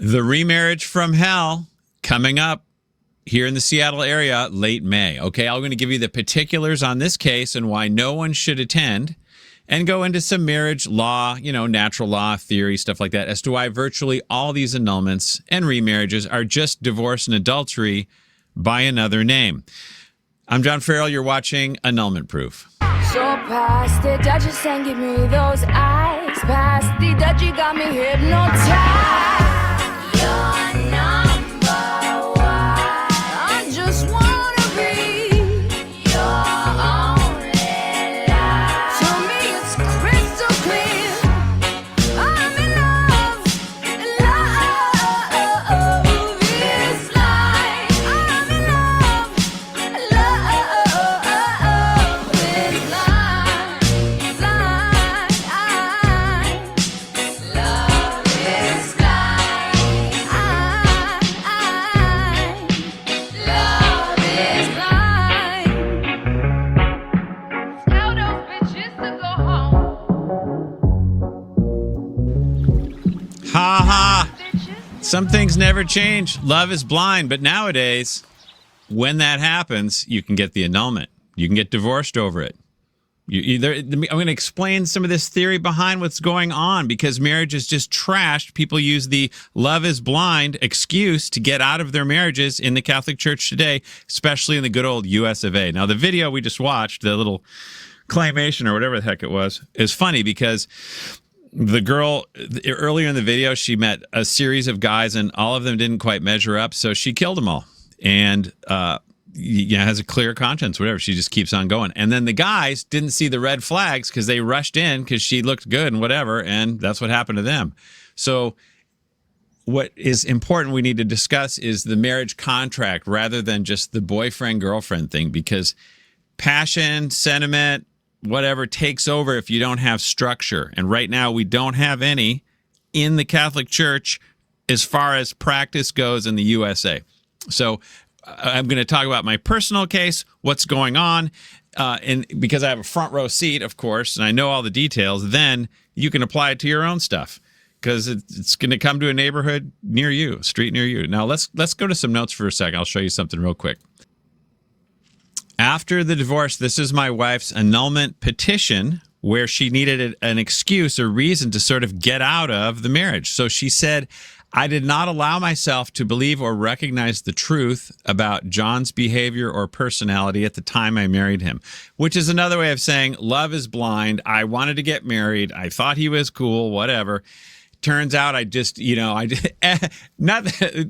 The remarriage from hell coming up here in the Seattle area late May. Okay, I'm going to give you the particulars on this case and why no one should attend, and go into some marriage law, natural law theory, stuff like that, as to why virtually all these annulments and remarriages are just divorce and adultery by another name. I'm John Farrell. You're watching Annulment Proof. So past the Dutchess and give me those eyes. Past the Dutch, you got me hypnotized. You're number one. I just wanna be your only life. To me, it's crystal clear. I'm in love is life. I'm in love is Ha ha. Some things never change. Love is blind. But nowadays, when that happens, you can get the annulment. You can get divorced over it. I'm going to explain some of this theory behind what's going on, because marriage is just trashed. People use the love is blind excuse to get out of their marriages in the Catholic Church today, especially in the good old US of A. Now, the video we just watched, the little claymation or whatever the heck it was, is funny because the girl, earlier in the video, she met a series of guys and all of them didn't quite measure up, so she killed them all. And has a clear conscience, whatever. She just keeps on going. And then the guys didn't see the red flags because they rushed in because she looked good and whatever, and that's what happened to them. So what is important we need to discuss is the marriage contract rather than just the boyfriend-girlfriend thing, because passion, sentiment, whatever takes over if you don't have structure. And right now we don't have any in the Catholic Church as far as practice goes in the USA. So I'm going to talk about my personal case, what's going on, and because I have a front row seat, of course, and I know all the details, then you can apply it to your own stuff, because it's going to come to a neighborhood near you, a street near you. Now, let's go to some notes for a second. I'll show you something real quick. After the divorce, this is my wife's annulment petition, where she needed an excuse or reason to sort of get out of the marriage. So she said, I did not allow myself to believe or recognize the truth about John's behavior or personality at the time I married him, which is another way of saying love is blind. I wanted to get married. I thought he was cool, whatever. Turns out this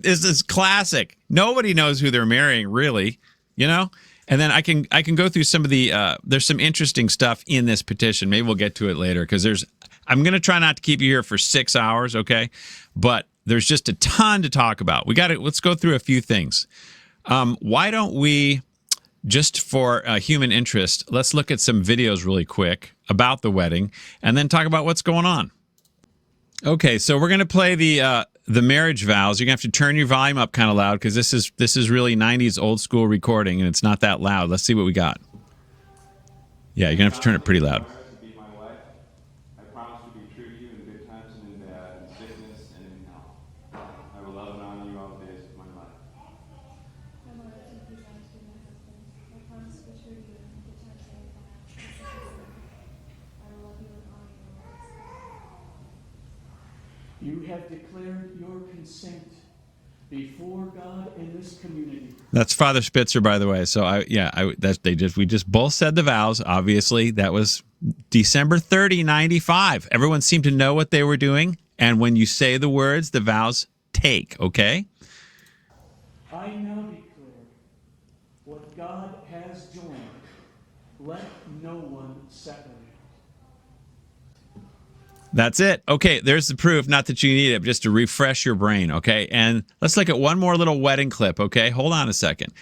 is classic. Nobody knows who they're marrying, really, And then I can go through some of the, there's some interesting stuff in this petition. Maybe we'll get to it later, because I'm going to try not to keep you here for 6 hours, okay? But there's just a ton to talk about. Let's go through a few things. Why don't we, just for human interest, let's look at some videos really quick about the wedding and then talk about what's going on. Okay, so we're going to play the marriage vows. You're going to have to turn your volume up kind of loud, because this is really 90s old school recording and it's not that loud. Let's see what we got. Yeah, you're going to have to turn it pretty loud. You have declared your consent before God in this community. That's Father Spitzer, by the way. So we just both said the vows. Obviously, that was December 30, 95. Everyone seemed to know what they were doing, and when you say the words, the vows take. Okay. I now declare what God has joined, let no one separate. That's it. Okay, there's the proof. Not that you need it, but just to refresh your brain, okay? And let's look at one more little wedding clip, okay? Hold on a second.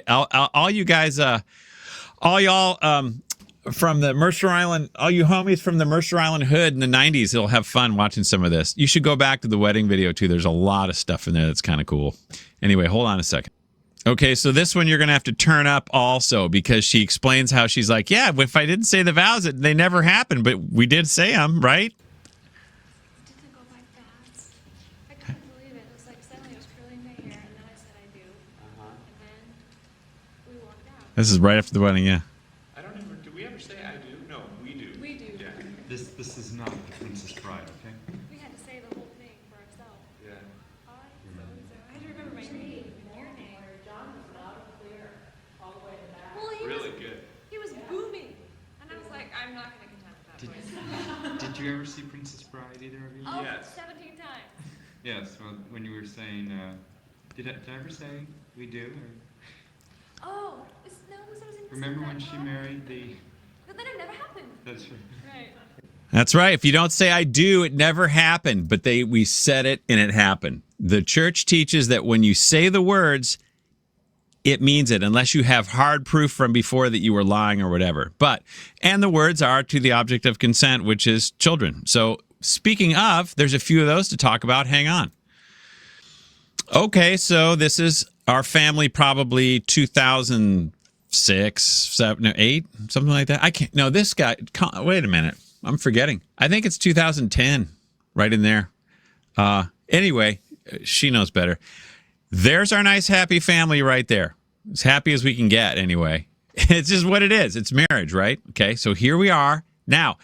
All you guys, all y'all from the Mercer Island, all you homies from the Mercer Island hood in the 90s, it'll have fun watching some of this. You should go back to the wedding video, too. There's a lot of stuff in there that's kind of cool. Anyway, hold on a second. Okay, so this one you're going to have to turn up also, because she explains how she's like, yeah, if I didn't say the vows, they never happened, but we did say them, right? This is right after the wedding, yeah. I don't ever. Do we ever say I do? No, we do. We do. Yeah. This is not the Princess Bride, okay? We had to say the whole thing for ourselves. Yeah. I had to remember my name and your name. Well, Really good. he was booming. And I was like, I'm not going to contend with that voice. Did you ever see Princess Bride, either of you? Oh, Yes. 17 times. Yes, well, when you were saying, did I ever say we do? Or Oh, no, it was in remember when she married the... But then it never happened. That's right. Right. That's right. If you don't say I do, it never happened. But we said it and it happened. The church teaches that when you say the words, it means it, unless you have hard proof from before that you were lying or whatever. And the words are to the object of consent, which is children. So speaking of, there's a few of those to talk about. Hang on. Okay, so this is our family, probably 2006, 7, 8, something like that. I can't. No, this guy. Wait a minute. I'm forgetting. I think it's 2010, right in there. Anyway, she knows better. There's our nice, happy family right there. As happy as we can get, anyway. It's just what it is. It's marriage, right? Okay, so here we are. Now,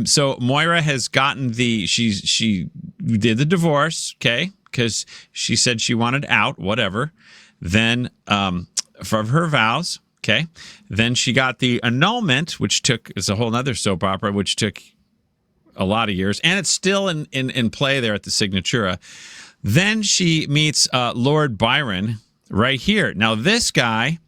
so Moira has gotten she did the divorce, okay, because she said she wanted out, whatever. Then from her vows, okay. Then she got the annulment, which it's a whole other soap opera, which took a lot of years, and it's still in play there at the Signatura. Then she meets Lord Byron right here. Now, this guy,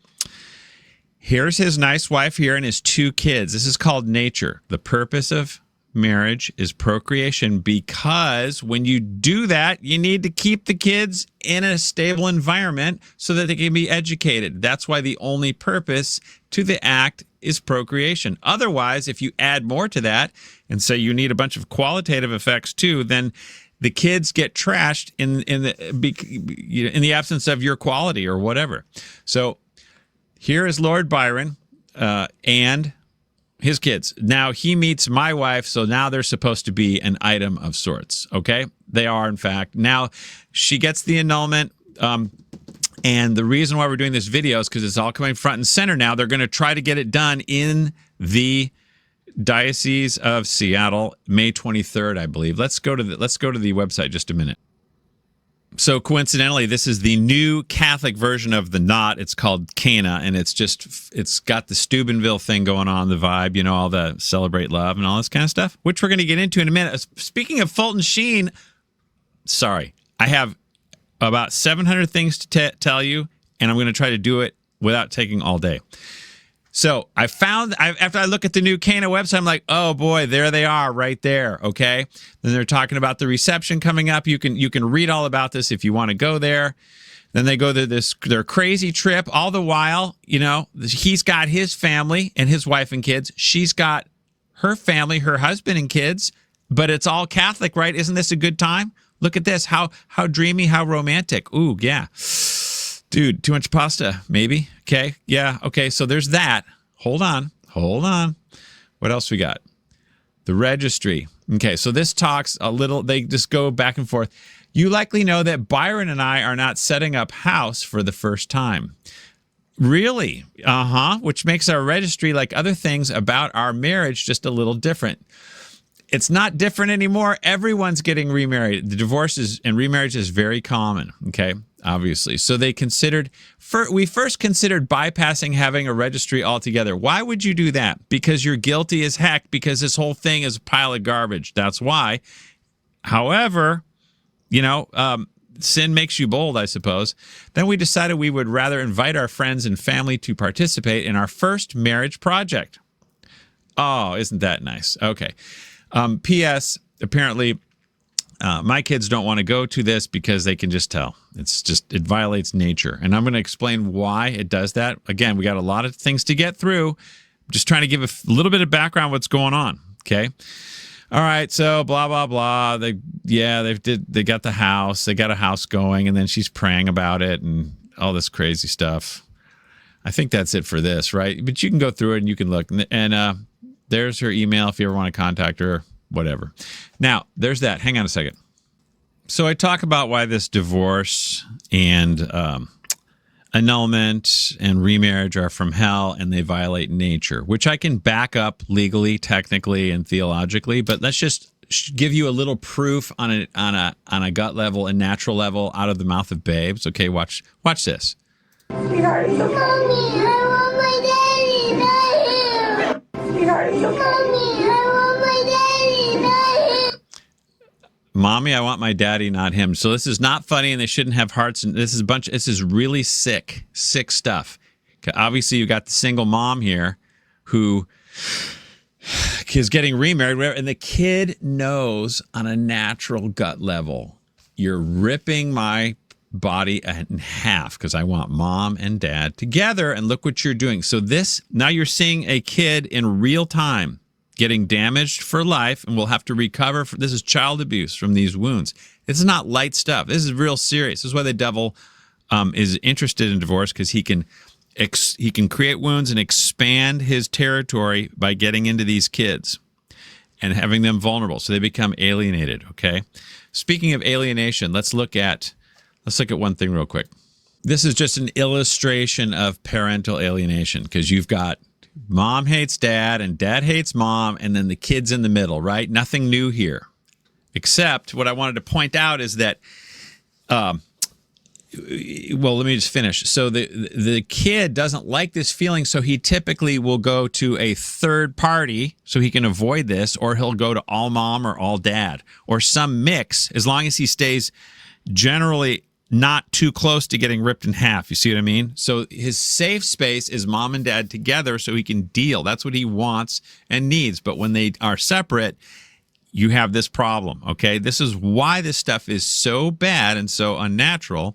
here's his nice wife here and his 2 kids. This is called nature. The purpose of marriage is procreation, because when you do that, you need to keep the kids in a stable environment so that they can be educated. That's why the only purpose to the act is procreation. Otherwise, if you add more to that and say you need a bunch of qualitative effects too, then the kids get trashed in the absence of your quality or whatever. So here is Lord Byron and his kids. Now he meets my wife, so now they're supposed to be an item of sorts. Okay, they are in fact. Now she gets the annulment, and the reason why we're doing this video is because it's all coming front and center now. They're going to try to get it done in the Diocese of Seattle, May 23rd, I believe. Let's go to the website just a minute. So coincidentally, this is the new Catholic version of the knot. It's called Cana, and it's got the Steubenville thing going on, the vibe, all the celebrate love and all this kind of stuff, which we're going to get into in a minute. Speaking of Fulton Sheen, sorry, I have about 700 things to tell you, and I'm going to try to do it without taking all day. So I found, after I look at the new Cana website, I'm like, oh boy, there they are right there, okay? Then they're talking about the reception coming up. You can read all about this if you want to go there. Then they go to their crazy trip. All the while, he's got his family and his wife and kids. She's got her family, her husband and kids, but it's all Catholic, right? Isn't this a good time? Look at this, how dreamy, how romantic. Ooh, yeah. Dude, too much pasta, maybe? Okay, yeah, okay, so there's that. Hold on. What else we got? The registry. Okay, so this talks a little, they just go back and forth. You likely know that Byron and I are not setting up house for the first time. Really? Which makes our registry, like other things about our marriage, just a little different. It's not different anymore. Everyone's getting remarried. The divorces and remarriage is very common, okay, obviously. So we first considered bypassing having a registry altogether. Why would you do that? Because you're guilty as heck, because this whole thing is a pile of garbage. That's why. However, sin makes you bold, I suppose. Then we decided we would rather invite our friends and family to participate in our first marriage project. Oh, isn't that nice? Okay. P.S. Apparently, my kids don't want to go to this because they can just tell. It violates nature. And I'm going to explain why it does that. Again, we got a lot of things to get through. I'm just trying to give a little bit of background what's going on. Okay. All right. So blah, blah, blah. They got the house. They got a house going, and then she's praying about it and all this crazy stuff. I think that's it for this, right? But you can go through it and you can look. And there's her email if you ever want to contact her, whatever. Now, there's that. Hang on a second. So I talk about why this divorce and annulment and remarriage are from hell and they violate nature, which I can back up legally, technically, and theologically. But let's just give you a little proof on a gut level and natural level out of the mouth of babes. Okay, watch this. Mommy, I want my daddy not here. Mommy, I want my daddy not here. Mommy, I want my daddy, not him. So this is not funny, and they shouldn't have hearts. And this is really sick stuff. Obviously, you got the single mom here who is getting remarried, and the kid knows on a natural gut level, you're ripping my body in half because I want mom and dad together, and look what you're doing. So now you're seeing a kid in real time getting damaged for life, and will have to recover. This is child abuse from these wounds. This is not light stuff. This is real serious. This is why the devil is interested in divorce, because he can create wounds and expand his territory by getting into these kids and having them vulnerable, so they become alienated. Okay. Speaking of alienation, let's look at one thing real quick. This is just an illustration of parental alienation, because you've got mom hates dad and dad hates mom, and then the kid's in the middle, right? Nothing new here. Except what I wanted to point out is that, well, let me just finish. So the kid doesn't like this feeling, so he typically will go to a third party so he can avoid this, or he'll go to all mom or all dad, or some mix, as long as he stays generally not too close to getting ripped in half. You see what I mean? So his safe space is mom and dad together so he can deal. That's what he wants and needs. But when they are separate, you have this problem, okay? This is why this stuff is so bad and so unnatural.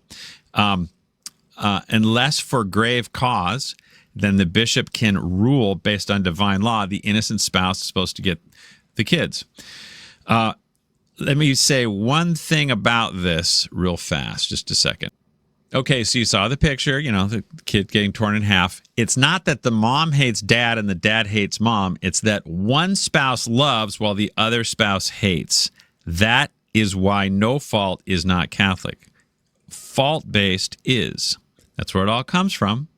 Unless for grave cause, then the bishop can rule based on divine law. The innocent spouse is supposed to get the kids. Let me say one thing about this real fast, just a second. Okay, so you saw the picture, the kid getting torn in half. It's not that the mom hates dad and the dad hates mom. It's that one spouse loves while the other spouse hates. That is why no fault is not Catholic. Fault-based is. That's where it all comes from.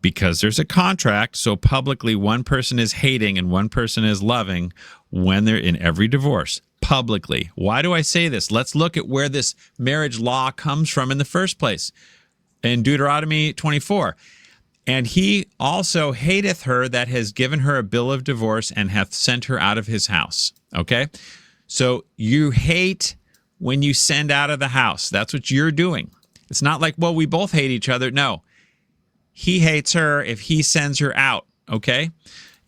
Because there's a contract, so publicly one person is hating and one person is loving when they're in every divorce. Publicly. Why do I say this? Let's look at where this marriage law comes from in the first place. In Deuteronomy 24. And he also hateth her that has given her a bill of divorce and hath sent her out of his house. Okay? So you hate when you send out of the house. That's what you're doing. It's not like, well, we both hate each other. No. He hates her if he sends her out. Okay?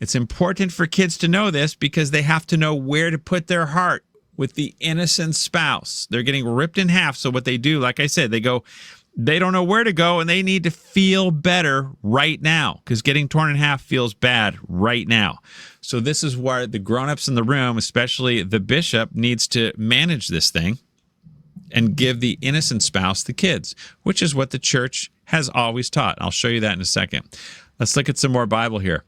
It's important for kids to know this, because they have to know where to put their heart with the innocent spouse. They're getting ripped in half. So what they do, like I said, they don't know where to go, and they need to feel better right now, because getting torn in half feels bad right now. So this is where the grown-ups in the room, especially the bishop, needs to manage this thing and give the innocent spouse the kids, which is what the church has always taught. I'll show you that in a second. Let's look at some more Bible here.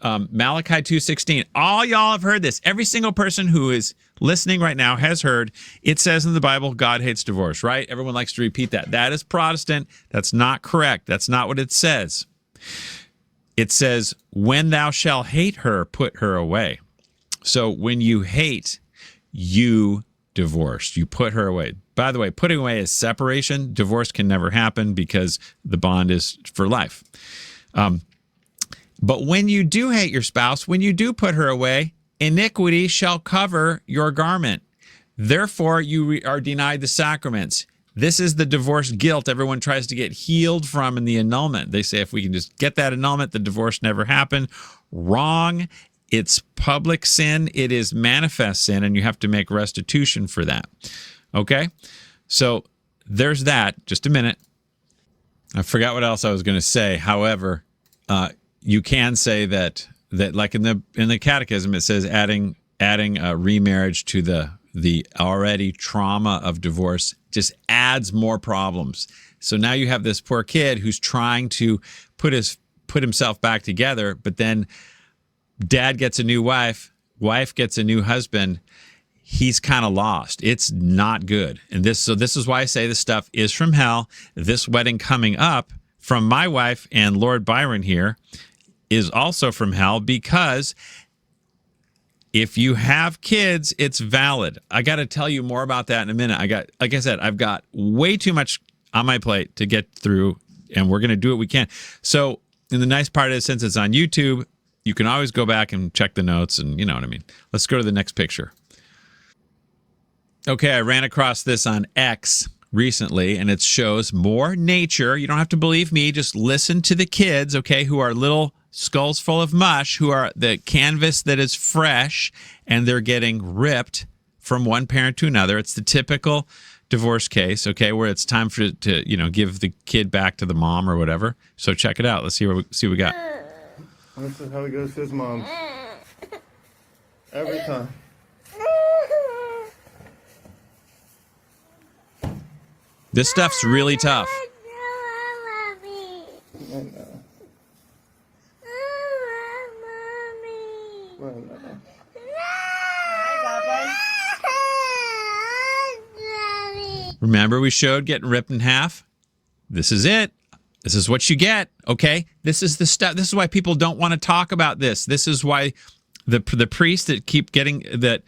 Malachi 2:16. All y'all have heard this. Every single person who is listening right now has heard. It says in the Bible, God hates divorce, right? Everyone likes to repeat that. That is Protestant. That's not correct. That's not what it says. It says, when thou shalt hate her, put her away. So when you hate, you divorce. You put her away. By the way, putting away is separation. Divorce can never happen because the bond is for life. But when you do hate your spouse, when you do put her away, iniquity shall cover your garment. Therefore, you are denied the sacraments. This is the divorce guilt everyone tries to get healed from in the annulment. They say if we can just get that annulment, the divorce never happened. Wrong. It's public sin. It is manifest sin, and you have to make restitution for that. Okay? So there's that. Just a minute. I forgot what else I was going to say. However, you can say that like in the catechism, it says adding remarriage to the already trauma of divorce just adds more problems. So now you have this poor kid who's trying to put himself back together, but then dad gets a new wife gets a new husband. he's kind of lost. It's not good. And this is why I say this stuff is from hell. This wedding coming up from my wife and Lord Byron here is also from hell, because if you have kids, it's valid. I got to tell you more about that in a minute. Like I said, I've got way too much on my plate to get through, and we're going to do what we can. So, and the nice part is, since it's on YouTube, you can always go back and check the notes, and you know what I mean. Let's go to the next picture. Okay, I ran across this on X recently, and it shows more nature. You don't have to believe me. Just listen to the kids, okay, who are little skulls full of mush, who are the canvas that is fresh, and they're getting ripped from one parent to another. It's the typical divorce case, okay, where it's time for to give the kid back to the mom or whatever. So check it out. Let's see what we got. This is how he goes to his mom. Every time. This stuff's really tough. Remember we showed getting ripped in half? This is it. This is what you get, okay? This is the stuff. This is why people don't want to talk about this. This is why the priests that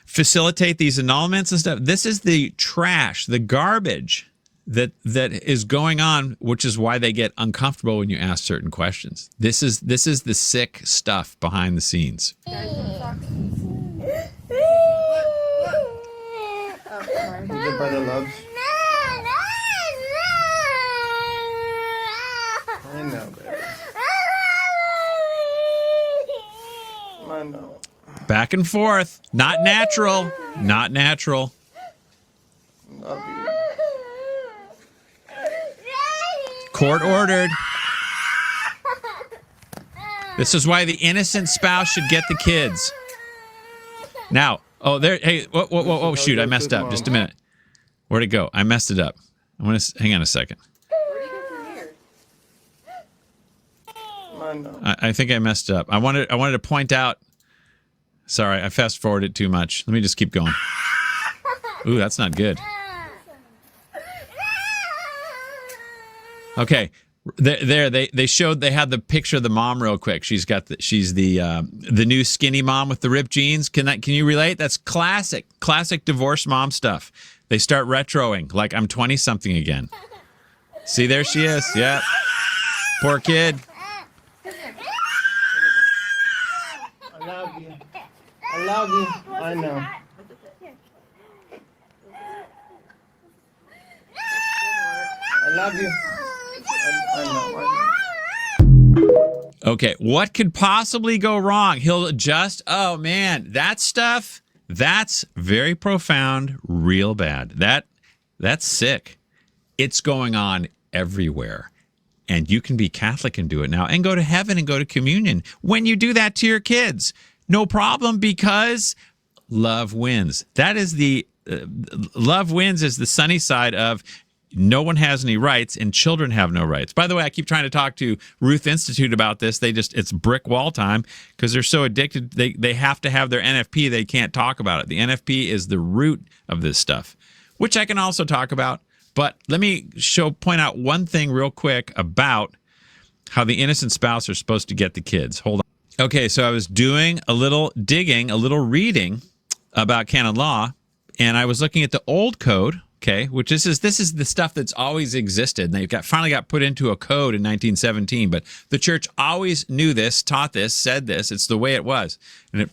facilitate these annulments and stuff. This is the trash, the garbage that is going on, which is why they get uncomfortable when you ask certain questions. This is the sick stuff behind the scenes. Is it by the loves? I know, baby. I know. Back and forth. Not natural. Not natural. Love you. Court ordered. This is why the innocent spouse should get the kids. Now, there. Hey, whoa, shoot! I messed up. Just a minute. Where'd it go? I messed it up. I'm gonna hang on a second. Where do you go from here? I know. I think I messed up. I wanted to point out. Sorry, I fast forwarded too much. Let me just keep going. Ooh, that's not good. Okay, they showed, they had the picture of the mom real quick. She's the new skinny mom with the ripped jeans. Can you relate? That's classic divorced mom stuff. They start retroing like I'm 20 something again. See, there she is. Yeah, poor kid. I love you. I love you. I know. I love you. I know. Okay, what could possibly go wrong? He'll adjust. Oh man, that stuff, that's very profound, real bad. That's sick. It's going on everywhere. And you can be Catholic and do it now and go to heaven and go to communion when you do that to your kids. No problem, because love wins. That is love wins is the sunny side of no one has any rights and children have no rights. By the way, I keep trying to talk to Ruth Institute about this. It's brick wall time because they're so addicted. They have to have their NFP. They can't talk about it. The NFP is the root of this stuff, which I can also talk about. But let me point out one thing real quick about how the innocent spouse are supposed to get the kids. Hold on. Okay, so I was doing a little digging, a little reading about canon law, and I was looking at the old code, okay, which this is the stuff that's always existed. And they finally got put into a code in 1917, but the church always knew this, taught this, said this. It's the way it was. And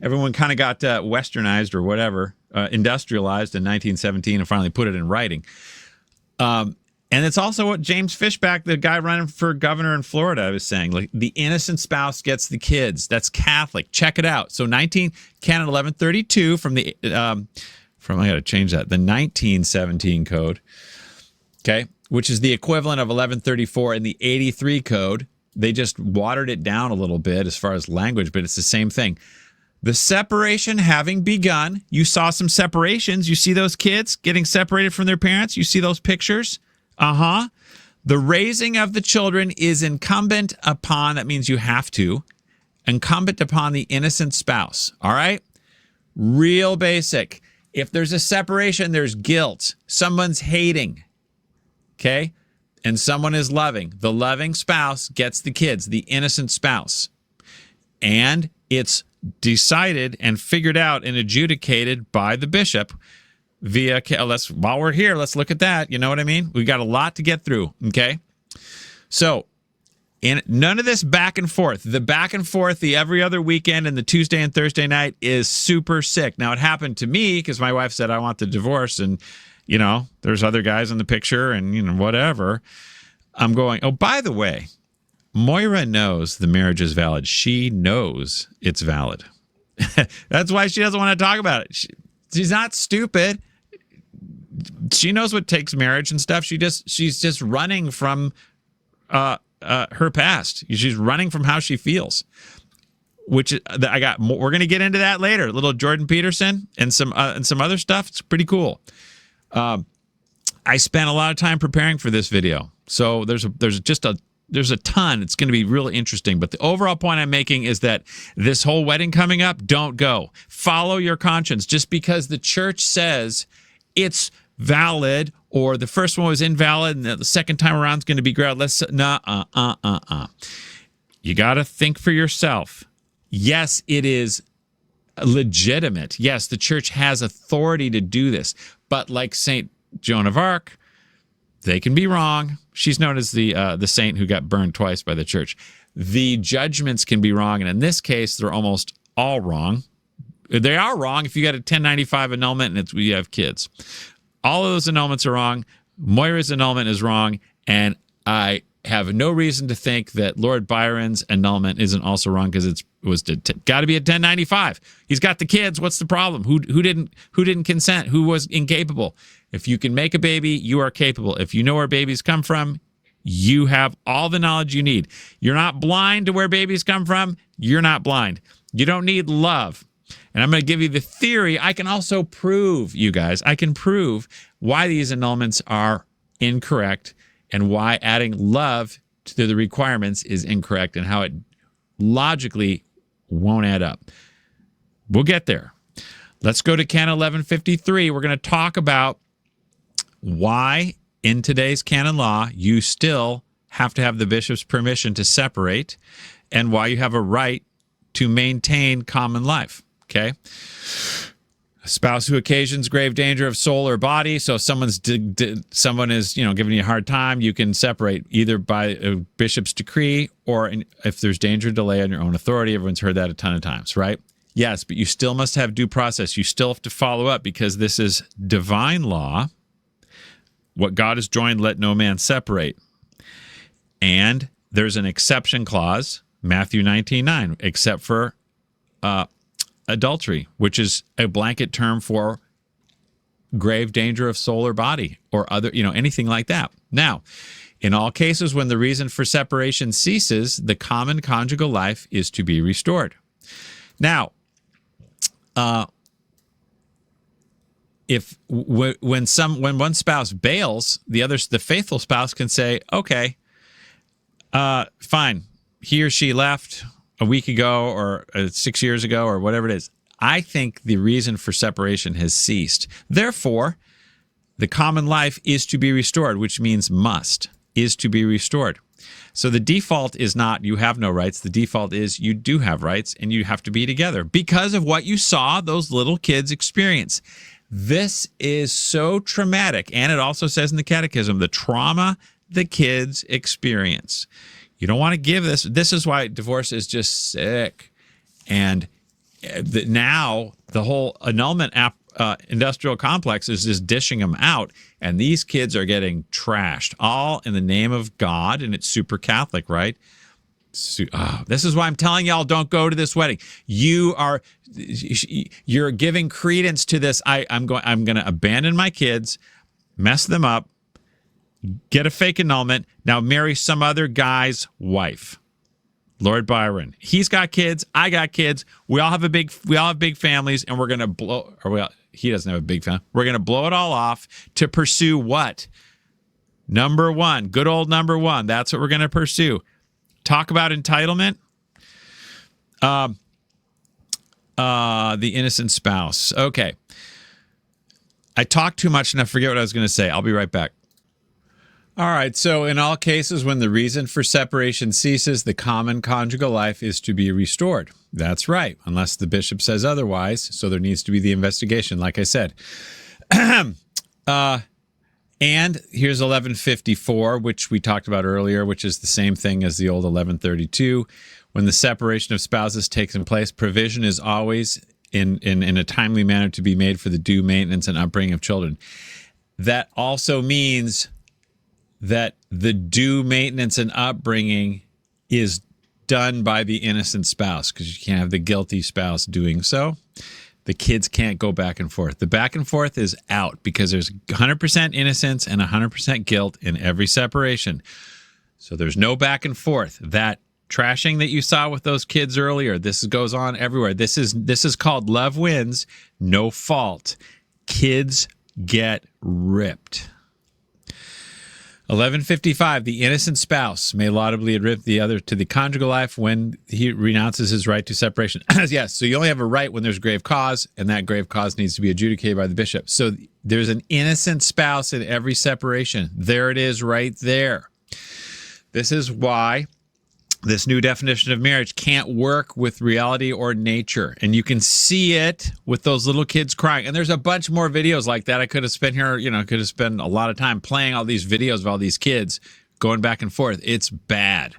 everyone kind of got westernized or whatever, industrialized in 1917 and finally put it in writing. And it's also what James Fishback, the guy running for governor in Florida, was saying. Like, the innocent spouse gets the kids. That's Catholic. Check it out. So Canon 1132 from I got to change that, the 1917 code, okay, which is the equivalent of 1134 in the 83 code. They just watered it down a little bit as far as language, but it's the same thing. The separation having begun, you saw some separations. You see those kids getting separated from their parents? You see those pictures? The raising of the children is incumbent upon, that means you have to, incumbent upon the innocent spouse, all right? Real basic. If there's a separation, there's guilt. Someone's hating. Okay? And someone is loving. The loving spouse gets the kids, the innocent spouse. And it's decided and figured out and adjudicated by the bishop via, while we're here, let's look at that. You know what I mean? We got a lot to get through. Okay? So, none of this back and forth. The back and forth, the every other weekend and the Tuesday and Thursday night is super sick. Now, it happened to me because my wife said, I want the divorce. And, you know, there's other guys in the picture and, you know, whatever. I'm going, oh, by the way, Moira knows the marriage is valid. She knows it's valid. That's why she doesn't want to talk about it. She's not stupid. She knows what takes marriage and stuff. She's just running from her past. She's running from how she feels, which we're going to get into that later. A little Jordan Peterson and some other stuff. It's pretty cool. I spent a lot of time preparing for this video, so there's a ton. It's going to be really interesting. But the overall point I'm making is that this whole wedding coming up, don't go. Follow your conscience. Just because the church says it's valid, or the first one was invalid and the second time around is going to be ground. You got to think for yourself. Yes, it is legitimate. Yes, the church has authority to do this. But like Saint Joan of Arc, they can be wrong. She's known as the saint who got burned twice by the church. The judgments can be wrong, and in this case, they're almost all wrong. They are wrong if you got a 1095 annulment and you have kids. All of those annulments are wrong. Moira's annulment is wrong. And I have no reason to think that Lord Byron's annulment isn't also wrong because it was got to be a 1095. He's got the kids. What's the problem? Who didn't consent? Who was incapable? If you can make a baby, you are capable. If you know where babies come from, you have all the knowledge you need. You're not blind to where babies come from. You're not blind. You don't need love. And I'm going to give you the theory. I can also prove, you guys, I can prove why these annulments are incorrect and why adding love to the requirements is incorrect and how it logically won't add up. We'll get there. Let's go to Canon 1153. We're going to talk about why in today's canon law you still have to have the bishop's permission to separate and why you have a right to maintain common life. Okay. A spouse who occasions grave danger of soul or body. So if someone is, giving you a hard time, you can separate either by a bishop's decree or if there's danger of delay on your own authority. Everyone's heard that a ton of times, right? Yes, but you still must have due process. You still have to follow up because this is divine law. What God has joined, let no man separate. And there's an exception clause, Matthew 19:9, except for adultery, which is a blanket term for grave danger of soul or body or other, anything like that. Now, in all cases, when the reason for separation ceases, the common conjugal life is to be restored. Now, when one spouse bails, the faithful spouse can say, okay, fine, he or she left a week ago or 6 years ago or whatever it is. I think the reason for separation has ceased. Therefore, the common life is to be restored, which means is to be restored. So the default is not you have no rights. The default is you do have rights and you have to be together because of what you saw those little kids experience. This is so traumatic. And it also says in the catechism, the trauma the kids experience. You don't want to give this. This is why divorce is just sick. And now the whole annulment industrial complex is just dishing them out. And these kids are getting trashed, all in the name of God. And it's super Catholic, right? This is why I'm telling y'all, don't go to this wedding. You're giving credence to this. I'm going to abandon my kids, mess them up, get a fake annulment, now marry some other guy's wife. Lord Byron, he's got kids, I got kids. We all have big families, and we're going to blow. He doesn't have a big family. We're going to blow it all off to pursue what? Number one, good old number one. That's what we're going to pursue. Talk about entitlement. The innocent spouse. Okay. I talked too much and I forget what I was going to say. I'll be right back. All right. So in all cases, when the reason for separation ceases, the common conjugal life is to be restored. That's right. Unless the bishop says otherwise. So there needs to be the investigation, like I said. And here's 1154, which we talked about earlier, which is the same thing as the old 1132. When the separation of spouses takes place, provision is always in a timely manner to be made for the due maintenance and upbringing of children. That also means that the due maintenance and upbringing is done by the innocent spouse, because you can't have the guilty spouse doing so. The kids can't go back and forth. The back and forth is out because there's 100% innocence and 100% guilt in every separation. So there's no back and forth. That trashing that you saw with those kids earlier, this goes on everywhere. This is called love wins, no fault. Kids get ripped. 1155, the innocent spouse may laudably admit the other to the conjugal life when he renounces his right to separation. Yes, so you only have a right when there's grave cause, and that grave cause needs to be adjudicated by the bishop. So there's an innocent spouse in every separation. There it is right there. This is why this new definition of marriage can't work with reality or nature. And you can see it with those little kids crying. And there's a bunch more videos like that. I could have spent here, could have spent a lot of time playing all these videos of all these kids going back and forth. It's bad.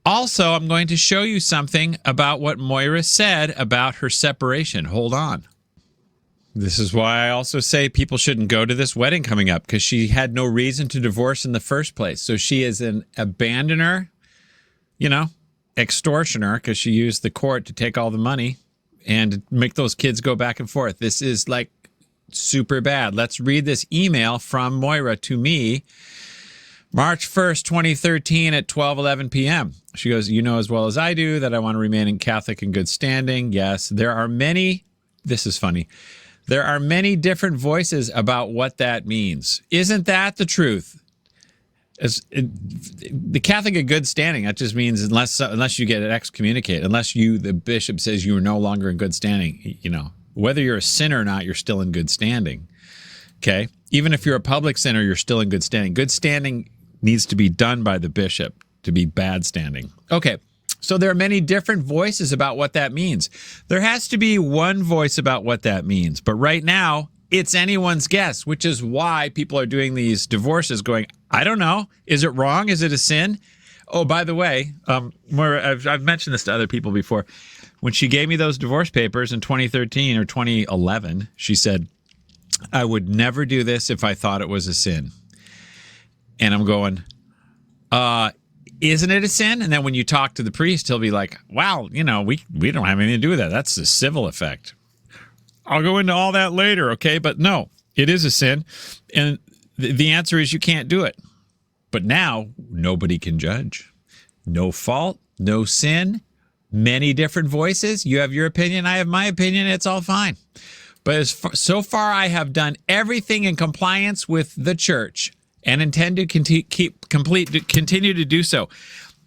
Also, I'm going to show you something about what Moira said about her separation. Hold on. This is why I also say people shouldn't go to this wedding coming up, because she had no reason to divorce in the first place. So she is an abandoner, extortioner, because she used the court to take all the money and make those kids go back and forth. This is like super bad. Let's read this email from Moira to me, March 1st, 2013 at 12:11 p.m. She goes, "You know as well as I do that I want to remain in Catholic in good standing. Yes, there are many," this is funny, "there are many different voices about what that means. Isn't that the truth? The Catholic in good standing, that just means unless you get excommunicated, unless the bishop says you are no longer in good standing, whether you're a sinner or not, you're still in good standing. Okay? Even if you're a public sinner, you're still in good standing. Good standing needs to be done by the bishop to be bad standing. Okay. So there are many different voices about what that means. There has to be one voice about what that means. But right now, it's anyone's guess, which is why people are doing these divorces going, I don't know. Is it wrong? Is it a sin? Oh, by the way, Moira, I've mentioned this to other people before. When she gave me those divorce papers in 2013 or 2011, she said, I would never do this if I thought it was a sin. And I'm going, isn't it a sin? And then when you talk to the priest, he'll be like, wow, we don't have anything to do with that. That's a civil effect. I'll go into all that later, okay? But no, it is a sin. And the answer is you can't do it. But now, nobody can judge. No fault, no sin, many different voices. You have your opinion, I have my opinion, it's all fine. But so far, I have done everything in compliance with the church and intend to continue to do so.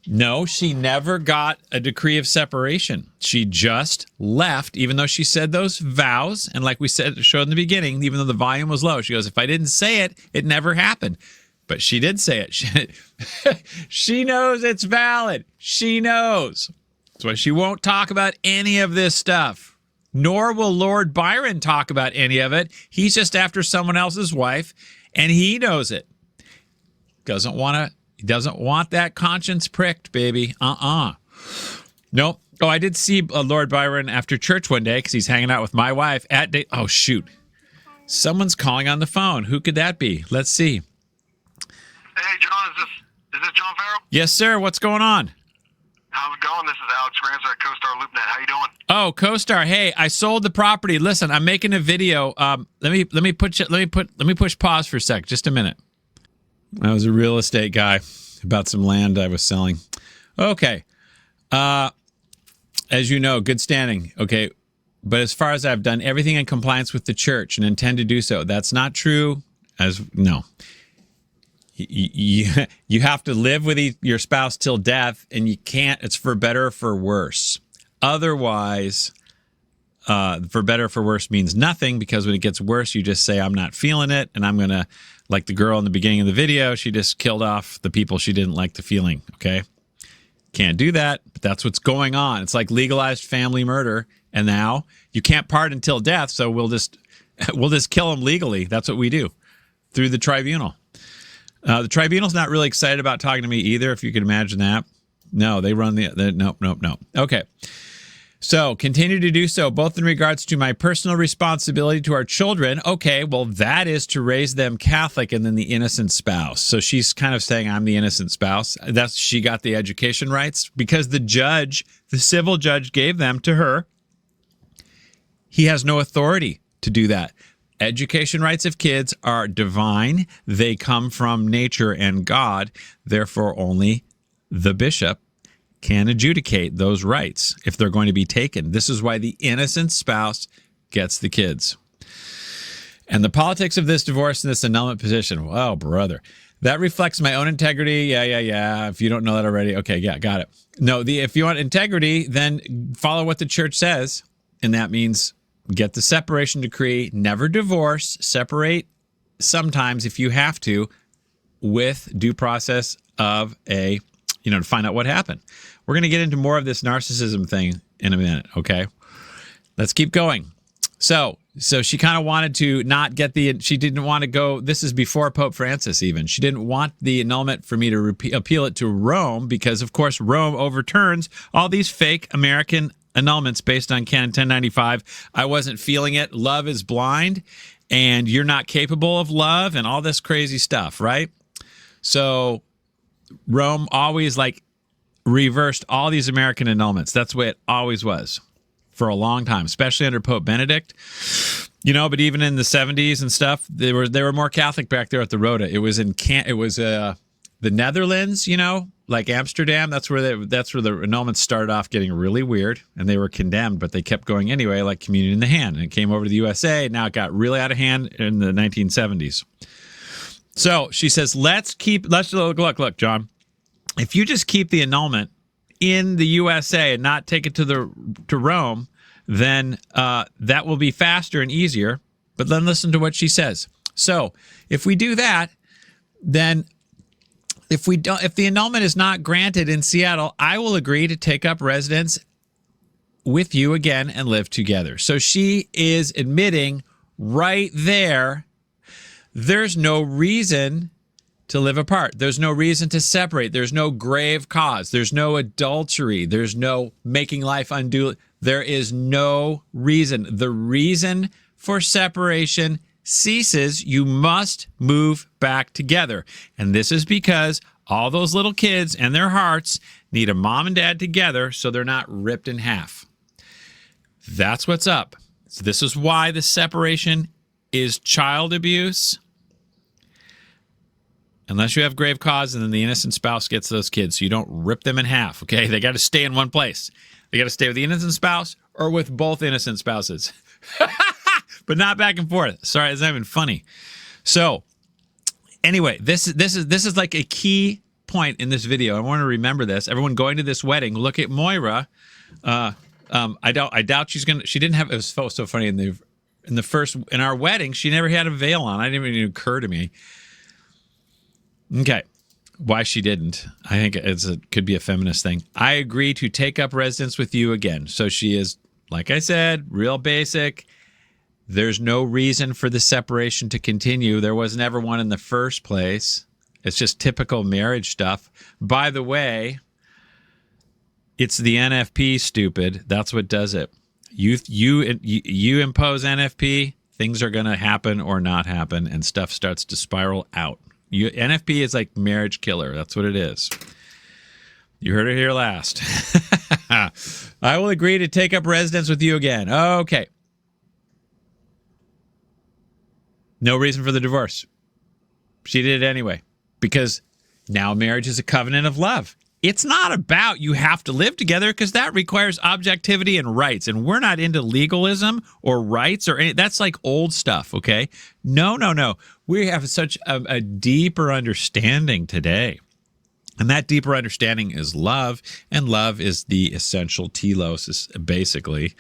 No, she never got a decree of separation. She just left, even though she said those vows. And like we showed in the beginning, even though the volume was low, she goes, if I didn't say it, it never happened. But she did say it. She knows it's valid. She knows. That's why she won't talk about any of this stuff. Nor will Lord Byron talk about any of it. He's just after someone else's wife, and he knows it. Doesn't want that conscience pricked, baby. Nope. Oh, I did see Lord Byron after church one day because he's hanging out with my wife at oh, shoot. Someone's calling on the phone. Who could that be? Let's see. Hey, John, is this John Farrell? Yes, sir. What's going on? How's it going? This is Alex Ranzer at CoStar LoopNet. How you doing? Oh, CoStar. Hey, I sold the property. Listen, I'm making a video. Let me push pause for a sec. Just a minute. I was a real estate guy about some land I was selling. Okay. As you know, good standing. Okay. But as far as I've done everything in compliance with the church and intend to do so, that's not true. No. You have to live with your spouse till death, and you can't. It's for better or for worse. Otherwise, for better or for worse means nothing, because when it gets worse, you just say, I'm not feeling it. And I'm going to, like the girl in the beginning of the video, she just killed off the people she didn't like the feeling. Okay. Can't do that, but that's what's going on. It's like legalized family murder. And now you can't pardon until death. So we'll just kill them legally. That's what we do through the tribunal. The tribunal's not really excited about talking to me either, if you can imagine that. No, they run nope. Okay. So continue to do so, both in regards to my personal responsibility to our children. Okay, well, that is to raise them Catholic, and then the innocent spouse. So she's kind of saying I'm the innocent spouse. She got the education rights because the civil judge gave them to her. He has no authority to do that. Education rights of kids are divine. They come from nature and God. Therefore, only the bishop can adjudicate those rights if they're going to be taken. This is why the innocent spouse gets the kids. And the politics of this divorce and this annulment position, well, brother, that reflects my own integrity. Yeah. If you don't know that already, okay, yeah, got it. No, if you want integrity, then follow what the church says, and that means get the separation decree, never divorce, separate sometimes if you have to, with due process of to find out what happened. We're going to get into more of this narcissism thing in a minute, okay? Let's keep going. So she kind of wanted to not get she didn't want to go, this is before Pope Francis even. She didn't want the annulment for me to appeal it to Rome because, of course, Rome overturns all these fake American annulments based on Canon 1095. I wasn't feeling it. Love is blind, and you're not capable of love, and all this crazy stuff, right? So Rome always reversed all these American annulments. That's the way it always was for a long time, especially under Pope Benedict. But even in the 70s and stuff, they were more Catholic back there at the Rota. It was the Netherlands, like Amsterdam. That's where the annulments started off getting really weird, and they were condemned, but they kept going anyway, like communion in the hand. And it came over to the USA. And now it got really out of hand in the 1970s. So she says, let's look, John. If you just keep the annulment in the USA and not take it to Rome, then that will be faster and easier. But then listen to what she says. So if we do that, then if the annulment is not granted in Seattle, I will agree to take up residence with you again and live together. So she is admitting right there, there's no reason to live apart. There's no reason to separate. There's no grave cause. There's no adultery. There's no making life unduly. There is no reason. The reason for separation ceases. You must move back together. And this is because all those little kids and their hearts need a mom and dad together so they're not ripped in half. That's what's up. So this is why the separation is child abuse. Unless you have grave cause, and then the innocent spouse gets those kids, so you don't rip them in half, okay? They got to stay in one place. They got to stay with the innocent spouse or with both innocent spouses. But not back and forth. Sorry, it's not even funny. So, anyway, this is like a key point in this video. I want to remember this. Everyone going to this wedding, look at Moira. I doubt she didn't have, it was so funny in our wedding, she never had a veil on. I didn't even occur to me. Okay. Why she didn't. I think could be a feminist thing. I agree to take up residence with you again. So she is, like I said, real basic. There's no reason for the separation to continue. There was never one in the first place. It's just typical marriage stuff. By the way, it's the NFP, stupid. That's what does it. You impose NFP, things are going to happen or not happen, and stuff starts to spiral out. NFP is like marriage killer. That's what it is. You heard it here last. I will agree to take up residence with you again. Okay. No reason for the divorce. She did it anyway. Because now marriage is a covenant of love. It's not about you have to live together, because that requires objectivity and rights. And we're not into legalism or rights or that's like old stuff, okay? No. We have such a deeper understanding today. And that deeper understanding is love, and love is the essential telos, is basically,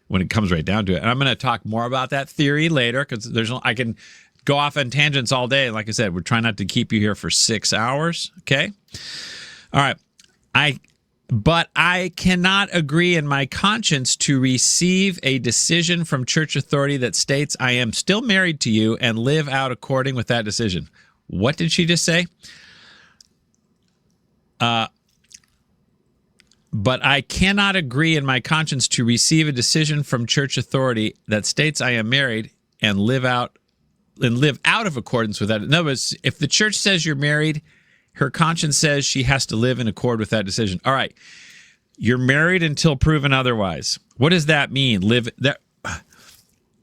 when it comes right down to it. And I'm going to talk more about that theory later, because I can go off on tangents all day. Like I said, we're trying not to keep you here for 6 hours. Okay. All right. But I cannot agree in my conscience to receive a decision from church authority that states I am still married to you and live out according with that decision. What did she just say? But I cannot agree in my conscience to receive a decision from church authority that states I am married and live out of accordance with that. In other words, if the church says you're married, her conscience says she has to live in accord with that decision. All right. You're married until proven otherwise. What does that mean?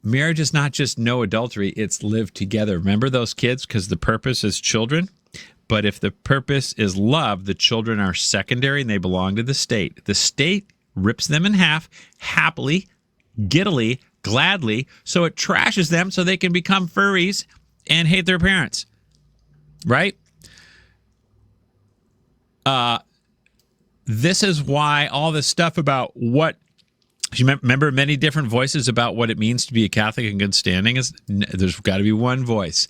Marriage is not just no adultery, it's live together. Remember those kids? Because the purpose is children. But if the purpose is love, the children are secondary and they belong to the state. The state rips them in half happily, giddily, gladly, so it trashes them so they can become furries and hate their parents. Right? This is why all this stuff about what you remember, many different voices about what it means to be a Catholic in good standing, is there's got to be one voice.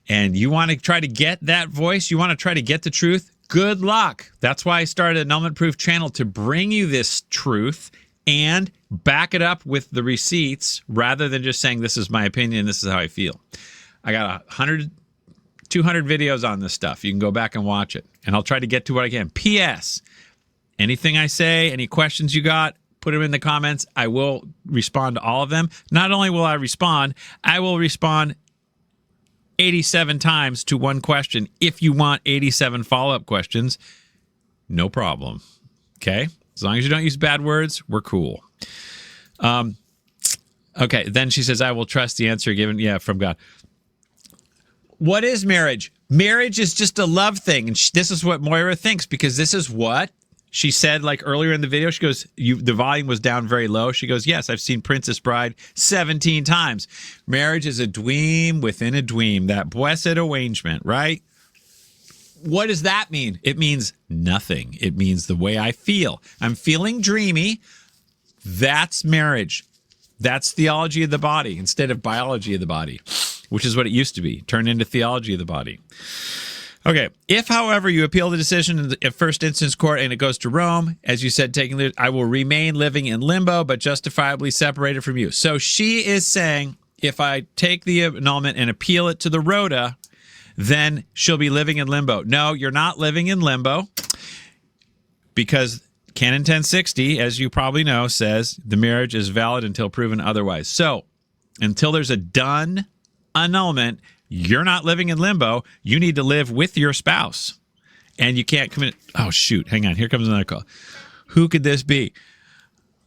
And you want to try to get that voice, you want to try to get the truth, good luck. That's why I started an Annulment Proof channel, to bring you this truth and back it up with the receipts, rather than just saying this is my opinion, this is how I feel. I got 200 videos on this stuff. You can go back and watch it, and I'll try to get to what I can. P.S. Anything I say, any questions you got, put them in the comments. I will respond to all of them. Not only will I respond 87 times to one question. If you want 87 follow-up questions, no problem. Okay? As long as you don't use bad words, we're cool. Okay, then she says, I will trust the answer given, from God. What is marriage? Marriage is just a love thing. And this is what Moira thinks, because this is what she said, like earlier in the video. She goes, the volume was down very low. She goes, yes, I've seen Princess Bride 17 times. Marriage is a dweem within a dweem, that blessed arrangement, right? What does that mean? It means nothing. It means the way I feel. I'm feeling dreamy. That's marriage. That's theology of the body instead of biology of the body, which is what it used to be, turned into theology of the body. Okay. If, however, you appeal the decision in the first instance court and it goes to Rome, as you said, I will remain living in limbo, but justifiably separated from you. So she is saying, if I take the annulment and appeal it to the Rota, then she'll be living in limbo. No, you're not living in limbo, because Canon 1060, as you probably know, says the marriage is valid until proven otherwise. So until there's a done annulment, you're not living in limbo. You need to live with your spouse. And you can't commit. Oh, shoot. Hang on. Here comes another call. Who could this be?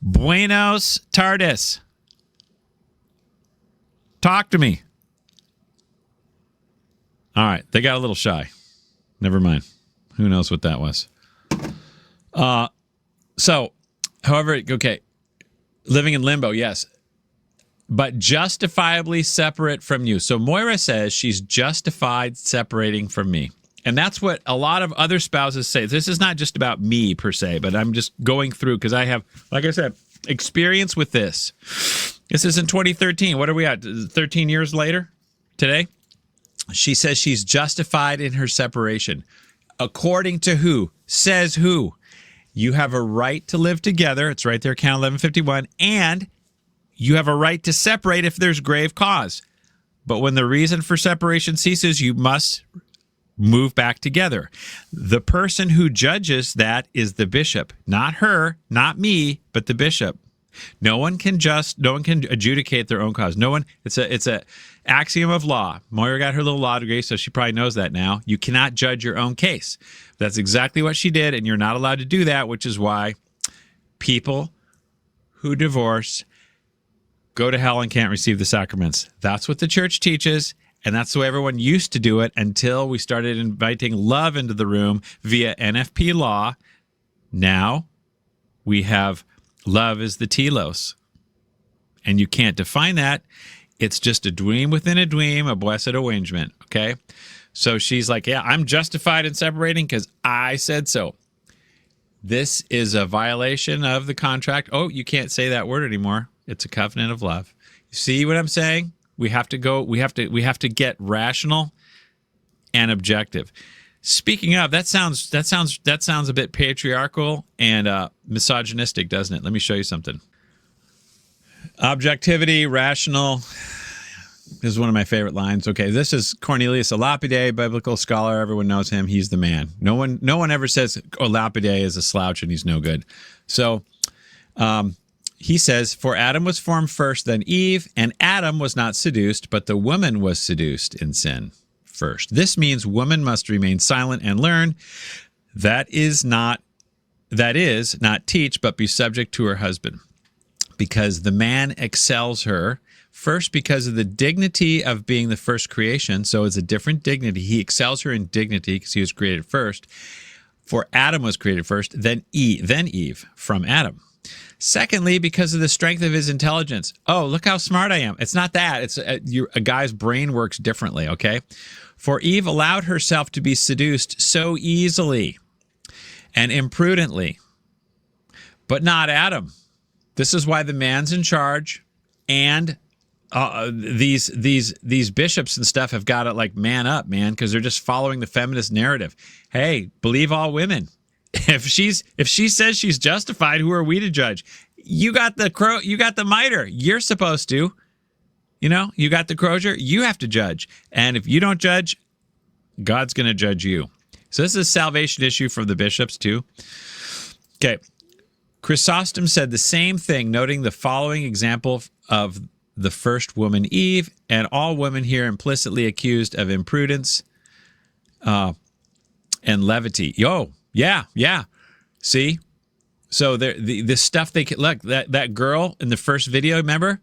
Buenos tardes. Talk to me. All right. They got a little shy. Never mind. Who knows what that was? So, however, okay. Living in limbo, yes. But justifiably separate from you. So Moira says she's justified separating from me. And that's what a lot of other spouses say. This is not just about me per se, but I'm just going through because I have, like I said, experience with this. This is in 2013. What are we at? 13 years later today? She says she's justified in her separation. According to who? Says who? You have a right to live together. It's right there, count 1151. And you have a right to separate if there's grave cause. But when the reason for separation ceases, you must move back together. The person who judges that is the bishop. Not her, not me, but the bishop. No one can adjudicate their own cause. No one, it's a axiom of law. Moira got her little law degree, so she probably knows that now. You cannot judge your own case. That's exactly what she did, and you're not allowed to do that, which is why people who divorce go to hell and can't receive the sacraments. That's what the church teaches, and that's the way everyone used to do it until we started inviting love into the room via NFP law. Now we have love is the telos, and you can't define that It's just a dream within a dream, a blessed arrangement, okay? So she's like, yeah, I'm justified in separating because I said so. This is a violation of the contract. Oh, you can't say that word anymore. It's a covenant of love. You see what I'm saying? We have to get rational and objective. Speaking of, that sounds a bit patriarchal and misogynistic, doesn't it? Let me show you something. Objectivity, rational. This is one of my favorite lines. Okay, this is Cornelius a Lapide, biblical scholar. Everyone knows him. He's the man. No one ever says Lapide is a slouch and he's no good. So he says, for Adam was formed first, then Eve, and Adam was not seduced, but the woman was seduced in sin first. This means woman must remain silent and learn. That is not teach, but be subject to her husband, because the man excels her. First, because of the dignity of being the first creation. So it's a different dignity. He excels her in dignity because he was created first. For Adam was created first, then Eve from Adam. Secondly, because of the strength of his intelligence. Oh, look how smart I am. It's not that. It's a guy's brain works differently, okay? For Eve allowed herself to be seduced so easily and imprudently, but not Adam. This is why the man's in charge, and these bishops and stuff have got to like man up, man, because they're just following the feminist narrative. Hey, believe all women. If she says she's justified, who are we to judge? You got the mitre. You're supposed to. You got the crozier. You have to judge. And if you don't judge, God's going to judge you. So this is a salvation issue from the bishops too. Okay. Chrysostom said the same thing, noting the following example of the first woman, Eve, and all women here implicitly accused of imprudence and levity. Yeah. See? So the stuff they could look, that girl in the first video, remember?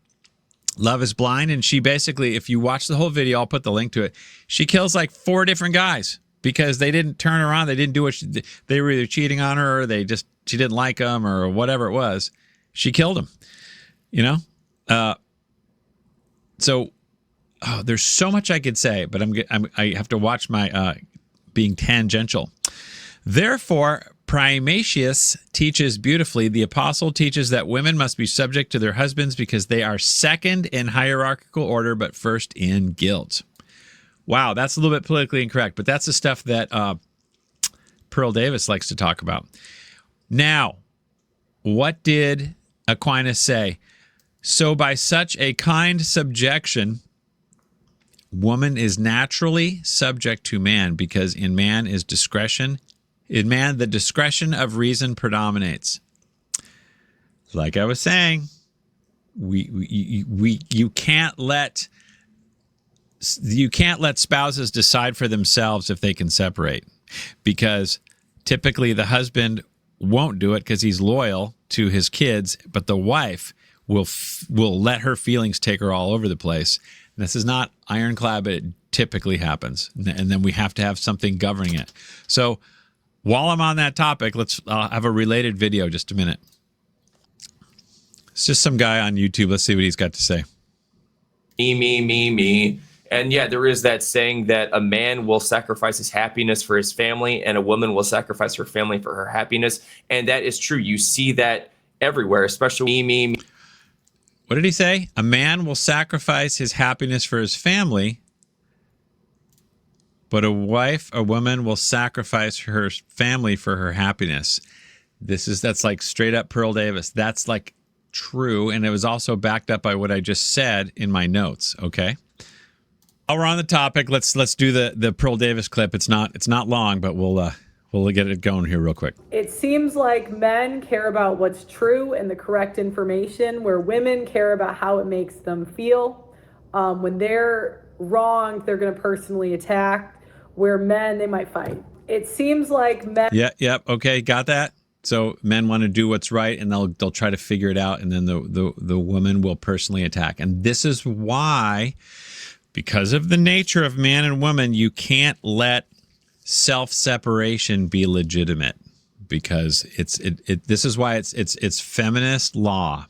Love is Blind, and she basically, if you watch the whole video, I'll put the link to it, she kills like 4 different guys because they didn't turn her on, they didn't do what they were either cheating on her or she didn't like them or whatever it was. She killed them, So, there's so much I could say, but I have to watch my being tangential. Therefore, Primatius teaches beautifully. The apostle teaches that women must be subject to their husbands because they are second in hierarchical order, but first in guilt. Wow, that's a little bit politically incorrect, but that's the stuff that Pearl Davis likes to talk about. Now, what did Aquinas say? So by such a kind subjection, woman is naturally subject to man, because in man is discretion. In man, the discretion of reason predominates. Like I was saying, you can't let spouses decide for themselves if they can separate, because typically the husband won't do it because he's loyal to his kids, but the wife will let her feelings take her all over the place. And this is not ironclad, but it typically happens, and then we have to have something governing it. So while I'm on that topic, let's have a related video just a minute. It's just some guy on YouTube. Let's see what he's got to say. Me. And yeah, there is that saying that a man will sacrifice his happiness for his family and a woman will sacrifice her family for her happiness. And that is true. You see that everywhere, especially me. What did he say? A man will sacrifice his happiness for his family, but a woman will sacrifice her family for her happiness. That's like straight up Pearl Davis. That's like true. And it was also backed up by what I just said in my notes. Okay. While we're on the topic, let's do the Pearl Davis clip. It's not long, but we'll get it going here real quick. It seems like men care about what's true and the correct information, where women care about how it makes them feel. When they're wrong, they're going to personally attack, where men, they might fight. It seems like men... Yep, okay, got that? So men want to do what's right, and they'll try to figure it out, and then the woman will personally attack. And this is why, because of the nature of man and woman, you can't let self-separation be legitimate, because this is why it's feminist law.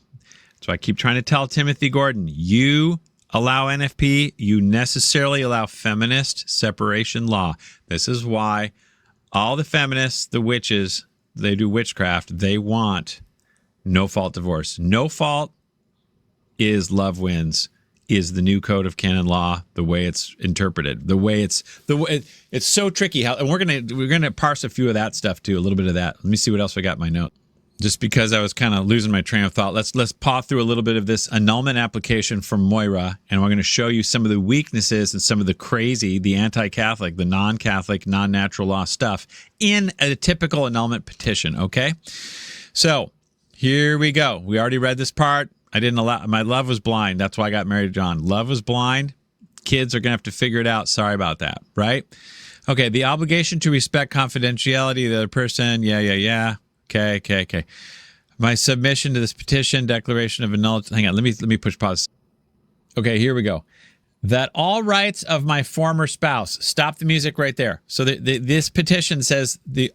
So I keep trying to tell Timothy Gordon, you allow NFP, you necessarily allow feminist separation law. This is why all the feminists, the witches, they do witchcraft. They want no fault divorce. No fault is love wins, is the new code of canon law, the way it's interpreted, it's so tricky how, and we're gonna parse a few of that stuff too, a little bit of that. Let me see what else I got in my note. Just because I was kind of losing my train of thought, let's paw through a little bit of this annulment application from Moira, and we're going to show you some of the weaknesses and some of the crazy, the anti-Catholic, the non-Catholic, non-natural law stuff in a typical annulment petition. Okay, so here we go. We already read this part. I didn't allow, my love was blind. That's why I got married to John. Love was blind. Kids are going to have to figure it out. Sorry about that, right? Okay, the obligation to respect confidentiality of the other person. Yeah. Okay. My submission to this petition, declaration of annulment. Hang on, let me push pause. Okay, here we go. That all rights of my former spouse. Stop the music right there. So this petition says the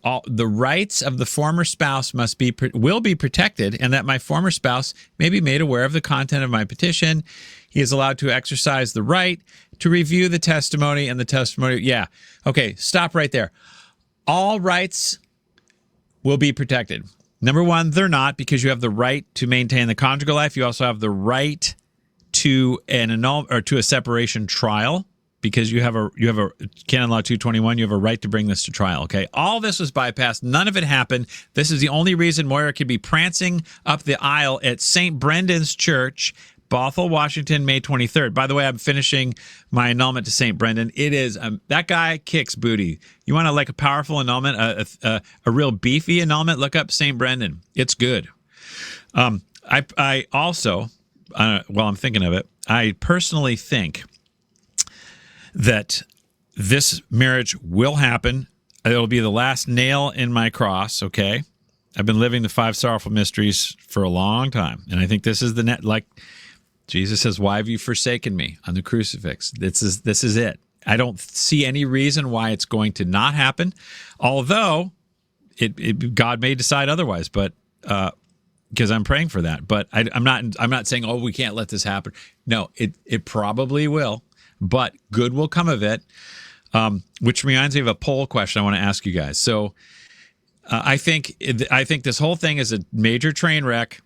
rights of the former spouse will be protected, and that my former spouse may be made aware of the content of my petition. He is allowed to exercise the right to review the testimony and the testimony. Yeah. Okay, stop right there. All rights will be protected. Number one, they're not, because you have the right to maintain the conjugal life. You also have the right to to a separation trial, because you have a canon law 221. You have a right to bring this to trial. Okay, all this was bypassed. None of it happened. This is the only reason Moira could be prancing up the aisle at St. Brendan's Church, Bothell, Washington, May 23rd. By the way, I'm finishing my annulment to St. Brendan. It is that guy kicks booty. You want a powerful annulment, a real beefy annulment? Look up St. Brendan. It's good. I also, while I'm thinking of it, I personally think that this marriage will happen. It'll be the last nail in my cross. Okay, I've been living the 5 sorrowful mysteries for a long time, and I think this is Jesus says, "Why have you forsaken me?" on the crucifix. This is it. I don't see any reason why it's going to not happen, although God may decide otherwise. But because I'm praying for that. But I'm not saying, oh, we can't let this happen. No, it probably will, but good will come of it. Which reminds me of a poll question I want to ask you guys. So I think this whole thing is a major train wreck,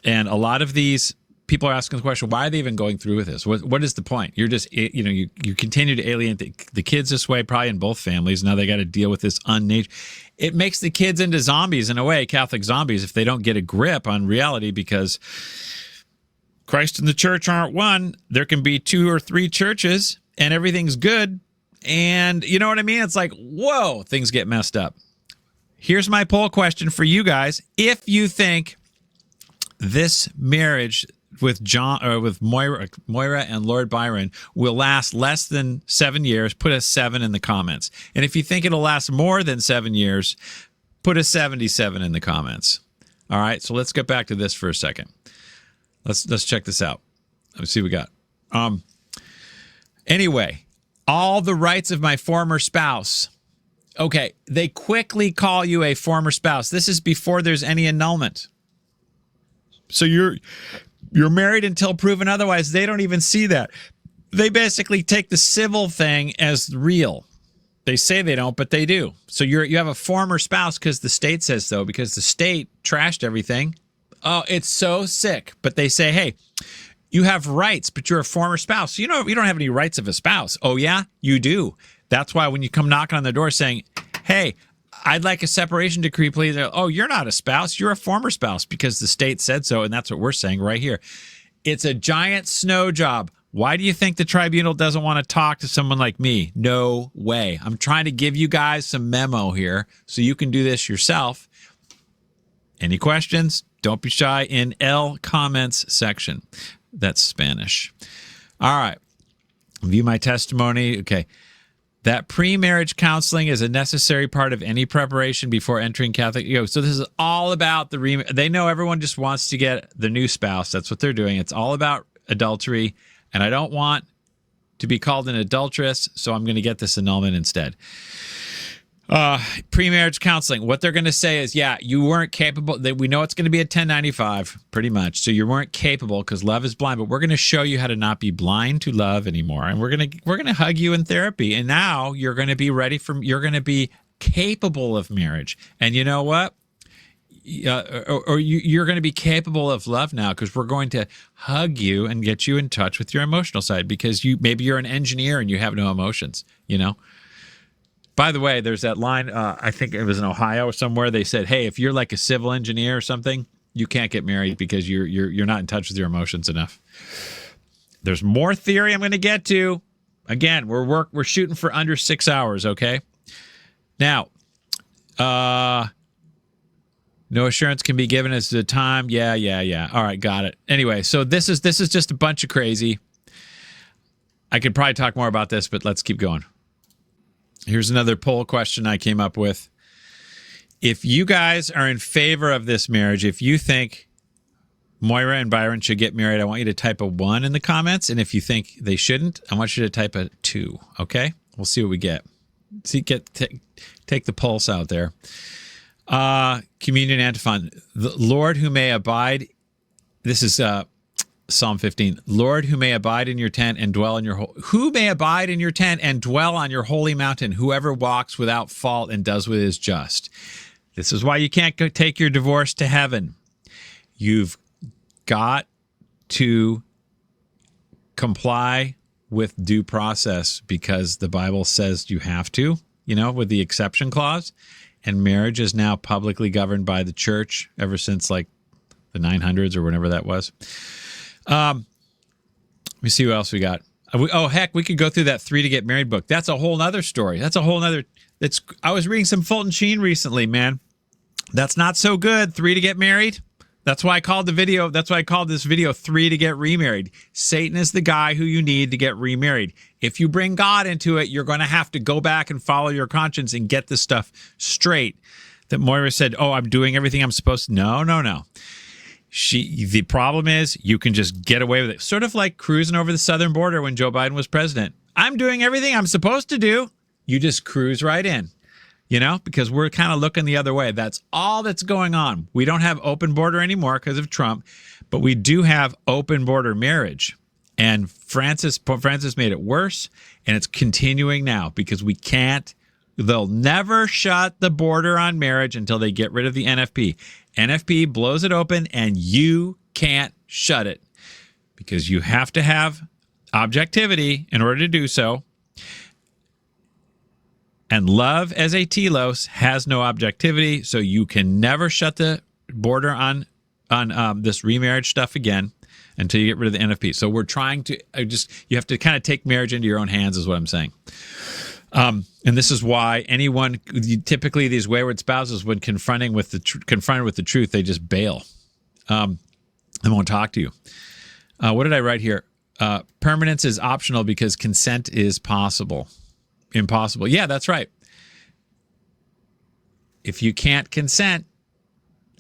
and a lot of these people are asking the question, why are they even going through with this? What is the point? You're just, you continue to alienate the kids this way, probably in both families. Now they got to deal with this unnature. It makes the kids into zombies in a way, Catholic zombies, if they don't get a grip on reality, because Christ and the church aren't one. There can be 2 or 3 churches and everything's good. And you know what I mean? It's like, whoa, things get messed up. Here's my poll question for you guys. If you think this marriage with Moira and Lord Byron will last less than 7 years, put a 7 in the comments. And if you think it'll last more than 7 years, put a 77 in the comments. All right, so let's get back to this for a second. Let's check this out. Let's see what we got. Anyway, all the rights of my former spouse. Okay, they quickly call you a former spouse. This is before there's any annulment. So you're married until proven otherwise. They don't even see that. They basically take the civil thing as real. They say they don't, but they do. So you have a former spouse because the state says so, because the state trashed everything. Oh, it's so sick. But they say, hey, you have rights, but you're a former spouse. You don't have any rights of a spouse. Oh, yeah, you do. That's why when you come knocking on the door saying, hey, I'd like a separation decree, please. Oh, you're not a spouse. You're a former spouse because the state said so, and that's what we're saying right here. It's a giant snow job. Why do you think the tribunal doesn't want to talk to someone like me? No way. I'm trying to give you guys some memo here so you can do this yourself. Any questions? Don't be shy in L comments section. That's Spanish. All right. View my testimony. Okay. That pre-marriage counseling is a necessary part of any preparation before entering Catholic. So this is all about they know everyone just wants to get the new spouse. That's what they're doing. It's all about adultery. And I don't want to be called an adulteress, so I'm going to get this annulment instead. Pre-marriage counseling. What they're going to say is, yeah, you weren't capable. We know it's going to be a 1095, pretty much. So you weren't capable because love is blind. But we're going to show you how to not be blind to love anymore, and we're gonna hug you in therapy. And now you're going to be ready for. You're going to be capable of marriage. And you know what? You're going to be capable of love now because we're going to hug you and get you in touch with your emotional side because maybe you're an engineer and you have no emotions. You know. By the way, there's that line, I think it was in Ohio or somewhere, they said, hey, if you're like a civil engineer or something, you can't get married because you're not in touch with your emotions enough. There's more theory I'm going to get to. Again, we're shooting for under 6 hours, okay? Now, no assurance can be given as to the time. Yeah. All right, got it. Anyway, so this is just a bunch of crazy. I could probably talk more about this, but let's keep going. Here's another poll question I came up with. If you guys are in favor of this marriage, if you think Moira and Byron should get married, I want you to type a 1 in the comments. And if you think they shouldn't, I want you to type a 2. Okay? We'll see what we get. Take the pulse out there. Communion antiphon. The Lord who may abide. This is Psalm 15. Lord, who may abide in your tent and dwell in your who may abide in your tent and dwell on your holy mountain, whoever walks without fault and does what is just. This is why you can't go take your divorce to heaven. You've got to comply with due process because the Bible says you have to, with the exception clause. And marriage is now publicly governed by the church ever since like the 900s or whenever that was. Let me see what else we got. Heck, we could go through that 3 to Get Married book. That's a whole nother story. That's a whole nother. I was reading some Fulton Sheen recently, man. That's not so good. 3 to Get Married. That's why I called the video. That's why I called this video 3 to Get Remarried. Satan is the guy who you need to get remarried. If you bring God into it, you're going to have to go back and follow your conscience and get this stuff straight. That Moira said, "Oh, I'm doing everything I'm supposed to." No. The problem is you can just get away with it. Sort of like cruising over the southern border when Joe Biden was president. I'm doing everything I'm supposed to do. You just cruise right in, because we're kind of looking the other way. That's all that's going on. We don't have open border anymore because of Trump, but we do have open border marriage. And Pope Francis made it worse, and it's continuing now because we can't. They'll never shut the border on marriage until they get rid of the NFP. NFP blows it open, and you can't shut it because you have to have objectivity in order to do so. And love as a telos has no objectivity, so you can never shut the border on this remarriage stuff again until you get rid of the NFP. So we're trying to you have to kind of take marriage into your own hands is what I'm saying. And this is why typically these wayward spouses, when confronted with the truth, they just bail. They won't talk to you. What did I write here? Permanence is optional because consent is impossible. Yeah, that's right. If you can't consent,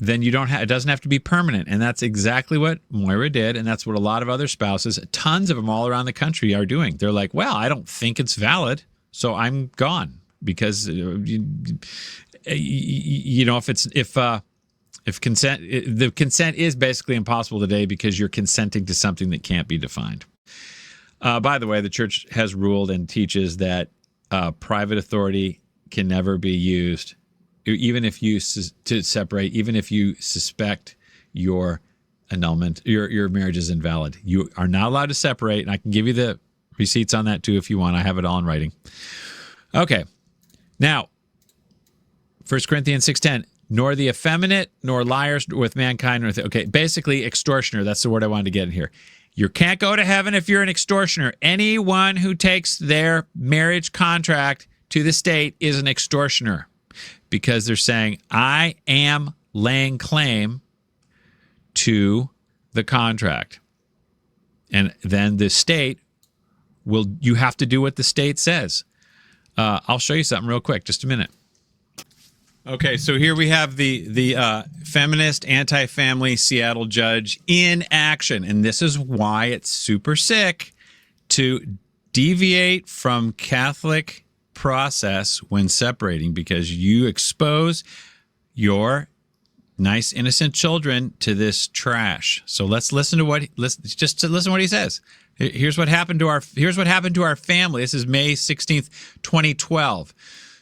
then you don't have. It doesn't have to be permanent, and that's exactly what Moira did, and that's what a lot of other spouses, tons of them all around the country, are doing. They're like, "Well, I don't think it's valid, so I'm gone." Because if consent, the consent is basically impossible today because you're consenting to something that can't be defined. By the way, the church has ruled and teaches that private authority can never be used, even if you even if you suspect your annulment, your marriage is invalid. You are not allowed to separate, and I can give you the receipts on that too if you want. I have it all in writing. Okay. Now, 1 Corinthians 6:10, nor the effeminate, nor liars with mankind. Okay, basically extortioner. That's the word I wanted to get in here. You can't go to heaven if you're an extortioner. Anyone who takes their marriage contract to the state is an extortioner because they're saying, I am laying claim to the contract. And then the state you have to do what the state says. I'll show you something real quick. Just a minute. Okay, so here we have the feminist, anti-family Seattle judge in action. And this is why it's super sick to deviate from Catholic process when separating because you expose your nice innocent children to this trash. So let's listen to what he says. Here's what happened to our family. This is May 16th, 2012.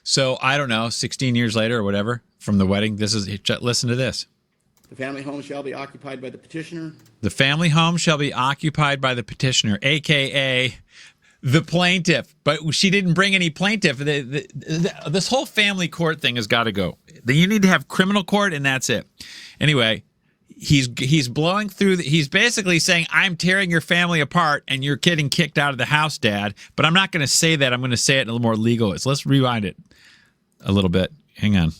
So I don't know, 16 years later or whatever from the wedding. Listen to this. The family home shall be occupied by the petitioner. The family home shall be occupied by the petitioner, aka the plaintiff. But she didn't bring any plaintiff. This whole family court thing has got to go. You need to have criminal court, and that's it. Anyway, he's blowing through. He's basically saying, "I'm tearing your family apart, and you're getting kicked out of the house, Dad." But I'm not going to say that. I'm going to say it in a little more legal. So let's rewind it a little bit. Hang on.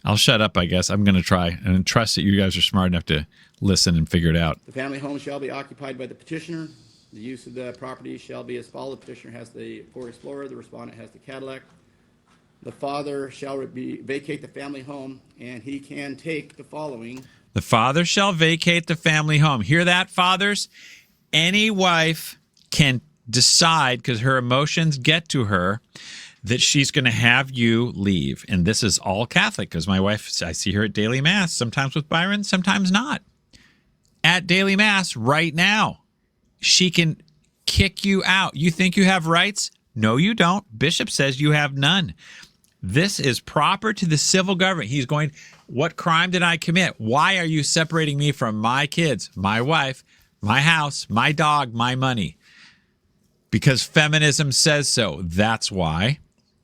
I'll shut up, I guess. I'm going to try and trust that you guys are smart enough to listen and figure it out. The family home shall be occupied by the petitioner. The use of the property shall be as follows. The petitioner has the Ford Explorer. The respondent has the Cadillac. The father shall vacate the family home, and he can take the following. The father shall vacate the family home. Hear that, fathers? Any wife can decide, because her emotions get to her, that she's going to have you leave. And this is all Catholic, because my wife, I see her at daily mass, sometimes with Byron, sometimes not. At daily mass right now, she can kick you out. You think you have rights? No, you don't. Bishop says you have none. This is proper to the civil government. He's going, what crime did I commit? Why are you separating me from my kids, my wife, my house, my dog, my money? Because feminism says so. That's why.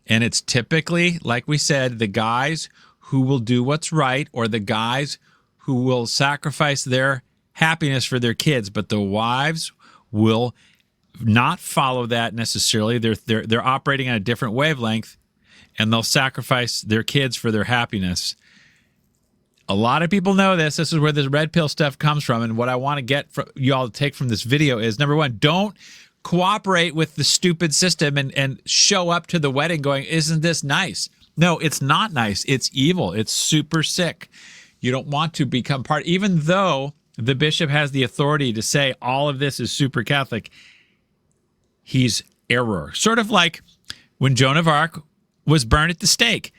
And it's typically, like we said, the guys who will do what's right, or the guys who will sacrifice their happiness for their kids, but the wives will not follow that necessarily. They're operating on a different wavelength, and they'll sacrifice their kids for their happiness. A lot of people know this. This is where this red pill stuff comes from. And what I want to get you all to take from this video is, number one, don't cooperate with the stupid system and show up to the wedding going, isn't this nice? No, it's not nice. It's evil. It's super sick. You don't want to become part, even though the bishop has the authority to say all of this is super Catholic. He's error. Sort of like when Joan of Arc was burned at the stake.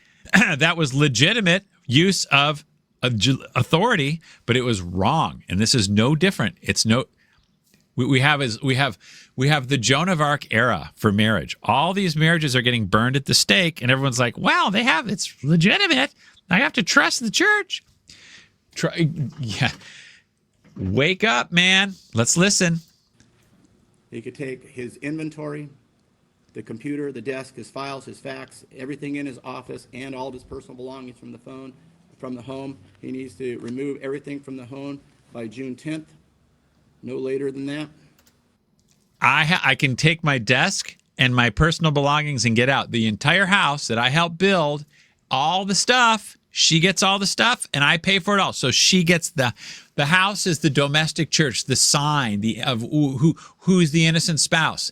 That was legitimate use of authority, but it was wrong. And this is no different. It's no. We have the Joan of Arc era for marriage. All these marriages are getting burned at the stake, and everyone's like, "Wow, it's legitimate. I have to trust the church." Wake up, man. Let's listen. He could take his inventory, the computer, the desk, his files, his fax, everything in his office, and all of his personal belongings from the home. He needs to remove everything from the home by June 10th. No later than that. I can take my desk and my personal belongings and get out. The entire house that I helped build, all the stuff, she gets all the stuff, and I pay for it all. So she gets the house is the domestic church, the sign of who's the innocent spouse.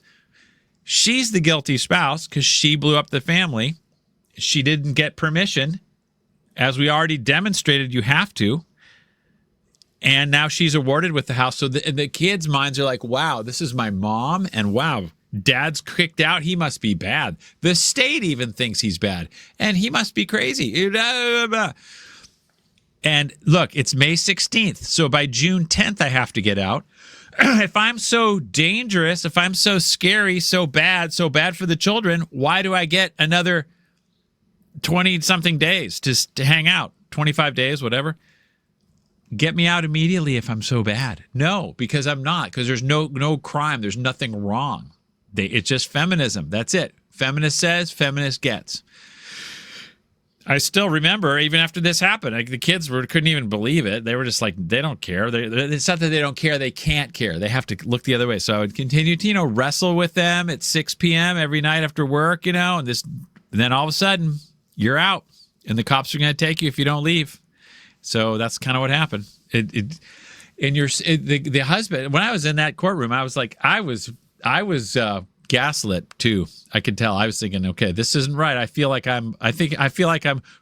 She's the guilty spouse because she blew up the family. She didn't get permission. As we already demonstrated, you have to. And now she's awarded with the house. So the kids' minds are like, wow, this is my mom. And wow, dad's kicked out. He must be bad. The state even thinks he's bad. And he must be crazy. And look, it's May 16th. So by June 10th, I have to get out. If I'm so dangerous, if I'm so scary, so bad for the children, why do I get another 20-something days to hang out? 25 days, whatever. Get me out immediately if I'm so bad. No, because I'm not. Because there's no crime. There's nothing wrong. It's just feminism. That's it. Feminist says, feminist gets. I still remember, even after this happened, the kids couldn't even believe it. They were just like, they don't care. It's not that they don't care. They can't care. They have to look the other way. So I would continue to, wrestle with them at 6 p.m. every night after work, and then all of a sudden, you're out. And the cops are going to take you if you don't leave. So that's kind of what happened. The husband, when I was in that courtroom, I was like, I was gaslit too. I could tell. I was thinking, okay, this isn't right. I feel like I'm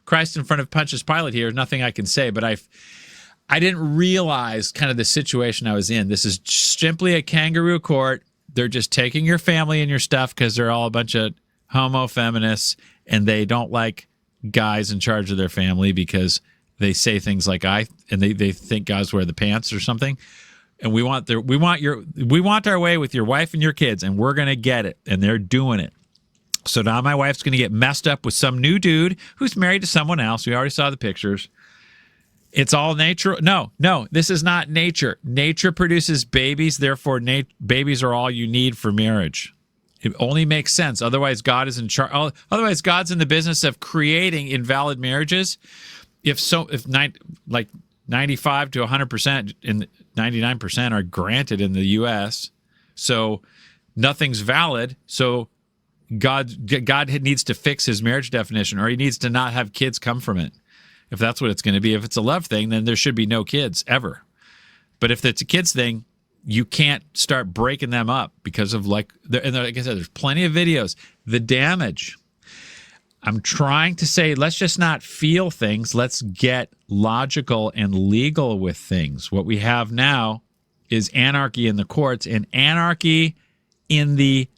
Christ in front of Pontius Pilate here. There's nothing I can say, but I didn't realize kind of the situation I was in. This is simply a kangaroo court. They're just taking your family and your stuff because they're all a bunch of homo feminists, and they don't like guys in charge of their family because they say things like they think guys wear the pants or something. And we want our way with your wife and your kids, and we're gonna get it, and they're doing it. So now my wife's gonna get messed up with some new dude who's married to someone else. We already saw the pictures. It's all nature. No, this is not nature. Nature produces babies, therefore babies are all you need for marriage. It only makes sense. Otherwise, God is in charge. Otherwise, God's in the business of creating invalid marriages. If 95 to 100% and 99% are granted in the U.S., so nothing's valid. So God needs to fix his marriage definition, or he needs to not have kids come from it. If that's what it's going to be. If it's a love thing, then there should be no kids ever. But if it's a kids thing, you can't start breaking them up because of like I said, there's plenty of videos. The damage. I'm trying to say, let's just not feel things. Let's get logical and legal with things. What we have now is anarchy in the courts and anarchy in the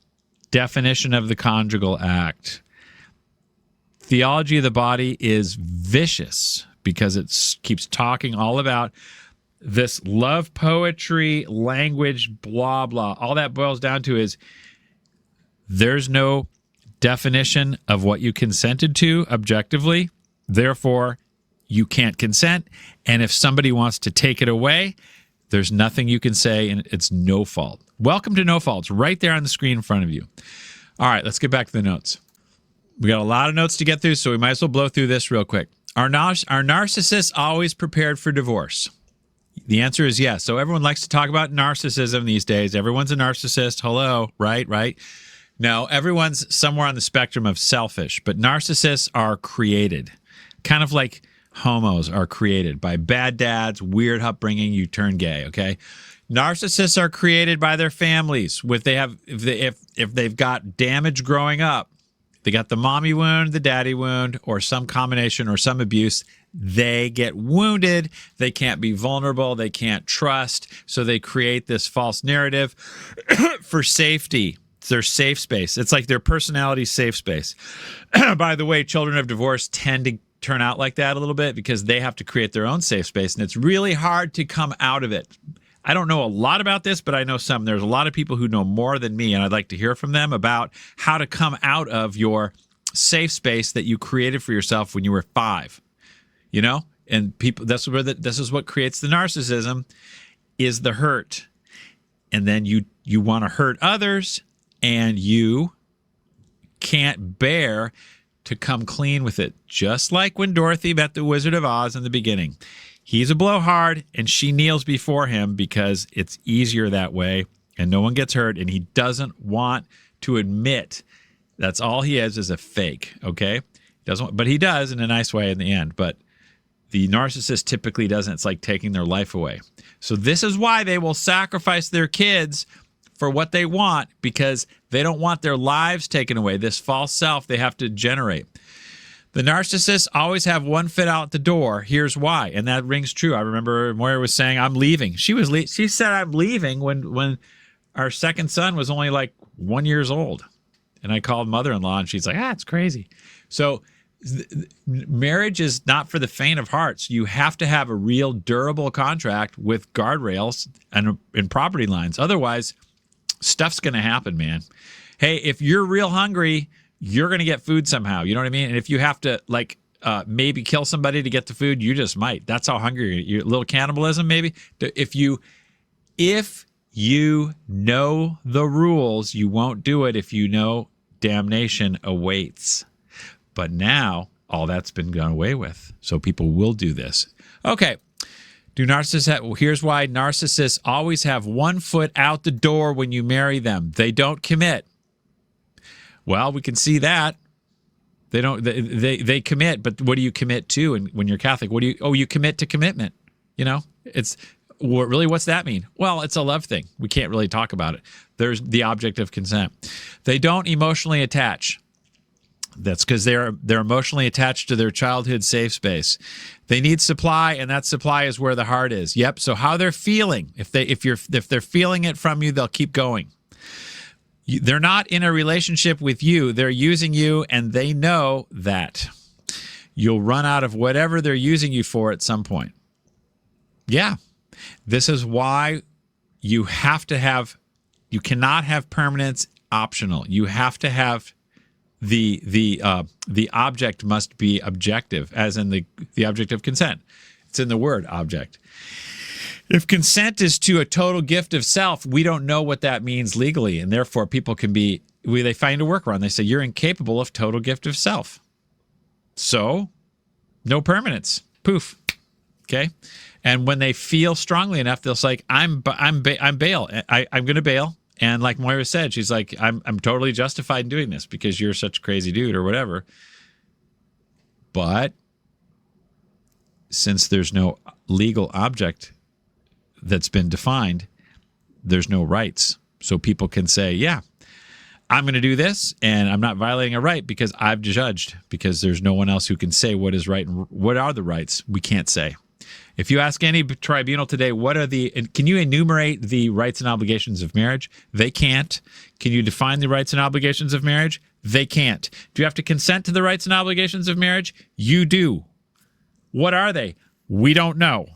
definition of the conjugal act. Theology of the body is vicious because it keeps talking all about this love poetry, language, blah, blah. All that boils down to is there's no definition of what you consented to objectively. Therefore, you can't consent. And if somebody wants to take it away, there's nothing you can say, and it's no fault. Welcome to No Fault. It's right there on the screen in front of you. All right, let's get back to the notes. We got a lot of notes to get through, so we might as well blow through this real quick. Are narcissists always prepared for divorce? The answer is yes. So everyone likes to talk about narcissism these days. Everyone's a narcissist. Hello, right? No, everyone's somewhere on the spectrum of selfish, but narcissists are created, kind of like homos are created by bad dads, weird upbringing, you turn gay, okay? Narcissists are created by their families. If they've got damage growing up, they got the mommy wound, the daddy wound, or some combination or some abuse, they get wounded. They can't be vulnerable. They can't trust. So they create this false narrative for safety. It's their safe space. It's like their personality safe space. By the way, children of divorce tend to turn out like that a little bit because they have to create their own safe space, and it's really hard to come out of it. I don't know a lot about this, but I know some. There's a lot of people who know more than me, and I'd like to hear from them about how to come out of your safe space that you created for yourself when you were 5. You know? And people, this is what creates the narcissism, is the hurt. And then you want to hurt others, and you can't bear to come clean with it. Just like when Dorothy met the Wizard of Oz in the beginning. He's a blowhard, and she kneels before him because it's easier that way, and no one gets hurt, and he doesn't want to admit that's all he is a fake, okay? But he does in a nice way in the end, but the narcissist typically doesn't. It's like taking their life away. So this is why they will sacrifice their kids for what they want, because they don't want their lives taken away, this false self they have to generate. The narcissists always have one foot out the door. Here's why, and that rings true. I remember Moira was saying, I'm leaving. She said, I'm leaving when our second son was only like 1 year old. And I called mother-in-law, and she's like, it's crazy. So marriage is not for the faint of hearts. You have to have a real durable contract with guardrails and property lines. Otherwise, stuff's going to happen, man. Hey, if you're real hungry, you're going to get food somehow. You know what I mean? And if you have to, maybe kill somebody to get the food, you just might. That's how hungry you're. A little cannibalism, maybe. If you know the rules, you won't do it if you know damnation awaits. But now, all that's been done away with. So people will do this. Okay. Here's why narcissists always have one foot out the door when you marry them. They don't commit. Well, we can see that. They commit, but what do you commit to? And when you're Catholic, you commit to commitment. You know, what's that mean? Well, it's a love thing. We can't really talk about it. There's the object of consent. They don't emotionally attach. That's because they're emotionally attached to their childhood safe space. They need supply, and that supply is where the heart is. Yep. So how they're feeling, if they're feeling it from you, they'll keep going. They're not in a relationship with you. They're using you, and they know that. You'll run out of whatever they're using you for at some point. Yeah. This is why you cannot have permanence optional. You have to have the object must be objective, as in the object of consent. It's in the word object. If consent is to a total gift of self, we don't know what that means legally, and therefore people they find a workaround. They say you're incapable of total gift of self. So, no permanence. Poof. Okay? And when they feel strongly enough, they'll say, I'm bail. I'm going to bail. And like Moira said, she's like, I'm totally justified in doing this because you're such a crazy dude or whatever. But since there's no legal object that's been defined, there's no rights. So people can say, yeah, I'm going to do this and I'm not violating a right because I've judged, because there's no one else who can say what is right and what are the rights. We can't say. If you ask any tribunal today, can you enumerate the rights and obligations of marriage? They can't. Can you define the rights and obligations of marriage? They can't. Do you have to consent to the rights and obligations of marriage? You do. What are they? We don't know.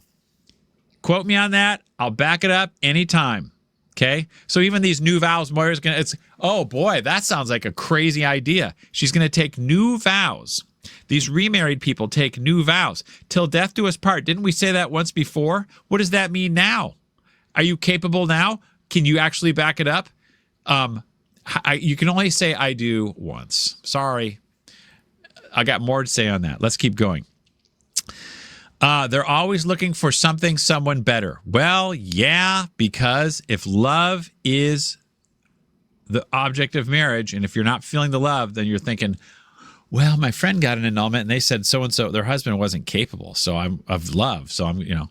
Quote me on that. I'll back it up anytime. Okay? So even these new vows, Moira's going to, oh boy, that sounds like a crazy idea. She's going to take new vows. These remarried people take new vows. Till death do us part. Didn't we say that once before? What does that mean now? Are you capable now? Can you actually back it up? You can only say I do once. Sorry. I got more to say on that. Let's keep going. They're always looking for someone better. Well, yeah, because if love is the object of marriage, and if you're not feeling the love, then you're thinking, well, my friend got an annulment, and they said so-and-so, their husband wasn't capable, so I'm of love. So I'm, and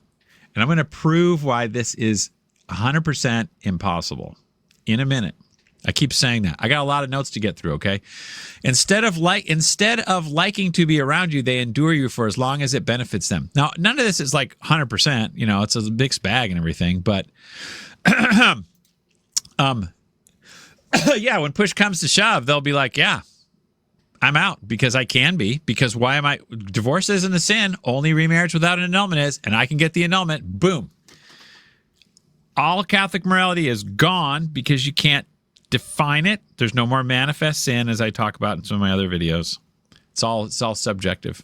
I'm going to prove why this is 100% impossible in a minute. I keep saying that. I got a lot of notes to get through, okay? Instead of liking to be around you, they endure you for as long as it benefits them. Now, none of this is like 100%, it's a mixed bag and everything, but yeah, when push comes to shove, they'll be like, yeah, I'm out because I can be, because why am I? Divorce isn't a sin. Only remarriage without an annulment is, and I can get the annulment. Boom. All Catholic morality is gone because you can't define it. There's no more manifest sin, as I talk about in some of my other videos. It's all subjective.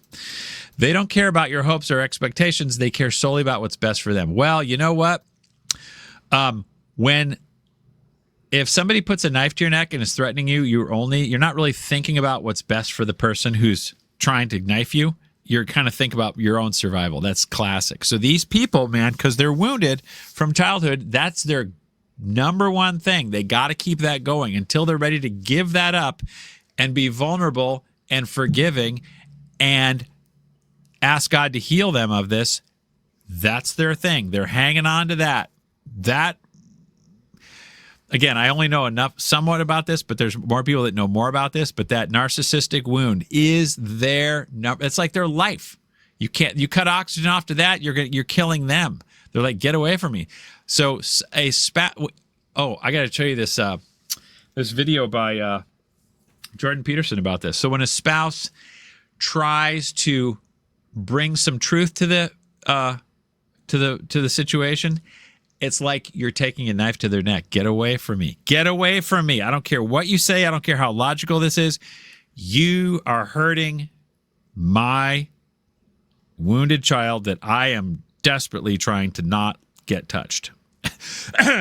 They don't care about your hopes or expectations. They care solely about what's best for them. Well, you know what? If somebody puts a knife to your neck and is threatening you, you're not really thinking about what's best for the person who's trying to knife you. You're kind of think about your own survival. That's classic. So these people, man, because they're wounded from childhood, that's their number one thing. They got to keep that going until they're ready to give that up and be vulnerable and forgiving and ask God to heal them of this. That's their thing. They're hanging on to that. Again, I only know somewhat about this, but there's more people that know more about this. But that narcissistic wound is it's like their life. You cut oxygen off to that, you're killing them. They're like, get away from me. So I got to show you this video by Jordan Peterson about this. So when a spouse tries to bring some truth to the situation, it's like you're taking a knife to their neck. Get away from me. Get away from me. I don't care what you say. I don't care how logical this is. You are hurting my wounded child that I am desperately trying to not get touched.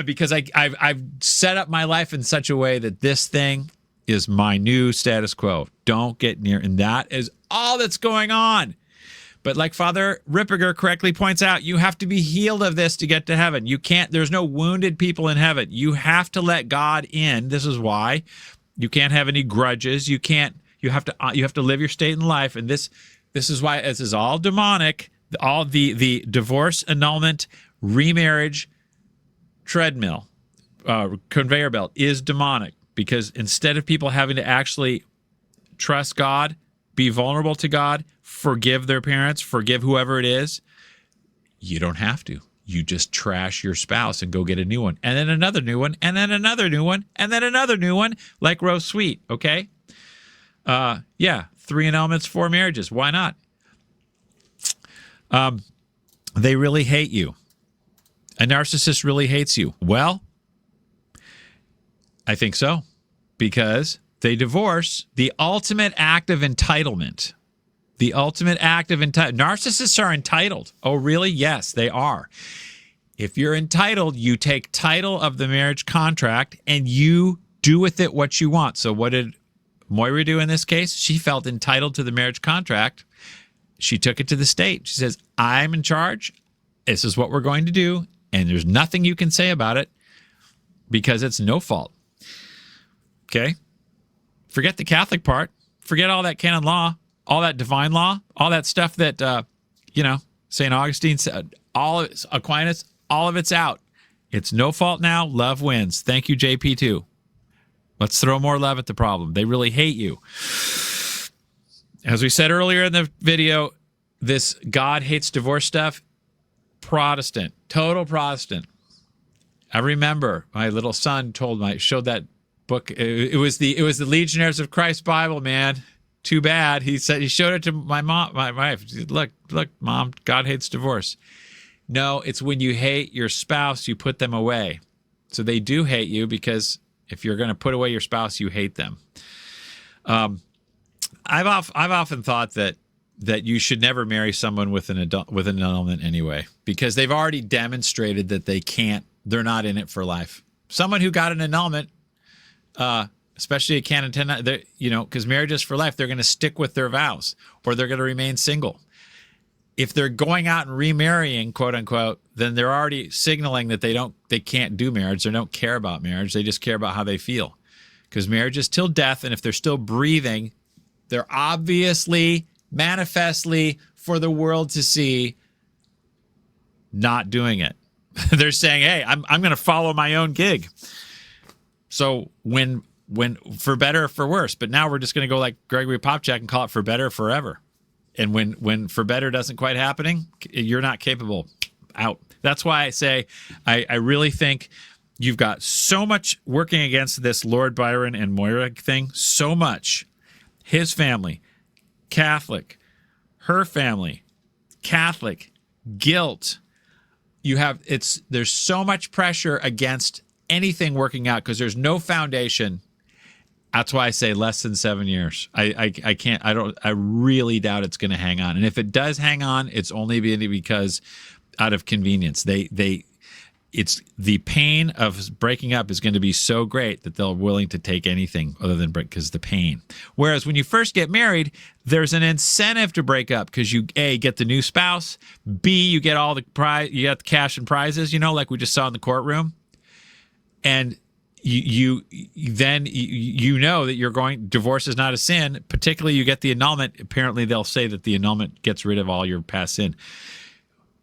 Because I've set up my life in such a way that this thing is my new status quo. Don't get near. And that is all that's going on. But like Father Ripperger correctly points out, you have to be healed of this to get to heaven. There's no wounded people in heaven. You have to let God in. This is why you can't have any grudges. You have to live your state in life. And this is why this is all demonic. All the divorce, annulment, remarriage, treadmill, conveyor belt is demonic, because instead of people having to actually trust God, be vulnerable to God, forgive their parents, forgive whoever it is, you don't have to. You just trash your spouse and go get a new one, and then another new one, and then another new one, and then another new one, like Rose Sweet, okay? Yeah, 3 annulments, 4 marriages. Why not? They really hate you. A narcissist really hates you. Well, I think so, because they divorce, the ultimate act of entitlement. The ultimate act of entitlement. Narcissists are entitled. Oh, really? Yes, they are. If you're entitled, you take title of the marriage contract and you do with it what you want. So what did Moira do in this case? She felt entitled to the marriage contract. She took it to the state. She says, I'm in charge. This is what we're going to do. And there's nothing you can say about it because it's no fault. Okay? Forget the Catholic part. Forget all that canon law. All that divine law, all that stuff that, St. Augustine said, Aquinas, all of it's out. It's no fault now. Love wins. Thank you, JP2. Let's throw more love at the problem. They really hate you. As we said earlier in the video, this God hates divorce stuff, Protestant, total Protestant. I remember my little son showed that book. It was the Legionnaires of Christ Bible, man. Too bad. He showed it to my mom, my wife. Look, Mom, God hates divorce. No, it's when you hate your spouse, you put them away. So they do hate you because if you're going to put away your spouse, you hate them. I've often thought that you should never marry someone with an annulment anyway, because they've already demonstrated that they're not in it for life. Someone who got an annulment, especially a canon 10, because marriage is for life, they're going to stick with their vows or they're going to remain single. If they're going out and remarrying, quote unquote, then they're already signaling that they can't do marriage. They don't care about marriage. They just care about how they feel, because marriage is till death. And if they're still breathing, they're obviously, manifestly, for the world to see, not doing it. They're saying, hey, I'm going to follow my own gig. So when for better or for worse, but now we're just going to go like Gregory Popchak and call it for better forever. And when for better doesn't quite happening, you're not capable. Out. That's why I say I really think you've got so much working against this Lord Byron and Moira thing. So much. His family, Catholic. Her family, Catholic. Guilt. There's so much pressure against anything working out because there's no foundation. That's why I say less than 7 years. I really doubt it's going to hang on. And if it does hang on, it's only because out of convenience. It's the pain of breaking up is going to be so great that they're willing to take anything other than break because the pain. Whereas when you first get married, there's an incentive to break up because you A, get the new spouse, B, you get all the prize, you got the cash and prizes, like we just saw in the courtroom. And you know that divorce is not a sin. Particularly, you get the annulment. Apparently, they'll say that the annulment gets rid of all your past sin.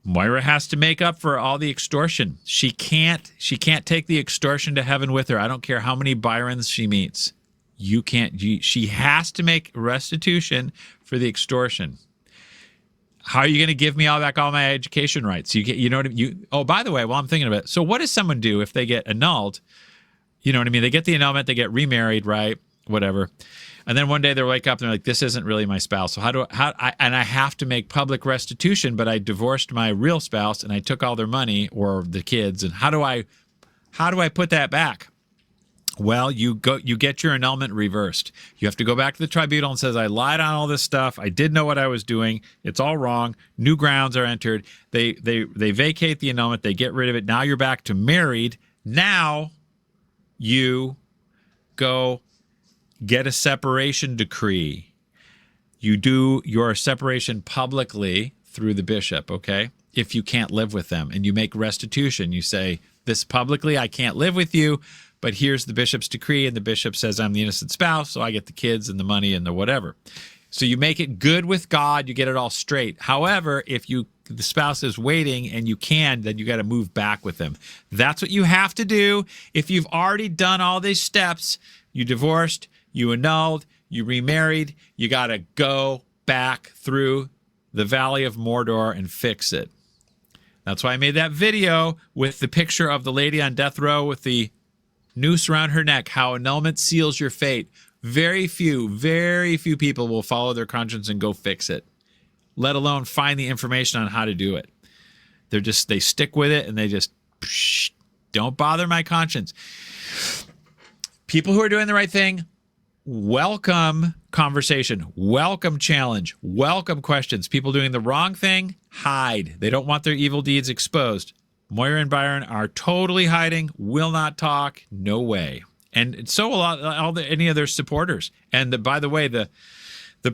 Moira has to make up for all the extortion. She can't take the extortion to heaven with her. I don't care how many Byrons she meets. She has to make restitution for the extortion. How are you going to give me back all my education rights? You know what I mean? Oh, by the way, while I'm thinking about it, so what does someone do if they get annulled? You know what I mean? They get the annulment, they get remarried, right? Whatever. And then one day they wake up and they're like, this isn't really my spouse. So I have to make public restitution, but I divorced my real spouse and I took all their money or the kids. And how do I put that back? Well, you get your annulment reversed. You have to go back to the tribunal and says, I lied on all this stuff. I did know what I was doing. It's all wrong. New grounds are entered. They vacate the annulment. They get rid of it. Now you're back to married. Now you go get a separation decree. You do your separation publicly through the bishop, okay? If you can't live with them, and you make restitution. You say, this publicly, I can't live with you, but here's the bishop's decree, and the bishop says I'm the innocent spouse, so I get the kids and the money and the whatever. So you make it good with God, you get it all straight. However, if the spouse is waiting and you can, then you got to move back with them. That's what you have to do. If you've already done all these steps, you divorced, you annulled, you remarried, you got to go back through the Valley of Mordor and fix it. That's why I made that video with the picture of the lady on death row with the noose around her neck, how annulment seals your fate. Very few people will follow their conscience and go fix it, let alone find the information on how to do it. They stick with it and they just, don't bother my conscience. People who are doing the right thing, welcome conversation, welcome challenge, welcome questions. People doing the wrong thing, hide. They don't want their evil deeds exposed. Moira and Byron are totally hiding, will not talk, no way. And so any of their supporters. And by the way, the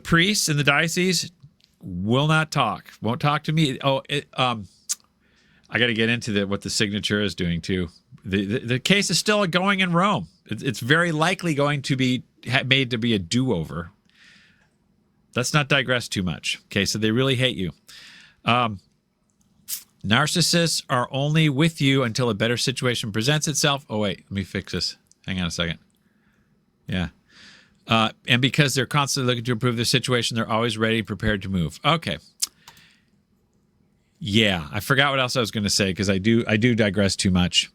priests in the diocese will not talk, won't talk to me. I got to get into what the signature is doing too. The case is still going in Rome. It's very likely going to be made to be a do-over. Let's not digress too much. Okay, so they really hate you. Narcissists are only with you until a better situation presents itself. Oh, wait, let me fix this. Hang on a second. Yeah. And because they're constantly looking to improve their situation, they're always ready and prepared to move. Okay. Yeah, I forgot what else I was going to say because I do digress too much.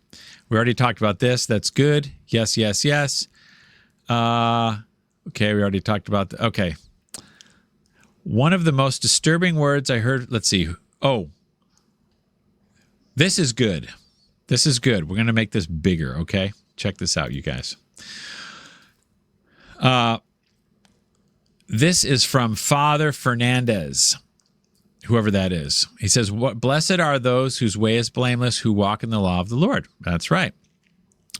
We already talked about this. That's good. Yes, yes, yes. Okay, we already talked about that. Okay. One of the most disturbing words I heard, let's see. Oh, this is good. This is good. We're going to make this bigger, okay? Check this out, you guys. This is from Father Fernandez, whoever that is. He says, "Blessed are those whose way is blameless, who walk in the law of the Lord." That's right.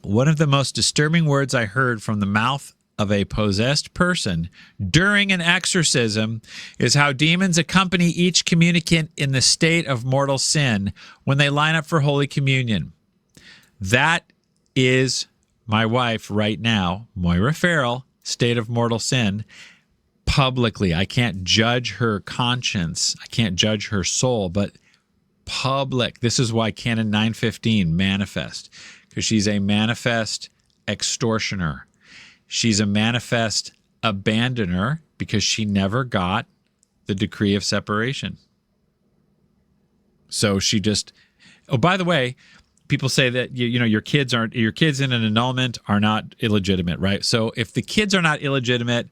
One of the most disturbing words I heard from the mouth of a possessed person during an exorcism is how demons accompany each communicant in the state of mortal sin when they line up for Holy Communion. That is my wife right now, Moira Farrell, state of mortal sin, publicly. I can't judge her conscience. I can't judge her soul, but public. This is why Canon 915 manifest, because she's a manifest extortioner. She's a manifest abandoner because she never got the decree of separation. So she just, oh, by the way, people say that, your kids in an annulment are not illegitimate, right? So if the kids are not illegitimate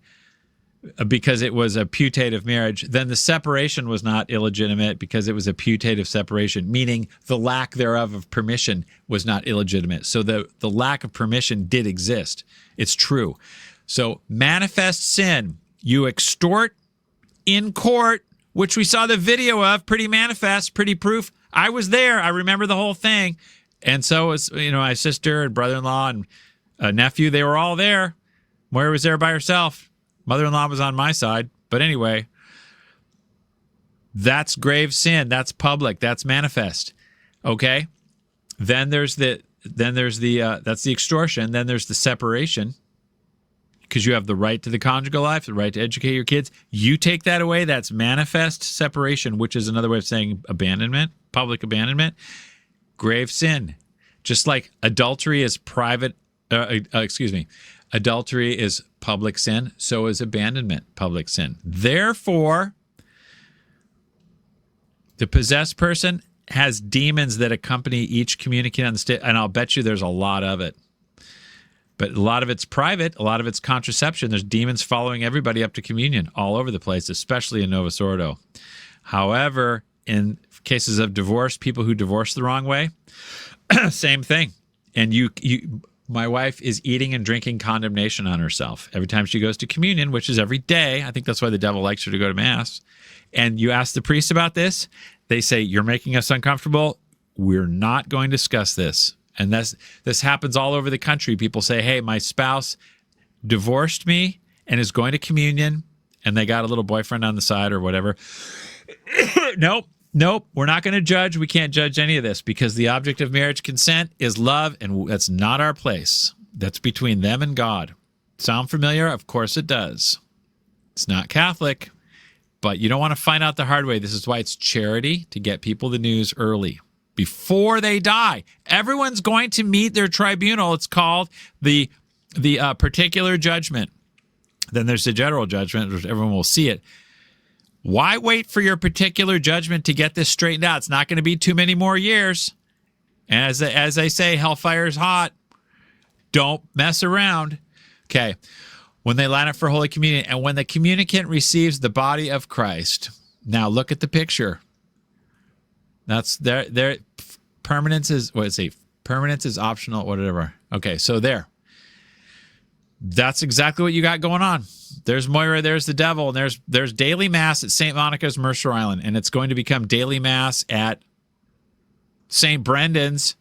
because it was a putative marriage, then the separation was not illegitimate because it was a putative separation, meaning the lack thereof of permission was not illegitimate. So the lack of permission did exist. It's true. So manifest sin, you extort in court, which we saw the video of, pretty manifest, pretty proof. I was there. I remember the whole thing. And so was, my sister and brother-in-law and nephew, they were all there. Moira was there by herself. Mother-in-law was on my side. But anyway, that's grave sin. That's public. That's manifest. Okay? Then there's the that's the extortion. Then there's the separation, because you have the right to the conjugal life, the right to educate your kids. You take that away, that's manifest separation, which is another way of saying abandonment, public abandonment. Grave sin. Just like adultery is adultery is public sin, so is abandonment public sin. Therefore, the possessed person has demons that accompany each communicant on the state, and I'll bet you there's a lot of it. But a lot of it's private, a lot of it's contraception. There's demons following everybody up to communion all over the place, especially in Novus Ordo. However, in cases of divorce, people who divorce the wrong way, same thing. And my wife is eating and drinking condemnation on herself every time she goes to communion, which is every day. I think that's why the devil likes her to go to mass. And you ask the priest about this, they say, "You're making us uncomfortable. We're not going to discuss this." And this happens all over the country. People say, "Hey, my spouse divorced me and is going to communion," and they got a little boyfriend on the side or whatever. Nope, we're not going to judge. We can't judge any of this because the object of marriage consent is love, and that's not our place. That's between them and God. Sound familiar? Of course it does. It's not Catholic, but you don't want to find out the hard way. This is why it's charity, to get people the news early, before they die. Everyone's going to meet their tribunal. It's called the particular judgment. Then there's the general judgment, which everyone will see it. Why wait for your particular judgment to get this straightened out? It's not going to be too many more years. And as they say, hellfire's hot. Don't mess around. Okay. When they line up for Holy Communion, and when the communicant receives the body of Christ. Now look at the picture. That's their permanence is, what is it? Permanence is optional, whatever. Okay, so there. That's exactly what you got going on. There's Moira, there's the devil, and there's daily mass at St. Monica's, Mercer Island, and it's going to become daily mass at St. Brendan's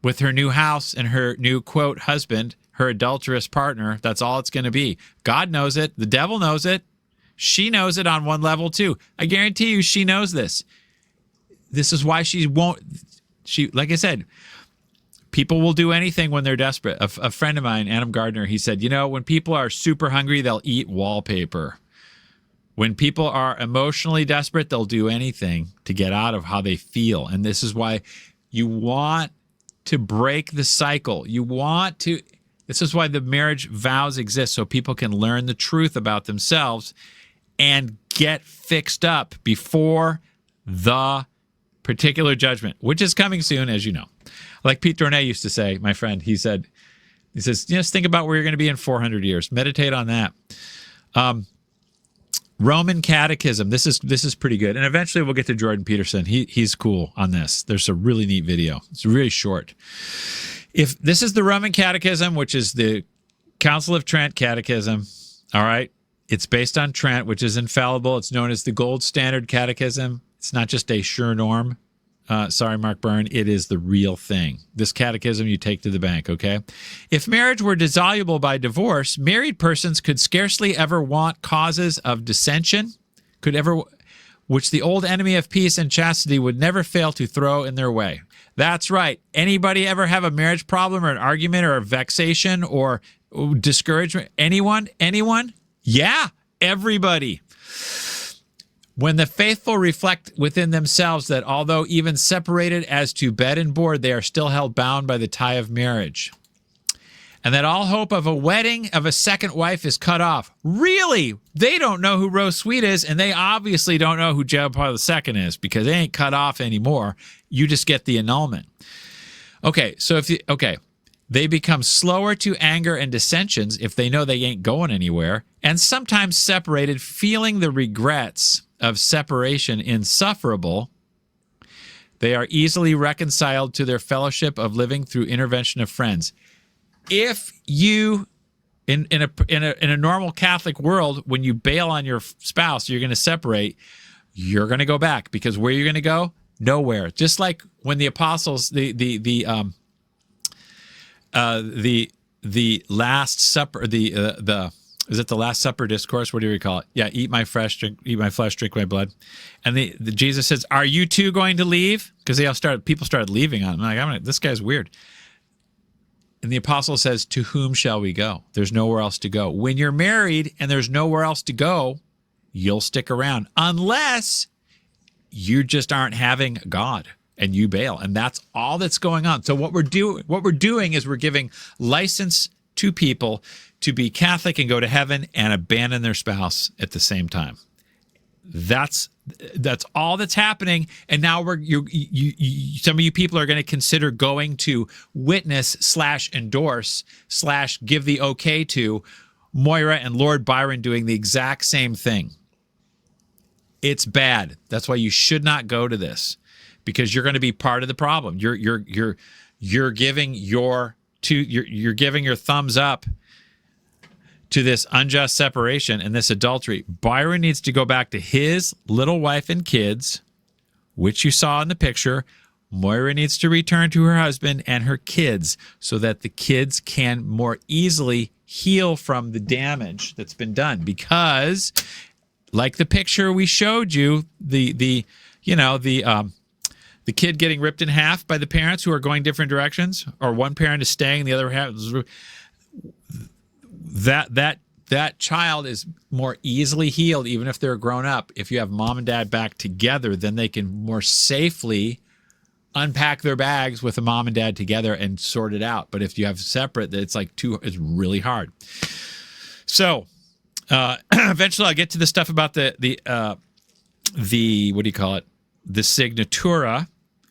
with her new house and her new, quote, husband, her adulterous partner. That's all it's going to be. God knows it. The devil knows it. She knows it on one level, too. I guarantee you she knows this. This is why she won't, like I said, people will do anything when they're desperate. A friend of mine, Adam Gardner, he said, when people are super hungry, they'll eat wallpaper. When people are emotionally desperate, they'll do anything to get out of how they feel. And this is why you want to break the cycle. This is why the marriage vows exist, so people can learn the truth about themselves and get fixed up before the particular judgment, which is coming soon, as you know. Like Pete Dornay used to say, my friend, he says, just think about where you're going to be in 400 years. Meditate on that. Roman Catechism. This is pretty good. And eventually we'll get to Jordan Peterson. He's cool on this. There's a really neat video. It's really short. If this is the Roman Catechism, which is the Council of Trent Catechism, all right? It's based on Trent, which is infallible. It's known as the gold standard catechism. It's not just a sure norm. Sorry, Mark Byrne. It is the real thing. This catechism you take to the bank, okay? If marriage were dissoluble by divorce, married persons could scarcely ever want causes of dissension, which the old enemy of peace and chastity would never fail to throw in their way. That's right. Anybody ever have a marriage problem or an argument or a vexation or discouragement? Anyone? Yeah, everybody. When the faithful reflect within themselves that although even separated as to bed and board, they are still held bound by the tie of marriage. And that all hope of a wedding of a second wife is cut off. Really? They don't know who Rose Sweet is, and they obviously don't know who John Paul II is because they ain't cut off anymore. You just get the annulment. Okay, so they become slower to anger and dissensions if they know they ain't going anywhere, and sometimes separated, feeling the regrets of separation insufferable. They are easily reconciled to their fellowship of living through intervention of friends. If you, in a normal Catholic world, when you bail on your spouse, you're going to separate, you're going to go back, because where you're going to go? Nowhere. Just like when the apostles, the Last Supper, is it the Last Supper discourse? What do we call it? Yeah, eat my flesh, drink my blood. And the Jesus says, "Are you two going to leave?" Because people started leaving on him. I'm like, this guy's weird. And the apostle says, "To whom shall we go?" There's nowhere else to go. When you're married and there's nowhere else to go, you'll stick around unless you just aren't having God and you bail. And that's all that's going on. So what we're doing is we're giving license to people to be Catholic and go to heaven and abandon their spouse at the same time. That's all that's happening. And now some of you people are going to consider going to witness / endorse / give the okay to Moira and Lord Byron doing the exact same thing. It's bad. That's why you should not go to this, because you're going to be part of the problem. You're giving your thumbs up to this unjust separation and this adultery. Byron needs to go back to his little wife and kids, which you saw in the picture. Moira needs to return to her husband and her kids so that the kids can more easily heal from the damage that's been done. Because, like the picture we showed you, the kid getting ripped in half by the parents who are going different directions, or one parent is staying, the other half is, that child is more easily healed, even if they're grown up. If you have mom and dad back together, then they can more safely unpack their bags with a mom and dad together and sort it out. But if you have separate, it's it's really hard. So eventually I'll get to the stuff about the what do you call it? The signatura,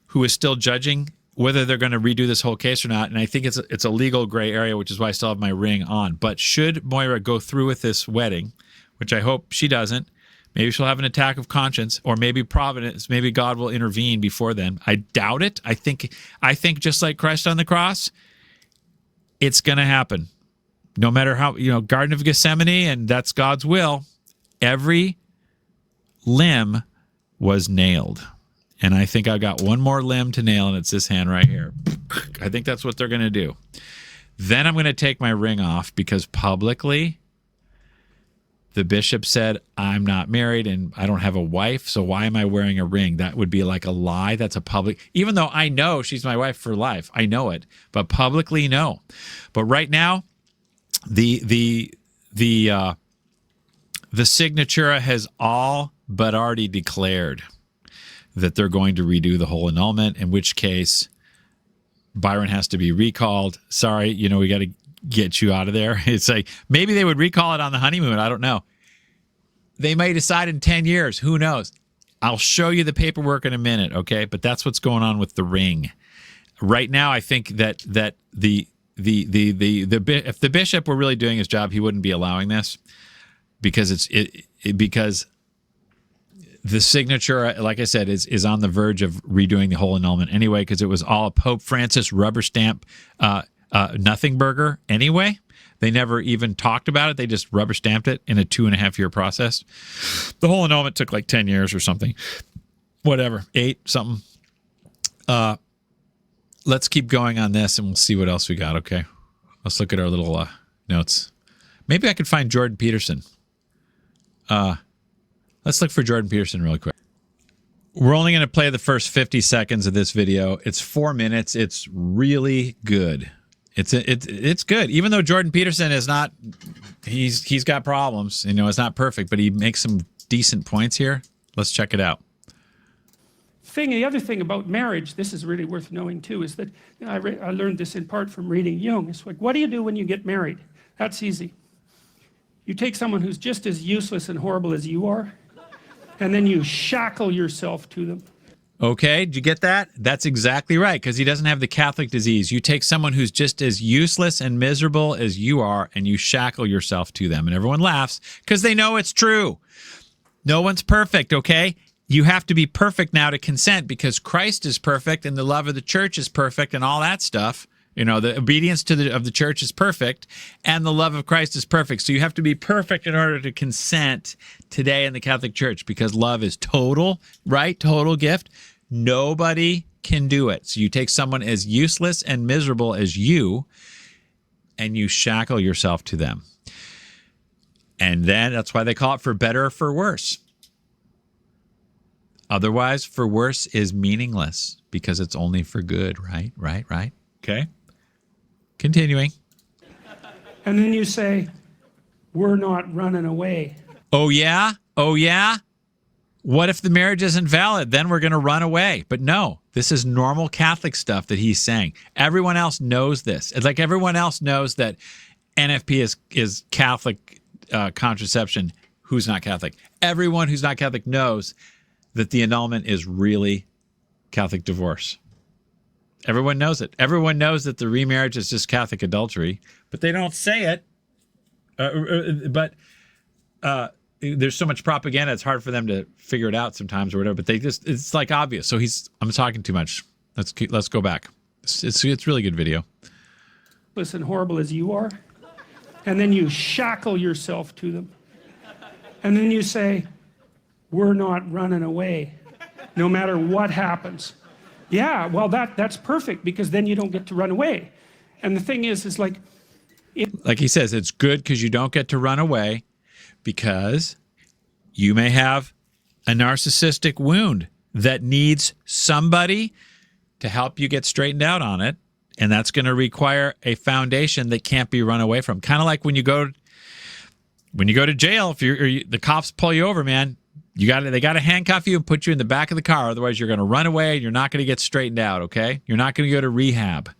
who is still judging whether they're going to redo this whole case or not. And I think it's a legal gray area, which is why I still have my ring on. But should Moira go through with this wedding, which I hope she doesn't, maybe she'll have an attack of conscience, or maybe providence, maybe God will intervene before then. I doubt it. I think just like Christ on the cross, it's going to happen. No matter how, Garden of Gethsemane, and that's God's will, every limb was nailed. And I think I got one more limb to nail, and it's this hand right here. I think that's what they're going to do. Then I'm going to take my ring off because publicly the bishop said, I'm not married and I don't have a wife, so why am I wearing a ring? That would be like a lie. That's a public, even though I know she's my wife for life. I know it, but publicly, no. But right now, the signatura has all but already declared that they're going to redo the whole annulment, in which case Byron has to be recalled. Sorry, we got to get you out of there. It's like maybe they would recall it on the honeymoon. I don't know. They may decide in 10 years. Who knows? I'll show you the paperwork in a minute, okay? But that's what's going on with the ring. Right now, I think that if the bishop were really doing his job, he wouldn't be allowing this because because the signature, like I said, is on the verge of redoing the whole annulment anyway, because it was all a Pope Francis rubber stamp nothing burger anyway. They never even talked about it. They just rubber stamped it in a 2.5-year process. The whole annulment took like 10 years or something. Whatever, 8 something. Let's keep going on this and we'll see what else we got, okay? Let's look at our little notes. Maybe I could find Jordan Peterson. Let's look for Jordan Peterson really quick. We're only going to play the first 50 seconds of this video. It's 4 minutes. It's really good. It's good. Even though Jordan Peterson is not, he's got problems. It's not perfect, but he makes some decent points here. Let's check it out. The other thing about marriage, this is really worth knowing too, is that I learned this in part from reading Jung. It's like, what do you do when you get married? That's easy. You take someone who's just as useless and horrible as you are, and then you shackle yourself to them. Okay, did you get that? That's exactly right, because he doesn't have the Catholic disease. You take someone who's just as useless and miserable as you are, and you shackle yourself to them. And everyone laughs because they know it's true. No one's perfect, okay? You have to be perfect now to consent because Christ is perfect and the love of the church is perfect and all that stuff. The obedience of the church is perfect and the love of Christ is perfect. So you have to be perfect in order to consent today in the Catholic Church because love is total, right? Total gift. Nobody can do it. So you take someone as useless and miserable as you and you shackle yourself to them. And then that's why they call it for better or for worse. Otherwise, for worse is meaningless because it's only for good, right? Right. Okay. Continuing. And then you say, we're not running away. Oh, yeah? What if the marriage isn't valid? Then we're going to run away. But no, this is normal Catholic stuff that he's saying. Everyone else knows this. It's like everyone else knows that NFP is Catholic contraception. Who's not Catholic? Everyone who's not Catholic knows that the annulment is really Catholic divorce. Everyone knows it. Everyone knows that the remarriage is just Catholic adultery, but they don't say it. But there's so much propaganda, it's hard for them to figure it out sometimes or whatever, but it's like obvious. So I'm talking too much. Let's go back. It's really good video. Listen, horrible as you are, and then you shackle yourself to them. And then you say, we're not running away, no matter what happens. Yeah, well, that's perfect, because then you don't get to run away. And the thing is like he says, it's good because you don't get to run away, because you may have a narcissistic wound that needs somebody to help you get straightened out on it. And that's going to require a foundation that can't be run away from. Kind of like when you go to jail, if the cops pull you over, man, they got to handcuff you and put you in the back of the car. Otherwise, you're going to run away and you're not going to get straightened out, okay? You're not going to go to rehab.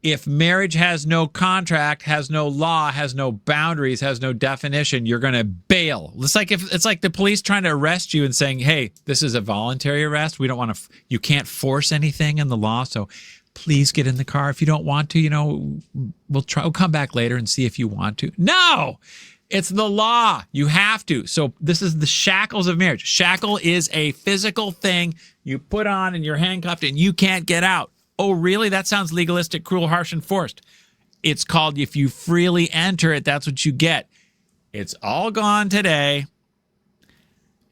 if marriage has no contract, has no law, has no boundaries, has no definition, you're going to bail. It's like the police trying to arrest you and saying, hey, this is a voluntary arrest. We don't want to, you can't force anything in the law. So please get in the car. If you don't want to, we'll come back later and see if you want to. No, it's the law. You have to. So this is the shackles of marriage. Shackle is a physical thing you put on and you're handcuffed and you can't get out. Oh, really? That sounds legalistic, cruel, harsh, and forced. It's called, if you freely enter it, that's what you get. It's all gone today.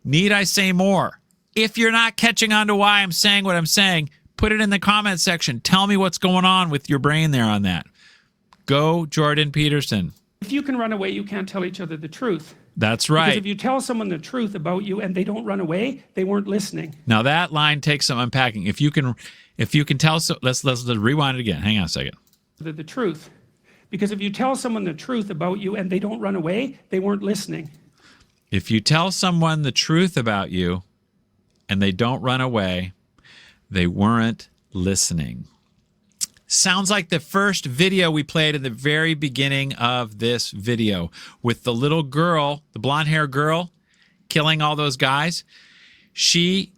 Need I say more? If you're not catching on to why I'm saying what I'm saying, put it in the comment section. Tell me what's going on with your brain there on that. Go, Jordan Peterson. If you can run away, you can't tell each other the truth. That's right. Because if you tell someone the truth about you and they don't run away, they weren't listening. Now that line takes some unpacking. If you can tell, so let's rewind it again. Hang on a second. The truth. Because if you tell someone the truth about you and they don't run away, they weren't listening. If you tell someone the truth about you and they don't run away, they weren't listening. Sounds like the first video we played at the very beginning of this video with the little girl, the blonde hair girl, killing all those guys. She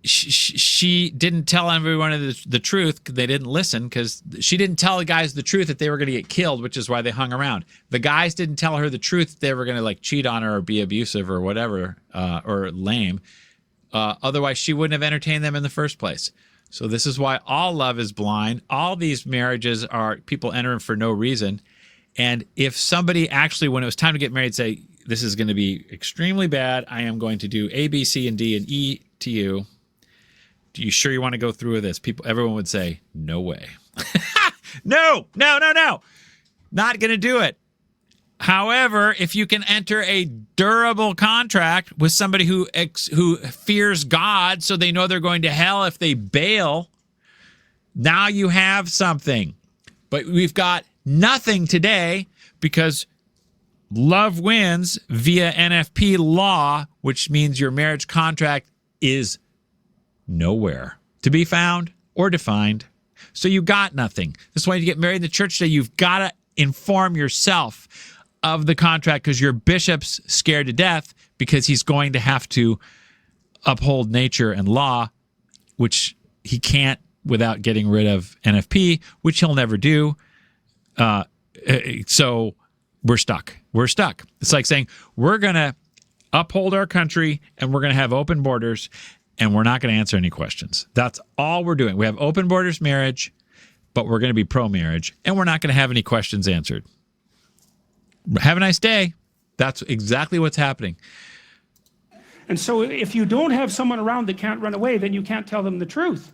didn't tell everyone the truth. They didn't listen because she didn't tell the guys the truth that they were going to get killed, which is why they hung around. The guys didn't tell her the truth that they were going to like cheat on her or be abusive or whatever, or lame. Otherwise, she wouldn't have entertained them in the first place. So this is why all love is blind. All these marriages are people entering for no reason. And if somebody actually, when it was time to get married, say, this is going to be extremely bad. I am going to do A, B, C, and D, and E to you. Do you sure you want to go through with this? Everyone would say, no way. No. Not going to do it. However, if you can enter a durable contract with somebody who fears God so they know they're going to hell if they bail, now you have something. But we've got nothing today because love wins via NFP law, which means your marriage contract is nowhere to be found or defined. So you got nothing. That's why you get married in the church today. You've got to inform yourself of the contract because your bishop's scared to death because he's going to have to uphold nature and law, which he can't without getting rid of NFP, which he'll never do. So we're stuck. We're stuck. It's like saying we're going to uphold our country and we're going to have open borders and we're not going to answer any questions. That's all we're doing. We have open borders marriage, but we're going to be pro-marriage and we're not going to have any questions answered. Have a nice day. That's exactly what's happening. And so if you don't have someone around that can't run away, then you can't tell them the truth.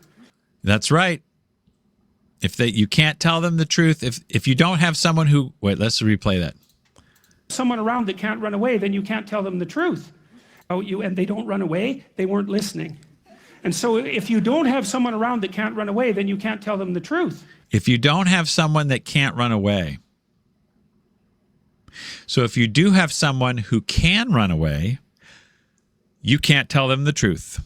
That's right. You can't tell them the truth. If you don't have someone who, wait, let's replay that. Someone around that can't run away, then you can't tell them the truth about you and they don't run away, they weren't listening. And so if you don't have someone around that can't run away, then you can't tell them the truth. If you don't have someone that can't run away. So if you do have someone who can run away, you can't tell them the truth.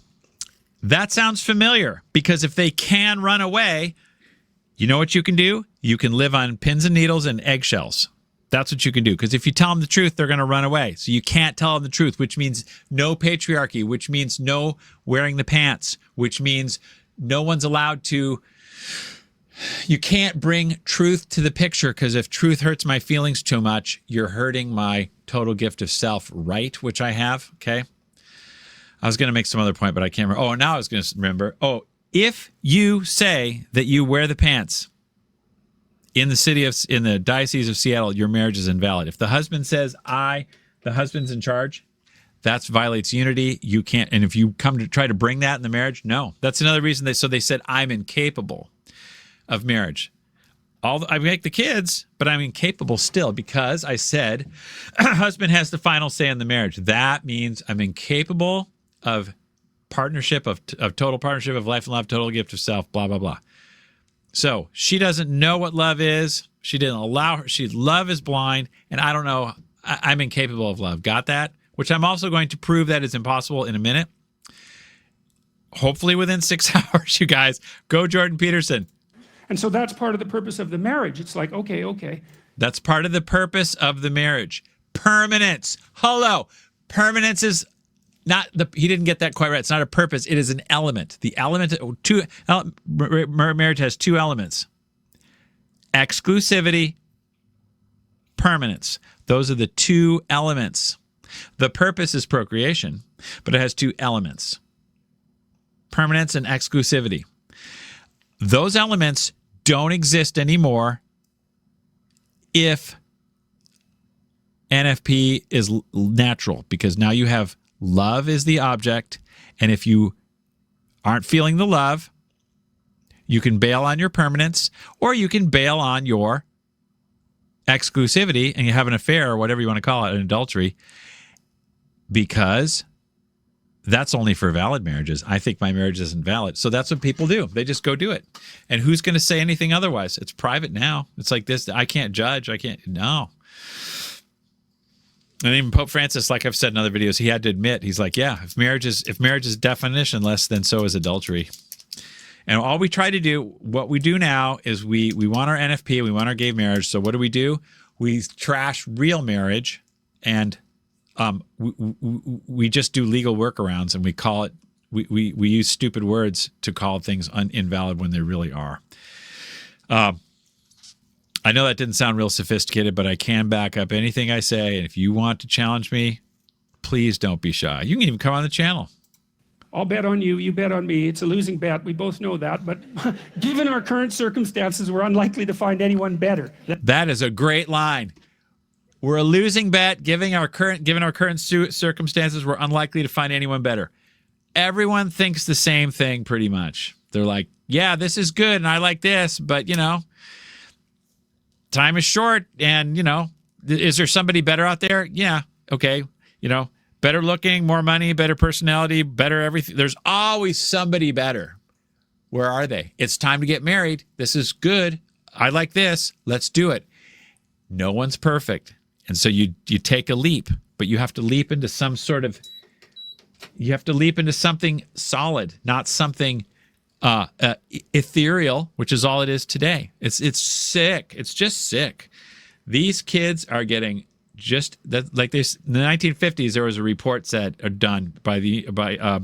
That sounds familiar because if they can run away, you know what you can do? You can live on pins and needles and eggshells. That's what you can do because if you tell them the truth, they're going to run away. So you can't tell them the truth, which means no patriarchy, which means no wearing the pants, which means no one's allowed to. You can't bring truth to the picture because if truth hurts my feelings too much, you're hurting my total gift of self right, which I have, okay? I was going to make some other point, but I can't remember. Oh, now I was going to remember. Oh, if you say that you wear the pants in the Diocese of Seattle, your marriage is invalid. If the husband says, the husband's in charge, that violates unity. You can't, and if you come to try to bring that in the marriage, no. That's another reason they said, I'm incapable of marriage. I make the kids, but I'm incapable still because I said husband has the final say in the marriage. That means I'm incapable of partnership, of total partnership, of life and love, total gift of self, blah, blah, blah. So she doesn't know what love is. She didn't allow her. Love is blind. And I don't know. I'm incapable of love. Got that? Which I'm also going to prove that is impossible in a minute. Hopefully within 6 hours, you guys. Go Jordan Peterson. And so that's part of the purpose of the marriage. It's like, okay. That's part of the purpose of the marriage. Permanence. Hello. Permanence is not he didn't get that quite right. It's not a purpose. It is an element. The element, marriage has two elements: exclusivity, permanence. Those are the two elements. The purpose is procreation, but it has two elements: permanence and exclusivity. Those elements don't exist anymore if NFP is natural, because now you have love is the object, and if you aren't feeling the love, you can bail on your permanence, or you can bail on your exclusivity and you have an affair, or whatever you want to call it, an adultery, because that's only for valid marriages. I think my marriage isn't valid. So that's what people do. They just go do it. And who's going to say anything otherwise? It's private now. It's like this. I can't judge. No. And even Pope Francis, like I've said in other videos, he had to admit, he's like, yeah, if marriage is definitionless, then so is adultery. And all we try to do, what we do now is we want our NFP, we want our gay marriage. So what do? We trash real marriage, and we just do legal workarounds, and we call it, we use stupid words to call things invalid when they really are. I know that didn't sound real sophisticated, but I can back up anything I say. And if you want to challenge me, please don't be shy. You can even come on the channel. I'll bet on you, you bet on me. It's a losing bet. We both know that. But given our current circumstances, we're unlikely to find anyone better. That is a great line. We're a losing bet. Given our current circumstances, we're unlikely to find anyone better. Everyone thinks the same thing pretty much. They're like, yeah, this is good and I like this, but time is short, and is there somebody better out there? Yeah. Okay. Better looking, more money, better personality, better everything. There's always somebody better. Where are they? It's time to get married. This is good. I like this. Let's do it. No one's perfect. And so you take a leap, but you have to leap into something solid, not something ethereal, which is all it is today. It's sick. It's just sick. These kids are getting just that, like this. In the 1950s, there was a report done by I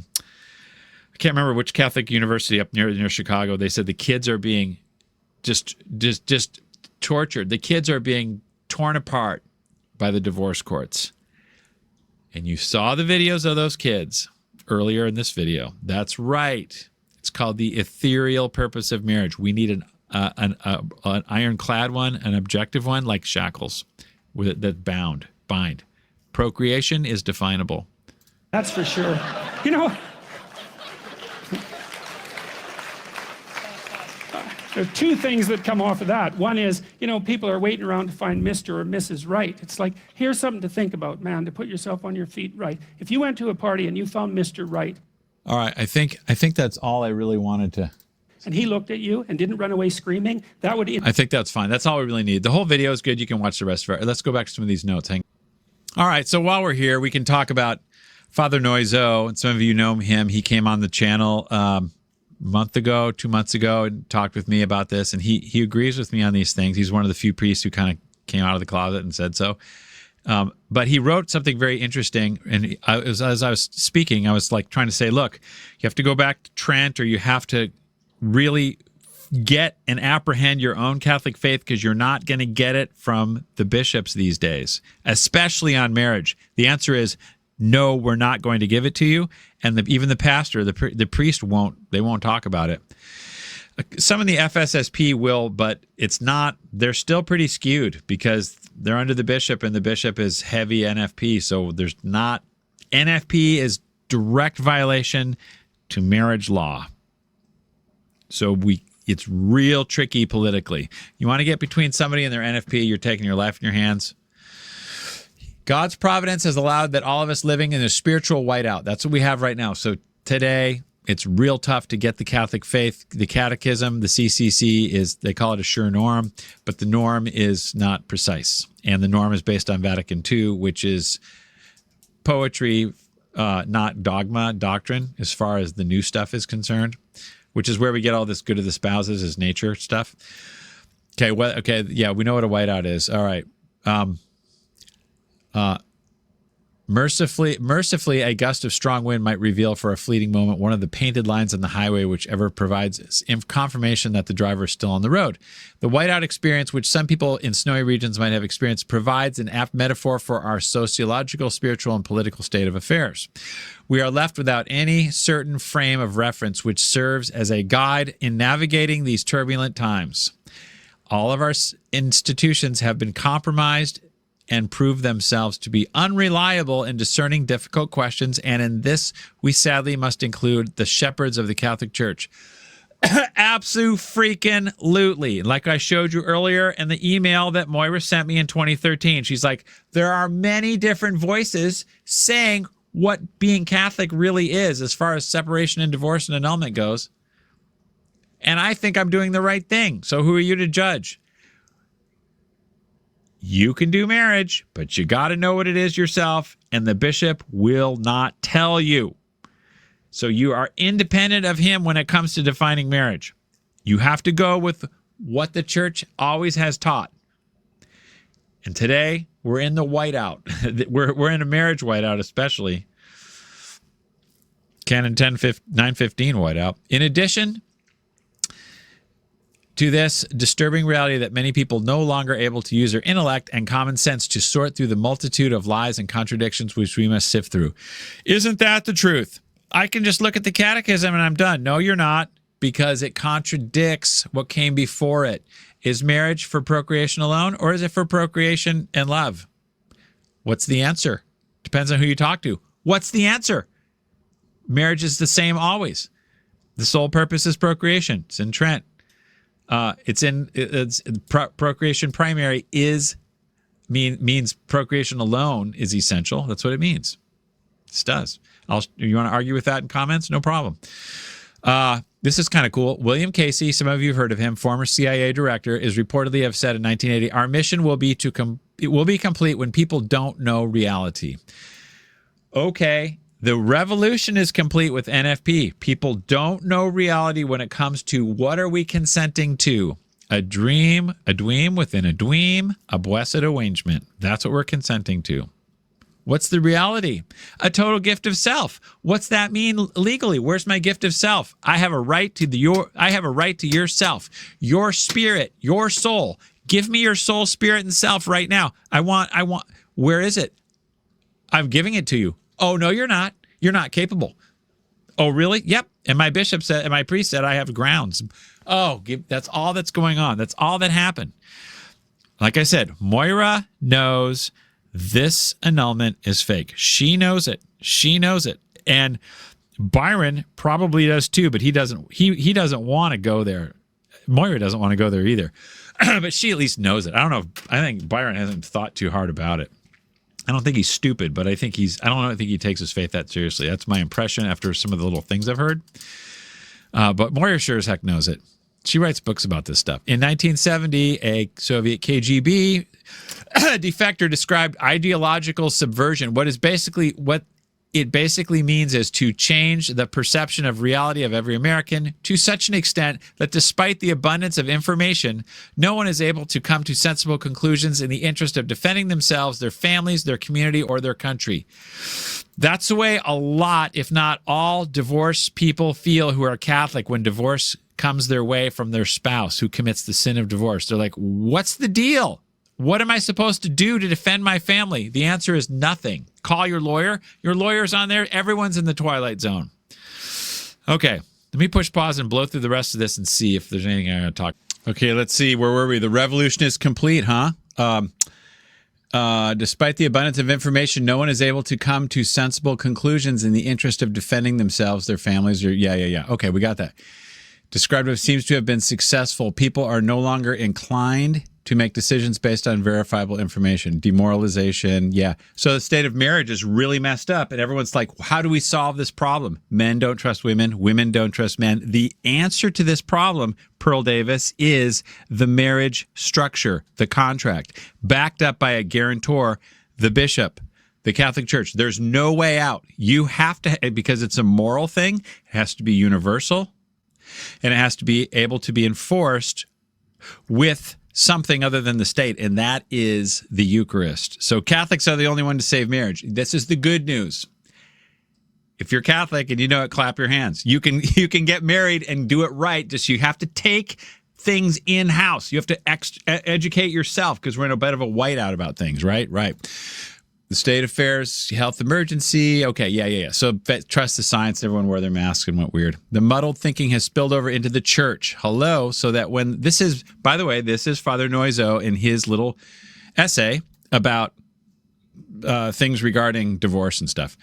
can't remember which Catholic university up near Chicago. They said the kids are being just tortured. The kids are being torn apart by the divorce courts. And you saw the videos of those kids earlier in this video. That's right. It's called the ethereal purpose of marriage. We need an ironclad one, an objective one, like shackles that bind. Procreation is definable. That's for sure. There are two things that come off of that. One is, people are waiting around to find Mr. or Mrs. Right. It's like, here's something to think about, man, to put yourself on your feet right. If you went to a party and you found Mr. Right. All right, I think that's all I really wanted to. And he looked at you and didn't run away screaming, that would. I think that's fine. That's all we really need. The whole video is good. You can watch the rest of it. Let's go back to some of these notes. All right, so while we're here, we can talk about Father Noiseau. And some of you know him. He came on the channel month ago, 2 months ago, and talked with me about this. And he agrees with me on these things. He's one of the few priests who kind of came out of the closet and said so. But he wrote something very interesting, and as I was speaking, I was like trying to say, look, you have to go back to Trent, or you have to really get and apprehend your own Catholic faith, because you're not going to get it from the bishops these days, especially on marriage. The answer is no, we're not going to give it to you, and even the pastor, the priest won't. They won't talk about it. Some of the FSSP will, but it's not. They're still pretty skewed because they're under the bishop, and the bishop is heavy NFP. So there's not. NFP is direct violation to marriage law. So it's real tricky politically. You want to get between somebody and their NFP, you're taking your life in your hands. God's providence has allowed that all of us living in a spiritual whiteout. That's what we have right now. So today, it's real tough to get the Catholic faith. The catechism, the CCC, they call it a sure norm, but the norm is not precise. And the norm is based on Vatican II, which is poetry, not dogma, doctrine, as far as the new stuff is concerned. which is where we get all this good of the spouses is nature stuff. Okay, yeah, we know what a whiteout is. All right. Mercifully, a gust of strong wind might reveal for a fleeting moment one of the painted lines on the highway, whichever provides confirmation that the driver is still on the road. The whiteout experience, which some people in snowy regions might have experienced, provides an apt metaphor for our sociological, spiritual, and political state of affairs. We are left without any certain frame of reference which serves as a guide in navigating these turbulent times. All of our institutions have been compromised and prove themselves to be unreliable in discerning difficult questions, and in this we sadly must include the shepherds of the Catholic Church. Absolutely. Like I showed you earlier in the email that Moira sent me in 2013, she's like, there are many different voices saying what being Catholic really is as far as separation and divorce and annulment goes. And I think I'm doing the right thing. So who are you to judge? You can do marriage, but you got to know what it is yourself, and the bishop will not tell you. So you are independent of him when it comes to defining marriage. You have to go with what the church always has taught. And today, we're in the whiteout. We're in a marriage whiteout, especially. Canon 915 whiteout. In addition to this disturbing reality that many people no longer able to use their intellect and common sense to sort through the multitude of lies and contradictions which we must sift through. Isn't that the truth? I can just look at the catechism and I'm done. No, you're not, because it contradicts what came before it. Is marriage for procreation alone, or is it for procreation and love? What's the answer? Depends on who you talk to. What's the answer? Marriage is the same always. The sole purpose is procreation. It's in Trent. Procreation primary means procreation alone is essential. That's what it means. This does. You want to argue with that in comments? No problem. This is kind of cool. William Casey, some of you have heard of him, former CIA director, is reportedly have said in 1980, our mission will be complete when people don't know reality. Okay. The revolution is complete with NFP. People don't know reality when it comes to what are we consenting to. A dream within a dweem, a blessed arrangement. That's what we're consenting to. What's the reality? A total gift of self. What's that mean legally? Where's my gift of self? I have a right to yourself, your spirit, your soul. Give me your soul, spirit, and self right now. I want, where is it? I'm giving it to you. Oh, no, you're not. You're not capable. Oh, really? Yep. And my bishop said, and my priest said, I have grounds. Oh, that's all that's going on. That's all that happened. Like I said, Moira knows this annulment is fake. She knows it. She knows it. And Byron probably does too, but he doesn't want to go there. Moira doesn't want to go there either. But she at least knows it. I don't know. I think Byron hasn't thought too hard about it. I don't think he's stupid, but I think I don't think he takes his faith that seriously. That's my impression after some of the little things I've heard. But Moira sure as heck knows it. She writes books about this stuff. In 1970, a Soviet KGB defector described ideological subversion. What it basically means is to change the perception of reality of every American to such an extent that despite the abundance of information, no one is able to come to sensible conclusions in the interest of defending themselves, their families, their community, or their country. That's the way a lot, if not all, divorced people feel who are Catholic when divorce comes their way from their spouse who commits the sin of divorce. They're like, what's the deal? What am I supposed to do to defend my family? The answer is nothing. Call your lawyer. Your lawyer's on there. Everyone's in the twilight zone. Okay, let me push pause and blow through the rest of this and see if there's anything I'm going to talk. Okay, let's see. Where were we? The revolution is complete, huh? Despite the abundance of information, no one is able to come to sensible conclusions in the interest of defending themselves, their families, or yeah. Okay, we got that. Described as seems to have been successful. People are no longer inclined to make decisions based on verifiable information. Demoralization, yeah. So the state of marriage is really messed up, and everyone's like, how do we solve this problem? Men don't trust women. Women don't trust men. The answer to this problem, Pearl Davis, is the marriage structure, the contract, backed up by a guarantor, the bishop, the Catholic Church. There's no way out. You have to, because it's a moral thing, it has to be universal. and it has to be able to be enforced with something other than the state, and that is the Eucharist. So Catholics are the only one to save marriage. This is the good news. If you're Catholic and you know it, clap your hands. You can get married and do it right. Just you have to take things in-house. You have to educate yourself because we're in a bit of a whiteout about things, right? Right. The state affairs, health emergency. Okay, yeah. So trust the science. Everyone wore their masks and went weird. The muddled thinking has spilled over into the church. Hello. So that when this is, by the way, this is Father Noizo in his little essay about things regarding divorce and stuff.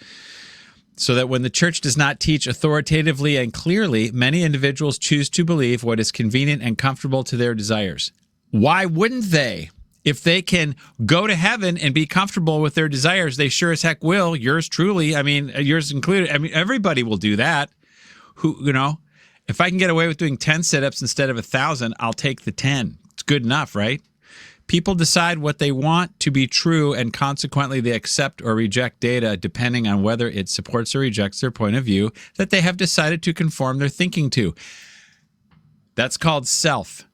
So that when the church does not teach authoritatively and clearly, many individuals choose to believe what is convenient and comfortable to their desires. Why wouldn't they? If they can go to heaven and be comfortable with their desires, they sure as heck will. Yours truly. I mean, yours included. I mean, everybody will do that. If I can get away with doing 10 sit-ups instead of 1,000, I'll take the 10. It's good enough, right? People decide what they want to be true, and consequently they accept or reject data depending on whether it supports or rejects their point of view that they have decided to conform their thinking to. That's called self.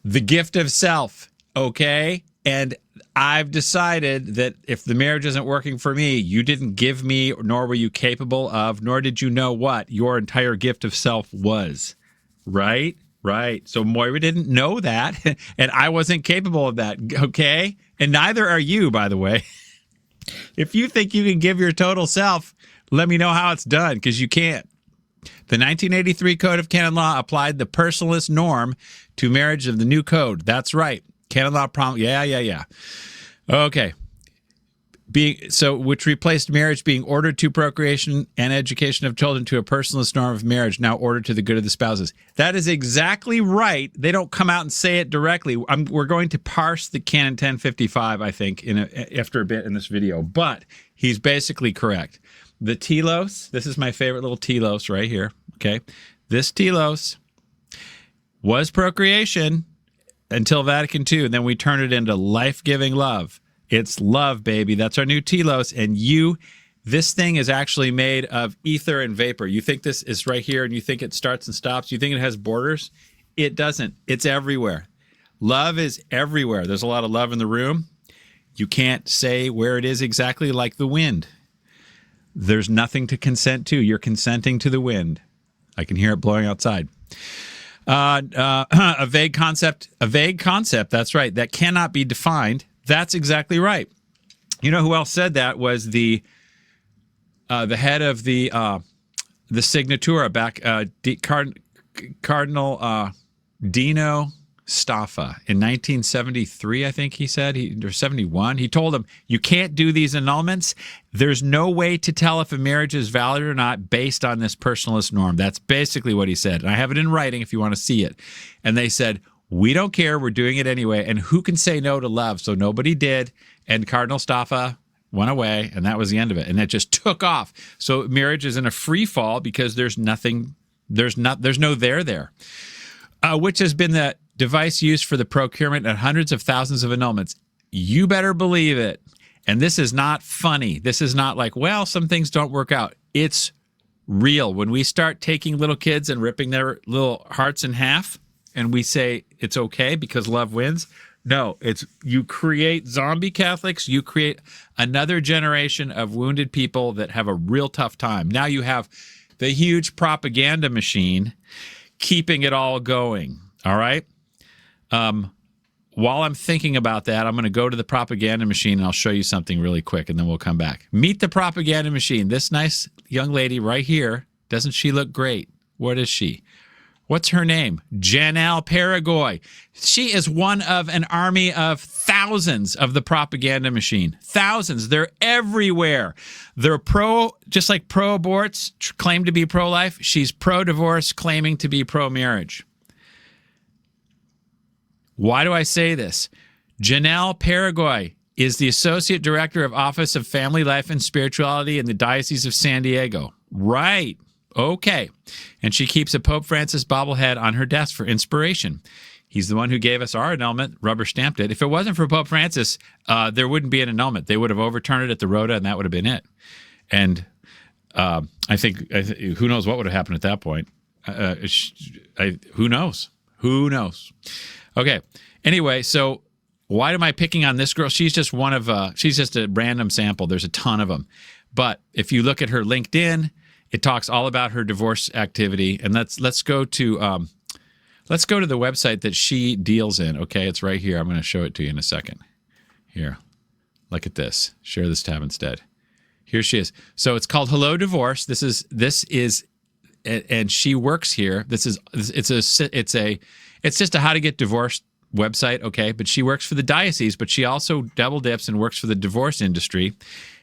The gift of self, okay? And I've decided that if the marriage isn't working for me, you didn't give me, nor were you capable of, nor did you know what your entire gift of self was. Right? Right. So Moira didn't know that, and I wasn't capable of that, okay? And neither are you, by the way. If you think you can give your total self, let me know how it's done, because you can't. The 1983 Code of Canon Law applied the personalist norm to marriage of the new code. That's right. Canon Law yeah. Okay. Which replaced marriage being ordered to procreation and education of children to a personalist norm of marriage, now ordered to the good of the spouses. That is exactly right. They don't come out and say it directly. We're going to parse the Canon 1055, I think, after a bit in this video, but he's basically correct. The telos, this is my favorite little telos right here, okay? This telos was procreation until Vatican II, and then we turned it into life-giving love. It's love, baby. That's our new telos. And this thing is actually made of ether and vapor. You think this is right here and you think it starts and stops. You think it has borders. It doesn't. It's everywhere. Love is everywhere. There's a lot of love in the room. You can't say where it is exactly, like the wind. There's nothing to consent to. You're consenting to the wind. I can hear it blowing outside. A vague concept. That's right. That cannot be defined. That's exactly right. You know who else said that was the head of the Signatura back, Cardinal Dino Staffa in 1973, I think he said, or 71. He told him, you can't do these annulments. There's no way to tell if a marriage is valid or not based on this personalist norm. That's basically what he said. And I have it in writing if you want to see it. And they said, we don't care. We're doing it anyway. And who can say no to love? So nobody did. And Cardinal Staffa went away, and that was the end of it. And it just took off. So marriage is in a free fall because there's no there, which has been the device used for the procurement of hundreds of thousands of annulments. You better believe it. And this is not funny. This is not like, well, some things don't work out. It's real. When we start taking little kids and ripping their little hearts in half, and we say it's okay because love wins. No, you create zombie Catholics. You create another generation of wounded people that have a real tough time. Now you have the huge propaganda machine keeping it all going. All right. While I'm thinking about that, I'm going to go to the propaganda machine and I'll show you something really quick, and then we'll come back. Meet the propaganda machine. This nice young lady right here. Doesn't she look great? What is she? What's her name? Janelle Paraguay. She is one of an army of thousands of the propaganda machine. Thousands. They're everywhere. They're just like pro-aborts claim to be pro-life. She's pro-divorce, claiming to be pro-marriage. Why do I say this? Janelle Paraguay is the Associate Director of Office of Family Life and Spirituality in the Diocese of San Diego. Right. Okay. And she keeps a Pope Francis bobblehead on her desk for inspiration. He's the one who gave us our annulment, rubber stamped it. If it wasn't for Pope Francis, there wouldn't be an annulment. They would have overturned it at the Rota, and that would have been it. And I think who knows what would have happened at that point. Who knows? Who knows? Okay. Anyway, so why am I picking on this girl? She's just she's just a random sample. There's a ton of them. But if you look at her LinkedIn, it talks all about her divorce activity. And let's go to the website that she deals in. Okay, it's right here. I'm going to show it to you in a second. Here, look at this. Share this tab instead. Here she is. So it's called Hello Divorce. This is, and she works here. It's just a how to get divorced website. Okay, but she works for the diocese, but she also double dips and works for the divorce industry.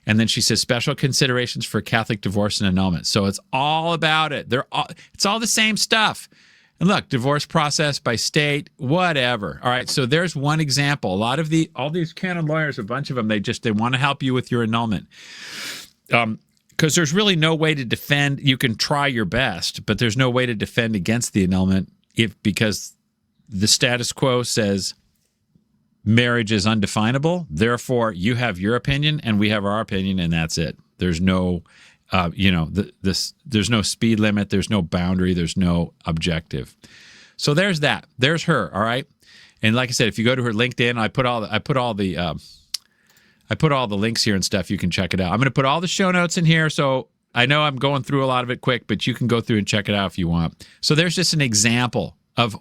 And then she says special considerations for Catholic divorce and annulment. So it's all about it. It's all the same stuff. And look, divorce process by state, whatever. All right, so there's one example. All these canon lawyers, a bunch of them, they want to help you with your annulment. Because there's really no way to defend. You can try your best, but there's no way to defend against the annulment because the status quo says marriage is undefinable. Therefore, you have your opinion and we have our opinion, and that's it. There's no there's no speed limit, there's no boundary, there's no objective. So there's that. There's her, all right? And like I said, if you go to her LinkedIn, I put all the links here and stuff. You can check it out. I'm going to put all the show notes in here, so I know I'm going through a lot of it quick, but you can go through and check it out if you want. So there's just an example of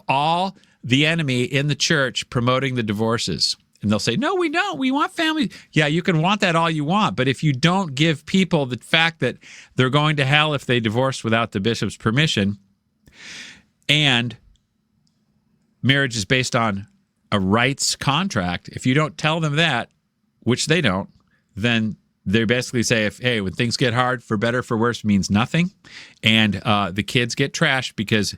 all the enemy in the church promoting the divorces. And they'll say, no, we don't. We want family. Yeah, you can want that all you want. But if you don't give people the fact that they're going to hell if they divorce without the bishop's permission, and marriage is based on a rights contract, if you don't tell them that, which they don't, then they basically say, hey, when things get hard, for better, for worse, means nothing. And the kids get trashed because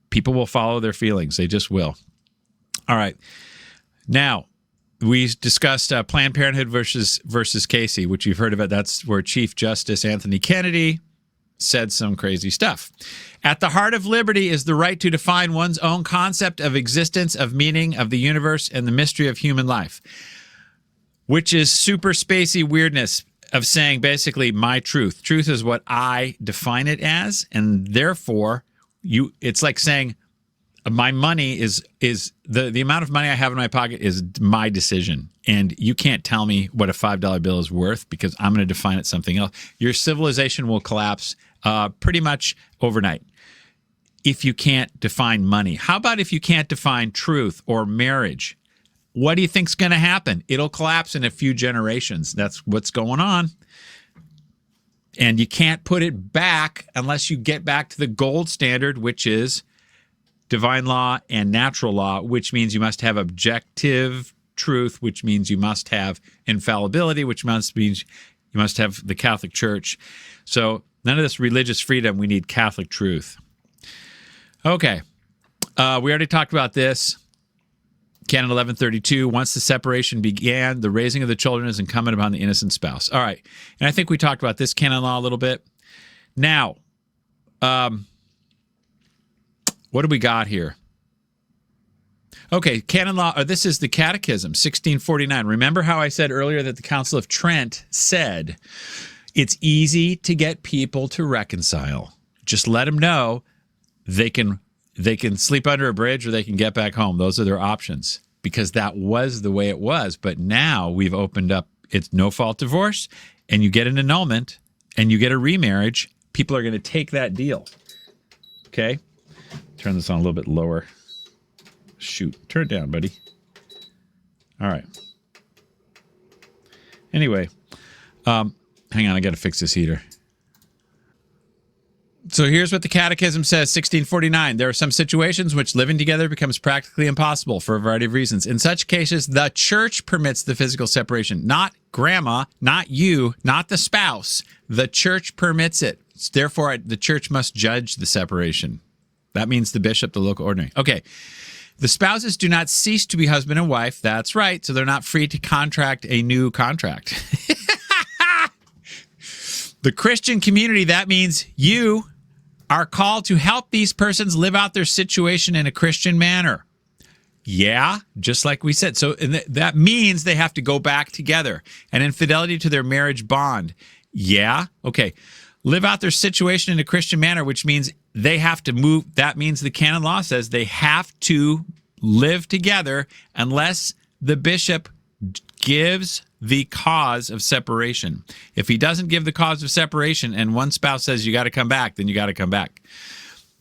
people will follow their feelings. They just will. All right. Now, we discussed Planned Parenthood versus Casey, which you've heard about. That's where Chief Justice Anthony Kennedy said some crazy stuff. At the heart of liberty is the right to define one's own concept of existence, of meaning, of the universe, and the mystery of human life, which is super spacey weirdness of saying basically my truth. Truth is what I define it as, and therefore it's like saying my money is the amount of money I have in my pocket is my decision. And you can't tell me what a $5 bill is worth because I'm going to define it something else. Your civilization will collapse pretty much overnight if you can't define money. How about if you can't define truth or marriage? What do you think's going to happen? It'll collapse in a few generations. That's what's going on. And you can't put it back unless you get back to the gold standard, which is divine law and natural law, which means you must have objective truth, which means you must have infallibility, which means you must have the Catholic Church. So none of this religious freedom. We need Catholic truth. Okay. We already talked about this. Canon 1132, once the separation began, the raising of the children is incumbent upon the innocent spouse. All right. And I think we talked about this canon law a little bit. Now, what do we got here? Okay, canon law, this is the Catechism, 1649. Remember how I said earlier that the Council of Trent said it's easy to get people to reconcile. Just let them know they can sleep under a bridge or they can get back home. Those are their options because that was the way it was. But now we've opened up, it's no-fault divorce, and you get an annulment, and you get a remarriage. People are going to take that deal. Okay? Turn this on a little bit lower. Shoot. Turn it down, buddy. All right. Anyway, hang on. I got to fix this heater. So here's what the Catechism says, 1649. There are some situations in which living together becomes practically impossible for a variety of reasons. In such cases, the church permits the physical separation. Not grandma, not you, not the spouse. The church permits it. Therefore, the church must judge the separation. That means the bishop, the local ordinary. Okay. The spouses do not cease to be husband and wife. That's right. So they're not free to contract a new contract. The Christian community, that means you are called to help these persons live out their situation in a Christian manner. Yeah, just like we said. So that means they have to go back together. And infidelity to their marriage bond. Yeah, okay. Live out their situation in a Christian manner, which means they have to move. That means the canon law says they have to live together unless the bishop gives the cause of separation. If he doesn't give the cause of separation and one spouse says you got to come back, then you got to come back.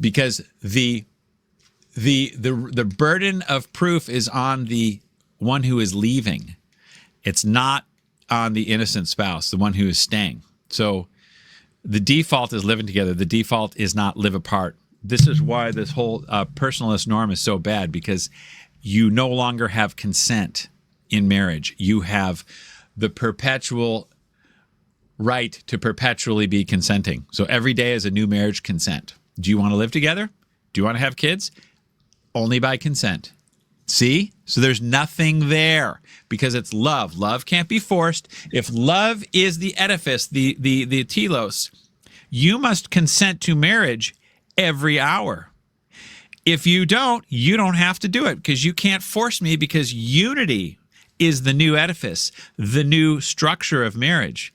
Because the burden of proof is on the one who is leaving. It's not on the innocent spouse, the one who is staying. So the default is living together. The default is not live apart. This is why this whole personalist norm is so bad, because you no longer have consent in marriage. You have the perpetual right to perpetually be consenting. So every day is a new marriage consent. Do you want to live together? Do you want to have kids? Only by consent. See? So there's nothing there because it's love. Love can't be forced. If love is the edifice, the telos, you must consent to marriage every hour. If you don't have to do it because you can't force me, because unity is the new edifice, the new structure of marriage.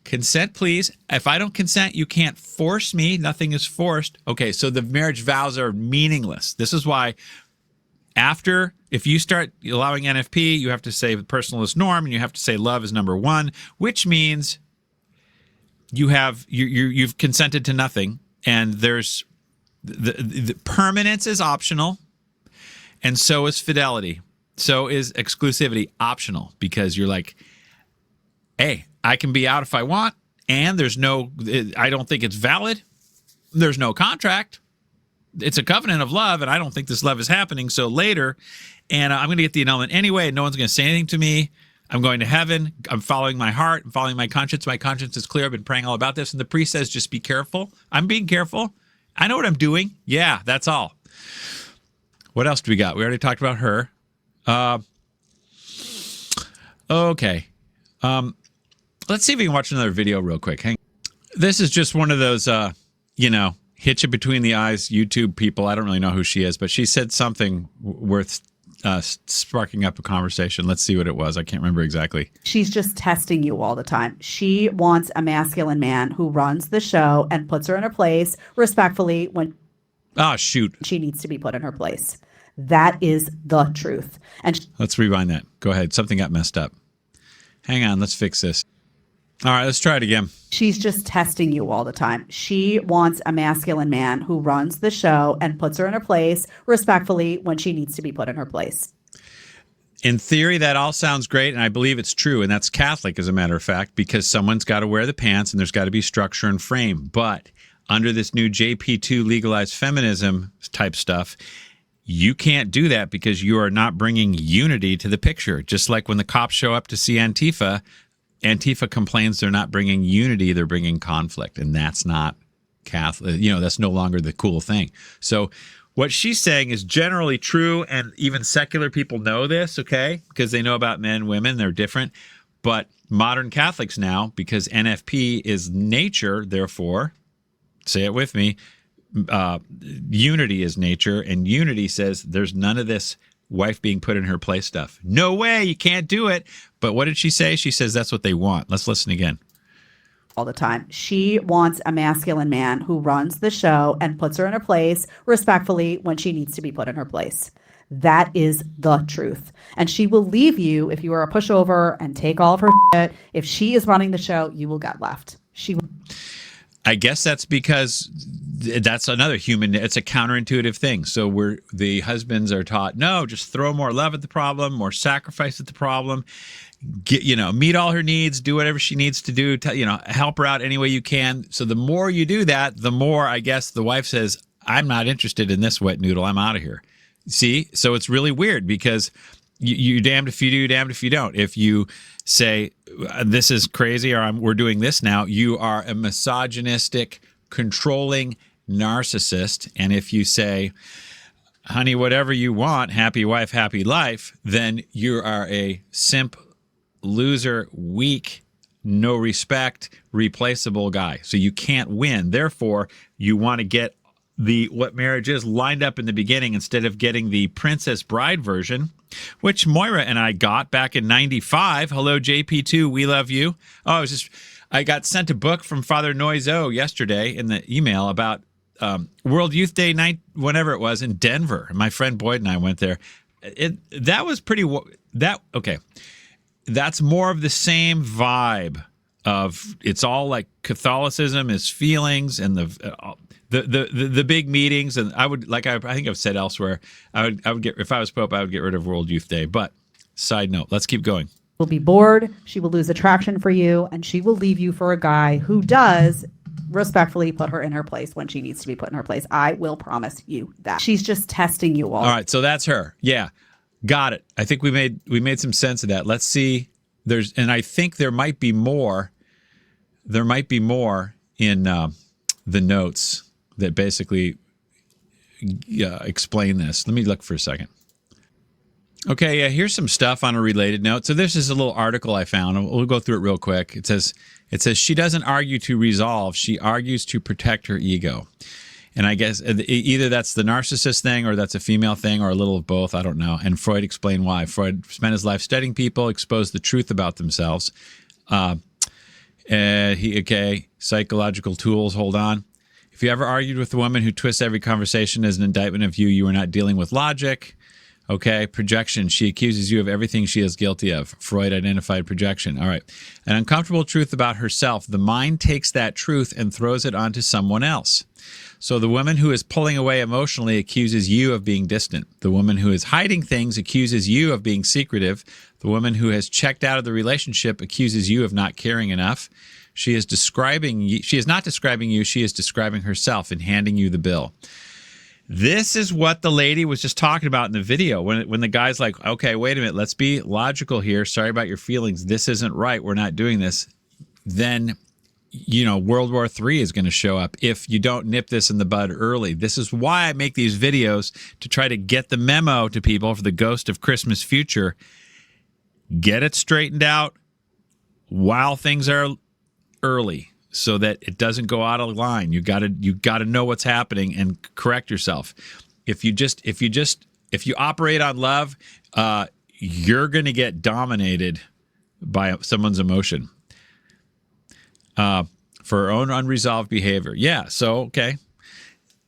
Consent, please. If I don't consent, you can't force me. Nothing is forced. Okay, so the marriage vows are meaningless. This is why if you start allowing NFP, you have to say the personalist norm, and you have to say love is number one, which means you've consented to nothing, and there's the permanence is optional, and so is fidelity. So is exclusivity optional, because you're like, hey, I can be out if I want, and I don't think it's valid. There's no contract. It's a covenant of love, and I don't think this love is happening. So later, and I'm going to get the annulment anyway. No one's going to say anything to me. I'm going to heaven. I'm following my heart. I'm following my conscience. My conscience is clear. I've been praying all about this. And the priest says, just be careful. I'm being careful. I know what I'm doing. Yeah, that's all. What else do we got? We already talked about her. Okay. Let's see if we can watch another video real quick. This is just one of those, hit you between the eyes YouTube people. I don't really know who she is, but she said something worth sparking up a conversation. Let's see what it was. I can't remember exactly. She's just testing you all the time. She wants a masculine man who runs the show and puts her in her place respectfully when she needs to be put in her place. That is the truth. And let's rewind that. Go ahead. Something got messed up. Hang on. Let's fix this. All right, let's try it again. She's just testing you all the time. She wants a masculine man who runs the show and puts her in her place respectfully when she needs to be put in her place. In theory, that all sounds great, and I believe it's true, and that's Catholic, as a matter of fact, because someone's got to wear the pants, and there's got to be structure and frame. But under this new JP2 legalized feminism type stuff, you can't do that because you are not bringing unity to the picture. Just like when the cops show up to see Antifa complains they're not bringing unity, they're bringing conflict, and that's not Catholic. That's no longer the cool thing. So what she's saying is generally true, and even secular people know this, okay, because they know about men, women, they're different. But modern Catholics now, because NFP is nature, therefore, say it with me, unity is nature, and unity says there's none of this wife being put in her place stuff. No way, you can't do it. But what did she say? She says that's what they want. Let's listen again. All the time. She wants a masculine man who runs the show and puts her in her place respectfully when she needs to be put in her place. That is the truth. And she will leave you if you are a pushover and take all of her shit. If she is running the show, you will get left. I guess that's because that's another it's a counterintuitive thing. So the husbands are taught, no, just throw more love at the problem, more sacrifice at the problem, meet all her needs, do whatever she needs to do, help her out any way you can. So the more you do that, the more, I guess, the wife says, I'm not interested in this wet noodle. I'm out of here. See? So it's really weird because you're damned if you do, damned if you don't. If you say, this is crazy, or we're doing this now, you are a misogynistic, controlling narcissist. And if you say, honey, whatever you want, happy wife, happy life, then you are a simp, loser, weak, no respect, replaceable guy. So you can't win. Therefore, you want to get what marriage is lined up in the beginning instead of getting the Princess Bride version, which Moira and I got back in '95. Hello, JP2, we love you. Oh, I got sent a book from Father Noiseau yesterday in the email about World Youth Day night, whenever it was, in Denver. My friend Boyd and I went there. That was pretty. Okay. That's more of the same vibe of it's all like Catholicism is feelings and the big meetings. And I would, like I think I've said elsewhere, I would get, if I was Pope, I would get rid of World Youth Day. But side note, let's keep going. Will be bored, she will lose attraction for you, and she will leave you for a guy who does respectfully put her in her place when she needs to be put in her place. I will promise you that. She's just testing you all. All right, so that's her. Yeah. Got it. I think we made some sense of that. Let's see. And I think there might be more. There might be more in the notes that basically explain this. Let me look for a second. Okay, yeah, here's some stuff on a related note. So this is a little article I found. We'll go through it real quick. It says she doesn't argue to resolve. She argues to protect her ego. And I guess either that's the narcissist thing or that's a female thing or a little of both. I don't know. And Freud explained why. Freud spent his life studying people, exposed the truth about themselves. Psychological tools. Hold on. If you ever argued with a woman who twists every conversation as an indictment of you, you are not dealing with logic. Okay, projection. She accuses you of everything she is guilty of. Freud identified projection. All right. An uncomfortable truth about herself. The mind takes that truth and throws it onto someone else. So the woman who is pulling away emotionally accuses you of being distant. The woman who is hiding things accuses you of being secretive. The woman who has checked out of the relationship accuses you of not caring enough. She is not describing you. She is describing herself and handing you the bill. This is what the lady was just talking about in the video when the guy's like, okay, wait a minute, let's be logical here. Sorry about your feelings. This isn't right. We're not doing this. Then, World War III is going to show up if you don't nip this in the bud early. This is why I make these videos, to try to get the memo to people for the Ghost of Christmas Future. Get it straightened out while things are early, so that it doesn't go out of line. You got to know what's happening and correct yourself. If you operate on love, you're going to get dominated by someone's emotion for her own unresolved behavior. Yeah. So, okay.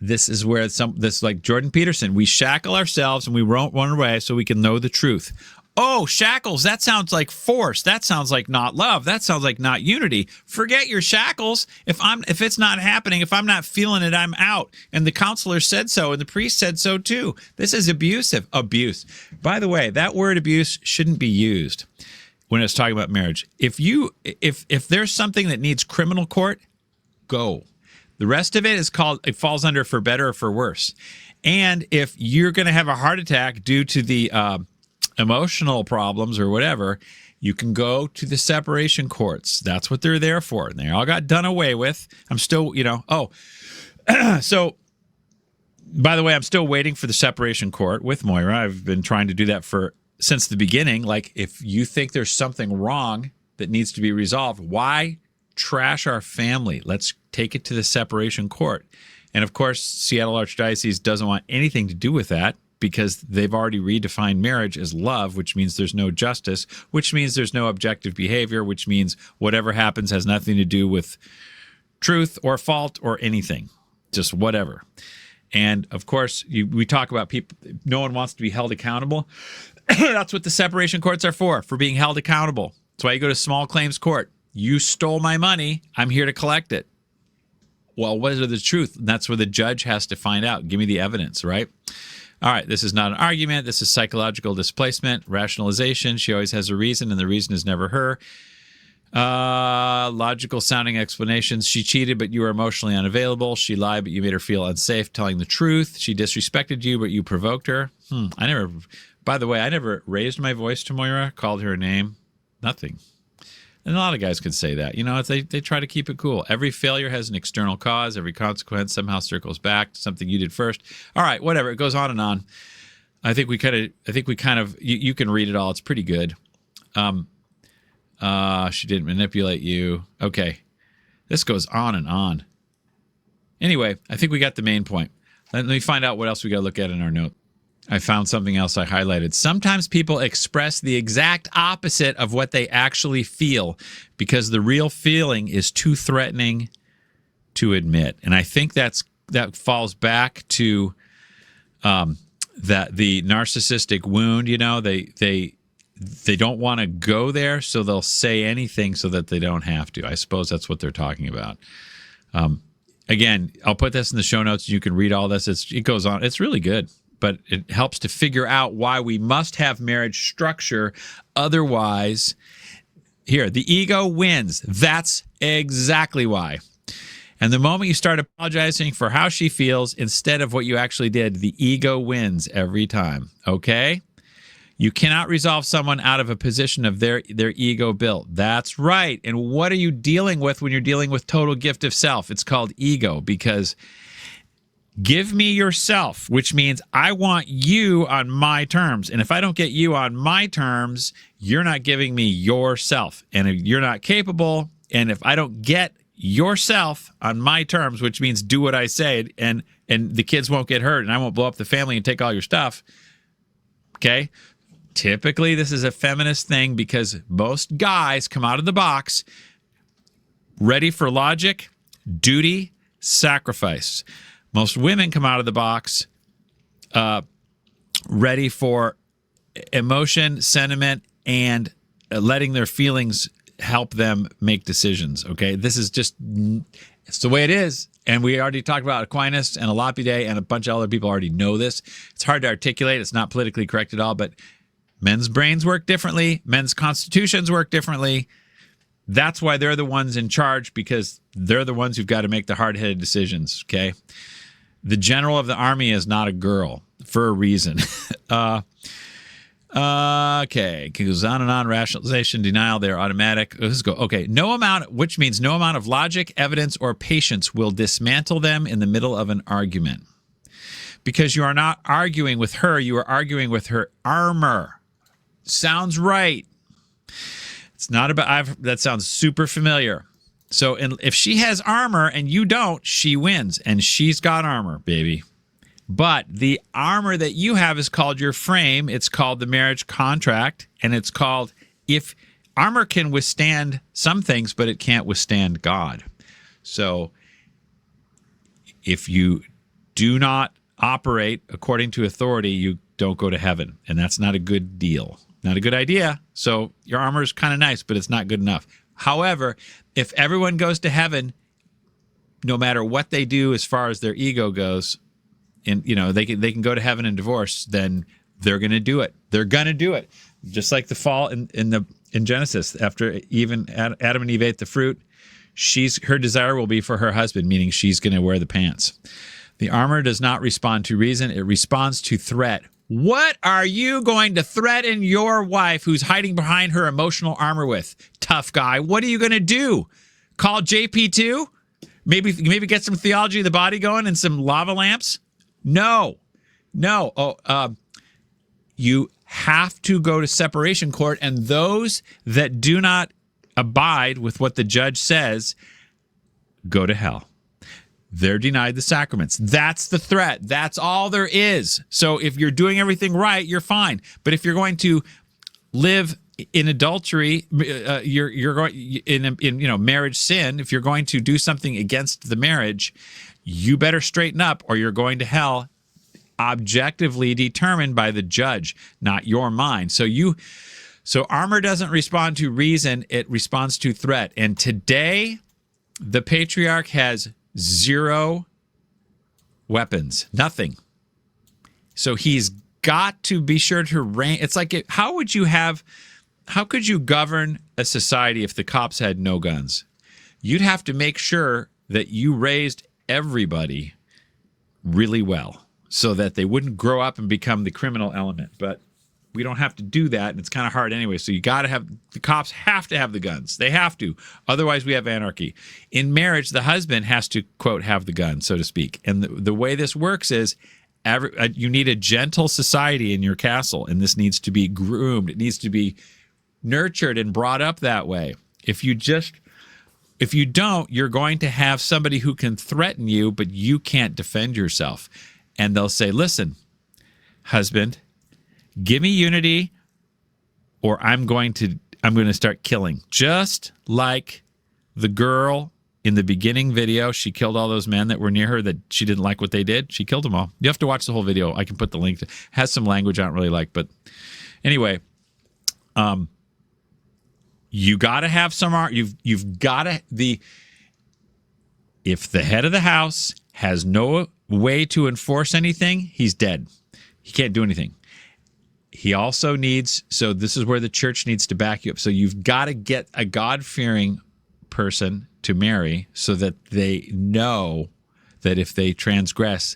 This is where this like Jordan Peterson, we shackle ourselves and we won't run away so we can know the truth. Oh, shackles, that sounds like force. That sounds like not love. That sounds like not unity. Forget your shackles. If it's not happening, if I'm not feeling it, I'm out. And the counselor said so, and the priest said so too. This is abusive. Abuse. By the way, that word abuse shouldn't be used when it's talking about marriage. If there's something that needs criminal court, go. The rest of it falls under for better or for worse. And if you're going to have a heart attack due to the emotional problems or whatever, you can go to the separation courts. That's what they're there for. And they all got done away with. I'm still, so by the way, I'm still waiting for the separation court with Moira. I've been trying to do that since the beginning. Like, if you think there's something wrong that needs to be resolved, why trash our family? Let's take it to the separation court. And of course, Seattle Archdiocese doesn't want anything to do with that, because they've already redefined marriage as love, which means there's no justice, which means there's no objective behavior, which means whatever happens has nothing to do with truth or fault or anything, just whatever. And of course, we talk about people, no one wants to be held accountable. That's what the separation courts are for being held accountable. That's why you go to small claims court. You stole my money. I'm here to collect it. Well, what is the truth? And that's where the judge has to find out. Give me the evidence, right? All right, this is not an argument. This is psychological displacement, rationalization. She always has a reason, and the reason is never her. Logical sounding explanations. She cheated, but you were emotionally unavailable. She lied, but you made her feel unsafe telling the truth. She disrespected you, but you provoked her. By the way, I never raised my voice to Moira, called her a name. Nothing. And a lot of guys can say that. They try to keep it cool. Every failure has an external cause. Every consequence somehow circles back to something you did first. All right, whatever. It goes on and on. I think we kind of, you can read it all. It's pretty good. She didn't manipulate you. Okay. This goes on and on. Anyway, I think we got the main point. Let me find out what else we got to look at in our note. I found something else I highlighted. Sometimes people express the exact opposite of what they actually feel because the real feeling is too threatening to admit. And I think that falls back to that the narcissistic wound. You know, they don't want to go there, so they'll say anything so that they don't have to. I suppose that's what they're talking about. Again, I'll put this in the show notes. You can read all this. It goes on. It's really good, but it helps to figure out why we must have marriage structure. Otherwise, here, the ego wins. That's exactly why. And the moment you start apologizing for how she feels instead of what you actually did, the ego wins every time. Okay? You cannot resolve someone out of a position of their ego built. That's right. And what are you dealing with when you're dealing with total gift of self? It's called ego, because give me yourself, which means I want you on my terms. And if I don't get you on my terms, you're not giving me yourself. And if you're not capable, and if I don't get yourself on my terms, which means do what I say, and the kids won't get hurt, and I won't blow up the family and take all your stuff. Okay? Typically, this is a feminist thing because most guys come out of the box ready for logic, duty, sacrifice. Most women come out of the box ready for emotion, sentiment, and letting their feelings help them make decisions. Okay, this is just, it's the way it is. And we already talked about Aquinas and Lapide, and a bunch of other people already know this. It's hard to articulate. It's not politically correct at all, but men's brains work differently. Men's constitutions work differently. That's why they're the ones in charge, because they're the ones who've got to make the hard-headed decisions, okay? The general of the army is not a girl for a reason. Okay, goes on and on. Rationalization, denial, they're automatic. Let's go. Okay, no amount, which means no amount of logic, evidence, or patience will dismantle them in the middle of an argument. Because you are not arguing with her, you are arguing with her armor. Sounds right. It's not about, that sounds super familiar. So if she has armor and you don't, she wins. And she's got armor, baby. But the armor that you have is called your frame. It's called the marriage contract. And it's called, if armor can withstand some things, but it can't withstand God. So if you do not operate according to authority, you don't go to heaven. And that's not a good deal. Not a good idea. So your armor is kind of nice, but it's not good enough. However, if everyone goes to heaven, no matter what they do as far as their ego goes, and they can go to heaven and divorce, then they're going to do it. They're going to do it. Just like the fall in Genesis, after even Adam and Eve ate the fruit, her desire will be for her husband, meaning she's going to wear the pants. The armor does not respond to reason. It responds to threat. What are you going to threaten your wife who's hiding behind her emotional armor with? Tough guy. What are you going to do? Call JP2? Maybe get some theology of the body going and some lava lamps? No. You have to go to separation court, and those that do not abide with what the judge says go to hell. They're denied the sacraments. That's the threat. That's all there is. So if you're doing everything right, you're fine. But if you're going to live in adultery, you're going in marriage sin. If you're going to do something against the marriage, you better straighten up, or you're going to hell, objectively determined by the judge, not your mind. So armor doesn't respond to reason, it responds to threat. And today, the patriarch has 0 weapons, nothing. So he's got to be sure to rein. It's like, how could you govern a society if the cops had no guns? You'd have to make sure that you raised everybody really well so that they wouldn't grow up and become the criminal element. But we don't have to do that, and it's kind of hard anyway. So the cops have to have the guns. They have to. Otherwise, we have anarchy. In marriage, the husband has to, quote, have the gun, so to speak. And the way this works is you need a gentle society in your castle, and this needs to be groomed. It needs to be nurtured and brought up that way. If you don't, you're going to have somebody who can threaten you, but you can't defend yourself. And they'll say, listen, husband, give me unity, or I'm going to start killing. Just like the girl in the beginning video, she killed all those men that were near her that she didn't like what they did. She killed them all. You have to watch the whole video. I can put the link. It has some language I don't really like, but anyway, you got to have some art. You've got to if the head of the house has no way to enforce anything, he's dead. He can't do anything. He also needs, so this is where the church needs to back you up. So you've got to get a God-fearing person to marry so that they know that if they transgress,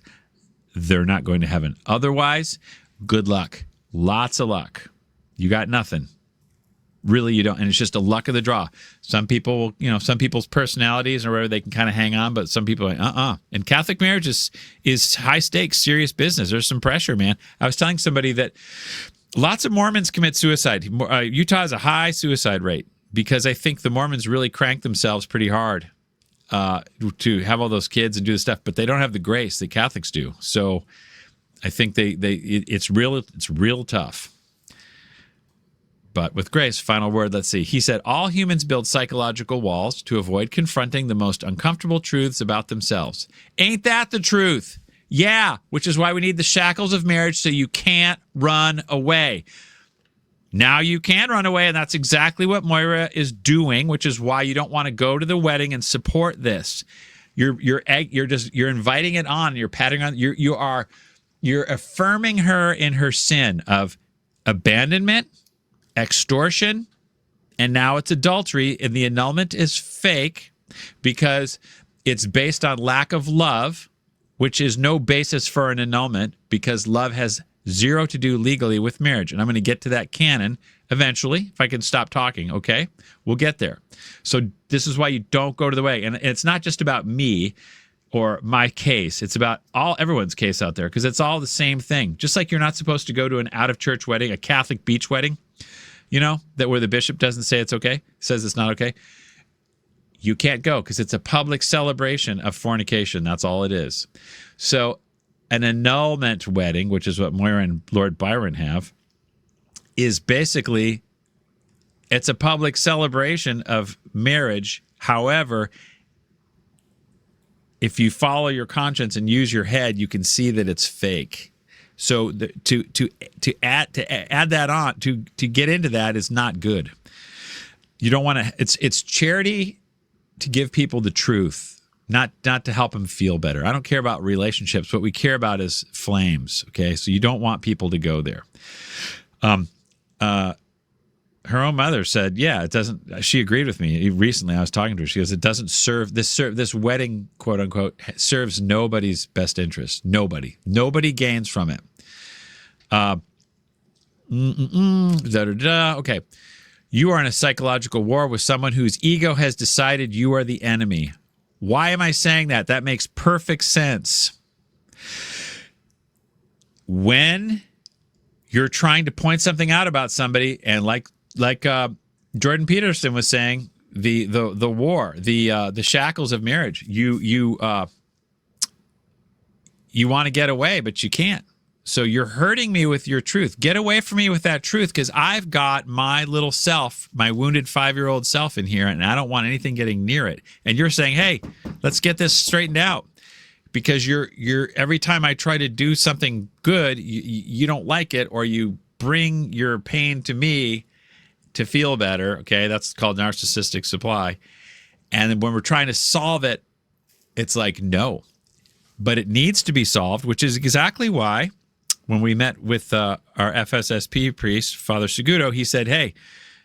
they're not going to heaven. Otherwise, good luck. Lots of luck. You got nothing. Really, you don't. And it's just a luck of the draw. Some people, some people's personalities or whatever, they can kind of hang on, but some people are like, And Catholic marriage is high stakes, serious business. There's some pressure, man. I was telling somebody that lots of Mormons commit suicide. Utah has a high suicide rate because I think the Mormons really crank themselves pretty hard to have all those kids and do the stuff, but they don't have the grace that Catholics do. So I think it's real tough. But with grace, final word, let's see. He said, all humans build psychological walls to avoid confronting the most uncomfortable truths about themselves. Ain't that the truth? Yeah, which is why we need the shackles of marriage so you can't run away. Now you can run away, and that's exactly what Moira is doing, which is why you don't want to go to the wedding and support this. You're inviting it on. You're patting on. You're affirming her in her sin of abandonment, extortion, and now it's adultery, and the annulment is fake because it's based on lack of love, which is no basis for an annulment because love has zero to do legally with marriage. And I'm going to get to that canon eventually if I can stop talking, okay? We'll get there. So this is why you don't go to the wedding. And it's not just about me or my case. It's about everyone's case out there because it's all the same thing. Just like you're not supposed to go to an out-of-church wedding, a Catholic beach wedding, that where the bishop doesn't say it's okay, says it's not okay. You can't go because it's a public celebration of fornication. That's all it is. So an annulment wedding, which is what Moira and Lord Byron have, is basically, it's a public celebration of marriage. However, if you follow your conscience and use your head, you can see that it's fake. So to add that on, to get into that is not good. You don't want to. It's charity to give people the truth, not to help them feel better. I don't care about relationships. What we care about is flames. Okay, so you don't want people to go there. Her own mother said, "Yeah, it doesn't." She agreed with me recently. I was talking to her. She goes, "It doesn't serve this wedding, quote unquote, serves nobody's best interest. Nobody gains from it." Okay. You are in a psychological war with someone whose ego has decided you are the enemy. Why am I saying that? That makes perfect sense. When you're trying to point something out about somebody, and like Jordan Peterson was saying, the war, the shackles of marriage, you want to get away, but you can't. So you're hurting me with your truth. Get away from me with that truth because I've got my little self, my wounded 5-year-old self in here, and I don't want anything getting near it. And you're saying, hey, let's get this straightened out because you're every time I try to do something good, you don't like it, or you bring your pain to me to feel better. Okay, that's called narcissistic supply. And then when we're trying to solve it, it's like, no. But it needs to be solved, which is exactly why when we met with our FSSP priest, Father Segudo, he said, hey,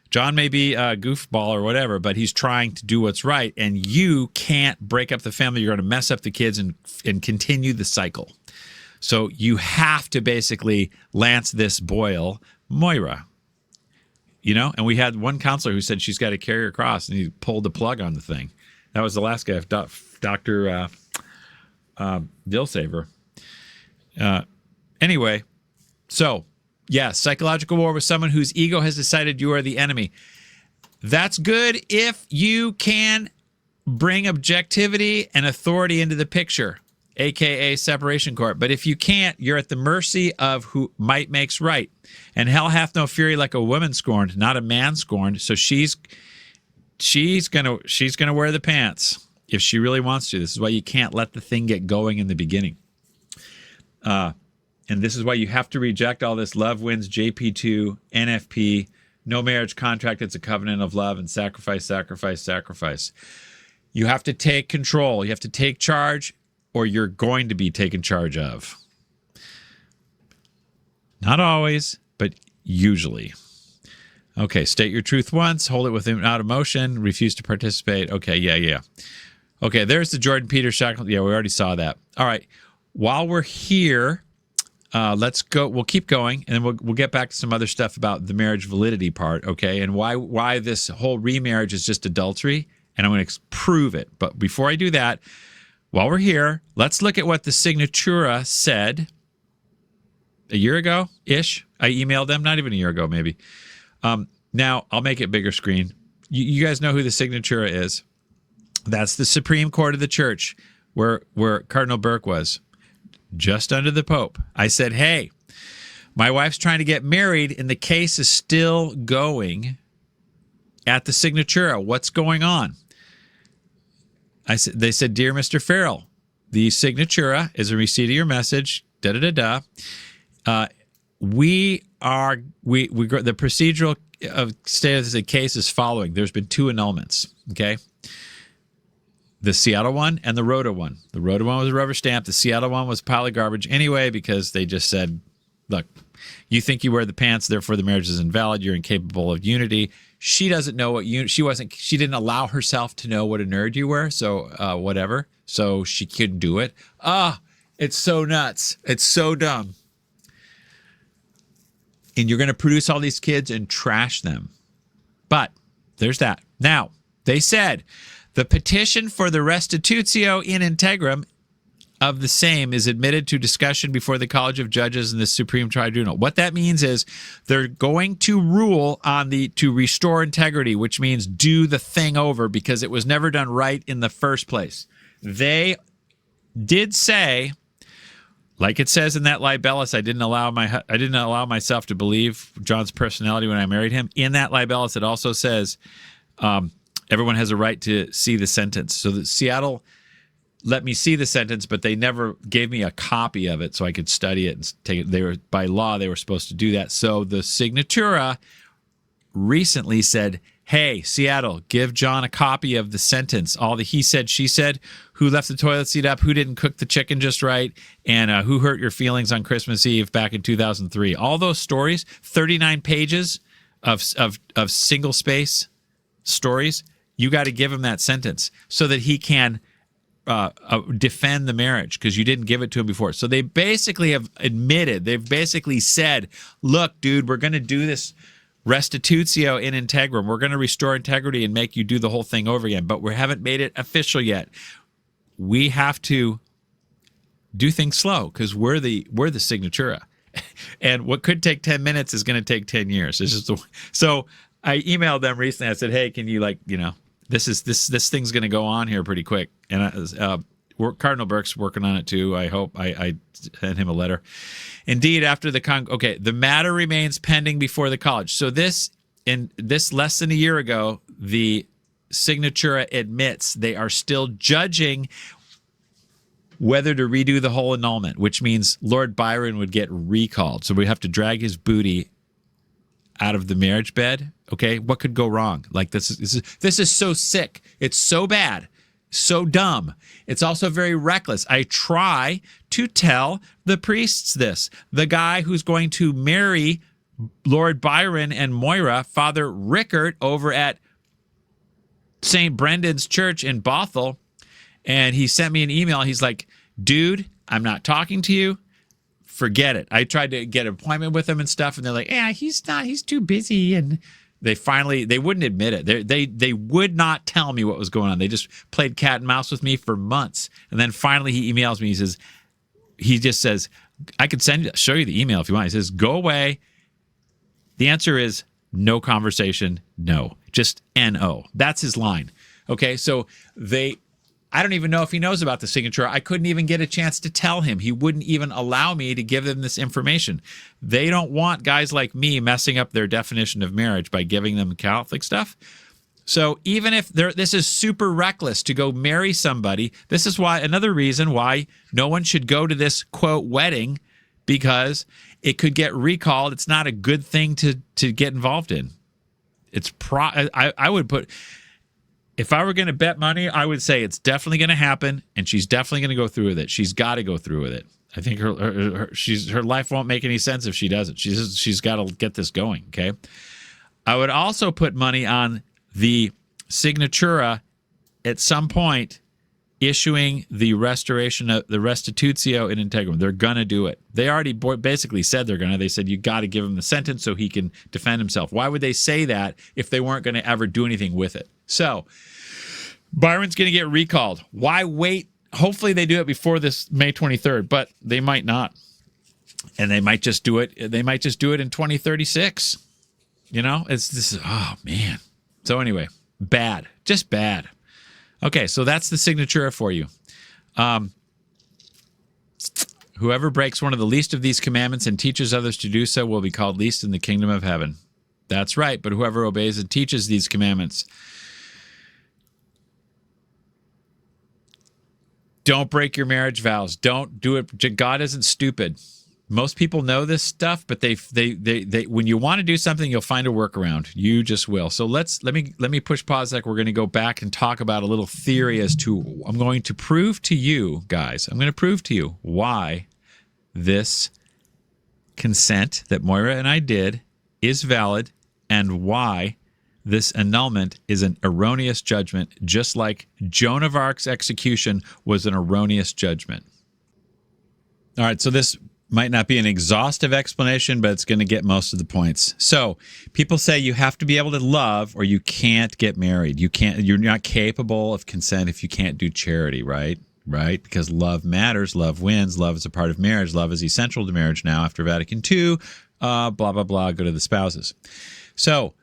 John may be a goofball or whatever, but he's trying to do what's right, and you can't break up the family. You're going to mess up the kids and continue the cycle. So you have to basically lance this boil, Moira. And we had one counselor who said she's got to carry her cross, and he pulled the plug on the thing. That was the last guy, Dr. Dillsaver. Anyway, so, yeah, psychological war with someone whose ego has decided you are the enemy. That's good if you can bring objectivity and authority into the picture. aka separation court. But if you can't, you're at the mercy of who might makes right. And hell hath no fury like a woman scorned, not a man scorned. So she's gonna wear the pants if she really wants to. This is why you can't let the thing get going in the beginning. And this is why you have to reject all this love wins, JP2, NFP, no marriage contract. It's a covenant of love and sacrifice, sacrifice, sacrifice. You have to take control. You have to take charge, or you're going to be taken charge of. Not always, but usually. Okay, state your truth once, hold it without emotion, refuse to participate. Okay, yeah. Okay, there's the Jordan Peter shackle. Yeah, we already saw that. All right, while we're here, let's go. We'll keep going, and then we'll get back to some other stuff about the marriage validity part, okay, and why this whole remarriage is just adultery, and I'm going to prove it. But before I do that, while we're here, let's look at what the Signatura said a year ago-ish. I emailed them, not even a year ago, maybe. Now, I'll make it bigger screen. You guys know who the Signatura is. That's the Supreme Court of the Church, where Cardinal Burke was, just under the Pope. I said, hey, my wife's trying to get married, and the case is still going at the Signatura. What's going on? They said, dear Mr. Farrell, the Signatura is a receipt of your message, the procedural status of the case is following. There's been 2 annulments, okay? The Seattle one and the Rhoda one. The Rhoda one was a rubber stamp. The Seattle one was a pile of garbage anyway, because they just said, look, you think you wear the pants, therefore the marriage is invalid. You're incapable of unity. She doesn't know what she didn't allow herself to know what a nerd you were. So whatever. So she couldn't do it. It's so nuts. It's so dumb. And you're going to produce all these kids and trash them. But there's that. Now, they said the petition for the restitutio in integrum of the same is admitted to discussion before the College of Judges and the Supreme Tribunal. What that means is they're going to rule on to restore integrity, which means do the thing over because it was never done right in the first place. They did say, like it says in that libellus, I didn't allow myself to believe John's personality when I married him. In that libellus, it also says everyone has a right to see the sentence. So that Seattle let me see the sentence, but they never gave me a copy of it so I could study it and take it. By law, they were supposed to do that. So the Signatura recently said, hey, Seattle, give John a copy of the sentence. All the he said, she said, who left the toilet seat up, who didn't cook the chicken just right, and who hurt your feelings on Christmas Eve back in 2003. All those stories, 39 pages of single space stories, you got to give him that sentence so that he can defend the marriage because you didn't give it to him before. So they basically have admitted, they've basically said, look, dude, we're going to do this restitutio in integrum. We're going to restore integrity and make you do the whole thing over again, but we haven't made it official yet. We have to do things slow because we're the Signatura. And what could take 10 minutes is going to take 10 years. So I emailed them recently. I said, hey, can you this thing's going to go on here pretty quick. And Cardinal Burke's working on it too. I hope I sent him a letter. Indeed, after the matter remains pending before the college. So this less than a year ago, the Signatura admits they are still judging whether to redo the whole annulment, which means Lord Byron would get recalled. So we have to drag his booty out of the marriage bed. Okay, what could go wrong? Like this is so sick. It's so bad, so dumb. It's also very reckless. I try to tell the priests this. The guy who's going to marry Lord Byron and Moira, Father Rickert, over at St. Brendan's Church in Bothell, and he sent me an email. He's like, dude, I'm not talking to you. Forget it. I tried to get an appointment with him and stuff, and they're like, yeah, he's too busy. And they wouldn't admit it. They would not tell me what was going on. They just played cat and mouse with me for months. And then finally he emails me. He just says, I could show you the email if you want. He says, go away. The answer is no conversation. No, just NO. That's his line. Okay. So I don't even know if he knows about the signature. I couldn't even get a chance to tell him. He wouldn't even allow me to give them this information. They don't want guys like me messing up their definition of marriage by giving them Catholic stuff. So even if this is super reckless to go marry somebody, this is why another reason why no one should go to this quote wedding, because it could get recalled. It's not a good thing to get involved in. I would put, if I were going to bet money, I would say it's definitely going to happen, and she's definitely going to go through with it. She's got to go through with it. I think her life won't make any sense if she doesn't. She's got to get this going. Okay. I would also put money on the signatura at some point issuing the restoration of the restitutio in integrum. They're going to do it. They already basically said they're going to. They said, you got to give him the sentence so he can defend himself. Why would they say that if they weren't going to ever do anything with it? So Byron's going to get recalled. Why wait? Hopefully they do it before this May 23rd, but they might not. And they might just do it. They might just do it in 2036. You know, it's this. Oh man. So anyway, bad, just bad. Okay, so that's the signature for you. Whoever breaks one of the least of these commandments and teaches others to do so will be called least in the kingdom of heaven. That's right, but whoever obeys and teaches these commandments. Don't break your marriage vows. Don't do it. God isn't stupid. Most people know this stuff, but they when you want to do something, you'll find a workaround. You just will. So let me push pause. Like we're going to go back and talk about a little theory as to. I'm going to prove to you guys. I'm going to prove to you why this consent that Moira and I did is valid, and why this annulment is an erroneous judgment, just like Joan of Arc's execution was an erroneous judgment. All right, so this might not be an exhaustive explanation, but it's going to get most of the points. So people say you have to be able to love or you can't get married. You're not capable of consent if you can't do charity, right? Right? Because love matters. Love wins. Love is a part of marriage. Love is essential to marriage now after Vatican II, blah, blah, blah, go to the spouses. So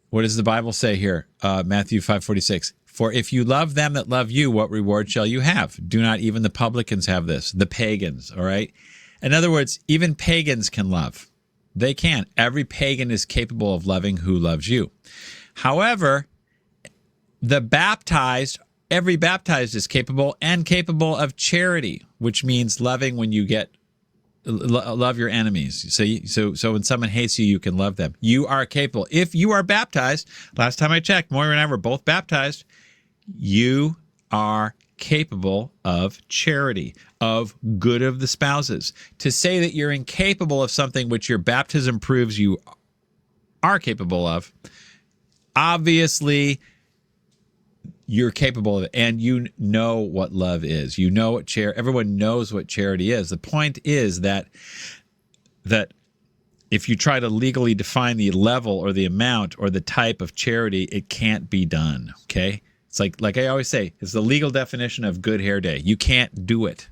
what does the Bible say here? Matthew 5:46. For if you love them that love you, what reward shall you have? Do not even the publicans have this? The pagans, all right? In other words, even pagans can love. They can. Every pagan is capable of loving who loves you. However, every baptized is capable of charity, which means loving when you love your enemies. So when someone hates you, you can love them. You are capable. If you are baptized, last time I checked, Moira and I were both baptized, you are capable of charity, of good of the spouses. To say that you're incapable of something which your baptism proves you are capable of, obviously you're capable of it, and you know what love is. You know what everyone knows what charity is. The point is that if you try to legally define the level or the amount or the type of charity, it can't be done, okay? It's like I always say, it's the legal definition of good hair day. You can't do it.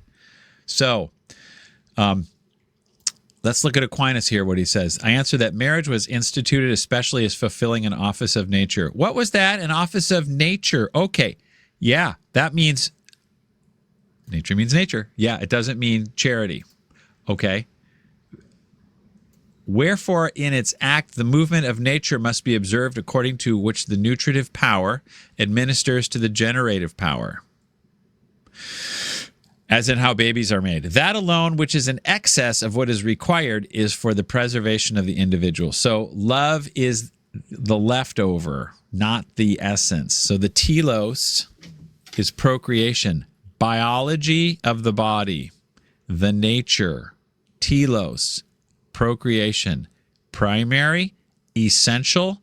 So let's look at Aquinas here, what he says. I answer that marriage was instituted especially as fulfilling an office of nature. What was that? An office of nature. Okay. Yeah, that means nature means nature. Yeah, it doesn't mean charity. Okay. Wherefore, in its act, the movement of nature must be observed according to which the nutritive power administers to the generative power, as in how babies are made. That alone, which is in excess of what is required, is for the preservation of the individual. So love is the leftover, not the essence. So the telos is procreation, biology of the body, the nature, telos, procreation, primary, essential,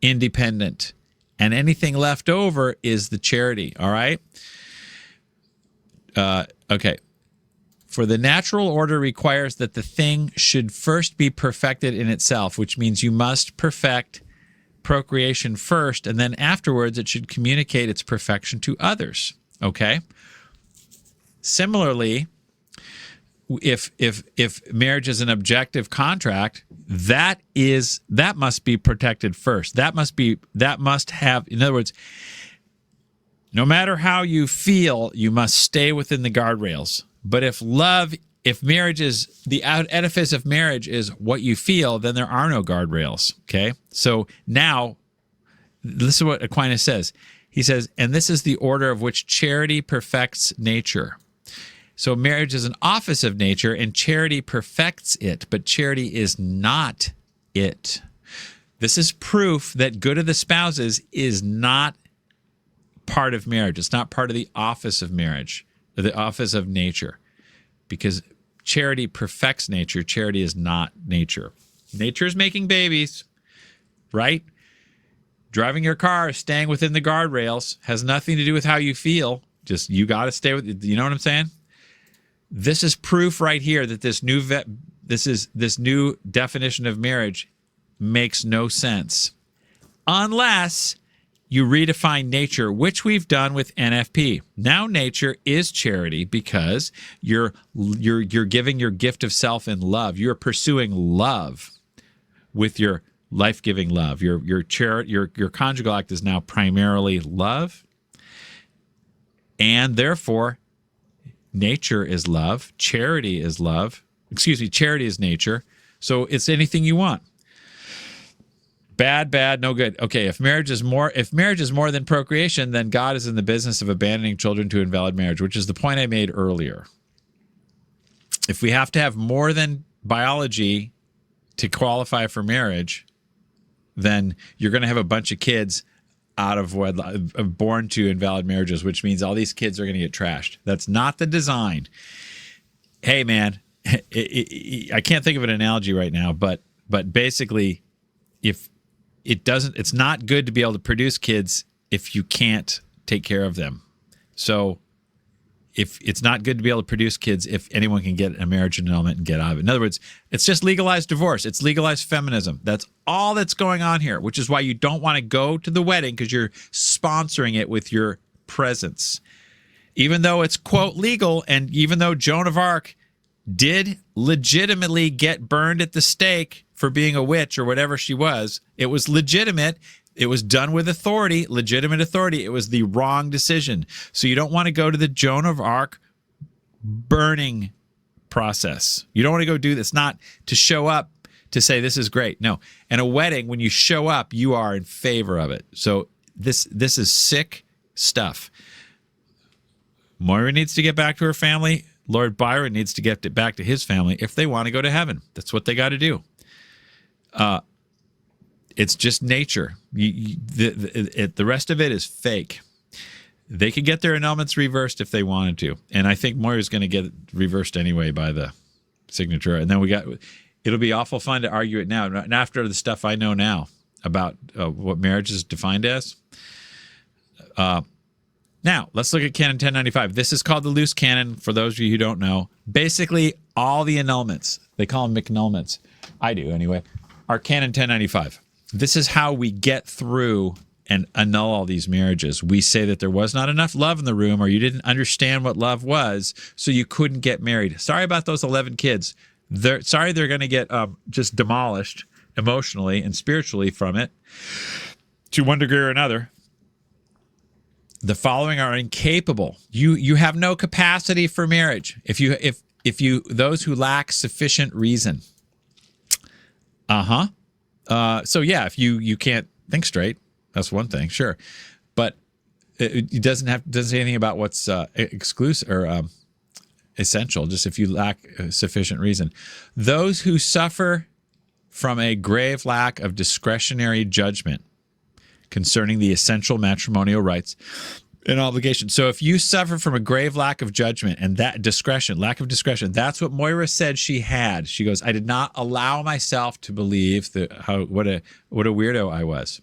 independent, and anything left over is the charity. All right. Okay. For the natural order requires that the thing should first be perfected in itself, which means you must perfect procreation first, and then afterwards it should communicate its perfection to others. Okay. Similarly, if marriage is an objective contract, that must be protected first. That must have, in other words, No matter how you feel, you must stay within the guardrails. But if marriage is, the edifice of marriage is what you feel, then there are no guardrails, okay? So now, this is what Aquinas says. He says, and this is the order of which charity perfects nature. So marriage is an office of nature, and charity perfects it, but charity is not it. This is proof that good of the spouses is not part of marriage. It's not part of the office of marriage, or the office of nature, because charity perfects nature. Charity is not nature. Nature is making babies, right? Driving your car, staying within the guardrails, has nothing to do with how you feel. Just, you got to stay with, you know what I'm saying? This is proof right here that this new definition of marriage makes no sense unless you redefine nature, which we've done with NFP. Now nature is charity because you're giving your gift of self in love. You're pursuing love with your life-giving love. Your conjugal act is now primarily love, and therefore nature is love. Charity is love. Excuse me, charity is nature. So it's anything you want. Bad, no good. Okay, if marriage is more than procreation, then God is in the business of abandoning children to invalid marriage, which is the point I made earlier. If we have to have more than biology to qualify for marriage, then you're going to have a bunch of kids out of born to invalid marriages, which means all these kids are going to get trashed. That's not the design. Hey, man, I can't think of an analogy right now, but basically, if it's not good to be able to produce kids if you can't take care of them. So if it's not good to be able to produce kids if anyone can get a marriage annulment and get out of it. In other words, it's just legalized divorce. It's legalized feminism. That's all that's going on here, which is why you don't want to go to the wedding, because you're sponsoring it with your presence. Even though it's, quote, legal, and even though Joan of Arc did legitimately get burned at the stake for being a witch or whatever she was, it was legitimate. It was done with authority, legitimate authority. It was the wrong decision. So you don't want to go to the Joan of Arc burning process. You don't want to go do this, not to show up to say this is great. No. And a wedding, when you show up, you are in favor of it. So this is sick stuff. Moira needs to get back to her family. Lord Byron needs to get back to his family if they want to go to heaven. That's what they got to do. It's just nature. The rest of it is fake. They could get their annulments reversed if they wanted to. And I think Moira's going to get it reversed anyway by the signature. And then it'll be awful fun to argue it now. And after the stuff I know now about what marriage is defined as. Now, let's look at Canon 1095. This is called the loose canon, for those of you who don't know. Basically, all the annulments, they call them McNulments, I do anyway, are Canon 1095. This is how we get through and annul all these marriages. We say that there was not enough love in the room, or you didn't understand what love was, so you couldn't get married. Sorry about those 11 kids. They're going to get just demolished emotionally and spiritually from it to one degree or another. The following are incapable. You have no capacity for marriage. If you those who lack sufficient reason. So yeah, if you can't think straight, that's one thing, sure, but it doesn't say anything about what's exclusive or essential. Just if you lack sufficient reason. Those who suffer from a grave lack of discretionary judgment concerning the essential matrimonial rights and obligations. So if you suffer from a grave lack of judgment and that lack of discretion, that's what Moira said she had. She goes, I did not allow myself to believe what a weirdo I was.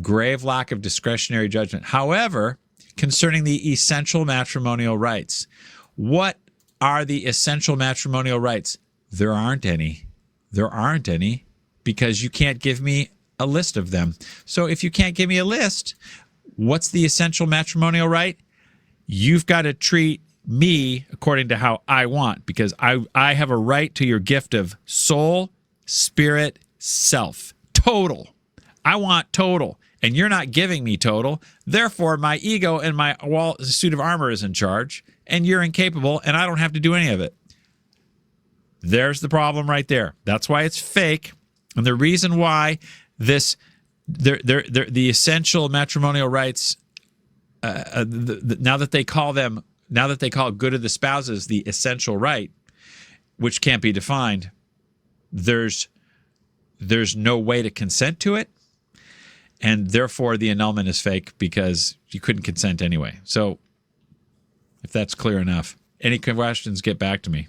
Grave lack of discretionary judgment. However, concerning the essential matrimonial rights, what are the essential matrimonial rights? There aren't any. There aren't any because you can't give me a list of them. So if you can't give me a list, what's the essential matrimonial right? You've got to treat me according to how I want, because I have a right to your gift of soul, spirit, self. Total. I want total. and you're not giving me total. Therefore, my ego and my suit of armor is in charge, and you're incapable, and I don't have to do any of it. There's the problem right there. That's why it's fake, and the reason why the essential matrimonial rights, now that they call good of the spouses the essential right, which can't be defined, there's no way to consent to it, and therefore the annulment is fake because you couldn't consent anyway. So if that's clear enough, any questions, get back to me.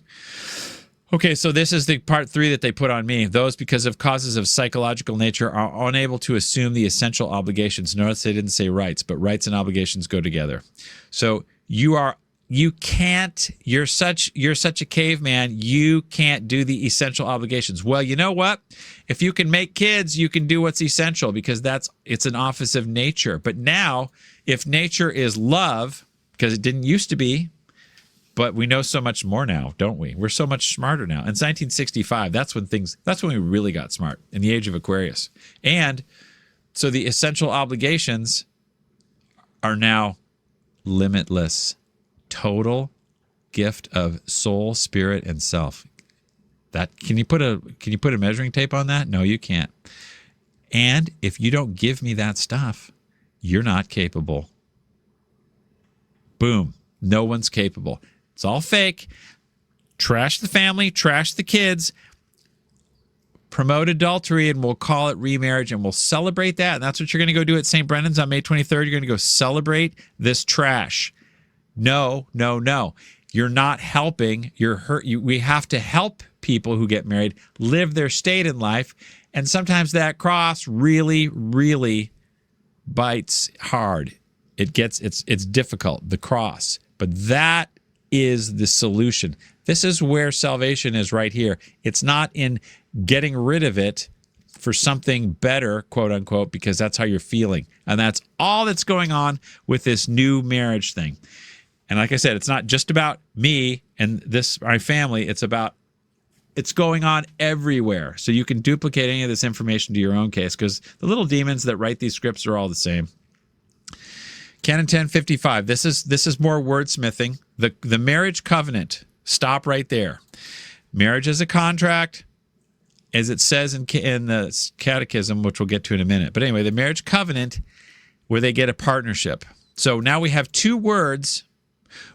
Okay, so this is the part 3 that they put on me. Those, because of causes of psychological nature, are unable to assume the essential obligations. Notice they didn't say rights, but rights and obligations go together. So you can't, you're such a caveman, you can't do the essential obligations. Well, you know what? If you can make kids, you can do what's essential, because it's an office of nature. But now, if nature is love, because it didn't used to be, but we know so much more now, don't we? We're so much smarter now. In 1965, that's when we really got smart, in the age of Aquarius. And so the essential obligations are now limitless. Total gift of soul, spirit, and self. That can you put a measuring tape on that? No, you can't. And if you don't give me that stuff, you're not capable. Boom. No one's capable. It's all fake. Trash the family, trash the kids, promote adultery, and we'll call it remarriage, and we'll celebrate that. And that's what you're going to go do at St. Brendan's on May 23rd. You're going to go celebrate this trash. No. You're not helping. You're hurt. We have to help people who get married live their state in life. And sometimes that cross really, really bites hard. It's difficult, the cross. But that is the solution. This is where salvation is, right here. It's not in getting rid of it for something better, quote unquote, because that's how you're feeling. And that's all that's going on with this new marriage thing. And like I said, it's not just about me and my family. It's going on everywhere. So you can duplicate any of this information to your own case, because the little demons that write these scripts are all the same. Canon 1055. This is more wordsmithing. The marriage covenant. Stop right there. Marriage is a contract, as it says in the Catechism, which we'll get to in a minute. But anyway, the marriage covenant, where they get a partnership. So now we have two words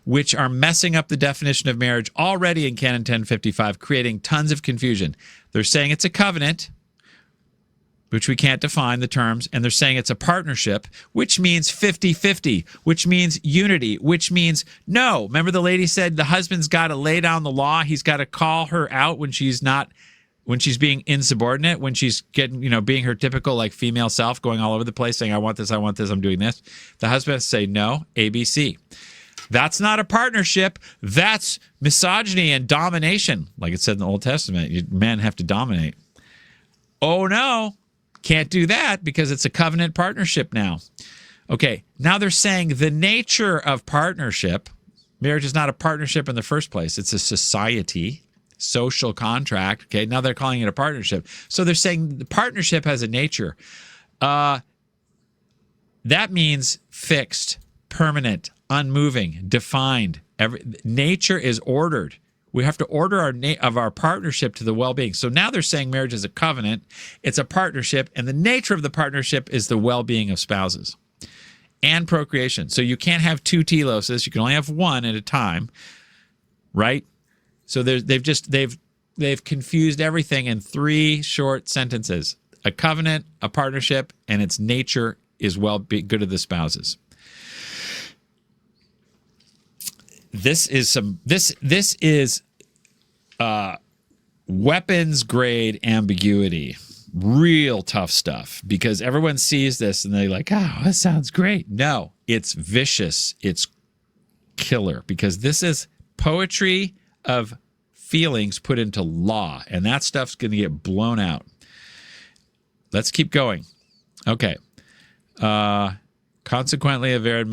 which are messing up the definition of marriage already in Canon 1055, creating tons of confusion. They're saying it's a covenant, which we can't define the terms, and they're saying it's a partnership, which means 50-50, which means unity, which means no. Remember the lady said the husband's got to lay down the law. He's got to call her out when she's being insubordinate, when she's being her typical like female self, going all over the place saying, I want this, I'm doing this. The husband has to say no, ABC. That's not a partnership. That's misogyny and domination. Like it said in the Old Testament, men have to dominate. Oh no, can't do that because it's a covenant partnership now. Okay, now they're saying the nature of partnership, marriage is not a partnership in the first place. It's a society, social contract. Okay, now they're calling it a partnership. So they're saying the partnership has a nature. That means fixed, permanent, unmoving, defined. Nature is ordered. We have to order our partnership to the well-being. So now they're saying marriage is a covenant. It's a partnership, and the nature of the partnership is the well-being of spouses and procreation. So you can't have two teloses. You can only have one at a time, right? So they've confused everything in three short sentences: a covenant, a partnership, and its nature is good of the spouses. This is weapons grade ambiguity. Real tough stuff, because everyone sees this and they're like, oh, that sounds great. No, it's vicious. It's killer, because this is poetry of feelings put into law, and that stuff's going to get blown out. Let's keep going. Okay. Consequently, a valid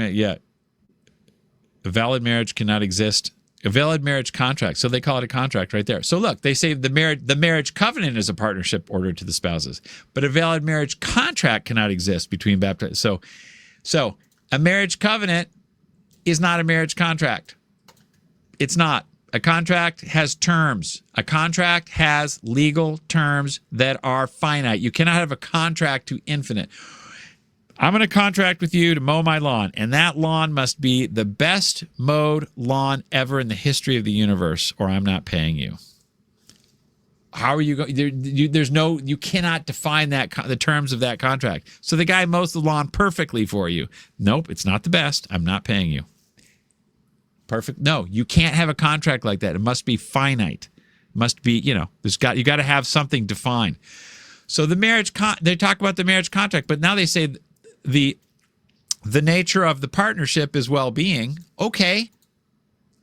marriage cannot exist. A valid marriage contract. So they call it a contract right there. So look, they say the marriage covenant is a partnership ordered to the spouses, but a valid marriage contract cannot exist between baptized. So a marriage covenant is not a marriage contract. It's not. A contract has terms. A contract has legal terms that are finite. You cannot have a contract to infinite. I'm going to contract with you to mow my lawn, and that lawn must be the best mowed lawn ever in the history of the universe, or I'm not paying you. How are you going? You cannot define the terms of that contract. So the guy mows the lawn perfectly for you. Nope, it's not the best. I'm not paying you. Perfect. No, you can't have a contract like that. It must be finite. It must be, you got to have something defined. So the marriage, they talk about the marriage contract, but now they say the nature of the partnership is well-being. Okay,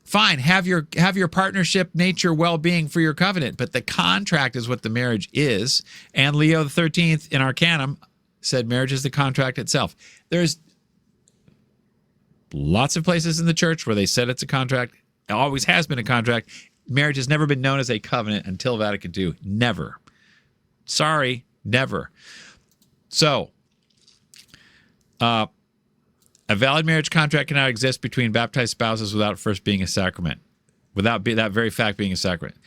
fine. Have your partnership nature well-being for your covenant, but the contract is what the marriage is. And Leo the 13th in Arcanum said marriage is the contract itself. There's lots of places in the church where they said it's a contract. It always has been a contract. Marriage has never been known as a covenant until Vatican II. Never. Sorry, never. So, a valid marriage contract cannot exist between baptized spouses without first being a sacrament, without that very fact being a sacrament.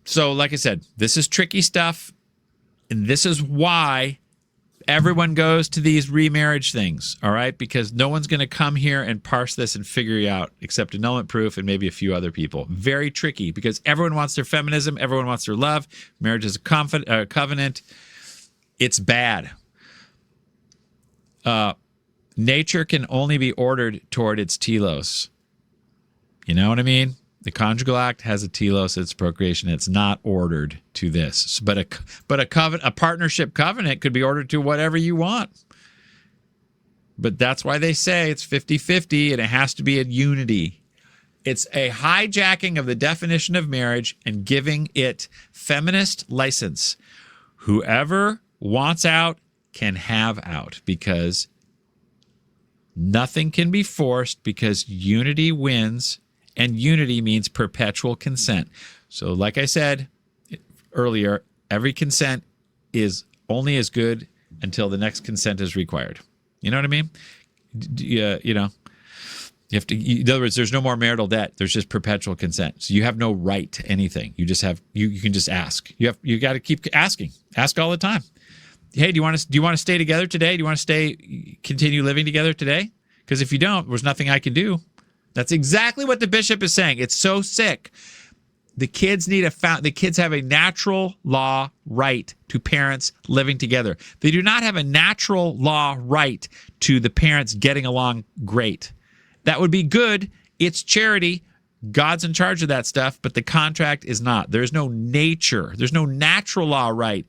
So, like I said, this is tricky stuff, and this is why everyone goes to these remarriage things, all right? Because no one's going to come here and parse this and figure it out except annulment proof and maybe a few other people. Very tricky because everyone wants their feminism. Everyone wants their love. Marriage is a covenant. It's bad. Nature can only be ordered toward its telos. You know what I mean? The conjugal act has a telos, it's procreation. It's not ordered to this. But a partnership covenant could be ordered to whatever you want. But that's why they say it's 50-50 and it has to be a unity. It's a hijacking of the definition of marriage and giving it feminist license. Whoever wants out can have out because nothing can be forced because unity wins. And unity means perpetual consent. So like I said earlier, every consent is only as good until the next consent is required. You know what I mean? You have to, in other words, there's no more marital debt. There's just perpetual consent. So you have no right to anything. You just have, you can just ask. You got to keep asking. Ask all the time. Hey, do you want to stay together today? Do you want to continue living together today? Because if you don't, there's nothing I can do. That's exactly what the bishop is saying. It's so sick. The kids have a natural law right to parents living together. They do not have a natural law right to the parents getting along great. That would be good. It's charity. God's in charge of that stuff, but the contract is not. There's no natural law right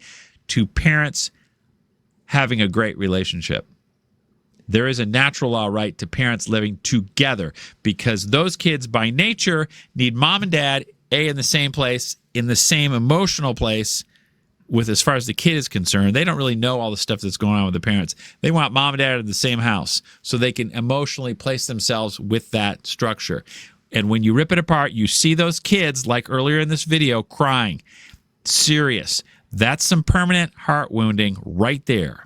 to parents having a great relationship. There is a natural law right to parents living together because those kids by nature need mom and dad, in the same place, in the same emotional place with as far as the kid is concerned. They don't really know all the stuff that's going on with the parents. They want mom and dad in the same house so they can emotionally place themselves with that structure. And when you rip it apart, you see those kids, like earlier in this video, crying. Serious. That's some permanent heart wounding right there.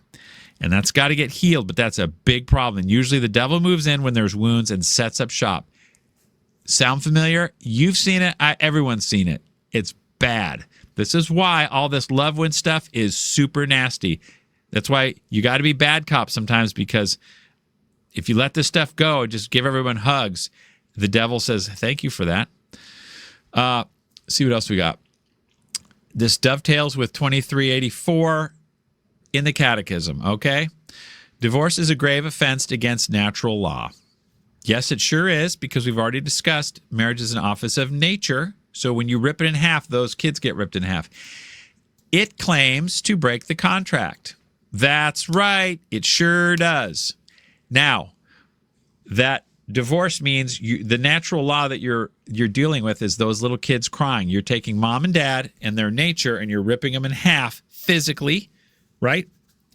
And that's got to get healed, but that's a big problem. And usually the devil moves in when there's wounds and sets up shop. Sound familiar? You've seen it. Everyone's seen it. It's bad. This is why all this love wound stuff is super nasty. That's why you got to be bad cop sometimes, because if you let this stuff go and just give everyone hugs, the devil says, thank you for that. See what else we got. This dovetails with 2384 in the Catechism, okay? Divorce is a grave offense against natural law. Yes, it sure is, because we've already discussed marriage is an office of nature. So when you rip it in half, those kids get ripped in half. It claims to break the contract. That's right. It sure does. Now, that divorce means the natural law that you're dealing with is those little kids crying. You're taking mom and dad and their nature and you're ripping them in half physically, right?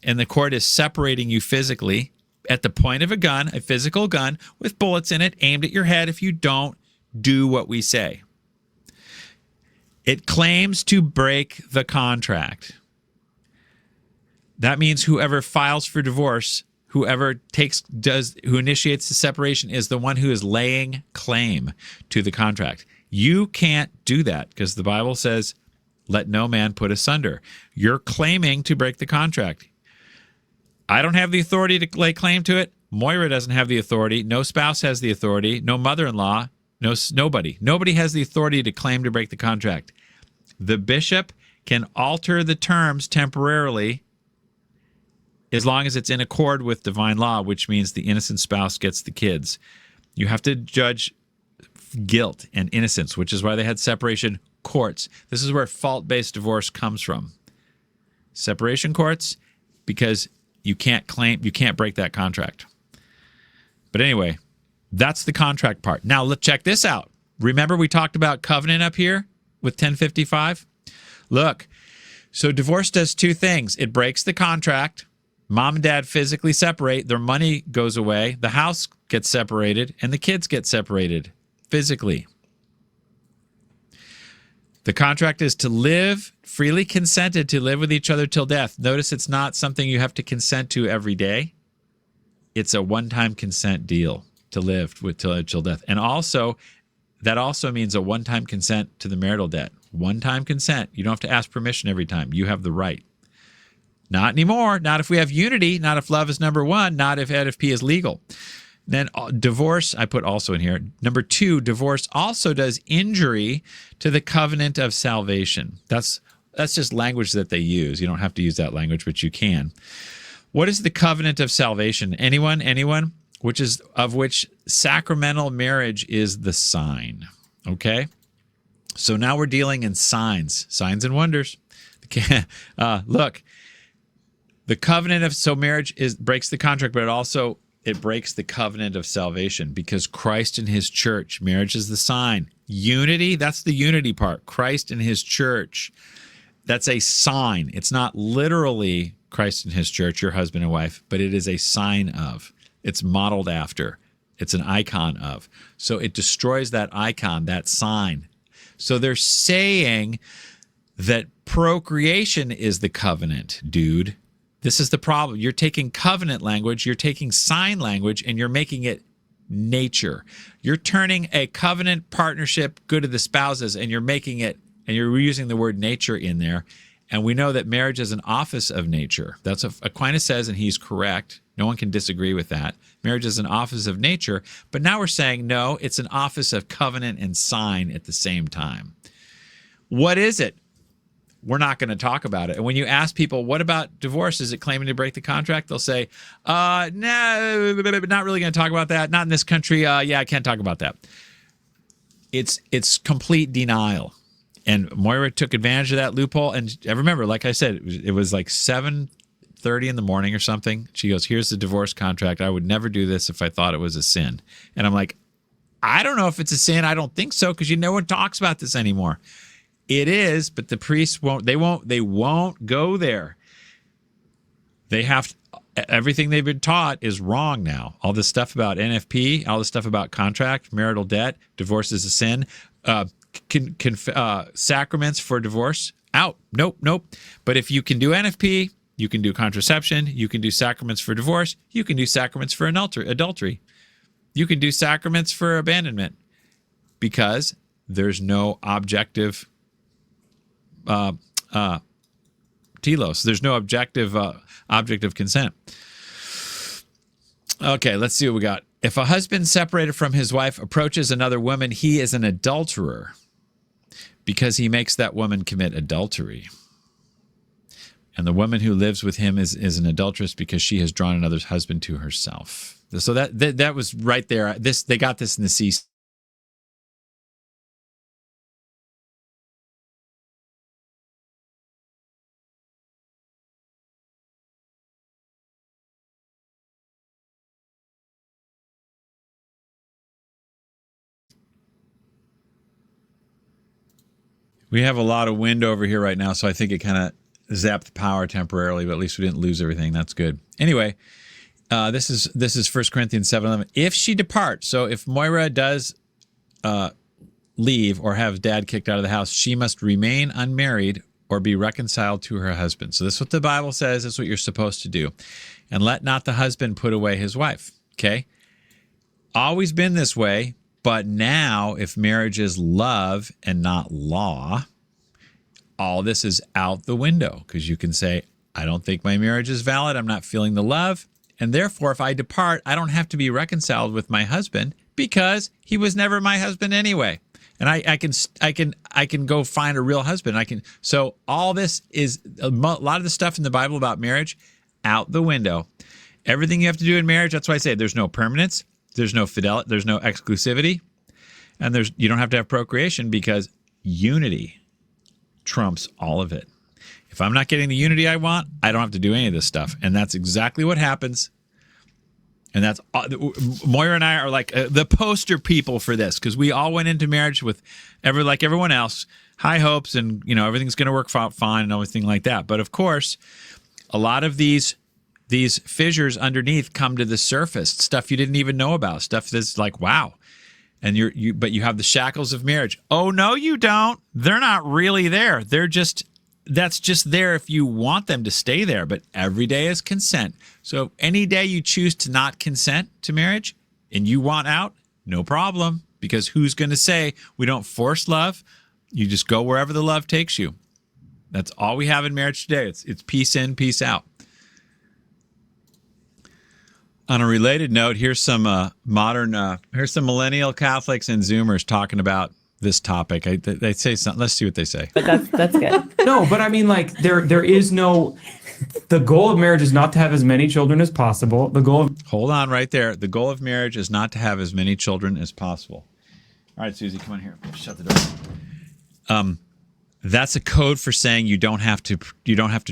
And the court is separating you physically at the point of a gun, a physical gun with bullets in it aimed at your head. If you don't, do what we say. It claims to break the contract. That means whoever files for divorce, who initiates the separation is the one who is laying claim to the contract. You can't do that because the Bible says, let no man put asunder. You're claiming to break the contract. I don't have the authority to lay claim to it. Moira doesn't have the authority. No spouse has the authority. No mother-in-law. Nobody. Nobody has the authority to claim to break the contract. The bishop can alter the terms temporarily as long as it's in accord with divine law, which means the innocent spouse gets the kids. You have to judge guilt and innocence, which is why they had separation courts. This is where fault-based divorce comes from. Separation courts, because you can't break that contract. But anyway, that's the contract part. Now, let's check this out. Remember we talked about covenant up here with 1055? Look, so divorce does two things. It breaks the contract. Mom and dad physically separate. Their money goes away. The house gets separated, and the kids get separated physically. The contract is to live, freely consented to live with each other till death. Notice it's not something you have to consent to every day. It's a one-time consent deal to live with till death. And also, that also means a one-time consent to the marital debt. One-time consent. You don't have to ask permission every time. You have the right. Not anymore. Not if we have unity. Not if love is number one. Not if NFP is legal. Then divorce, I put also in here. Number 2, divorce also does injury to the covenant of salvation. That's just language that they use. You don't have to use that language, but you can. What is the covenant of salvation? Anyone? Which sacramental marriage is the sign. Okay? So now we're dealing in signs and wonders. Look, the covenant of marriage breaks the contract, but it breaks the covenant of salvation because Christ and his church, marriage is the sign. Unity, that's the unity part. Christ and his church, that's a sign. It's not literally Christ and his church, your husband and wife, but it is a sign of. It's modeled after. It's an icon of. So it destroys that icon, that sign. So they're saying that procreation is the covenant, dude. This is the problem. You're taking covenant language, you're taking sign language, and you're making it nature. You're turning a covenant partnership good to the spouses, and you're making it, and you're using the word nature in there. And we know that marriage is an office of nature. That's what Aquinas says, and he's correct. No one can disagree with that. Marriage is an office of nature. But now we're saying, no, it's an office of covenant and sign at the same time. What is it? We're not going to talk about it. And when you ask people, what about divorce? Is it claiming to break the contract? They'll say, no, not really going to talk about that. Not in this country. Yeah, I can't talk about that. It's complete denial. And Moira took advantage of that loophole. And I remember, like I said, it was like 7:30 in the morning or something. She goes, here's the divorce contract. I would never do this if I thought it was a sin. And I'm like, I don't know if it's a sin. I don't think so, because no one talks about this anymore. It is, but the priests won't go there. They have everything they've been taught is wrong now. All this stuff about NFP, all this stuff about contract, marital debt, divorce is a sin, sacraments for divorce, out. Nope. But if you can do NFP, you can do contraception, you can do sacraments for divorce, you can do sacraments for adultery. You can do sacraments for abandonment because there's no objective telos. There's no objective object of consent. Okay, let's see what we got. If a husband separated from his wife approaches another woman, he is an adulterer because he makes that woman commit adultery. And the woman who lives with him is an adulteress because she has drawn another's husband to herself. So that was right there. They got this in the C. We have a lot of wind over here right now, so I think it kind of zapped the power temporarily, but at least we didn't lose everything. That's good. Anyway, this is 1 Corinthians 7:11. If she departs, so if Moira does leave or have dad kicked out of the house, she must remain unmarried or be reconciled to her husband. So this is what the Bible says. This is what you're supposed to do. And let not the husband put away his wife. Okay? Always been this way, but now if marriage is love and not law, all this is out the window, because you can say, I don't think my marriage is valid. I'm not feeling the love. And therefore, if I depart, I don't have to be reconciled with my husband because he was never my husband anyway. And I can go find a real husband. So all this is a lot of the stuff in the Bible about marriage out the window. Everything you have to do in marriage. That's why I say there's no permanence. There's no fidelity. There's no exclusivity. And you don't have to have procreation because unity trumps all of it. If I'm not getting the unity I want, I don't have to do any of this stuff. And that's exactly what happens. And that's Moira and I are like the poster people for this, because we all went into marriage with like everyone else, high hopes and, everything's going to work out fine and everything like that. But of course, a lot of these fissures underneath come to the surface, stuff you didn't even know about, stuff that's like, wow. And but you have the shackles of marriage. Oh, no, you don't. They're not really there. That's just there if you want them to stay there. But every day is consent. So any day you choose to not consent to marriage and you want out, no problem. Because who's going to say we don't force love? You just go wherever the love takes you. That's all we have in marriage today. It's peace in, peace out. On a related note, here's some here's some millennial Catholics and Zoomers talking about this topic. They say something. Let's see what they say. But that's good. No, but I mean, like, there is no. The goal of marriage is not to have as many children as possible. The goal of Hold on right there. The goal of marriage is not to have as many children as possible. All right, Susie, come on here. Shut the door. That's a code for saying you don't have to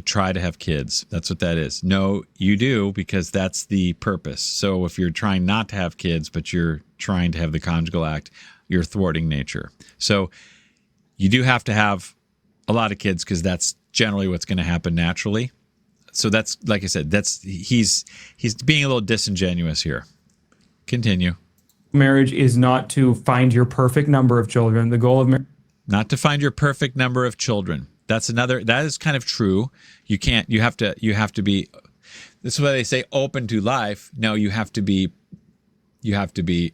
try to have kids. That's what that is. No, you do, because that's the purpose. So if you're trying not to have kids, but you're trying to have the conjugal act, you're thwarting nature. So you do have to have a lot of kids because that's generally what's going to happen naturally. So that's, like I said, he's being a little disingenuous here. Continue. Marriage is not to find your perfect number of children. The goal of marriage. Not to find your perfect number of children. That is kind of true. You have to be, this is why they say open to life. No, you have to be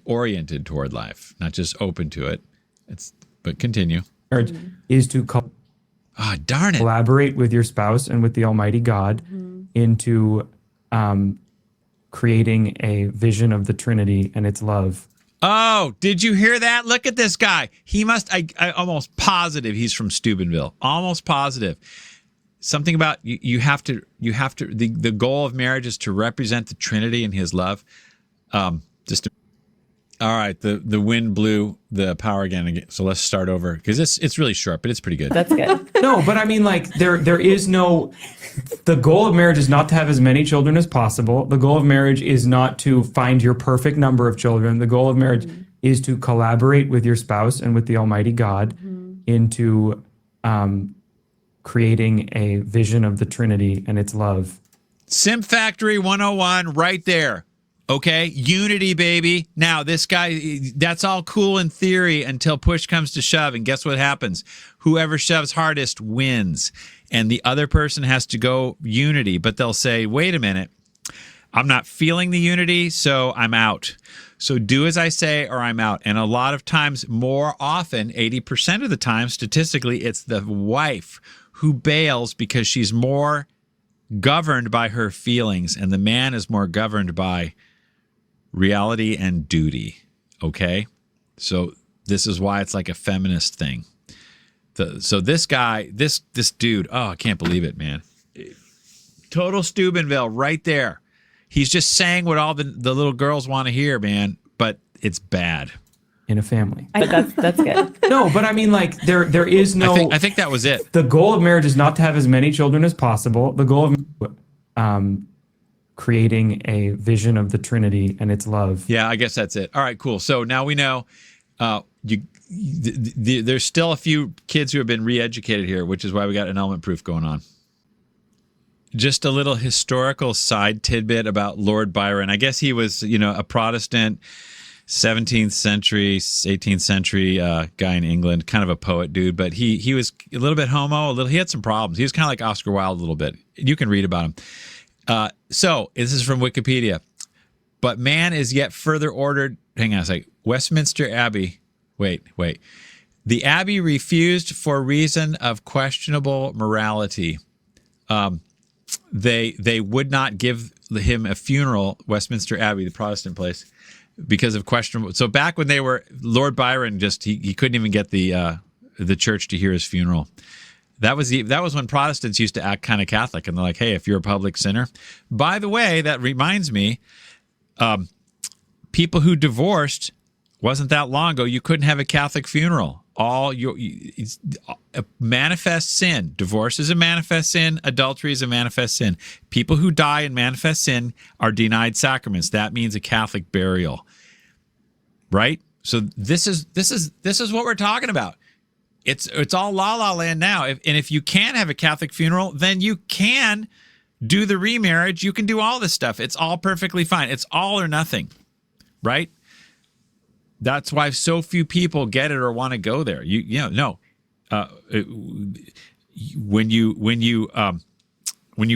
oriented toward life, not just open to it. But continue. Marriage is to darn it. Collaborate with your spouse and with the Almighty God into creating a vision of the Trinity and its love. Oh, did you hear that? Look at this guy. He must, I almost positive he's from Steubenville. Almost positive. Something about you have to, the goal of marriage is to represent the Trinity and his love. All right, the wind blew the power again. So let's start over, because it's really short, but it's pretty good. That's good. No, but I mean, like, there is no. The goal of marriage is not to have as many children as possible. The goal of marriage is not to find your perfect number of children. The goal of marriage is to collaborate with your spouse and with the Almighty God into creating a vision of the Trinity and its love. Simp Factory 101 right there. Okay, unity, baby. Now, this guy, that's all cool in theory until push comes to shove. And guess what happens? Whoever shoves hardest wins. And the other person has to go unity. But they'll say, wait a minute, I'm not feeling the unity, so I'm out. So do as I say or I'm out. And a lot of times, more often, 80% of the time, statistically, it's the wife who bails because she's more governed by her feelings. And the man is more governed by reality and duty. Okay, so this is why it's like a feminist thing. So this guy, this dude, oh, I can't believe it, man. Total Steubenville right there. He's just saying what all the little girls want to hear, man, but it's bad. In a family. But that's good. No, but I mean, like, there is no. I think that was it. The goal of marriage is not to have as many children as possible. The goal of creating a vision of the Trinity and its love. Yeah, I guess that's it. All right, cool. So now we know there's still a few kids who have been re-educated here, which is why we got annulment proof going on. Just a little historical side tidbit about Lord Byron. I guess he was, a Protestant 17th century, 18th century guy in England, kind of a poet dude, but he was a little bit homo, he had some problems. He was kind of like Oscar Wilde a little bit. You can read about him. So this is from Wikipedia. But man is yet further ordered. Hang on a sec. Westminster Abbey. Wait. The Abbey refused for reason of questionable morality. They would not give him a funeral, Westminster Abbey, the Protestant place, because of questionable. So back when they were, Lord Byron he couldn't even get the church to hear his funeral. That was when Protestants used to act kind of Catholic, and they're like, hey, if you're a public sinner. By the way, that reminds me, people who divorced, wasn't that long ago, you couldn't have a Catholic funeral. It's a manifest sin. Divorce is a manifest sin. Adultery is a manifest sin. People who die in manifest sin are denied sacraments. That means a Catholic burial, right? So this is what we're talking about. It's all la la land now. If you can't have a Catholic funeral, then you can do the remarriage. You can do all this stuff. It's all perfectly fine. It's all or nothing, right? That's why so few people get it or want to go there. When you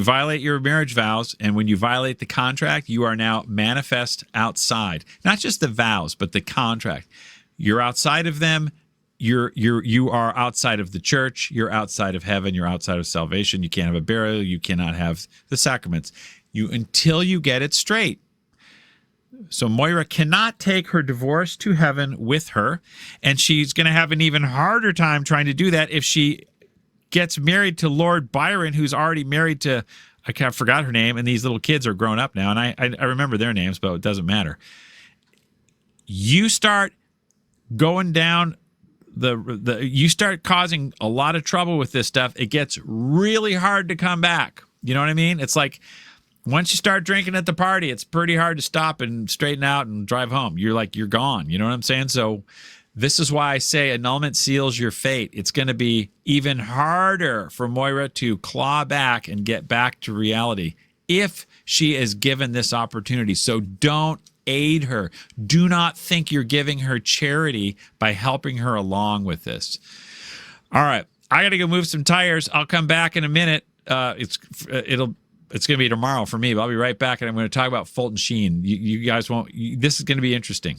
violate your marriage vows and when you violate the contract, you are now manifest outside. Not just the vows, but the contract. You're outside of them. You are outside of the church. You're outside of heaven. You're outside of salvation. You can't have a burial. You cannot have the sacraments. Until you get it straight. So Moira cannot take her divorce to heaven with her, and she's going to have an even harder time trying to do that if she gets married to Lord Byron, who's already married to, I forgot her name, and these little kids are grown up now, and I remember their names, but it doesn't matter. You start going down you start causing a lot of trouble with this stuff. It gets really hard to come back. You know what I mean? It's like, once you start drinking at the party, it's pretty hard to stop and straighten out and drive home. You're gone. You know what I'm saying? So this is why I say annulment seals your fate. It's going to be even harder for Moira to claw back and get back to reality if she is given this opportunity. So don't aid her. Do not think you're giving her charity by helping her along with this. All right. I got to go move some tires. I'll come back in a minute. It's going to be tomorrow for me, but I'll be right back, and I'm going to talk about Fulton Sheen. You guys won't. This is going to be interesting.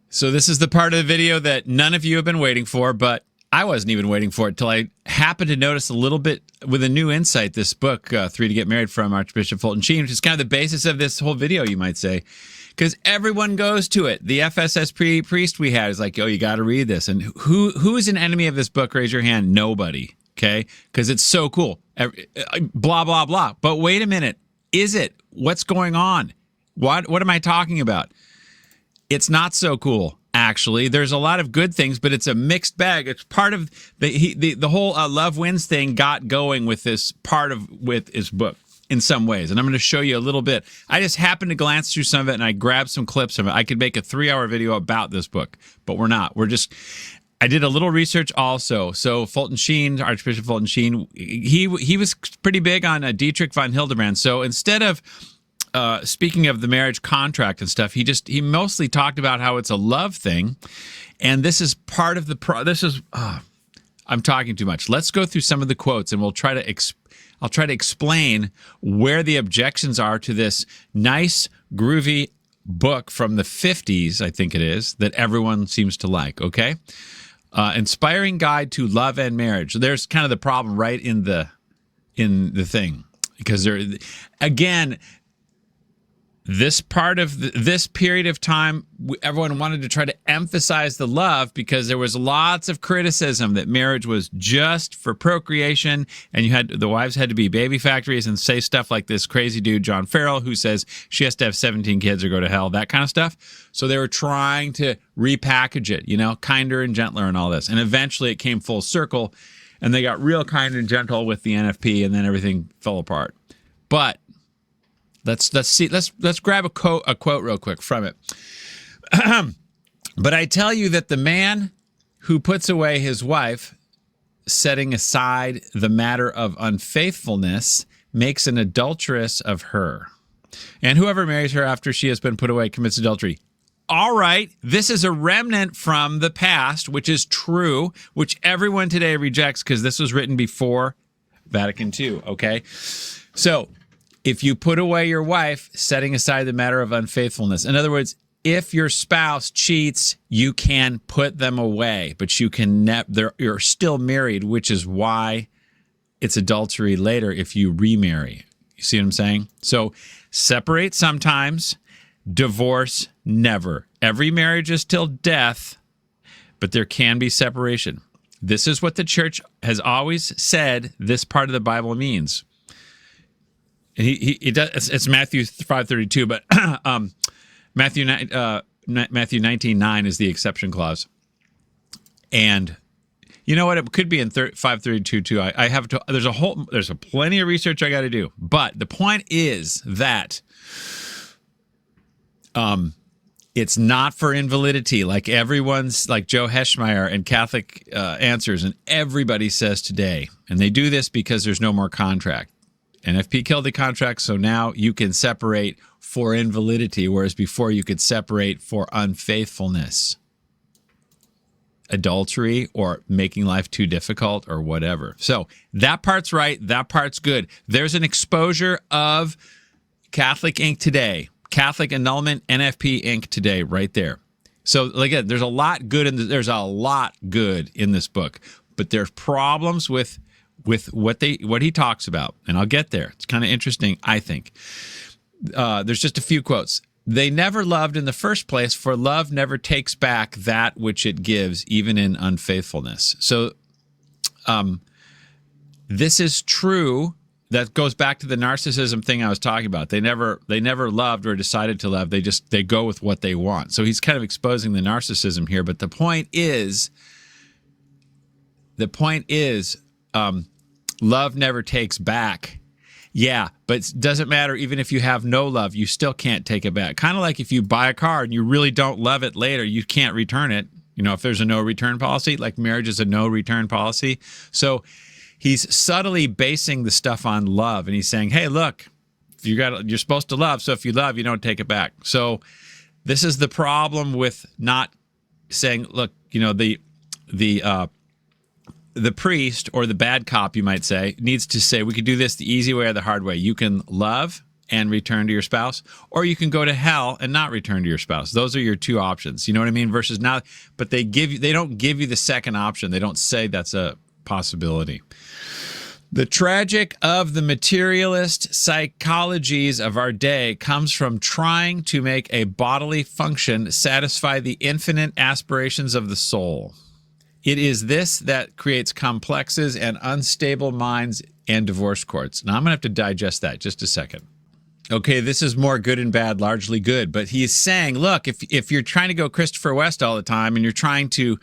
So this is the part of the video that none of you have been waiting for, but I wasn't even waiting for it until I happened to notice a little bit with a new insight, this book, 3 to Get Married from Archbishop Fulton Sheen, which is kind of the basis of this whole video, you might say, because everyone goes to it. The FSS priest we had is like, oh, you got to read this. And who is an enemy of this book? Raise your hand. Nobody. Okay? Because it's so cool. Blah, blah, blah. But wait a minute. Is it? What's going on? What am I talking about? It's not so cool, actually. There's a lot of good things, but it's a mixed bag. It's part of the whole Love Wins thing got going with this with his book in some ways. And I'm going to show you a little bit. I just happened to glance through some of it, and I grabbed some clips of it. I could make a 3-hour video about this book, but we're not. I did a little research also. So Fulton Sheen, Archbishop Fulton Sheen, he was pretty big on Dietrich von Hildebrand. So instead of speaking of the marriage contract and stuff, he mostly talked about how it's a love thing, and this is part of the I'm talking too much. Let's go through some of the quotes, and I'll try to explain where the objections are to this nice, groovy book from the 50s, I think it is, that everyone seems to like, okay? Inspiring Guide to Love and Marriage. There's kind of the problem right in the thing, because this part of this period of time, everyone wanted to try to emphasize the love because there was lots of criticism that marriage was just for procreation, and the wives had to be baby factories and say stuff like this crazy dude John Farrell, who says she has to have 17 kids or go to hell, that kind of stuff. So they were trying to repackage it, kinder and gentler and all this, and eventually it came full circle, and they got real kind and gentle with the NFP, and then everything fell apart. But let's grab a quote real quick from it. But I tell you that the man who puts away his wife, setting aside the matter of unfaithfulness, makes an adulteress of her. And whoever marries her after she has been put away commits adultery. all right, this is a remnant from the past, which is true, which everyone today rejects because this was written before Vatican II, okay? So if you put away your wife, setting aside the matter of unfaithfulness. In other words, if your spouse cheats, you can put them away, but you can you're still married, which is why it's adultery later if you remarry. You see what I'm saying? So separate sometimes, divorce never. Every marriage is till death, but there can be separation. This is what the church has always said this part of the Bible means. And he does, it's Matthew 5:32, but Matthew 19:9 is the exception clause. And you know what? It could be in 5:32 too. I have to. There's plenty of research I got to do. But the point is that it's not for invalidity, like Joe Heschmeyer and Catholic Answers, and everybody says today. And they do this because there's no more contract. NFP killed the contract, so now you can separate for invalidity, whereas before you could separate for unfaithfulness, adultery, or making life too difficult, or whatever. So that part's right. That part's good. There's an exposure of Catholic Inc. today, Catholic Annulment, NFP Inc. today, right there. So again, there's a lot good in this book, but there's problems with what he talks about, and I'll get there. It's kind of interesting, I think. There's just a few quotes. They never loved in the first place, for love never takes back that which it gives, even in unfaithfulness. So this is true. That goes back to the narcissism thing I was talking about. They never loved or decided to love. They go with what they want. So he's kind of exposing the narcissism here. But the point is, love never takes back. Yeah, but it doesn't matter. Even if you have no love, you still can't take it back. Kind of like if you buy a car and you really don't love it later, you can't return it. You know, if there's a no return policy, like marriage is a no return policy. So he's subtly basing the stuff on love, and he's saying, hey, look, you're supposed to love, so if you love, you don't take it back. So this is the problem with not saying, look, you know, the priest, or the bad cop, you might say, needs to say, we could do this the easy way or the hard way. You can love and return to your spouse, or you can go to hell and not return to your spouse. Those are your two options. You know what I mean? Versus now, but they don't give you the second option. They don't say that's a possibility. The tragic of the materialist psychologies of our day comes from trying to make a bodily function satisfy the infinite aspirations of the soul. It is this that creates complexes and unstable minds and divorce courts. Now, I'm going to have to digest that just a second. Okay, this is more good and bad, largely good. But he's saying, look, if you're trying to go Christopher West all the time, and you're trying to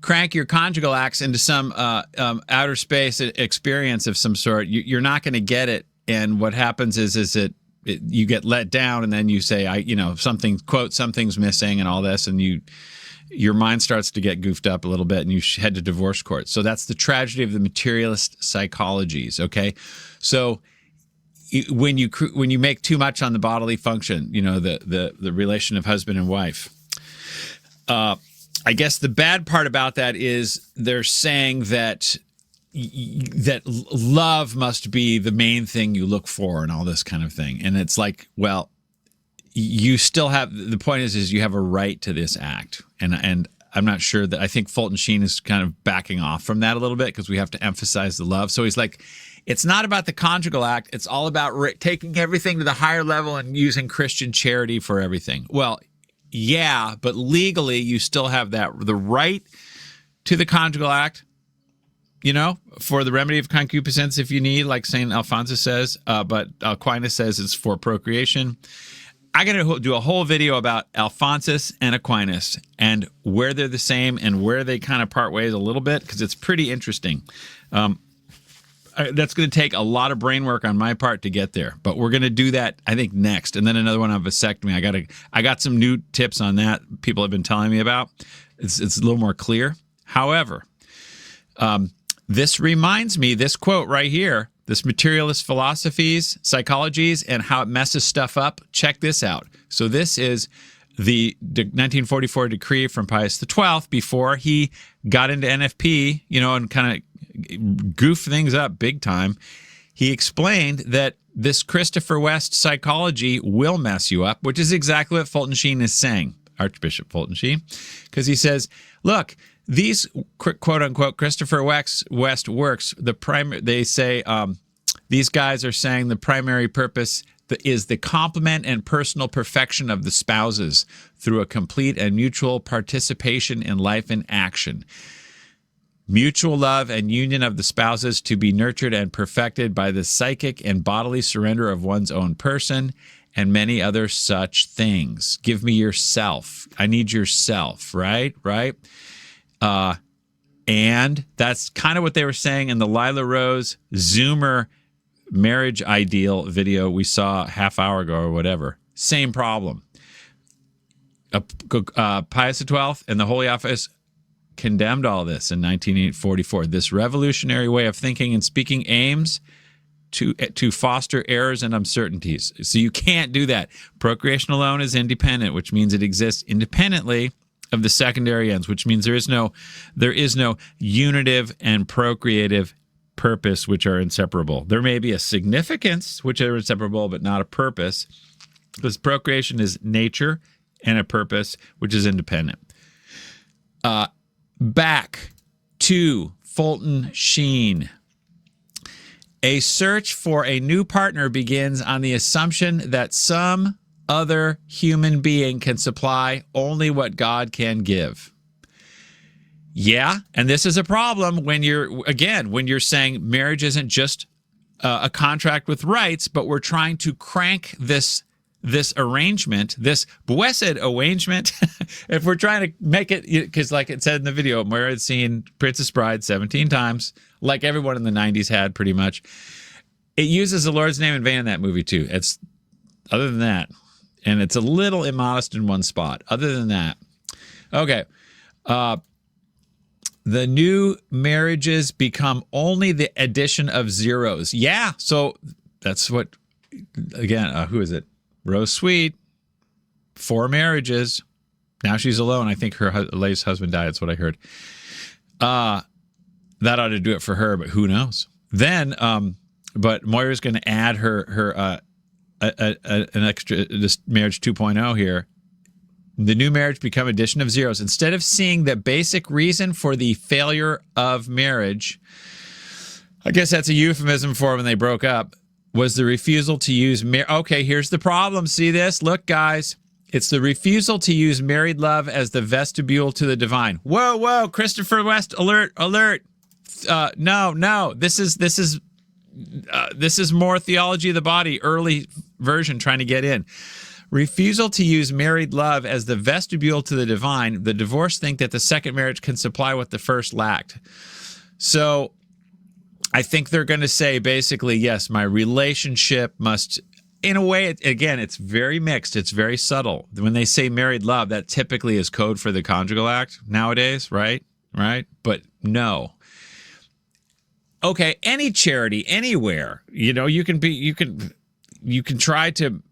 crank your conjugal acts into some outer space experience of some sort, you're not going to get it. And what happens is you get let down, and then you say, something's missing and all this, and your mind starts to get goofed up a little bit, and you head to divorce court. So that's the tragedy of the materialist psychologies. Okay, so when you make too much on the bodily function, you know, the relation of husband and wife. I guess the bad part about that is they're saying that love must be the main thing you look for and all this kind of thing. And it's like, well, you still have, the point is you have a right to this act. And I'm not sure that, I think Fulton Sheen is kind of backing off from that a little bit, because we have to emphasize the love. So he's like, it's not about the conjugal act. It's all about taking everything to the higher level and using Christian charity for everything. Well, yeah, but legally you still have the right to the conjugal act, you know, for the remedy of concupiscence if you need, like St. Alphonsus says, but Aquinas says it's for procreation. I got to do a whole video about Alphonsus and Aquinas and where they're the same and where they kind of part ways a little bit, because it's pretty interesting. That's going to take a lot of brain work on my part to get there, but we're going to do that, I think, next. And then another one on vasectomy. I got some new tips on that people have been telling me about. It's a little more clear. However, this reminds me, this quote right here, this materialist philosophies, psychologies, and how it messes stuff up. Check this out. So this is the 1944 decree from Pius XII, before he got into NFP, and kind of goof things up big time, he explained that this Christopher West psychology will mess you up, which is exactly what Fulton Sheen is saying, Archbishop Fulton Sheen, because he says, look, these quote unquote Christopher West works, they say these guys are saying the primary purpose is the complement and personal perfection of the spouses through a complete and mutual participation in life and action. Mutual love and union of the spouses to be nurtured and perfected by the psychic and bodily surrender of one's own person, and many other such things. Give me yourself. I need yourself, right? And that's kind of what they were saying in the Lila Rose Zoomer marriage ideal video we saw half hour ago or whatever. Same problem. Pius XII and the Holy Office condemned all this in 1944. This revolutionary way of thinking and speaking aims to foster errors and uncertainties. So you can't do that. Procreation alone is independent, which means it exists independently of the secondary ends, which means there is no unitive and procreative purpose which are inseparable. There may be a significance which are inseparable, but not a purpose, because procreation is nature and a purpose which is independent. Back to Fulton Sheen. A search for a new partner begins on the assumption that some other human being can supply only what God can give. Yeah, and this is a problem when you're saying marriage isn't just a contract with rights, but we're trying to crank this arrangement, this blessed arrangement. If we're trying to make it, because like it said in the video, Moira had seen Princess Bride 17 times, like everyone in the 90s had pretty much. It uses the Lord's name in vain in that movie too. It's other than that, and it's a little immodest in one spot. Other than that, okay. The new marriages become only the addition of zeros. Yeah, so that's what, again, who is it? Rose Sweet, 4 marriages. Now she's alone. I think her latest husband died. That's what I heard. That ought to do it for her, but who knows? Then, but Moira's going to add her an extra, this marriage 2.0 here. The new marriage become addition of zeros. Instead of seeing the basic reason for the failure of marriage, I guess that's a euphemism for when they broke up, was the refusal to use okay, here's the problem. See this? Look, guys. It's the refusal to use married love as the vestibule to the divine. Whoa, Christopher West, alert. No. This is more theology of the body, early version trying to get in. Refusal to use married love as the vestibule to the divine. The divorced think that the second marriage can supply what the first lacked. So I think they're going to say basically, yes, my relationship must, in a way, again, it's very mixed. It's very subtle. When they say married love, that typically is code for the conjugal act nowadays, right? But no. Okay, any charity, anywhere, you can try to,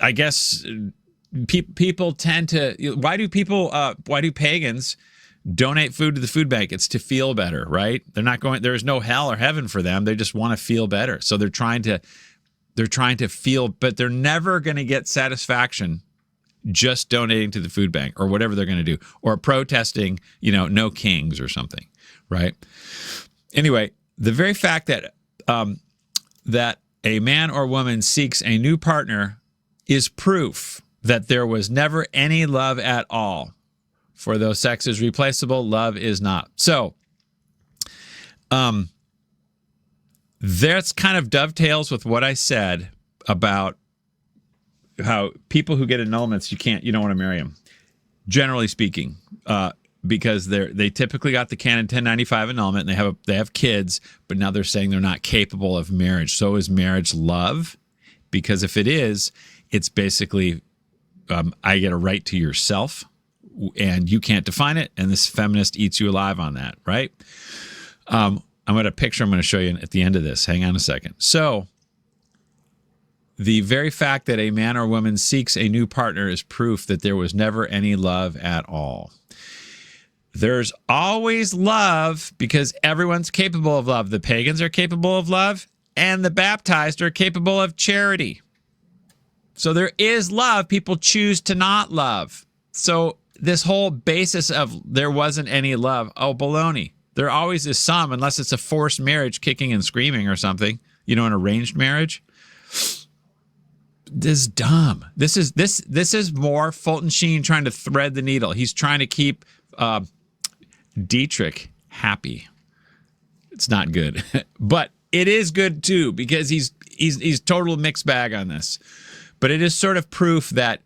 I guess, people tend to, why do pagans donate food to the food bank? It's to feel better, right? There's no hell or heaven for them. They just want to feel better. So they're trying to feel, but they're never going to get satisfaction just donating to the food bank or whatever they're going to do, or protesting, no kings or something, right? Anyway, the very fact that that a man or woman seeks a new partner is proof that there was never any love at all. For though sex is replaceable, love is not. So, that's kind of dovetails with what I said about how people who get annulments, you don't want to marry them, generally speaking, because they typically got the canon 1095 annulment and they have kids, but now they're saying they're not capable of marriage. So is marriage love? Because if it is, it's basically I get a right to yourself, and you can't define it, and this feminist eats you alive on that, right? I'm going to show you at the end of this. Hang on a second. So The very fact that a man or woman seeks a new partner is proof that there was never any love at all. There's always love because everyone's capable of love. The pagans are capable of love, and the baptized are capable of charity. So there is love. People choose to not love. So this whole basis of there wasn't any love, oh, baloney. There always is some, unless it's a forced marriage, kicking and screaming or something. You know, an arranged marriage. This is dumb. This is more Fulton Sheen trying to thread the needle. He's trying to keep Dietrich happy. It's not good, but it is good too because he's total mixed bag on this. But it is sort of proof that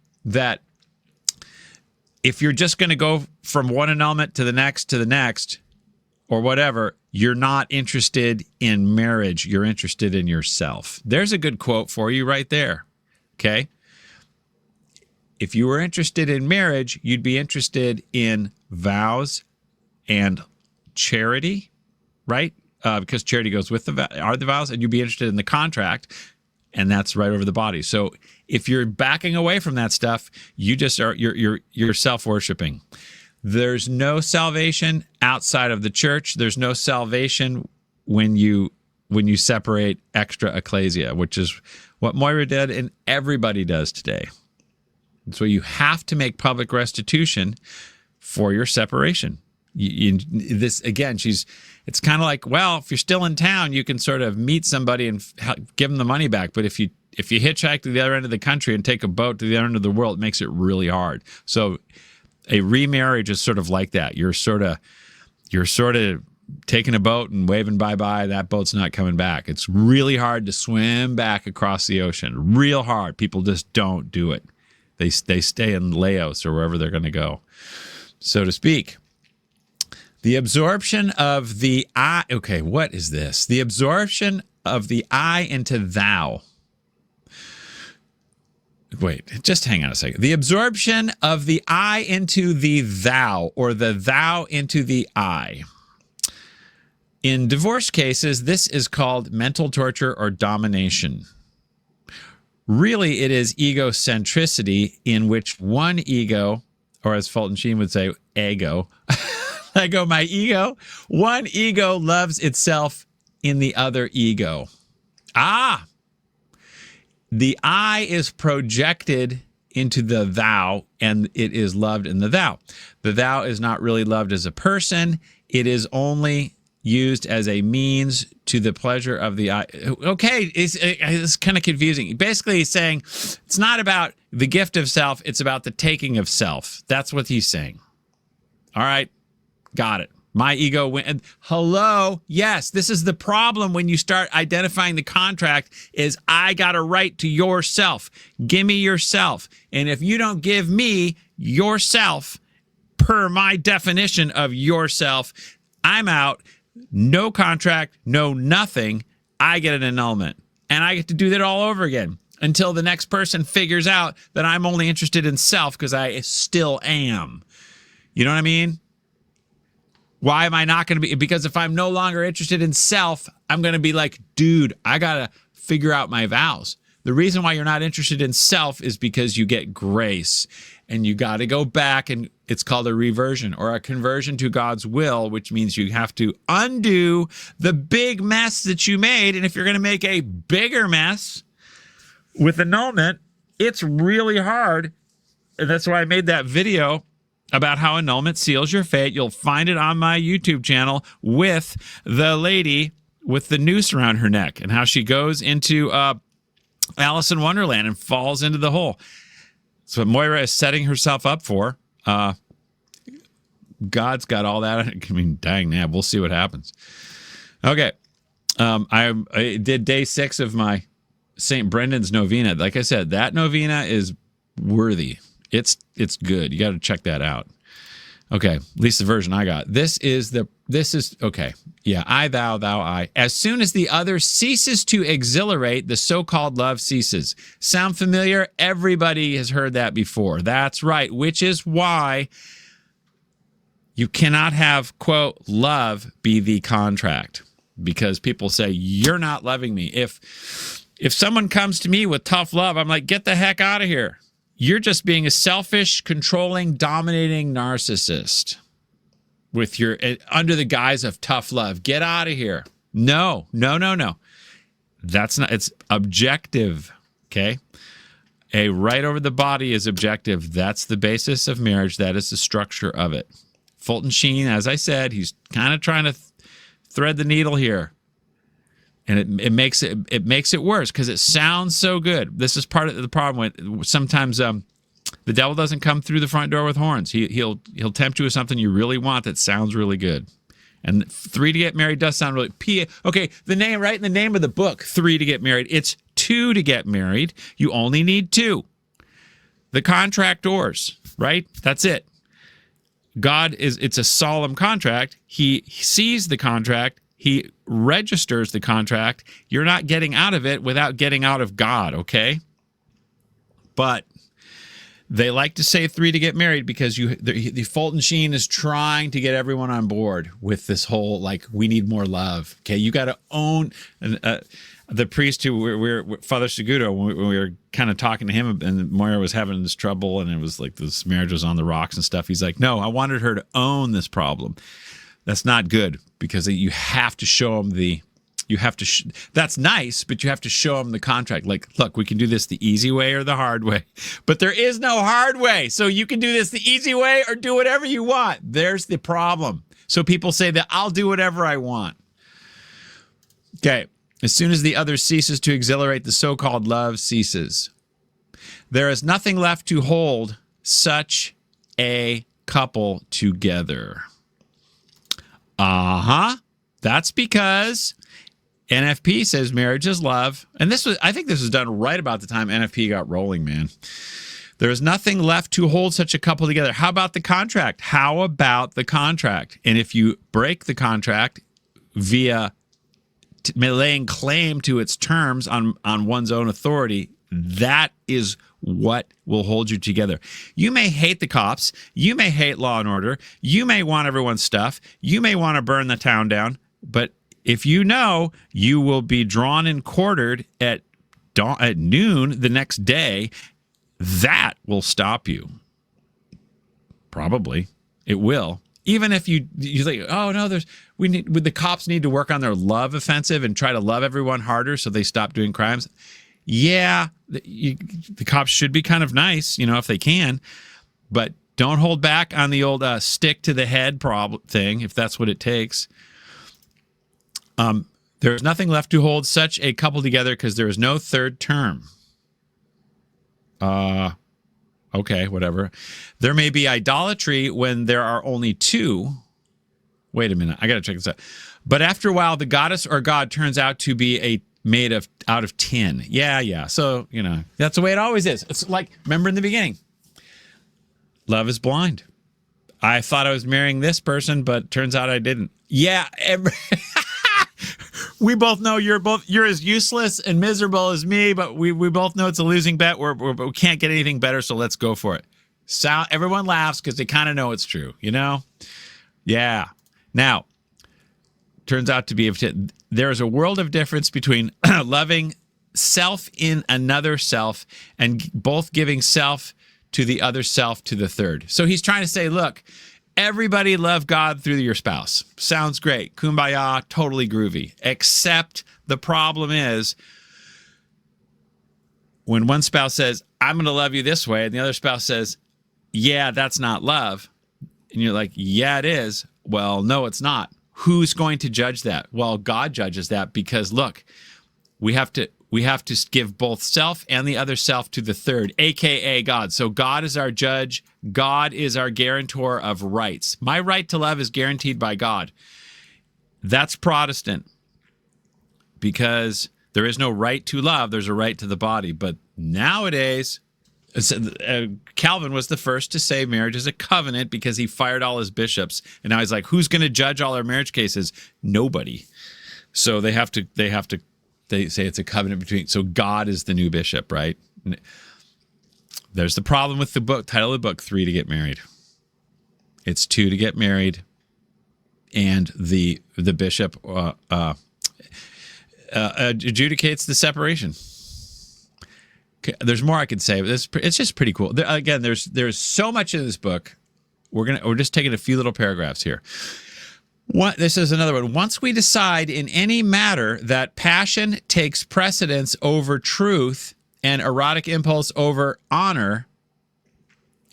if you're just going to go from one annulment to the next, or whatever, you're not interested in marriage. You're interested in yourself. There's a good quote for you right there. Okay? If you were interested in marriage, you'd be interested in vows and charity, right? Because charity goes with the vows, and you'd be interested in the contract, and that's right over the body. So if you're backing away from that stuff, you just are you're self-worshiping. There's no salvation outside of the church. There's no salvation when you separate extra ecclesia, which is what Moira did and everybody does today. So you have to make public restitution for your separation. This again, it's kind of like, well, if you're still in town, you can sort of meet somebody and give them the money back. But if you hitchhike to the other end of the country and take a boat to the other end of the world, it makes it really hard. So a remarriage is sort of like that. You're sort of taking a boat and waving bye-bye. That boat's not coming back. It's really hard to swim back across the ocean. Real hard. People just don't do it. They stay in Laos or wherever they're going to go, so to speak. The absorption of the I. Okay, what is this? The absorption of the I into thou. Wait, just hang on a second. The absorption of the I into the thou, or the thou into the I. In divorce cases, this is called mental torture or domination. Really, it is egocentricity in which one ego, or as Fulton Sheen would say, ego. I go, my ego. One ego loves itself in the other ego. The I is projected into the thou, and it is loved in the thou. The thou is not really loved as a person. It is only used as a means to the pleasure of the I. Okay, it's kind of confusing. Basically, he's saying it's not about the gift of self. It's about the taking of self. That's what he's saying. All right, got it. My ego went. Hello. Yes, this is the problem when you start identifying the contract is I got a right to yourself. Give me yourself. And if you don't give me yourself per my definition of yourself, I'm out. No contract, no nothing. I get an annulment. And I get to do that all over again until the next person figures out that I'm only interested in self because I still am. You know what I mean? Why am I not going to be? Because if I'm no longer interested in self, I'm going to be like, dude, I got to figure out my vows. The reason why you're not interested in self is because you get grace and you got to go back, and it's called a reversion or a conversion to God's will, which means you have to undo the big mess that you made. And if you're going to make a bigger mess with annulment, it's really hard. And that's why I made that video about how annulment seals your fate. You'll find it on my YouTube channel with the lady with the noose around her neck and how she goes into Alice in Wonderland and falls into the hole. That's what Moira is setting herself up for. God's got all that. I mean, dang nab, we'll see what happens. Okay. I did day 6 of my St. Brendan's novena. Like I said, that novena is worthy. It's good. You got to check that out. Okay, at least the version I got. This is okay. Yeah, I, thou, I. As soon as the other ceases to exhilarate, the so-called love ceases. Sound familiar? Everybody has heard that before. That's right, which is why you cannot have, quote, love be the contract. Because people say, you're not loving me. If If someone comes to me with tough love, I'm like, get the heck out of here. You're just being a selfish, controlling, dominating narcissist with your under the guise of tough love. Get out of here. No. That's not, it's objective. Okay. A right over the body is objective. That's the basis of marriage. That is the structure of it. Fulton Sheen, as I said, he's kind of trying to thread the needle here. And it makes it worse because it sounds so good. This is part of the problem with sometimes the devil doesn't come through the front door with horns. He'll tempt you with something you really want that sounds really good. And 3 to get married does sound really okay. The name, right in the name of the book, 3 to get married. It's 2 to get married. You only need 2. The contractors, right? That's it. It's a solemn contract. He sees the contract. He registers the contract. You're not getting out of it without getting out of God, okay? But they like to say 3 to get married because the Fulton Sheen is trying to get everyone on board with this whole, like, we need more love, okay? You got to own... the priest who we're Father Segudo, when we were kind of talking to him and Moira was having this trouble and it was like this marriage was on the rocks and stuff, he's like, no, I wanted her to own this problem. That's not good because you have to show them that's nice, but you have to show them the contract. Like, look, we can do this the easy way or the hard way, but there is no hard way. So you can do this the easy way or do whatever you want. There's the problem. So people say that I'll do whatever I want. Okay. As soon as the other ceases to exhilarate, the so-called love ceases. There is nothing left to hold such a couple together. That's because NFP says marriage is love. And I think this was done right about the time NFP got rolling, man. There is nothing left to hold such a couple together. How about the contract? And if you break the contract via laying claim to its terms on one's own authority, that is what will hold you together. You may hate the cops. You may hate law and order. You may want everyone's stuff. You may want to burn the town down. But if you know you will be drawn and quartered at noon the next day, that will stop you. Probably. It will. Even if you think, oh no, the cops need to work on their love offensive and try to love everyone harder so they stop doing crimes. Yeah, the cops should be kind of nice, if they can, but don't hold back on the old stick to the head problem thing if that's what it takes. There's nothing left to hold such a couple together because there is no third term. Okay, whatever. There may be idolatry when there are only 2. Wait a minute, I got to check this out. But after a while, the goddess or god turns out to be out of tin. Yeah. So, that's the way it always is. It's like, remember in the beginning, love is blind. I thought I was marrying this person, but turns out I didn't. Yeah. We both know you're as useless and miserable as me, but we both know it's a losing bet. We can't get anything better, so let's go for it. Everyone laughs because they kind of know it's true, Yeah. Now, turns out to be there is a world of difference between loving self in another self and both giving self to the other self to the third. So he's trying to say, look, everybody love God through your spouse. Sounds great. Kumbaya, totally groovy. Except the problem is when one spouse says, I'm going to love you this way, and the other spouse says, yeah, that's not love. And you're like, yeah, it is. Well, no, it's not. Who's going to judge that? Well, God judges that because, look, we have to give both self and the other self to the third, a.k.a. God. So God is our judge. God is our guarantor of rights. My right to love is guaranteed by God. That's Protestant because there is no right to love. There's a right to the body. But nowadays, Calvin was the first to say marriage is a covenant because he fired all his bishops. And now he's like, who's going to judge all our marriage cases? Nobody. So they say it's a covenant between, so God is the new bishop, right? There's the problem with the book, title of the book, 3 to get married. It's 2 to get married. And the bishop, adjudicates the separation. Okay, there's more I could say, but it's just pretty cool. Again, there's so much in this book. We're just taking a few little paragraphs here. This is another one. Once we decide in any matter that passion takes precedence over truth and erotic impulse over honor,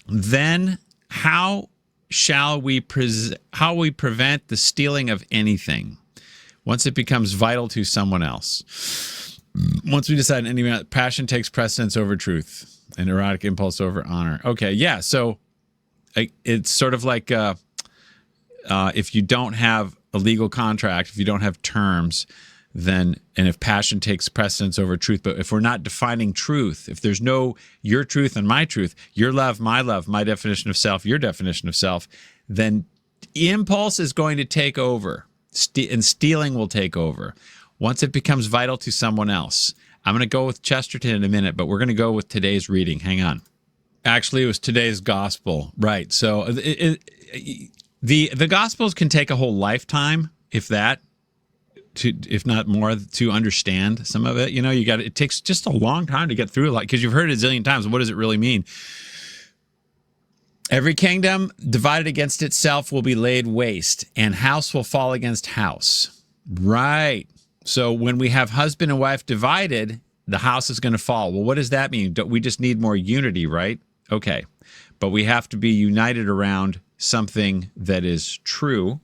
then how we prevent the stealing of anything once it becomes vital to someone else? Once we decide in any matter that passion takes precedence over truth and erotic impulse over honor. Okay, yeah, so it's sort of like if you don't have a legal contract, if you don't have terms, then, and if passion takes precedence over truth, but if we're not defining truth, if there's no your truth and my truth, your love, my definition of self, your definition of self, then impulse is going to take over, and stealing will take over once it becomes vital to someone else. I'm going to go with Chesterton in a minute, but we're going to go with today's reading. Hang on. Actually, it was today's gospel. Right. So the gospels can take a whole lifetime, if not more, to understand some of it. You know, it takes just a long time to get through it, because you've heard it a zillion times. What does it really mean? Every kingdom divided against itself will be laid waste, and house will fall against house. Right. So when we have husband and wife divided, the house is going to fall. Well, what does that mean? We just need more unity, right? Okay. But we have to be united around something that is true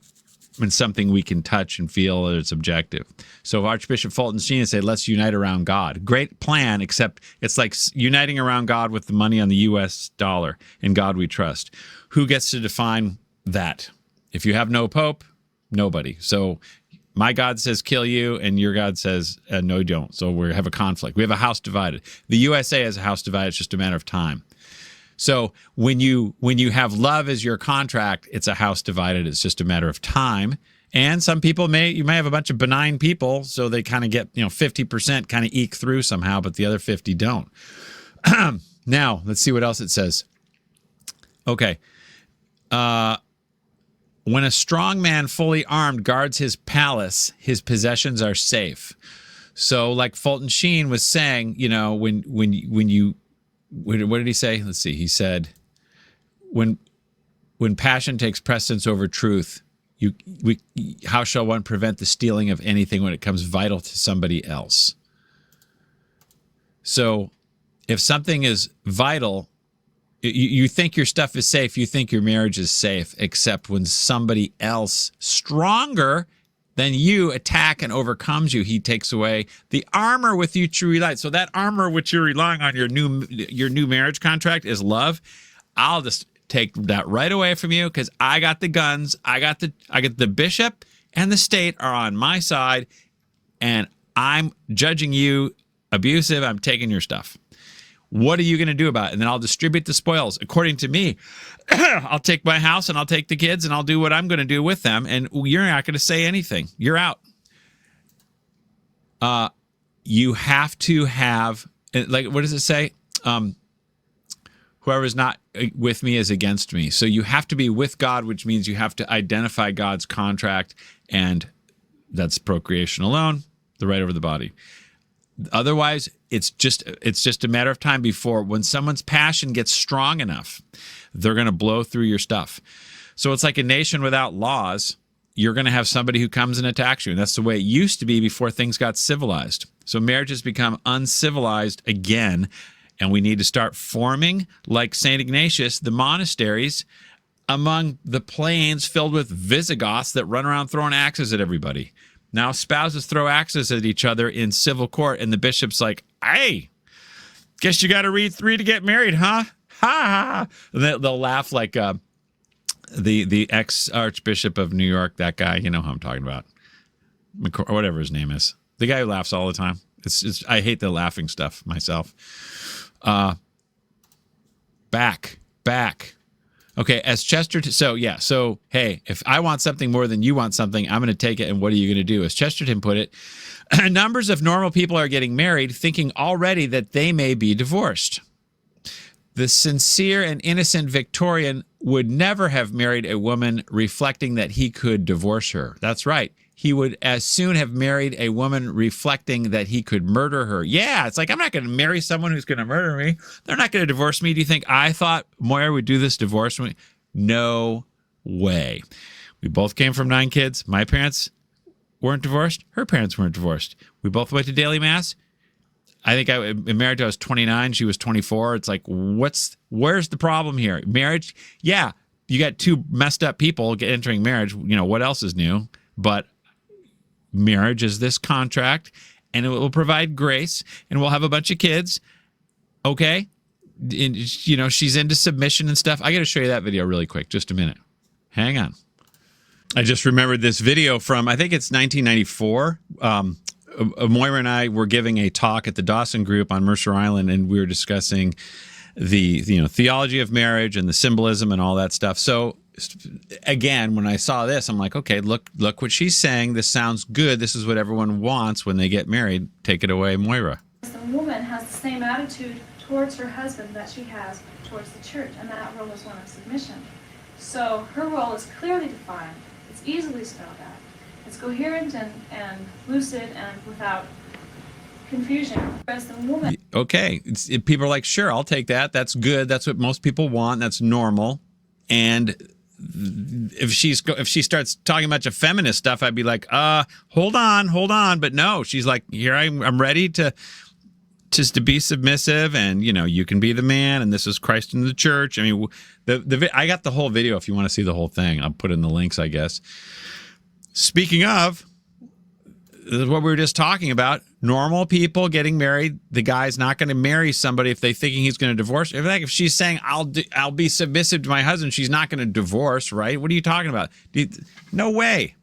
and something we can touch and feel that it's objective. So Archbishop Fulton Sheen said, let's unite around God. Great plan, except it's like uniting around God with the money on the US dollar. In God we trust. Who gets to define that? If you have no pope, nobody. So my God says kill you, and your God says no, you don't. So we have a conflict. We have a house divided. The USA has a house divided. It's just a matter of time. So when you have love as your contract, it's a house divided. It's just a matter of time. And some people you may have a bunch of benign people, so they kind of get 50% kind of eke through somehow, but the other 50 don't. Now let's see what else it says. Okay. When a strong man fully armed guards his palace, his possessions are safe. So like Fulton Sheen was saying, when you, what did he say? Let's see. He said, when passion takes precedence over truth, how shall one prevent the stealing of anything when it comes vital to somebody else? So if something is vital, you think your stuff is safe, you think your marriage is safe, except when somebody else stronger than you attack and overcomes you, he takes away the armor with which you rely. So that armor which you're relying on, your new marriage contract, is love. I'll just take that right away from you, because I got the guns, I got the bishop and the state are on my side, and I'm judging you abusive. I'm taking your stuff. What are you going to do about it? And then I'll distribute the spoils. According to me, I'll take my house and I'll take the kids and I'll do what I'm going to do with them. And you're not going to say anything. You're out. You have to have, like, what does it say? Whoever is not with me is against me. So you have to be with God, which means you have to identify God's contract, and that's procreation alone, the right over the body. Otherwise, it's just a matter of time before, when someone's passion gets strong enough, they're going to blow through your stuff. So it's like a nation without laws. You're going to have somebody who comes and attacks you. And that's the way it used to be before things got civilized. So marriage has become uncivilized again. And we need to start forming, like St. Ignatius, the monasteries among the plains filled with Visigoths that run around throwing axes at everybody. Now spouses throw axes at each other in civil court, and the bishop's like, hey, guess you got to read 3 to get married, huh? Ha ha. They'll laugh like the ex-archbishop of New York, that guy, you know who I'm talking about, or whatever his name is. The guy who laughs all the time. I hate the laughing stuff myself. Back. Okay, as Chesterton, so hey, if I want something more than you want something, I'm going to take it, and what are you going to do? As Chesterton put it, numbers of normal people are getting married thinking already that they may be divorced. The sincere and innocent Victorian would never have married a woman reflecting that he could divorce her. That's right. He would as soon have married a woman reflecting that he could murder her. Yeah, it's like, I'm not going to marry someone who's going to murder me. They're not going to divorce me. Do you think I thought Moira would do this divorce me? No way. We both came from 9 kids. My parents weren't divorced. Her parents weren't divorced. We both went to daily mass. I think I married till I was 29. She was 24. It's like, where's the problem here? Marriage, yeah, you got 2 messed up people entering marriage. You know, what else is new? But marriage is this contract, and it will provide grace, and we'll have a bunch of kids. Okay? And, you know, she's into submission and stuff. I got to show you that video really quick. Just a minute. Hang on. I just remembered this video from, I think it's 1994. Moira and I were giving a talk at the Dawson Group on Mercer Island, and we were discussing the theology of marriage and the symbolism and all that stuff. So again, when I saw this, I'm like, okay, look what she's saying. This sounds good. This is what everyone wants when they get married. Take it away, Moira. The woman has the same attitude towards her husband that she has towards the church, and that role is one of submission. So her role is clearly defined. It's easily spelled out. It's coherent and lucid and without confusion. Whereas the woman... Okay. People are like, sure, I'll take that. That's good. That's what most people want. That's normal. And if she starts talking about your feminist stuff, I'd be like, hold on. But no, she's like, here I'm ready to be submissive, and you can be the man, and this is Christ in the church. I mean, I got the whole video. If you want to see the whole thing, I'll put in the links, I guess. Speaking of, this is what we were just talking about. Normal people getting married. The guy's not going to marry somebody if they're thinking he's going to divorce. If she's saying, I'll be submissive to my husband, she's not going to divorce, right? What are you talking about? No way.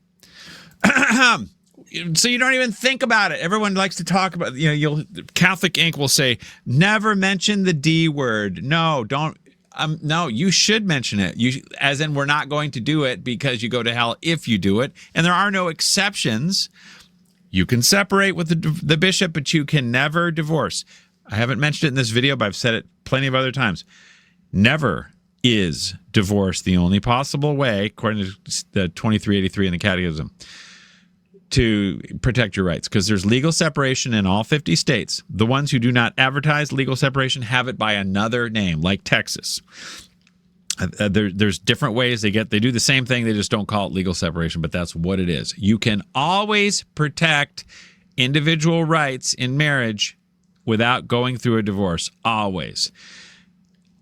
So you don't even think about it. Everyone likes to talk about, Catholic Inc. will say, never mention the D word. No, don't. No, you should mention it. As in, we're not going to do it because you go to hell if you do it. And there are no exceptions. You can separate with the bishop, but you can never divorce. I haven't mentioned it in this video, but I've said it plenty of other times. Never is divorce the only possible way, according to the 2383 in the Catechism, to protect your rights, because there's legal separation in all 50 states. The ones who do not advertise legal separation have it by another name, like Texas. There's different ways they do the same thing. They just don't call it legal separation, but that's what it is. You can always protect individual rights in marriage without going through a divorce. Always.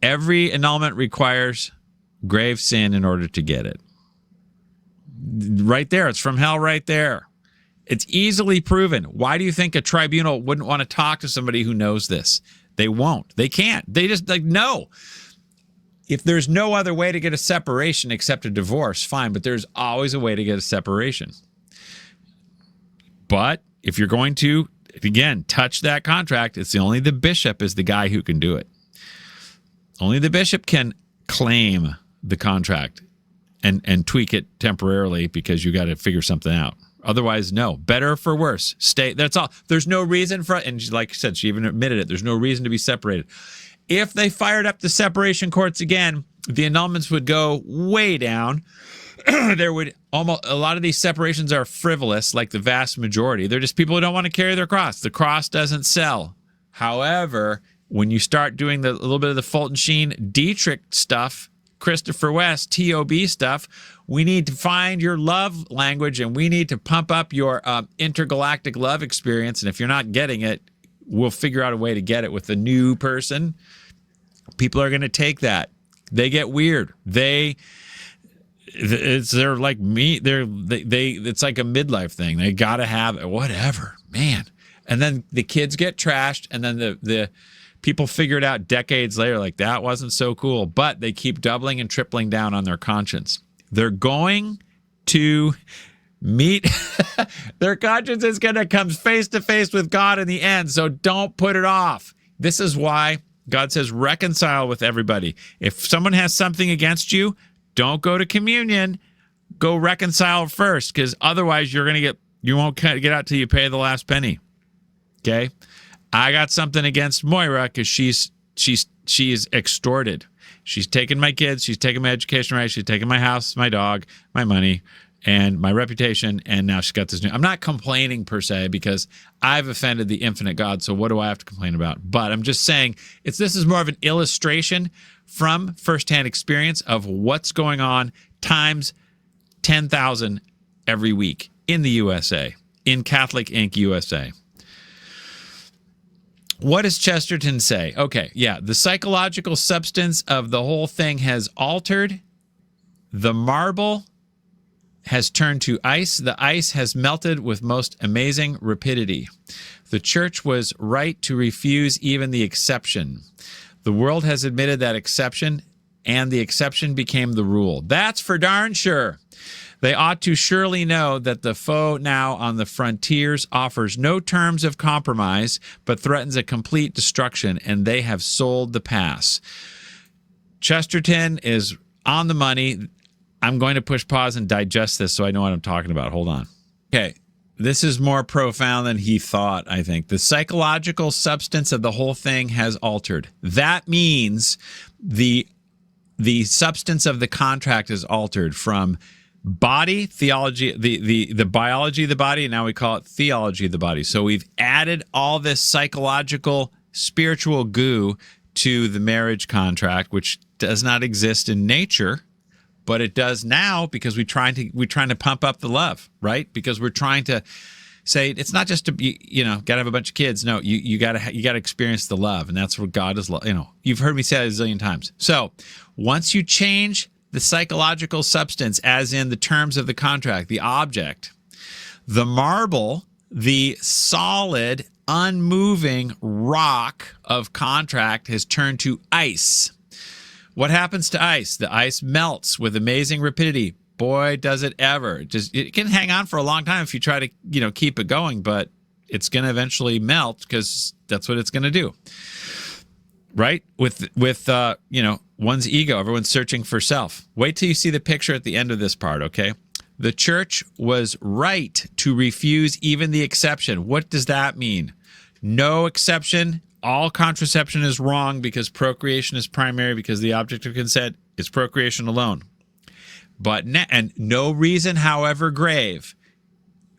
Every annulment requires grave sin in order to get it. Right there. It's from hell right there. It's easily proven. Why do you think a tribunal wouldn't want to talk to somebody who knows this? They won't. They can't. They just no. If there's no other way to get a separation except a divorce, fine, but there's always a way to get a separation. But if you're going to, again, touch that contract, it's only the bishop is the guy who can do it. Only the bishop can claim the contract and tweak it temporarily because you got to figure something out. Otherwise, no. Better for worse. Stay. That's all. There's no reason for it. And like I said, she even admitted it. There's no reason to be separated. If they fired up the separation courts again, the annulments would go way down. There would a lot of these separations are frivolous, like the vast majority. They're just people who don't want to carry their cross. The cross doesn't sell. However, when you start doing a little bit of the Fulton Sheen Dietrich stuff, Christopher West, TOB stuff, we need to find your love language, and we need to pump up your intergalactic love experience. And if you're not getting it, we'll figure out a way to get it with a new person. People are going to take that. They get weird. They're like me. It's like a midlife thing. They got to have it, whatever, man. And then the kids get trashed, and then the people figure it out decades later, like that wasn't so cool. But they keep doubling and tripling down on their conscience. They're going to meet their conscience is going to come face to face with God in the end. So don't put it off. This is why God says reconcile with everybody. If someone has something against you, don't go to communion. Go reconcile first, because otherwise you won't get out till you pay the last penny. Okay? I got something against Moira because she is extorted. She's taken my kids. She's taken my education rights. She's taken my house, my dog, my money, and my reputation. And now she's got this new. I'm not complaining per se because I've offended the infinite God. So what do I have to complain about? But I'm just saying this is more of an illustration from firsthand experience of what's going on times 10,000 every week in the USA, in Catholic Inc. USA. What does Chesterton say? Okay, yeah, the psychological substance of the whole thing has altered. The marble has turned to ice. The ice has melted with most amazing rapidity. The church was right to refuse even the exception. The world has admitted that exception, and the exception became the rule. That's for darn sure. They ought to surely know that the foe now on the frontiers offers no terms of compromise, but threatens a complete destruction, and they have sold the pass. Chesterton is on the money. I'm going to push pause and digest this so I know what I'm talking about. Hold on. Okay. This is more profound than he thought, I think. The psychological substance of the whole thing has altered. That means the substance of the contract is altered from body, theology, the biology of the body, and now we call it theology of the body. So we've added all this psychological, spiritual goo to the marriage contract, which does not exist in nature. But it does now because we're trying to pump up the love, right? Because we're trying to say it's not just to be, got to have a bunch of kids. No, you got to experience the love, and that's what God is. You've heard me say that a zillion times. So once you change the psychological substance, as in the terms of the contract, the object, the marble, the solid, unmoving rock of contract has turned to ice. What happens to ice? The ice melts with amazing rapidity. Boy, does it ever. It can hang on for a long time if you try to, keep it going, but it's going to eventually melt because that's what it's going to do. Right? With one's ego, everyone's searching for self. Wait till you see the picture at the end of this part, okay? The church was right to refuse even the exception. What does that mean? No exception. All contraception is wrong because procreation is primary, because the object of consent is procreation alone. But and no reason, however grave,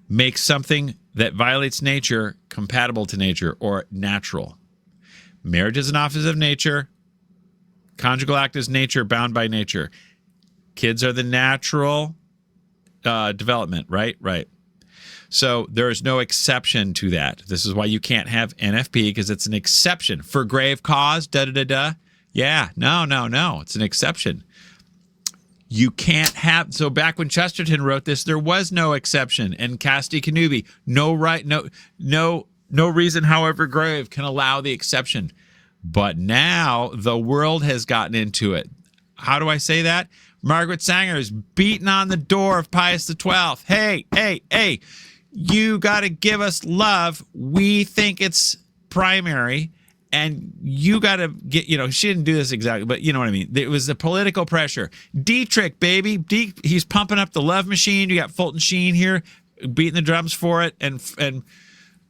makes something that violates nature compatible to nature or natural. Marriage is an office of nature. Conjugal act is nature, bound by nature. Kids are the natural development, right? Right. So there is no exception to that. This is why you can't have NFP, because it's an exception for grave cause. Yeah, no. It's an exception. You can't have. So back when Chesterton wrote this, there was no exception. And Casti Canubi, no reason, however grave, can allow the exception. But now the world has gotten into it. How do I say that? Margaret Sanger is beating on the door of Pius XII. Hey. You got to give us love. We think it's primary, and you got to get, she didn't do this exactly, but you know what I mean. It was the political pressure. Dietrich, baby. He's pumping up the love machine. You got Fulton Sheen here beating the drums for it. And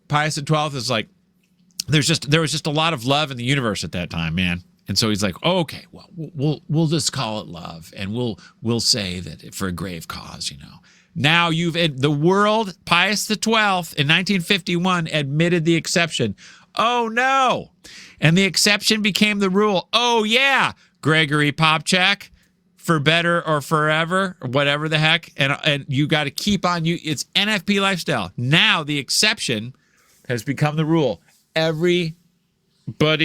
Pius XII is like, there was just a lot of love in the universe at that time, man. And so he's like, oh, okay, well, we'll just call it love, and we'll say that for a grave cause, Now the world, Pius XII in 1951 admitted the exception. Oh no. And the exception became the rule. Oh yeah, Gregory Popchak, for better or forever, or whatever the heck. And you got to keep on it's NFP lifestyle. Now the exception has become the rule. Everybody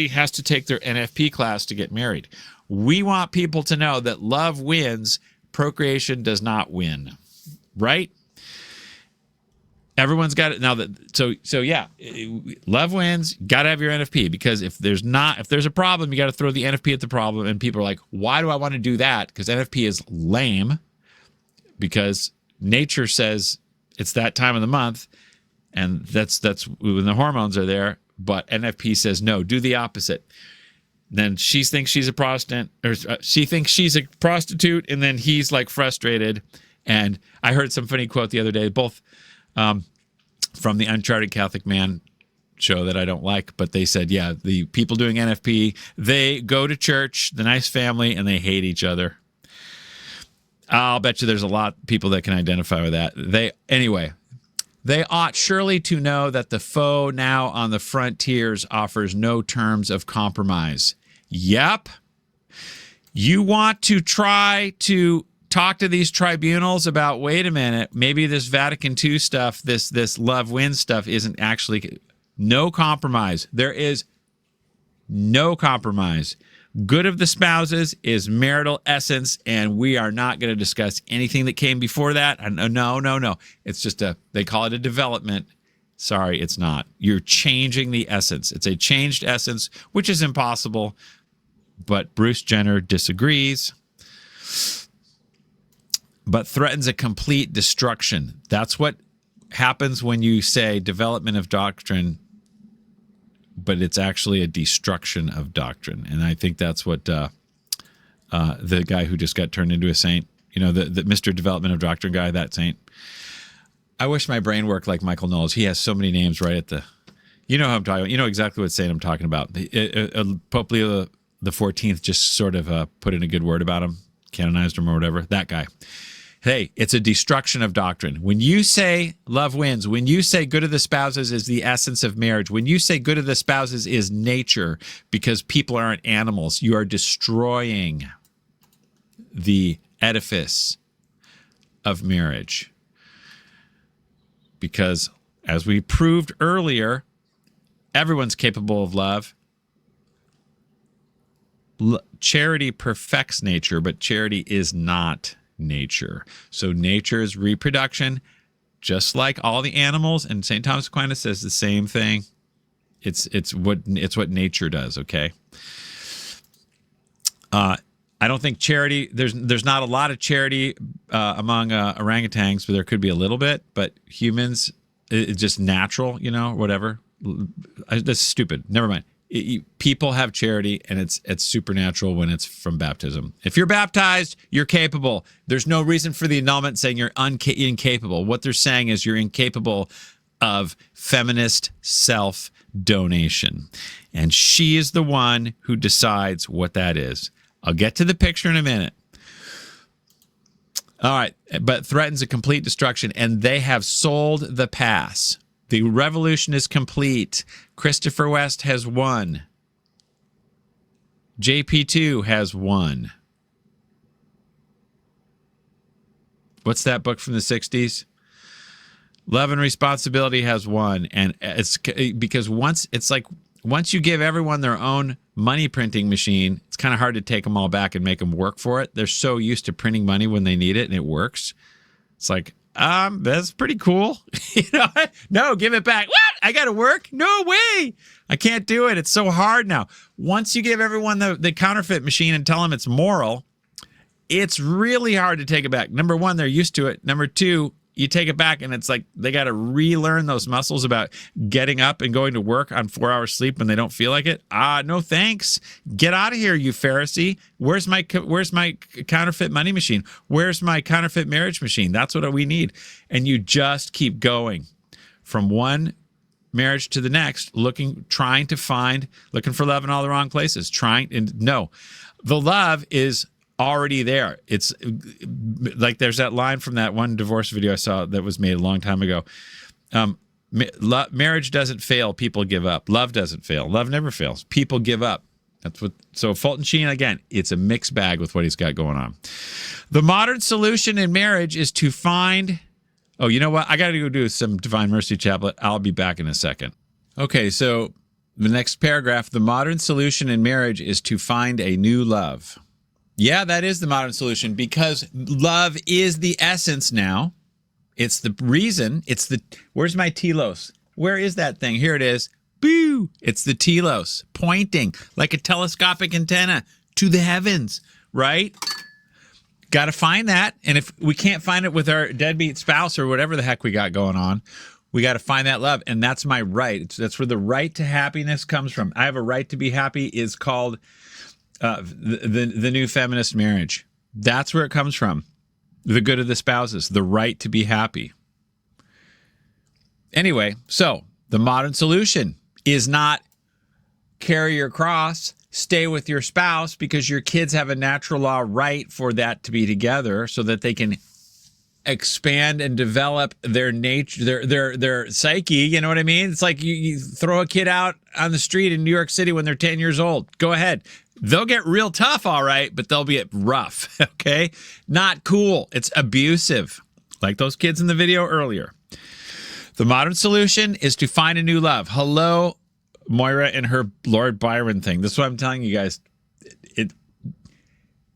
has to take their NFP class to get married. We want people to know that love wins, procreation does not win. Right? Everyone's got it now. So yeah, love wins. Got to have your NFP, because if there's a problem, you got to throw the NFP at the problem. And people are like, why do I want to do that? Because NFP is lame, because nature says it's that time of the month, and that's when the hormones are there. But NFP says no, do the opposite. Then she thinks she's a Protestant, or she thinks she's a prostitute, and then he's like frustrated. And I heard some funny quote the other day, both from the Uncharted Catholic Man show that I don't like, but they said, yeah, the people doing NFP, they go to church, the nice family, and they hate each other. I'll bet you there's a lot of people that can identify with that. They ought surely to know that the foe now on the frontiers offers no terms of compromise. Yep. You want to try to talk to these tribunals about, wait a minute, maybe this Vatican II stuff, this love wins stuff isn't actually, no compromise. There is no compromise. Good of the spouses is marital essence, and we are not going to discuss anything that came before that. No. It's just they call it a development. Sorry, it's not. You're changing the essence. It's a changed essence, which is impossible, but Bruce Jenner disagrees, but threatens a complete destruction. That's what happens when you say development of doctrine, but it's actually a destruction of doctrine. And I think that's what the guy who just got turned into a saint, the Mr. Development of Doctrine guy, that saint. I wish my brain worked like Michael Knowles. He has so many names right at the, who I'm talking about. You know exactly what saint I'm talking about. Pope Leo the 14th just sort of put in a good word about him, canonized him or whatever. That guy. Hey, it's a destruction of doctrine. When you say love wins, when you say good of the spouses is the essence of marriage, when you say good of the spouses is nature because people aren't animals, you are destroying the edifice of marriage. Because as we proved earlier, everyone's capable of love. Charity perfects nature, but charity is not nature. So nature is reproduction, just like all the animals, and St. Thomas Aquinas says the same thing. It's what nature does, okay? I don't think charity, there's not a lot of charity among orangutans, but there could be a little bit, but humans, it's just natural, whatever. That's stupid. Never mind. People have charity, and it's supernatural when it's from baptism. If you're baptized, you're capable. There's no reason for the annulment saying you're incapable. What they're saying is you're incapable of feminist self-donation. And she is the one who decides what that is. I'll get to the picture in a minute. All right, but threatens a complete destruction, and they have sold the pass. The revolution is complete. Christopher West has won. JP2 has won. What's that book from the 60s? Love and Responsibility has won. And it's because once you give everyone their own money printing machine, it's kind of hard to take them all back and make them work for it. They're so used to printing money when they need it, and it works. It's like, that's pretty cool. No, give it back. What? I got to work? No way. I can't do it. It's so hard now. Once you give everyone the counterfeit machine and tell them it's moral, it's really hard to take it back. Number one, they're used to it. Number two, you take it back and it's like they got to relearn those muscles about getting up and going to work on 4 hours sleep when they don't feel like it. No thanks. Get out of here, you Pharisee. Where's my counterfeit money machine? Where's my counterfeit marriage machine? That's what we need. And you just keep going from one marriage to the next, looking for love in all the wrong places. No, the love is already there. It's like there's that line from that one divorce video I saw that was made a long time ago. Marriage doesn't fail, people give up. Love doesn't fail. Love never fails. People give up. So Fulton Sheen, again, it's a mixed bag with what he's got going on. The modern solution in marriage is to find, you know what? I got to go do some Divine Mercy Chaplet. I'll be back in a second. Okay, so the next paragraph, the modern solution in marriage is to find a new love. Yeah, that is the modern solution because love is the essence now. It's the reason. Where's my telos? Where is that thing? Here it is. Boo! It's the telos pointing like a telescopic antenna to the heavens, right? Got to find that. And if we can't find it with our deadbeat spouse or whatever the heck we got going on, we got to find that love. And that's my right. That's where the right to happiness comes from. I have a right to be happy is called the new feminist marriage. That's where it comes from. The good of the spouses, the right to be happy. Anyway, so the modern solution is not carry your cross, stay with your spouse, because your kids have a natural law right for that to be together so that they can expand and develop their nature, their psyche. You know what I mean? It's like you throw a kid out on the street in New York City when they're 10 years old. Go ahead. They'll get real tough, all right, but they'll be rough, okay? Not cool. It's abusive, like those kids in the video earlier. The modern solution is to find a new love. Hello, Moira and her Lord Byron thing. This is what I'm telling you guys.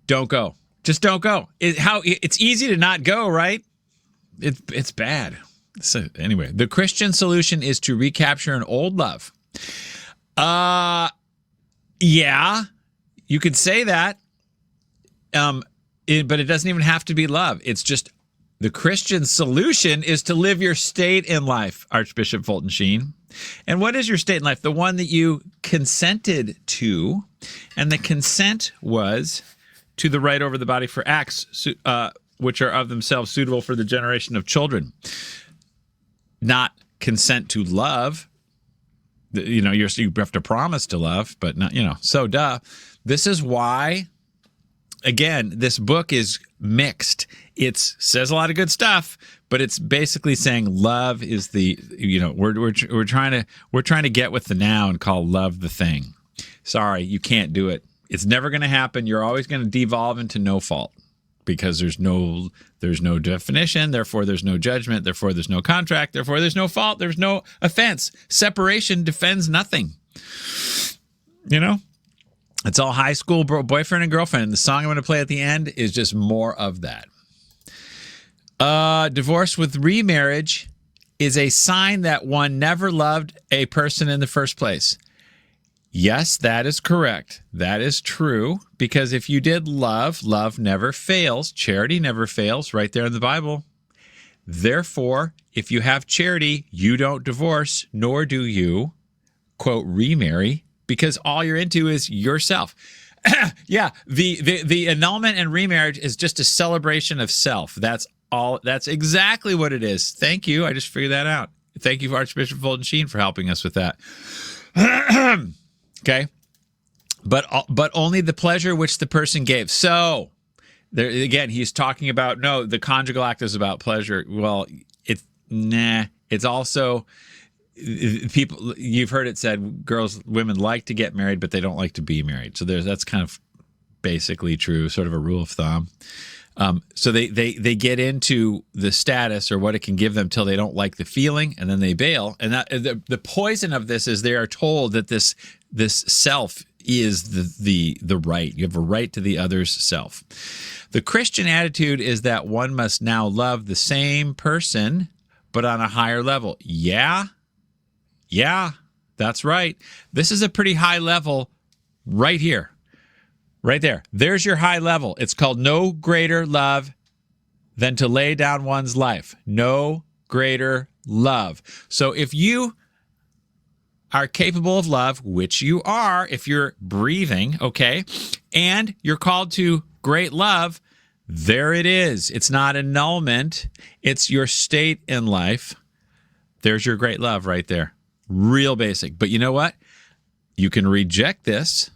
Don't go. Just don't go. It's easy to not go, right? It's bad. So anyway, the Christian solution is to recapture an old love. Yeah, you could say that. But it doesn't even have to be love. It's just the Christian solution is to live your state in life, Archbishop Fulton Sheen. And what is your state in life? The one that you consented to, and the consent was to the right over the body for acts which are of themselves suitable for the generation of children. Not consent to love. You know, you have to promise to love, but not, so duh. This is why, again, this book is mixed. It says a lot of good stuff, but it's basically saying love is the, we're trying to get with the noun called love the thing. Sorry, you can't do it. It's never going to happen. You're always going to devolve into no fault because there's no definition. Therefore, there's no judgment. Therefore, there's no contract. Therefore, there's no fault. There's no offense. Separation defends nothing. It's all high school boyfriend and girlfriend. And the song I'm going to play at the end is just more of that. Divorce with remarriage is a sign that one never loved a person in the first place. Yes, that is correct. That is true. Because if you did love never fails. Charity never fails, right there in the Bible. Therefore, if you have charity, you don't divorce, nor do you, quote, remarry, because all you're into is yourself. Yeah, the annulment and remarriage is just a celebration of self. That's all. That's exactly what it is. Thank you. I just figured that out. Thank you, Archbishop Fulton Sheen, for helping us with that. Okay, but only the pleasure which the person gave. So, there again, he's talking about the conjugal act is about pleasure. Well, it's also people. You've heard it said, women like to get married, but they don't like to be married. So that's kind of basically true, sort of a rule of thumb. So they get into the status or what it can give them till they don't like the feeling, and then they bail. And that the poison of this is they are told that this self is the right. You have a right to the other's self. The Christian attitude is that one must now love the same person, but on a higher level. Yeah, that's right. This is a pretty high level right here. Right there. There's your high level. It's called no greater love than to lay down one's life. No greater love. So if you are capable of love, which you are if you're breathing, okay, and you're called to great love, there it is. It's not annulment. It's your state in life. There's your great love right there. Real basic. But you know what? You can reject this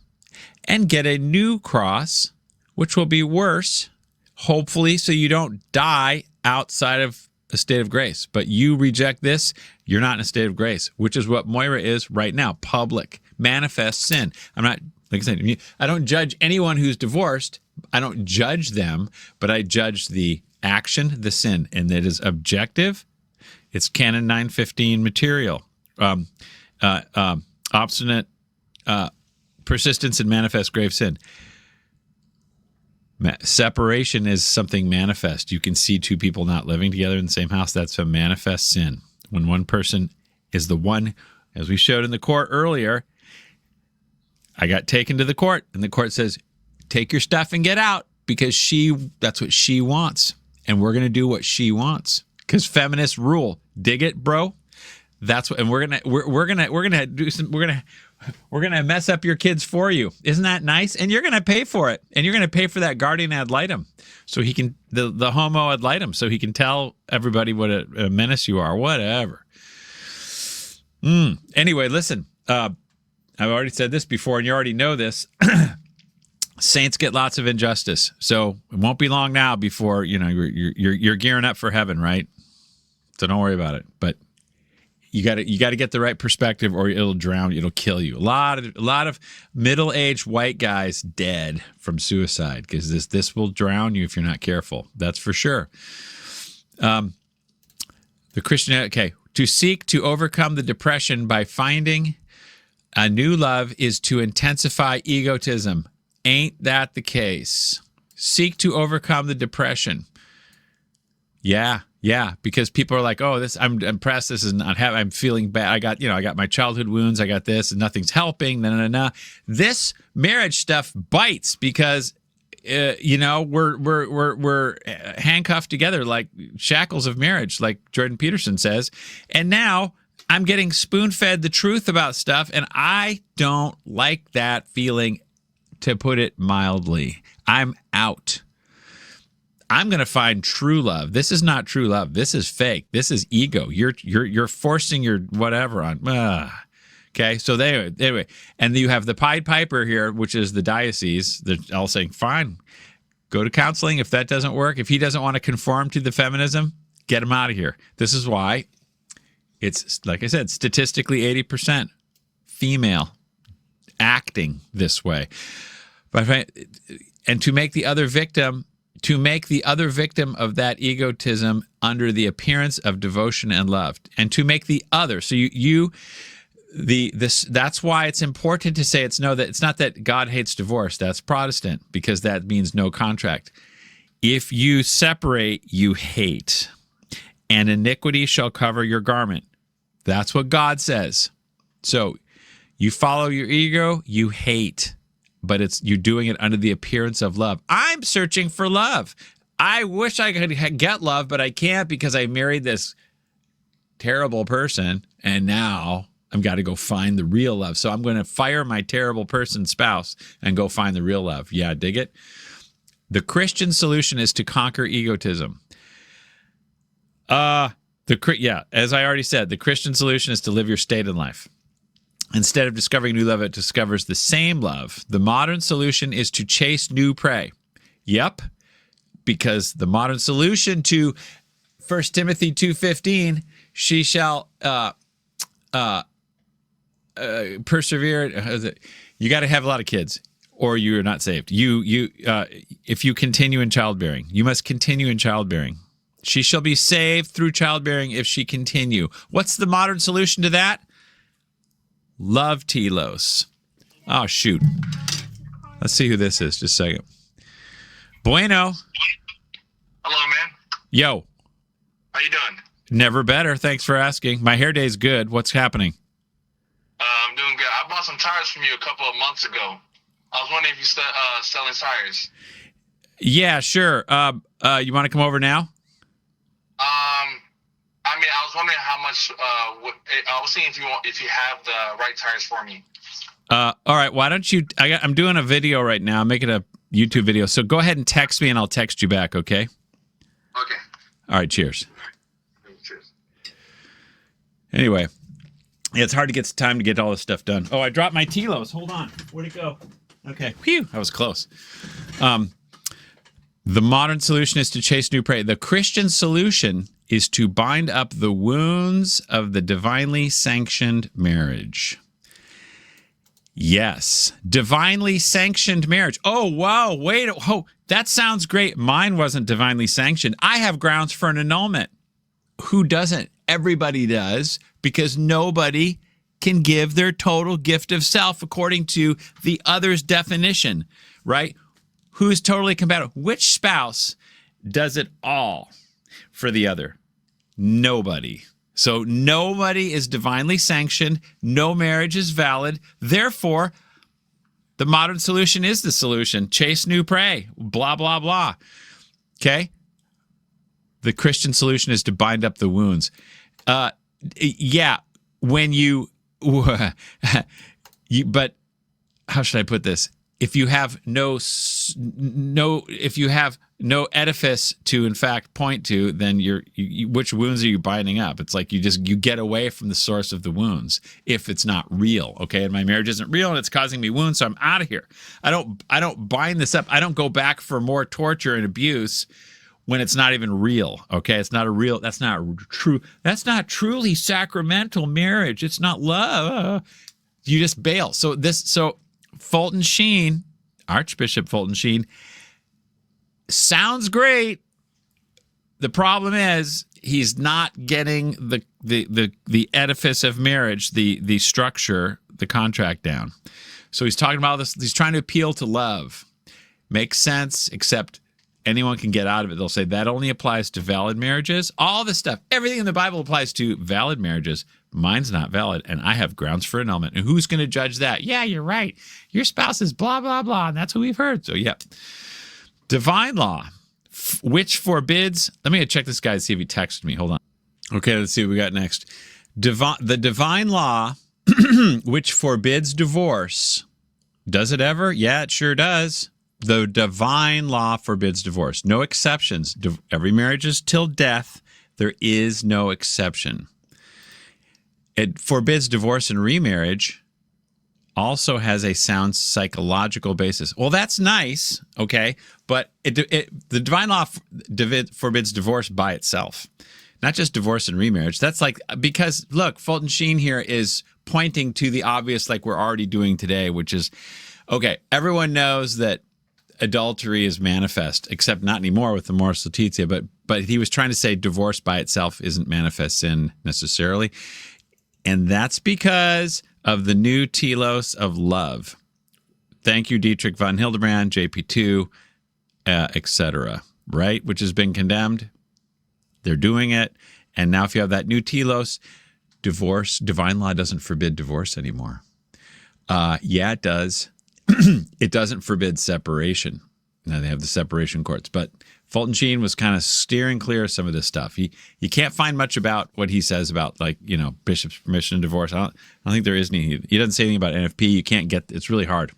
and get a new cross, which will be worse, hopefully, so you don't die outside of a state of grace. But you reject this, you're not in a state of grace, which is what Moira is right now. Public, manifest sin. I'm not, like I said, I don't judge anyone who's divorced. I don't judge them, but I judge the action, the sin, and it is objective. It's Canon 915 material. Obstinate persistence in manifest grave sin. Separation is something manifest. You can see two people not living together in the same house. That's a manifest sin. When one person is the one, as we showed in the court earlier, I got taken to the court, and the court says, take your stuff and get out, because that's what she wants. And we're going to do what she wants. Because feminists rule. Dig it, bro? That's what, and we're gonna mess up your kids for you. Isn't that nice? And you're gonna pay for it. And you're gonna pay for that guardian ad litem, so he can the homo ad litem, so he can tell everybody what a menace you are. Whatever. Anyway, listen. I've already said this before, and you already know this. Saints get lots of injustice, so it won't be long now before you're gearing up for heaven, right? So don't worry about it. But you got to get the right perspective, or it'll drown you. It'll kill you. A lot of middle-aged white guys dead from suicide because this will drown you if you're not careful. That's for sure. The Christian, to seek to overcome the depression by finding a new love is to intensify egotism. Ain't that the case? Seek to overcome the depression. Yeah, because people are like, oh, I'm depressed. This is not happening. I'm feeling bad. I got my childhood wounds. I got this, and nothing's helping. This marriage stuff bites because, we're handcuffed together like shackles of marriage, like Jordan Peterson says. And now I'm getting spoon-fed the truth about stuff, and I don't like that feeling. To put it mildly, I'm out. I'm going to find true love. This is not true love. This is fake. This is ego. You're forcing your whatever on. Okay, so anyway, and you have the Pied Piper here, which is the diocese. They're all saying, fine, go to counseling. If that doesn't work, if he doesn't want to conform to the feminism, get him out of here. This is why it's, like I said, statistically 80% female acting this way. And to make the other victim of that egotism under the appearance of devotion and love, and to make the other. So that's why it's important to say that it's not that God hates divorce. That's Protestant, because that means no contract. If you separate, you hate, and iniquity shall cover your garment. That's what God says. So you follow your ego, you hate. But you're doing it under the appearance of love. I'm searching for love. I wish I could get love, but I can't because I married this terrible person, and now I've got to go find the real love. So I'm going to fire my terrible person spouse and go find the real love. Yeah, dig it? The Christian solution is to conquer egotism. As I already said, the Christian solution is to live your state in life. Instead of discovering new love, it discovers the same love. The modern solution is to chase new prey. Yep, because the modern solution to 1 Timothy 2:15, she shall persevere. You got to have a lot of kids, or you're not saved. If you continue in childbearing, you must continue in childbearing. She shall be saved through childbearing if she continue. What's the modern solution to that? Love Telos. Oh, shoot. Let's see who this is. Just a second. Bueno. Hello, man. Yo. How you doing? Never better. Thanks for asking. My hair day's good. What's happening? I'm doing good. I bought some tires from you a couple of months ago. I was wondering if you're selling tires. Yeah, sure. You want to come over now? I was wondering how much. I was seeing if you have the right tires for me. All right. Why don't you? I'm doing a video right now. I'm making a YouTube video. So go ahead and text me, and I'll text you back. Okay. Okay. All right. Cheers. Cheers. Anyway, it's hard to get time to get all this stuff done. Oh, I dropped my Telos. Hold on. Where'd it go? Okay. Phew. I was close. The modern solution is to chase new prey. The Christian solution is to bind up the wounds of the divinely sanctioned marriage. Yes, divinely sanctioned marriage. Oh, wow, wait, that sounds great. Mine wasn't divinely sanctioned. I have grounds for an annulment. Who doesn't? Everybody does, because nobody can give their total gift of self according to the other's definition, right? Who's totally compatible? Which spouse does it all for the other? Nobody. So nobody is divinely sanctioned. No marriage is valid. Therefore, the modern solution is the solution. Chase new prey. Blah, blah, blah. Okay? The Christian solution is to bind up the wounds. When but how should I put this? if you have no edifice to in fact point to, then which wounds are you binding up? It's like you get away from the source of the wounds if it's not real. Okay, and my marriage isn't real and it's causing me wounds, so I'm out of here. I don't bind this up. I don't go back for more torture and abuse when it's not even real. Okay, it's not a real. That's not true. That's not truly sacramental marriage. It's not love. You just bail. So Fulton Sheen, Archbishop Fulton Sheen, sounds great. The problem is he's not getting the edifice of marriage, the structure, the contract down. So he's talking about this. He's trying to appeal to love. Makes sense, except anyone can get out of it. They'll say that only applies to valid marriages. All this stuff, everything in the Bible applies to valid marriages. Mine's not valid, and I have grounds for annulment. And who's going to judge that? Yeah, you're right. Your spouse is blah, blah, blah, and that's what we've heard. So, yeah. Divine law, which forbids... Let me check this guy to see if he texted me. Hold on. Okay, let's see what we got next. The divine law, which forbids divorce. Does it ever? Yeah, it sure does. The divine law forbids divorce. No exceptions. Every marriage is till death. There is no exception. It forbids divorce and remarriage. Also has a sound psychological basis. Well, that's nice, okay, but the divine law forbids divorce by itself, not just divorce and remarriage. That's like, because look, Fulton Sheen here is pointing to the obvious, like we're already doing today, which is, okay, everyone knows that adultery is manifest, except not anymore with the Mors Laetitia, but he was trying to say divorce by itself isn't manifest sin necessarily. And that's because of the new telos of love. Thank you, Dietrich von Hildebrand, JP2, etc. Right? Which has been condemned. They're doing it. And now if you have that new telos, divine law doesn't forbid divorce anymore. Yeah, it does. It doesn't forbid separation. Now they have the separation courts. But Fulton Sheen was kind of steering clear of some of this stuff. You can't find much about what he says about, like, bishop's permission to divorce. I don't think there is any. He doesn't say anything about NFP. You can't get, it's really hard.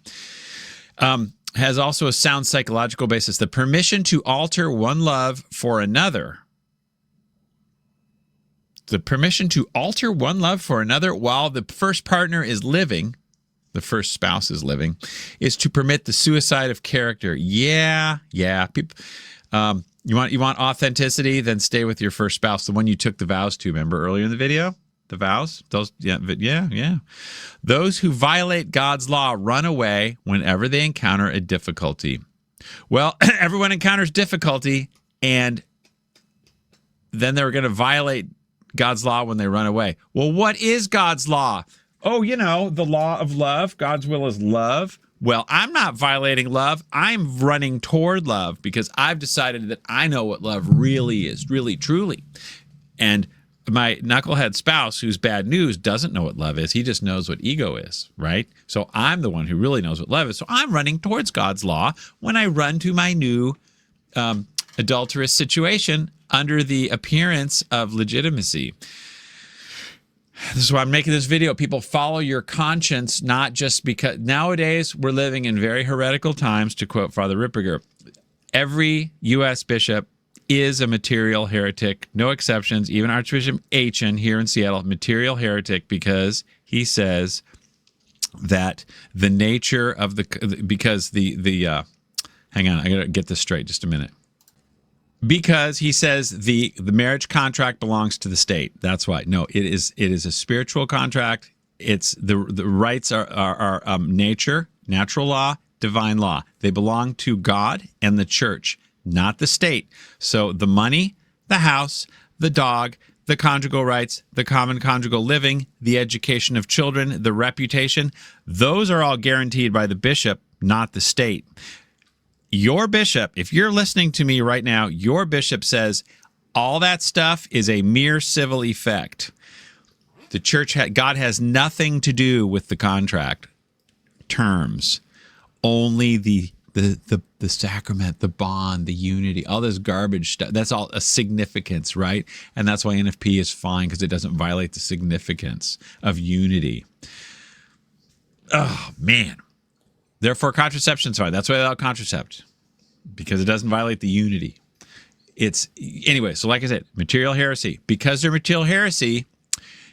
Has also a sound psychological basis. The permission to alter one love for another. The permission to alter one love for another while the first partner is living, the first spouse is living, is to permit the suicide of character. Yeah. People, you want authenticity? Then stay with your first spouse, the one you took the vows to. Remember earlier in the video, the vows. Those, yeah. Those who violate God's law run away whenever they encounter a difficulty. Well, everyone encounters difficulty, and then they're going to violate God's law when they run away. Well, what is God's law? Oh, the law of love. God's will is love. Well, I'm not violating love. I'm running toward love because I've decided that I know what love really is, really, truly. And my knucklehead spouse, who's bad news, doesn't know what love is. He just knows what ego is, right? So I'm the one who really knows what love is. So I'm running towards God's law when I run to my new adulterous situation under the appearance of legitimacy. This is why I'm making this video. People, follow your conscience, not just because nowadays we're living in very heretical times, to quote Father Ripperger. Every U.S. bishop is a material heretic, no exceptions. Even Archbishop Achen here in Seattle, material heretic, because he says that the nature of hang on, I got to get this straight just a minute. Because he says the marriage contract belongs to the state. That's why. No, it is a spiritual contract. It's the rights are nature, natural law, divine law. They belong to God and the church, not the state. So the money, the house, the dog, the conjugal rights, the common conjugal living, the education of children, the reputation, those are all guaranteed by the bishop, not the state. Your bishop, if you're listening to me right now, your bishop says all that stuff is a mere civil effect. The church, God has nothing to do with the contract terms. Only the sacrament, the bond, the unity, all this garbage stuff. That's all a significance, right? And that's why NFP is fine, because it doesn't violate the significance of unity. Oh, man. Therefore, contraception's fine. That's why they allow contracept, because it doesn't violate the unity. It's anyway. So, like I said, material heresy. Because they're material heresy,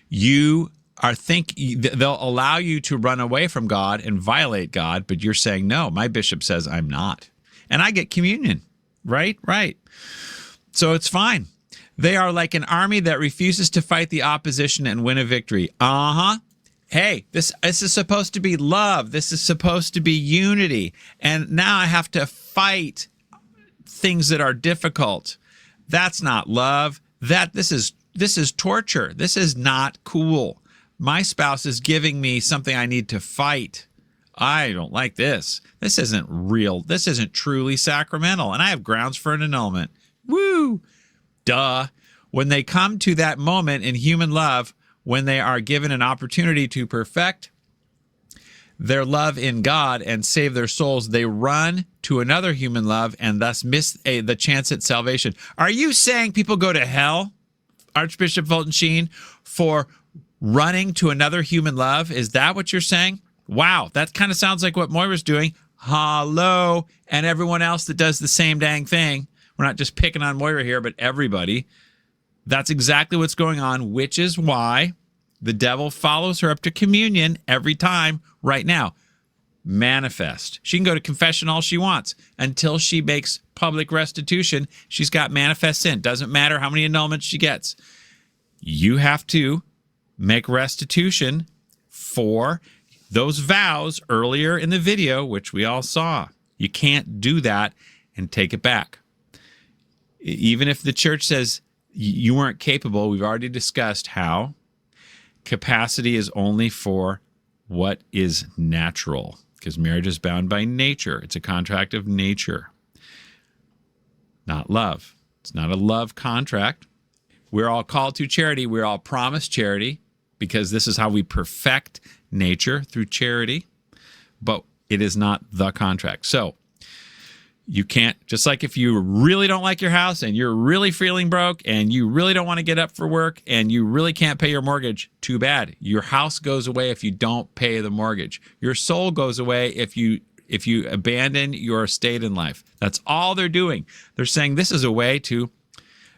you are they'll allow you to run away from God and violate God, but you're saying no. My bishop says I'm not, and I get communion. Right. So it's fine. They are like an army that refuses to fight the opposition and win a victory. Hey, this is supposed to be love. This is supposed to be unity. And now I have to fight things that are difficult. That's not love. This is torture. This is not cool. My spouse is giving me something I need to fight. I don't like this. This isn't real. This isn't truly sacramental. And I have grounds for an annulment. Woo! Duh. When they come to that moment in human love, when they are given an opportunity to perfect their love in God and save their souls, they run to another human love and thus miss the chance at salvation. Are you saying people go to hell, Archbishop Fulton Sheen, for running to another human love? Is that what you're saying? Wow, that kind of sounds like what Moira's doing. Hello, and everyone else that does the same dang thing. We're not just picking on Moira here, but everybody. That's exactly what's going on, which is why the devil follows her up to communion every time right now. Manifest. She can go to confession all she wants until she makes public restitution. She's got manifest sin. Doesn't matter how many annulments she gets. You have to make restitution for those vows earlier in the video, which we all saw. You can't do that and take it back. Even if the church says you weren't capable, we've already discussed how capacity is only for what is natural, because marriage is bound by nature. It's a contract of nature, not love. It's not a love contract. We're all called to charity. We're all promised charity because this is how we perfect nature, through charity, but it is not the contract. So you can't, just like if you really don't like your house and you're really feeling broke and you really don't want to get up for work and you really can't pay your mortgage, too bad. Your house goes away if you don't pay the mortgage. Your soul goes away if you abandon your state in life. That's all they're doing. They're saying this is a way to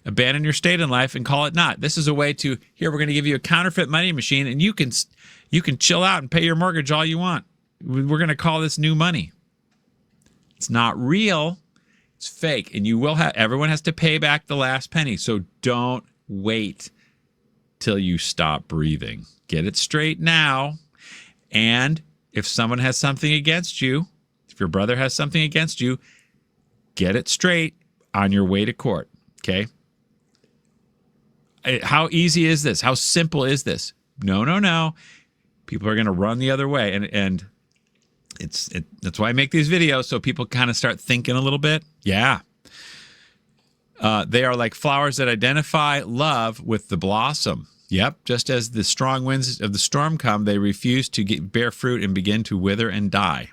abandon your state in life and call it not. This is a way to, here, we're going to give you a counterfeit money machine and you can chill out and pay your mortgage all you want. We're going to call this new money. It's not real. It's fake. And everyone has to pay back the last penny. So don't wait till you stop breathing. Get it straight now. And if someone has something against you, if your brother has something against you, get it straight on your way to court. Okay? How easy is this? How simple is this? No. People are going to run the other way. And that's why I make these videos, so people kind of start thinking a little bit. Yeah. They are like flowers that identify love with the blossom. Yep. Just as the strong winds of the storm come, they refuse to bear fruit and begin to wither and die.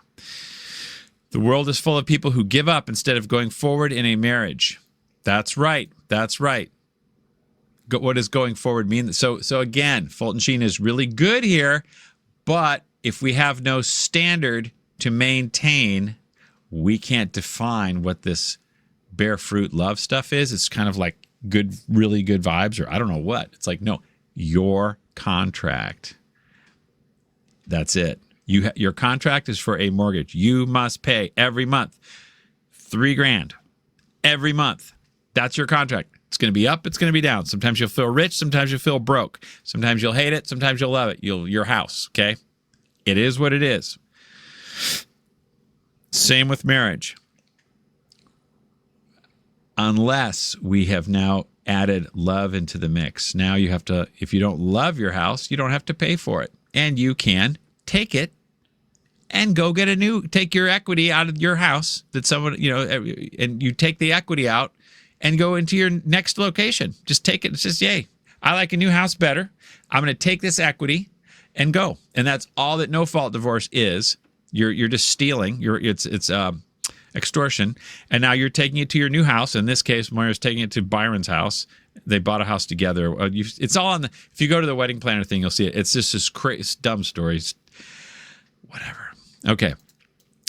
The world is full of people who give up instead of going forward in a marriage. That's right. What does going forward mean? So again, Fulton Sheen is really good here, but if we have no standard to maintain, we can't define what this bear fruit love stuff is. It's kind of like good, really good vibes, or I don't know what. It's like, no, your contract. That's it. Your contract is for a mortgage. You must pay every month $3,000 every month. That's your contract. It's going to be up. It's going to be down. Sometimes you'll feel rich. Sometimes you'll feel broke. Sometimes you'll hate it. Sometimes you'll love it. Your house. Okay. It is what it is. Same with marriage. Unless we have now added love into the mix. Now you have to, if you don't love your house, you don't have to pay for it. And you can take it and go get take your equity out of your house that someone, and you take the equity out and go into your next location. Just take it. It's just, yay, I like a new house better. I'm going to take this equity and go. And that's all that no-fault divorce is. You're just stealing. It's extortion. And now you're taking it to your new house. In this case, Moira's taking it to Byron's house. They bought a house together. It's all on if you go to the wedding planner thing, you'll see it. It's just this crazy, dumb stories. Whatever. Okay.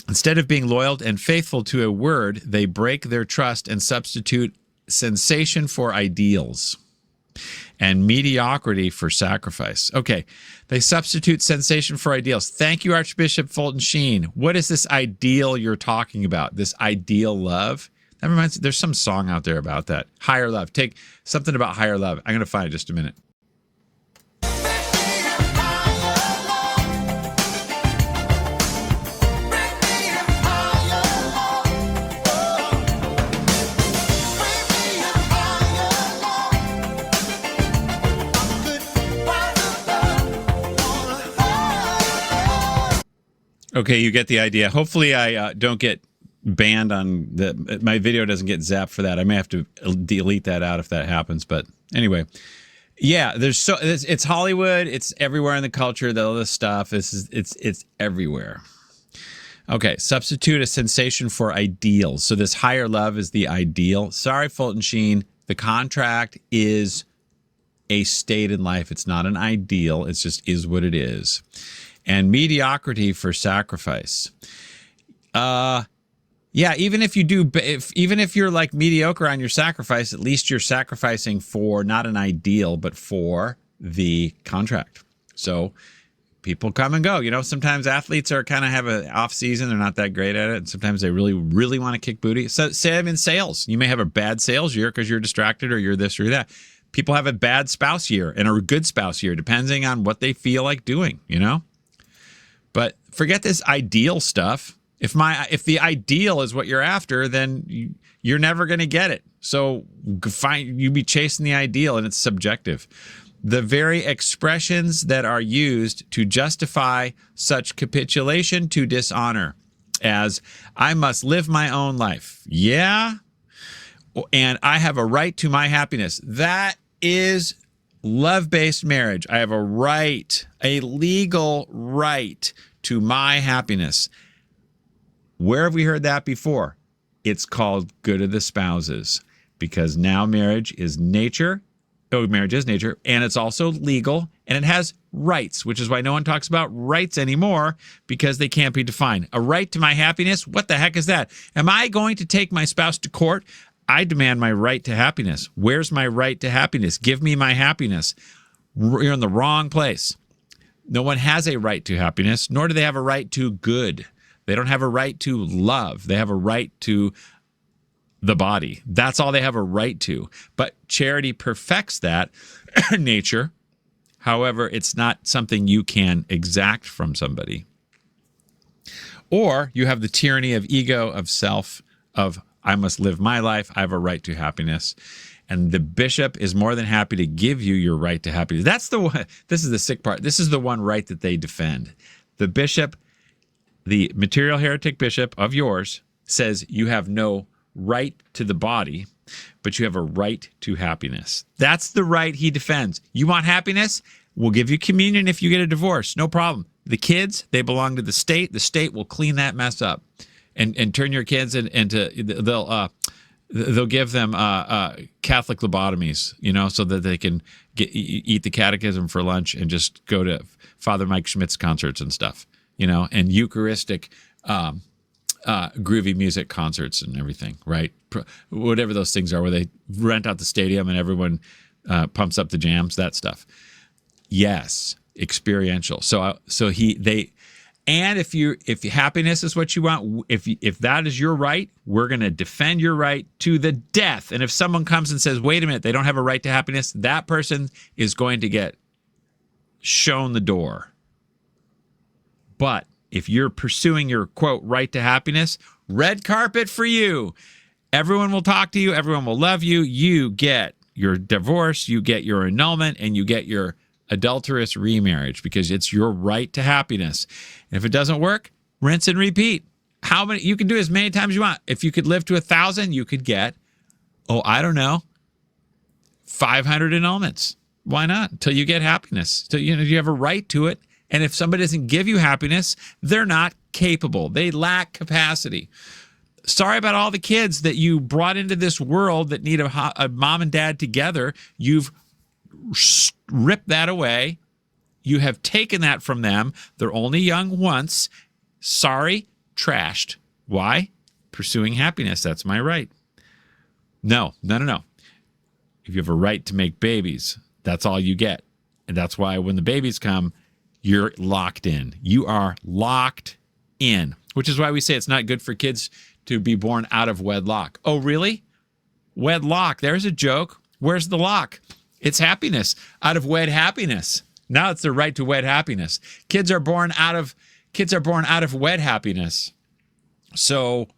Instead of being loyal and faithful to a word, they break their trust and substitute sensation for ideals and mediocrity for sacrifice. Okay, they substitute sensation for ideals. Thank you, Archbishop Fulton Sheen. What is this ideal you're talking about? This ideal love? That reminds me, there's some song out there about that. Higher love. Take something about higher love. I'm going to find it just a minute. Okay, you get the idea. Hopefully I don't get banned on my video doesn't get zapped for that. I may have to delete that out if that happens. But anyway, yeah, it's Hollywood. It's everywhere in the culture. All this stuff. It's everywhere. Okay, substitute a sensation for ideals. So this higher love is the ideal. Sorry, Fulton Sheen. The contract is a state in life. It's not an ideal. It just is what it is. And mediocrity for sacrifice. Yeah, even if you do, even if you're like mediocre on your sacrifice, at least you're sacrificing for not an ideal, but for the contract. So people come and go. You know, sometimes athletes are kind of have an off season. They're not that great at it. And sometimes they really, really want to kick booty. So say I'm in sales. You may have a bad sales year because you're distracted or you're this or that. People have a bad spouse year and a good spouse year, depending on what they feel like doing, you know? But forget this ideal stuff. If the ideal is what you're after, then you're never going to get it. So you be chasing the ideal, and it's subjective. The very expressions that are used to justify such capitulation to dishonor, as I must live my own life. Yeah, and I have a right to my happiness. That is love-based marriage. I have a right, a legal right to my happiness. Where have we heard that before? It's called good of the spouses, because now marriage is nature. Oh, marriage is nature, and it's also legal, and it has rights, which is why no one talks about rights anymore, because they can't be defined. A right to my happiness? What the heck is that? Am I going to take my spouse to court? I demand my right to happiness. Where's my right to happiness? Give me my happiness. You're in the wrong place. No one has a right to happiness, nor do they have a right to good. They don't have a right to love. They have a right to the body. That's all they have a right to. But charity perfects that nature. However, it's not something you can exact from somebody. Or you have the tyranny of ego, of self, of I must live my life. I have a right to happiness. And the bishop is more than happy to give you your right to happiness. That's the one. This is the sick part. This is the one right that they defend. The bishop, the material heretic bishop of yours, says you have no right to the body, but you have a right to happiness. That's the right he defends. You want happiness? We'll give you communion if you get a divorce. No problem. The kids, they belong to the state. The state will clean that mess up and turn your kids into, they'll give them Catholic lobotomies, you know, so that they can eat the catechism for lunch and just go to Father Mike Schmidt's concerts and stuff, you know, and Eucharistic groovy music concerts and everything, right? Whatever those things are, where they rent out the stadium and everyone pumps up the jams, that stuff. Yes, experiential. And if happiness is what you want, if that is your right, we're going to defend your right to the death. And if someone comes and says, wait a minute, they don't have a right to happiness, that person is going to get shown the door. But if you're pursuing your, quote, right to happiness, red carpet for you. Everyone will talk to you. Everyone will love you. You get your divorce, you get your annulment, and you get your adulterous remarriage, because it's your right to happiness. And if it doesn't work, rinse and repeat. How many? You can do as many times as you want. If you could live to 1,000, you could get, 500 annulments. Why not? Until you get happiness. So you have a right to it. And if somebody doesn't give you happiness, they're not capable. They lack capacity. Sorry about all the kids that you brought into this world that need a mom and dad together. You've ripped that away. You have taken that from them. They're only young once. Sorry. trashed. Why? Pursuing happiness. That's my right. No. If you have a right to make babies, that's all you get. And that's why when the babies come, you're locked in. You are locked in, which is why we say it's not good for kids to be born out of wedlock. Oh, really? Wedlock. There's a joke. Where's the lock? It's happiness. Out of wed happiness. Now it's the right to wed happiness. Kids are born out of wed happiness. So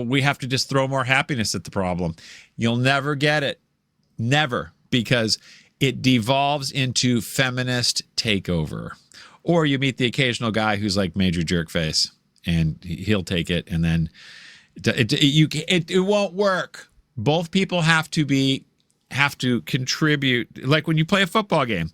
we have to just throw more happiness at the problem. You'll never get it. Never. Because it devolves into feminist takeover. Or you meet the occasional guy who's like major jerk face, and he'll take it, and then it won't work. Both people have to contribute. Like when you play a football game,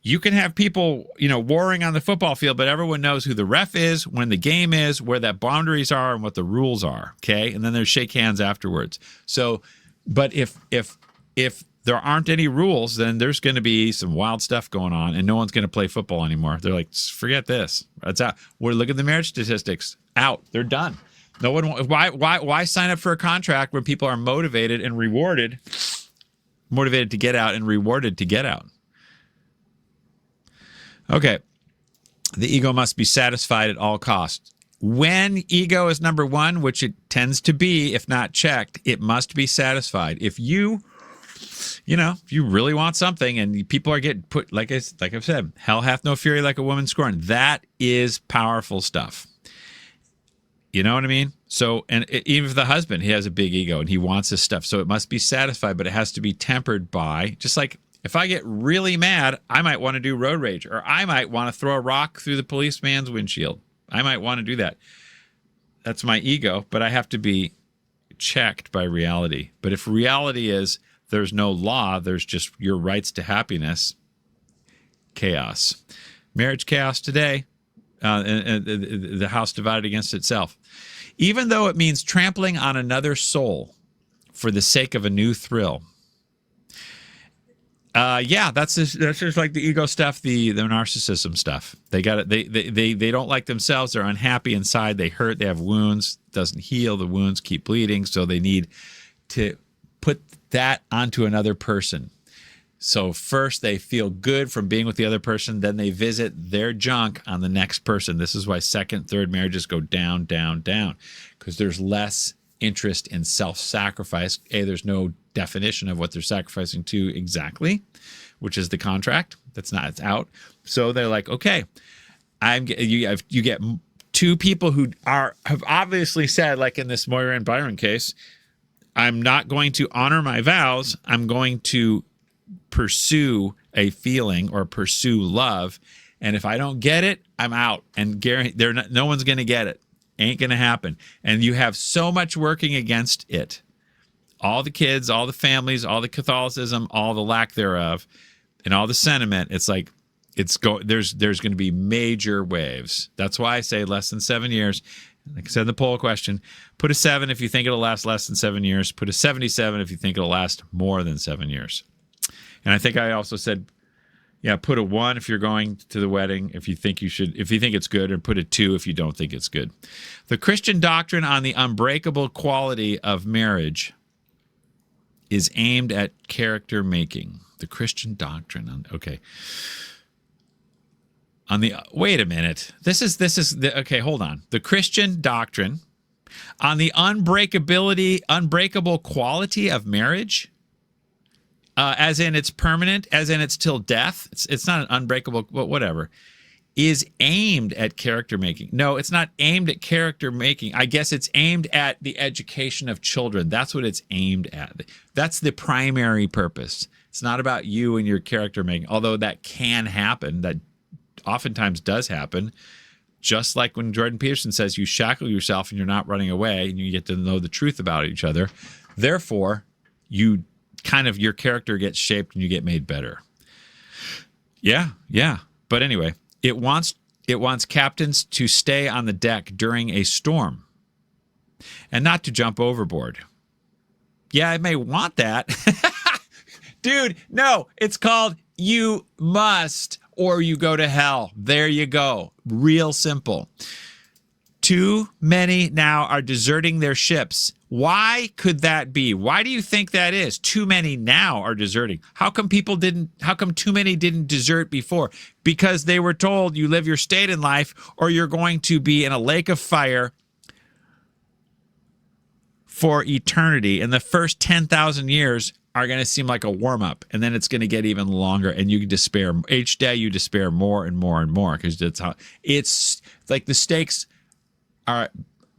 you can have people, warring on the football field, but everyone knows who the ref is, when the game is, where that boundaries are, and what the rules are. Okay, and then there's shake hands afterwards. So, but if there aren't any rules, then there's going to be some wild stuff going on, and no one's going to play football anymore. They're like, forget this. It's out. Look at the marriage statistics. Out. They're done. No one. Why sign up for a contract where people are motivated and rewarded, motivated to get out and rewarded to get out? Okay. The ego must be satisfied at all costs. When ego is number one, which it tends to be, if not checked, it must be satisfied. If you really want something and people are getting put, like I've said, hell hath no fury like a woman scorned. That is powerful stuff. You know what I mean? So, and even if the husband, he has a big ego and he wants this stuff, so it must be satisfied, but it has to be tempered by, just like if I get really mad, I might want to do road rage, or I might want to throw a rock through the policeman's windshield. I might want to do that. That's my ego, but I have to be checked by reality. But if reality is there's no law, there's just your rights to happiness, chaos. Marriage chaos today, the house divided against itself. Even though it means trampling on another soul for the sake of a new thrill. That's just like the ego stuff, the narcissism stuff. They got it. They don't like themselves. They're unhappy inside. They hurt. They have wounds. Doesn't heal. The wounds keep bleeding. So they need to put that onto another person. So first they feel good from being with the other person. Then they visit their junk on the next person. This is why second, third marriages go down, down, down, because there's less interest in self-sacrifice. There's no definition of what they're sacrificing to exactly, which is the contract. It's out. So they're like, okay, you get two people who have obviously said, like in this Moira and Byron case, I'm not going to honor my vows. I'm going to pursue a feeling or pursue love. And if I don't get it, I'm out. And no one's going to get it. Ain't going to happen. And you have so much working against it. All the kids, all the families, all the Catholicism, all the lack thereof, and all the sentiment. It's like there's going to be major waves. That's why I say less than 7 years. Like I said in the poll question, put a 7 if you think it'll last less than 7 years. Put a 77 if you think it'll last more than 7 years. And I think I also said, put a 1 if you're going to the wedding, if you think it's good, and put a 2 if you don't think it's good. The Christian doctrine on the unbreakable quality of marriage is aimed at character making. The Christian doctrine wait a minute. Okay, hold on. The Christian doctrine on the unbreakable quality of marriage, as in it's permanent, as in it's till death. It's not an unbreakable, whatever, is aimed at character making. No, it's not aimed at character making. I guess it's aimed at the education of children. That's what it's aimed at. That's the primary purpose. It's not about you and your character making, although that can happen. That oftentimes does happen, just like when Jordan Peterson says you shackle yourself and you're not running away and you get to know the truth about each other. Therefore, your character gets shaped and you get made better. Yeah. But anyway, it wants captains to stay on the deck during a storm and not to jump overboard. Yeah, I may want that. Dude, no, it's called you must or you go to hell. There you go. Real simple. Too many now are deserting their ships. Why could that be? Why do you think that is? Too many now are deserting. How come too many didn't desert before? Because they were told you live your state in life or you're going to be in a lake of fire for eternity. And the first 10,000 years are going to seem like a warm-up, and then it's going to get even longer, and you despair. Each day you despair more and more and more, because that's how it's like the stakes are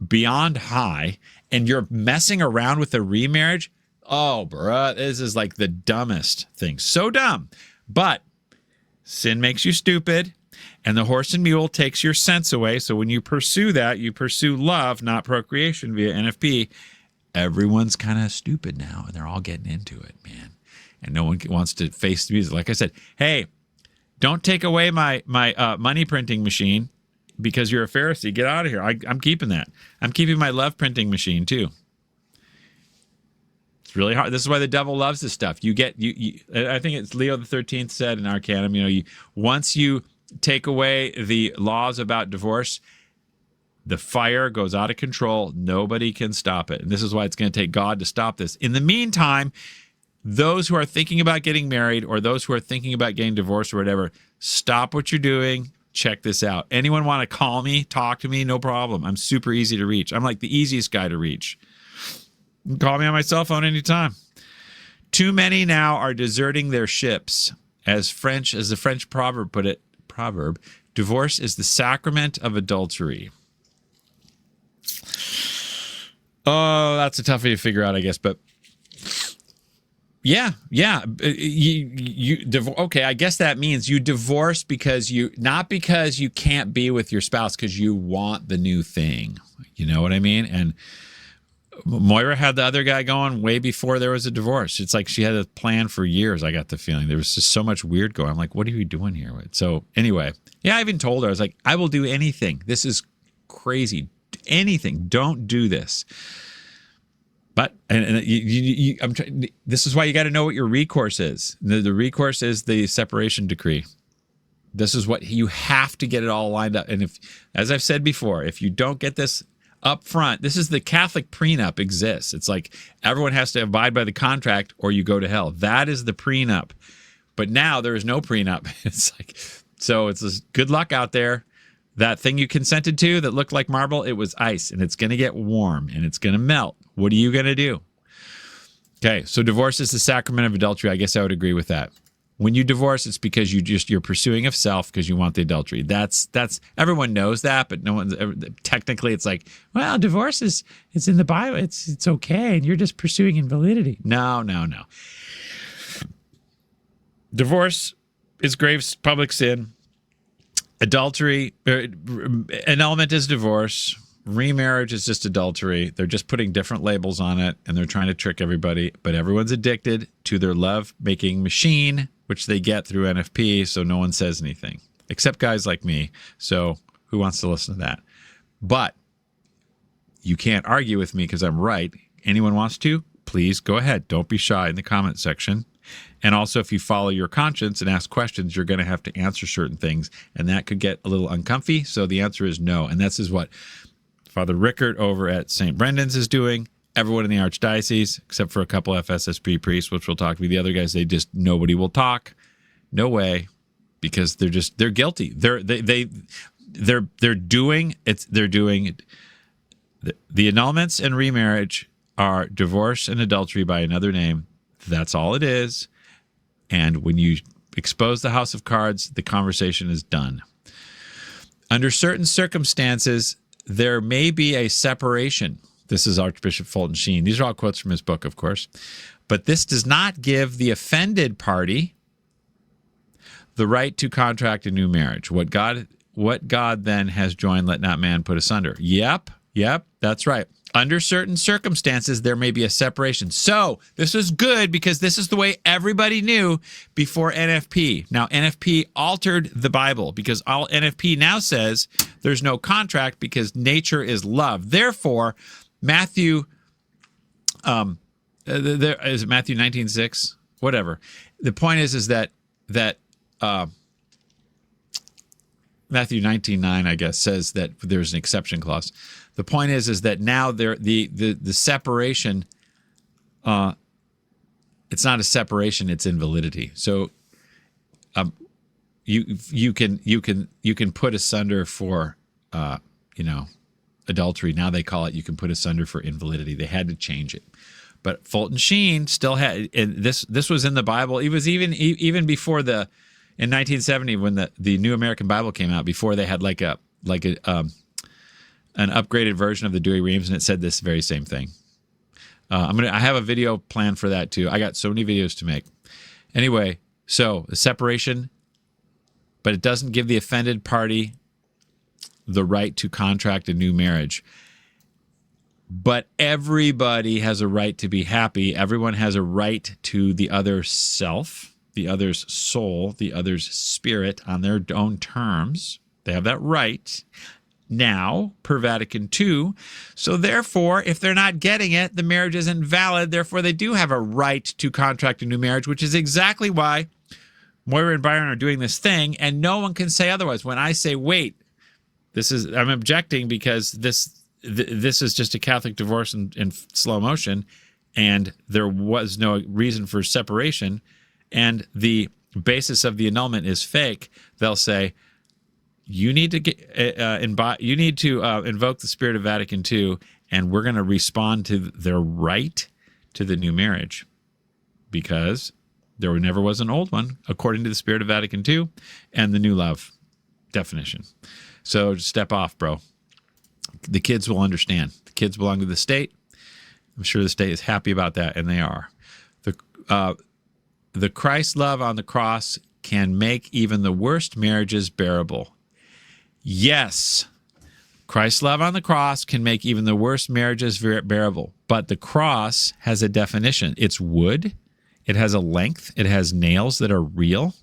beyond high, and you're messing around with a remarriage. Oh, bruh, this is like the dumbest thing. So dumb. But sin makes you stupid, and the horse and mule takes your sense away. So when you pursue that, you pursue love, not procreation via NFP. Everyone's kind of stupid now, and they're all getting into it, man. And no one wants to face the music. Like I said, hey, don't take away my money printing machine because you're a Pharisee. Get out of here. I'm keeping that. I'm keeping my love printing machine too. It's really hard. This is why the devil loves this stuff. I think it's Leo the 13th said in Arcanum, once you take away the laws about divorce, the fire goes out of control. Nobody can stop it. And this is why it's going to take God to stop this. In the meantime, those who are thinking about getting married or those who are thinking about getting divorced or whatever, stop what you're doing. Check this out. Anyone want to call me, talk to me? No problem. I'm super easy to reach. I'm like the easiest guy to reach. You can call me on my cell phone anytime. Too many now are deserting their ships. As the French proverb put it, divorce is the sacrament of adultery. Oh, that's a toughie to figure out, I guess. But yeah. Okay, I guess that means you divorce not because you can't be with your spouse, because you want the new thing. You know what I mean? And Moira had the other guy going way before there was a divorce. It's like she had a plan for years. I got the feeling there was just so much weird going. I'm like, what are you doing here? So anyway, yeah, I even told her, I was like, I will do anything. This is crazy. Anything. Don't do this. But this is why you got to know what your recourse is. The recourse is the separation decree. This is what you have to get it all lined up. And if, as I've said before, if you don't get this up front, this is the Catholic prenup exists. It's like everyone has to abide by the contract or you go to hell. That is the prenup. But now there is no prenup. It's like, so it's this, good luck out there. That thing you consented to that looked like marble, it was ice, and it's going to get warm, and it's going to melt. What are you going to do? Okay, so divorce is the sacrament of adultery. I guess I would agree with that. When you divorce, it's because you're pursuing of self because you want the adultery. That's everyone knows that, but no one's technically. It's like, well, divorce it's in the Bible. It's okay, and you're just pursuing invalidity. No. Divorce is grave public sin. Adultery, annulment is divorce. Remarriage is just adultery. They're just putting different labels on it, and they're trying to trick everybody. But everyone's addicted to their love-making machine, which they get through NFP, so no one says anything. Except guys like me. So who wants to listen to that? But you can't argue with me because I'm right. Anyone wants to? Please go ahead. Don't be shy in the comment section. And also, if you follow your conscience and ask questions, you're going to have to answer certain things, and that could get a little uncomfy. So the answer is no. And this is what Father Rickert over at St. Brendan's is doing. Everyone in the Archdiocese, except for a couple FSSP priests, which we'll talk to. The other guys, nobody will talk. No way, because they're guilty. They're doing the annulments and remarriage are divorce and adultery by another name. That's all it is. And when you expose the house of cards, the conversation is done. Under certain circumstances, there may be a separation. This is Archbishop Fulton Sheen. These are all quotes from his book, of course. But this does not give the offended party the right to contract a new marriage. What God then has joined, let not man put asunder. Yep, that's right. Under certain circumstances, there may be a separation. So this is good because this is the way everybody knew before NFP. Now, NFP altered the Bible because all NFP now says there's no contract because nature is love. Therefore, Matthew, is it Matthew 19:6? Whatever. The point is that Matthew 19:9, I guess, says that there's an exception clause. The point is that now the separation, it's not a separation, it's invalidity. So you can put asunder for adultery. Now they call it, you can put asunder for invalidity. They had to change it. But Fulton Sheen still had, and this was in the Bible. It was even before in 1970 when the New American Bible came out, before they had an upgraded version of the Dewey Reams, and it said this very same thing. I have a video planned for that too. I got so many videos to make. Anyway, so the separation, but it doesn't give the offended party the right to contract a new marriage. But everybody has a right to be happy. Everyone has a right to the other self, the other's soul, the other's spirit on their own terms. They have that right now, per Vatican II. So therefore, if they're not getting it, the marriage isn't valid. Therefore, they do have a right to contract a new marriage, which is exactly why Moira and Byron are doing this thing, and no one can say otherwise. When I say, wait, I'm objecting because this is just a Catholic divorce in slow motion, and there was no reason for separation, and the basis of the annulment is fake, they'll say, you need to invoke the spirit of Vatican II, and we're going to respond to their right to the new marriage, because there never was an old one, according to the spirit of Vatican II and the new love definition. So just step off, bro. The kids will understand. The kids belong to the state. I'm sure the state is happy about that, and they are. The Christ love on the cross can make even the worst marriages bearable. Yes, Christ's love on the cross can make even the worst marriages bearable. But the cross has a definition. It's wood. It has a length. It has nails that are real.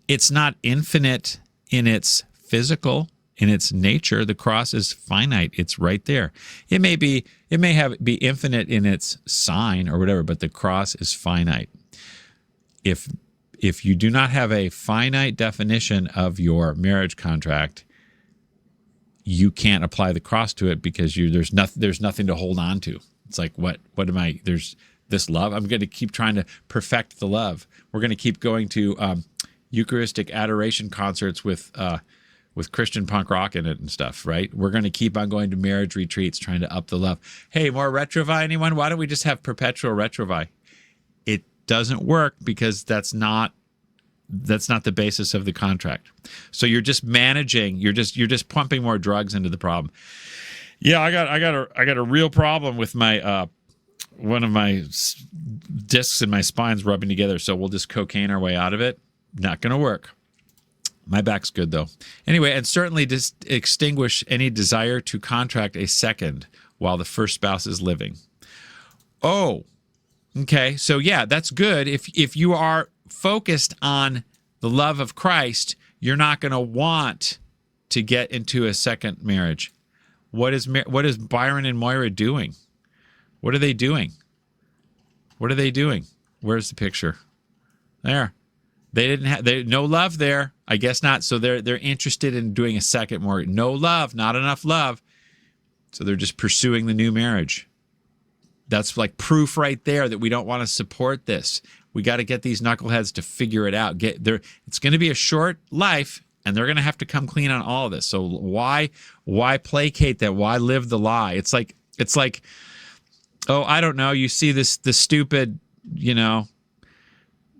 It's not infinite in its physical, in its nature. The cross is finite. It's right there. It may be infinite in its sign or whatever, but the cross is finite. If you do not have a finite definition of your marriage contract, you can't apply the cross to it, because there's nothing to hold on to. It's like, what am I? There's this love. I'm going to keep trying to perfect the love. We're going to keep going to Eucharistic adoration concerts with Christian punk rock in it and stuff, right? We're going to keep on going to marriage retreats trying to up the love. Hey, more retrovi, anyone? Why don't we just have perpetual retrovi? It doesn't work, because that's not the basis of the contract. So you're just managing, you're just pumping more drugs into the problem. Yeah, I got a real problem with my one of my discs in my spine's rubbing together, so we'll just cocaine our way out of it. Not going to work. My back's good, though. Anyway, and certainly just extinguish any desire to contract a second while the first spouse is living. Oh, okay. So, yeah, that's good. If you are focused on the love of Christ, you're not going to want to get into a second marriage. What is Byron and Moira doing? What are they doing? What are they doing? Where's the picture? There. They didn't have no love there. I guess not. So they're interested in doing a second more. No love, not enough love. So they're just pursuing the new marriage. That's like proof right there that we don't want to support this. We got to get these knuckleheads to figure it out. It's going to be a short life, and they're going to have to come clean on all of this. So why placate that? Why live the lie? It's like, oh, I don't know. You see the stupid,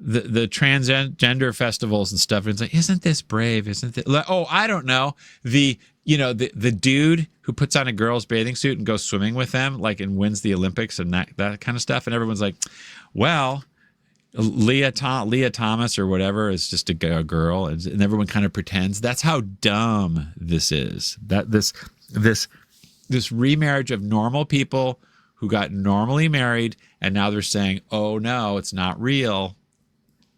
the transgender festivals and stuff. And it's like, isn't this brave? Isn't it? Oh, I don't know. The dude who puts on a girl's bathing suit and goes swimming with them, like, and wins the Olympics and that kind of stuff. And everyone's like, well, Leah Thomas or whatever is just a girl, and everyone kind of pretends. That's how dumb this is. That this remarriage of normal people who got normally married, and now they're saying, oh no, it's not real.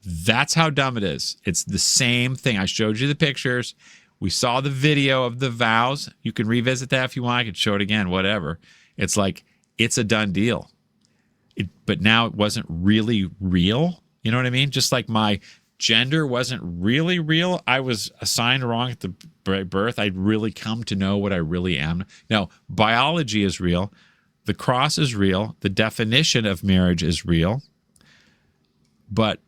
That's how dumb it is. It's the same thing. I showed you the pictures. We saw the video of the vows. You can revisit that if you want. I could show it again, whatever. It's like, it's a done deal. But now it wasn't really real. You know what I mean? Just like my gender wasn't really real. I was assigned wrong at the birth. I'd really come to know what I really am. No, biology is real. The cross is real. The definition of marriage is real. But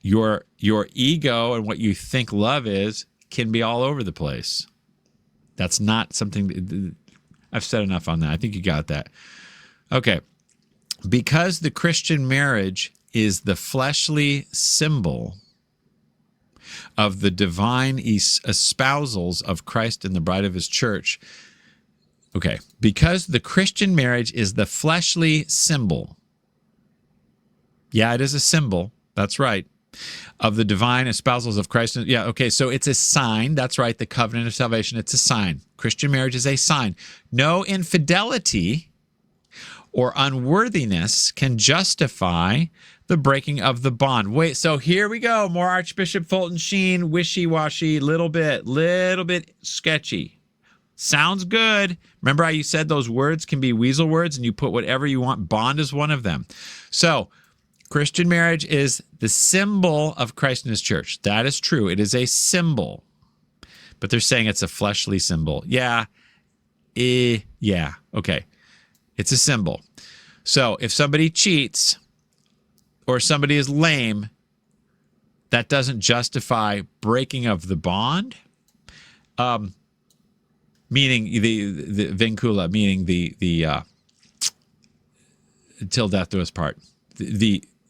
your ego and what you think love is can be all over the place. That's not something I've said enough on that. I think you got that. Okay. Because the Christian marriage is the fleshly symbol of the divine espousals of Christ and the bride of his church. Okay. Because the Christian marriage is the fleshly symbol. Yeah, it is a symbol. That's right. Of the divine espousals of Christ. Yeah, okay, so it's a sign. That's right, the covenant of salvation. It's a sign. Christian marriage is a sign. No infidelity or unworthiness can justify the breaking of the bond. Wait, so here we go. More Archbishop Fulton Sheen, wishy-washy, little bit sketchy. Sounds good. Remember how you said those words can be weasel words and you put whatever you want? Bond is one of them. So, Christian marriage is the symbol of Christ and his church. That is true. It is a symbol. But they're saying it's a fleshly symbol. Yeah. Yeah. Okay. It's a symbol. So if somebody cheats or somebody is lame, that doesn't justify breaking of the bond. Meaning the vincula, meaning the till death do us part.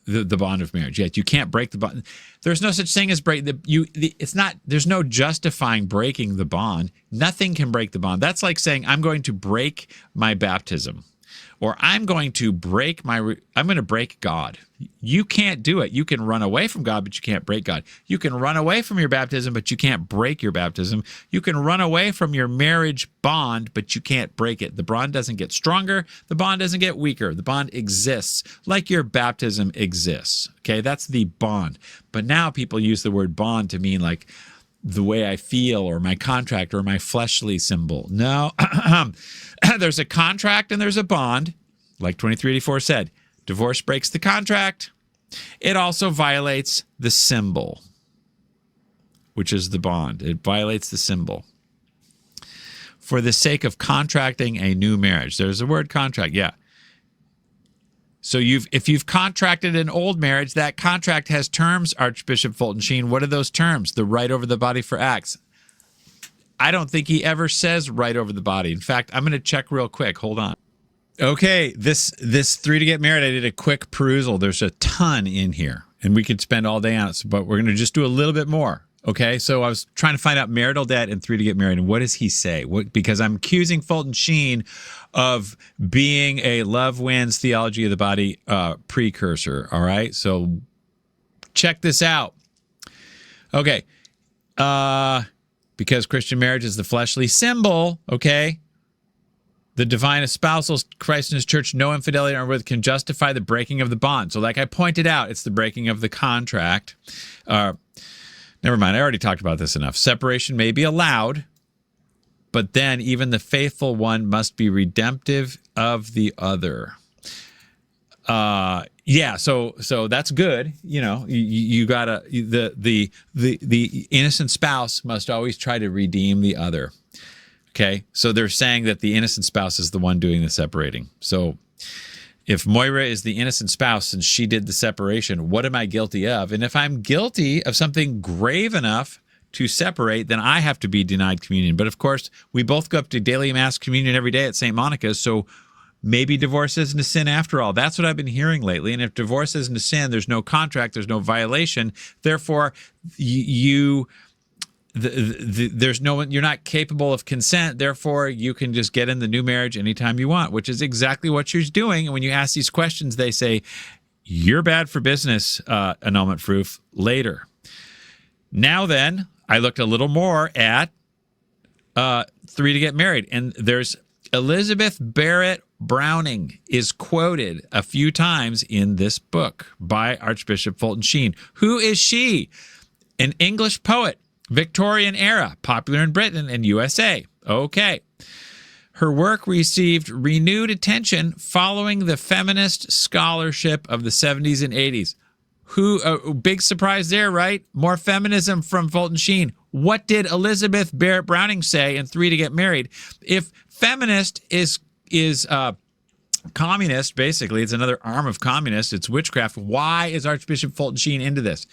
The bond of marriage. Yet you can't break the bond. There's no such thing as break there's no justifying breaking the bond. Nothing can break the bond. That's like saying I'm going to break my baptism, or I'm going to break God. You can't do it. You can run away from God, but you can't break God. You can run away from your baptism, but you can't break your baptism. You can run away from your marriage bond, but you can't break it. The bond doesn't get stronger. The bond doesn't get weaker. The bond exists like your baptism exists. Okay, that's the bond. But now people use the word bond to mean like the way I feel or my contract or my fleshly symbol. No, there's a contract and there's a bond. Like 2384 said, divorce breaks the contract. It also violates the symbol, which is the bond. It violates the symbol. For the sake of contracting a new marriage. There's the word contract, yeah. So if you've contracted an old marriage, that contract has terms, Archbishop Fulton Sheen. What are those terms? The right over the body for acts. I don't think he ever says right over the body. In fact, I'm going to check real quick. Hold on. Okay, this 3 to get married, I did a quick perusal. There's a ton in here, and we could spend all day on it, but we're going to just do a little bit more. Okay, so I was trying to find out marital debt and 3 to get married, and what does he say? Because I'm accusing Fulton Sheen of being a love wins theology of the body precursor. All right, so check this out. Okay, because Christian marriage is the fleshly symbol. Okay. The divine espousals, Christ and his church, no infidelity or unworthiness can justify the breaking of the bond. So like I pointed out, it's the breaking of the contract. Never mind, I already talked about this enough. Separation may be allowed, but then even the faithful one must be redemptive of the other. Yeah, so that's good. You know, you gotta, the innocent spouse must always try to redeem the other. Okay, so they're saying that the innocent spouse is the one doing the separating. So if Moira is the innocent spouse and she did the separation, what am I guilty of? And if I'm guilty of something grave enough to separate, then I have to be denied communion. But of course, we both go up to daily mass communion every day at St. Monica's, so maybe divorce isn't a sin after all. That's what I've been hearing lately. And if divorce isn't a sin, there's no contract, there's no violation. Therefore, there's no one, you're not capable of consent, therefore you can just get in the new marriage anytime you want, which is exactly what she's doing. And when you ask these questions, they say you're bad for business, annulment proof later. Now then, I looked a little more at 3 to get married, and there's Elizabeth Barrett Browning is quoted a few times in this book by Archbishop Fulton Sheen. Who is she? An English poet, Victorian era, popular in Britain and USA. Okay. Her work received renewed attention following the feminist scholarship of the 70s and 80s. Who? Big surprise there, right? More feminism from Fulton Sheen. What did Elizabeth Barrett Browning say in 3 to Get Married? If feminist is communist, basically, it's another arm of communist. It's witchcraft. Why is Archbishop Fulton Sheen into this?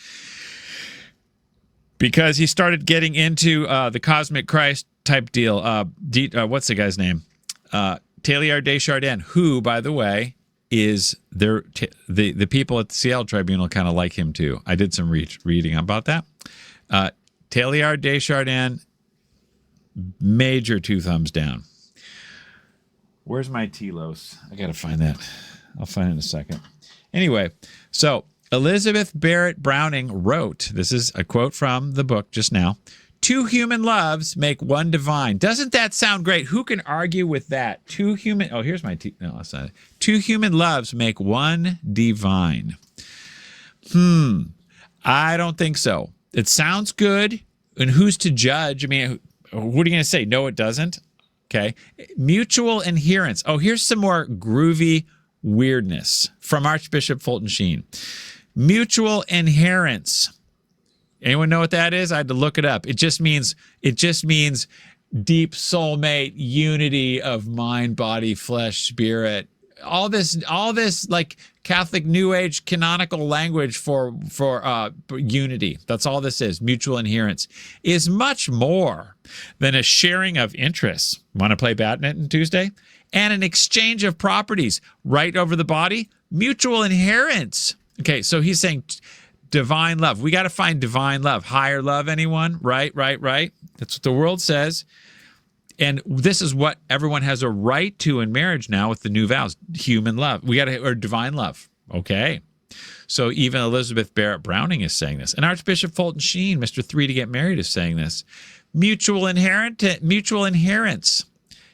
Because he started getting into the cosmic Christ type deal. What's the guy's name? Teilhard de Chardin, who, by the way, is the people at the Seattle Tribunal kind of like him too. I did some reading about that. Teilhard de Chardin, major 2 thumbs down. Where's my Telos? I got to find that. I'll find it in a second. Anyway, so Elizabeth Barrett Browning wrote, this is a quote from the book just now, 2 human loves make one divine. Doesn't that sound great? Who can argue with that? 2 human, oh, here's my, no, that's not it. 2 human loves make one divine. I don't think so. It sounds good. And who's to judge? I mean, what are you going to say? No, it doesn't. Okay. Mutual adherence. Oh, here's some more groovy weirdness from Archbishop Fulton Sheen. Mutual adherence. Anyone know what that is? I had to look it up. It just means deep soulmate unity of mind, body, flesh, spirit. All this like Catholic New Age canonical language for unity. That's all this is. Mutual adherence is much more than a sharing of interests. Want to play badminton Tuesday? And an exchange of properties right over the body. Mutual adherence. Okay, so he's saying divine love. We got to find divine love. Higher love, anyone? Right. That's what the world says. And this is what everyone has a right to in marriage now with the new vows. Human love. Or divine love. Okay. So even Elizabeth Barrett Browning is saying this. And Archbishop Fulton Sheen, Mr. 3 to Get Married, is saying this. Mutual adherence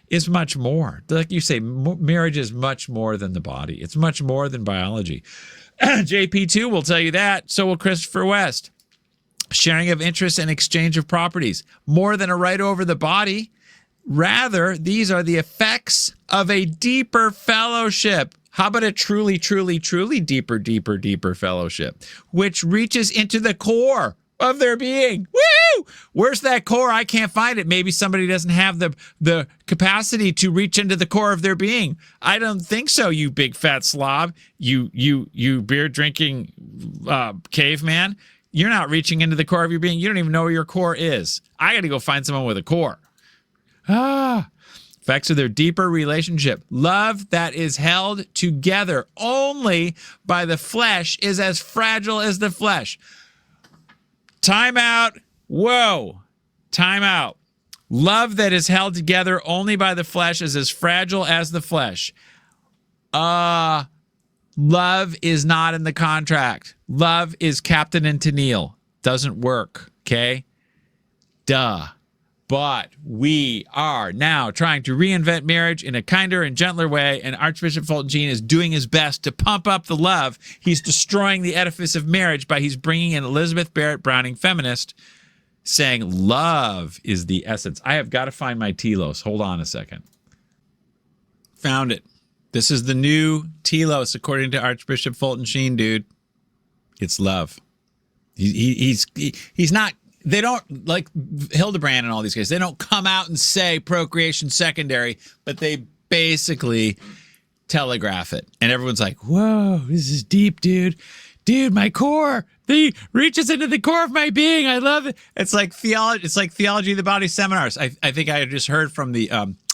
is much more. Like you say, marriage is much more than the body. It's much more than biology. JP2 will tell you that. So will Christopher West. Sharing of interests and exchange of properties. More than a right over the body. Rather, these are the effects of a deeper fellowship. How about a truly, truly, truly deeper fellowship, which reaches into the core of their being? Woo! Where's that core? I can't find it. Maybe somebody doesn't have the capacity to reach into the core of their being. I don't think so, you big fat slob. You beer drinking caveman. You're not reaching into the core of your being. You don't even know where your core is. I got to go find someone with a core. Effects of their deeper relationship. Love that is held together only by the flesh is as fragile as the flesh. Time out. Whoa. Time out. Love that is held together only by the flesh is as fragile as the flesh. Love is not in the contract. Love is Captain and Tennille. Doesn't work. Okay? Duh. But we are now trying to reinvent marriage in a kinder and gentler way, and Archbishop Fulton Sheen is doing his best to pump up the love. He's destroying the edifice of marriage by he's bringing in Elizabeth Barrett Browning, feminist, saying love is the essence. I have got to find my telos. Hold on a second. Found it. This is the new telos, according to Archbishop Fulton Sheen, dude. It's love. He's not... They don't, like Hildebrand and all these guys, they don't come out and say procreation secondary, but they basically telegraph it. And everyone's like, whoa, this is deep, dude. Dude, my core, reaches into the core of my being. I love it. It's like theology. It's like theology of the body seminars. I think I just heard from the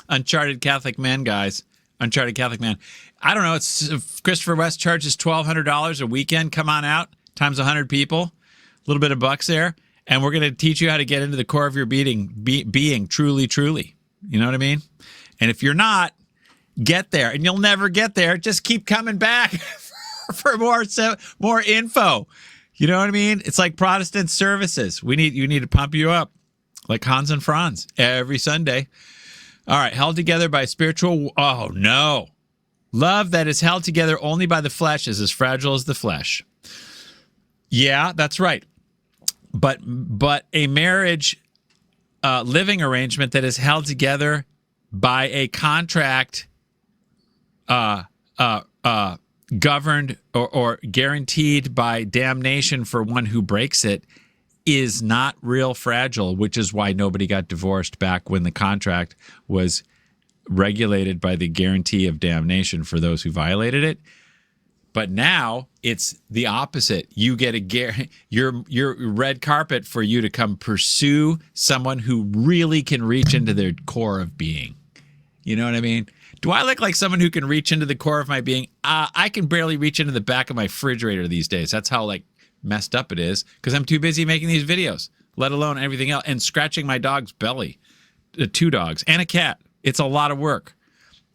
Uncharted Catholic Men guys. Uncharted Catholic Man. I don't know. It's Christopher West charges $1,200 a weekend. Come on out. Times 100 people. A little bit of bucks there. And we're going to teach you how to get into the core of your being truly, truly. You know what I mean? And if you're not, get there. And you'll never get there. Just keep coming back for more info. You know what I mean? It's like Protestant services. You need to pump you up like Hans and Franz every Sunday. All right. Held together by spiritual. Oh, no. Love that is held together only by the flesh is as fragile as the flesh. Yeah, that's right. But a marriage living arrangement that is held together by a contract governed or guaranteed by damnation for one who breaks it is not real fragile, which is why nobody got divorced back when the contract was regulated by the guarantee of damnation for those who violated it. But now it's the opposite. You get your red carpet for you to come pursue someone who really can reach into their core of being. You know what I mean? Do I look like someone who can reach into the core of my being? I can barely reach into the back of my refrigerator these days. That's how like messed up it is because I'm too busy making these videos, let alone everything else, and scratching my dog's belly. 2 dogs and a cat. It's a lot of work.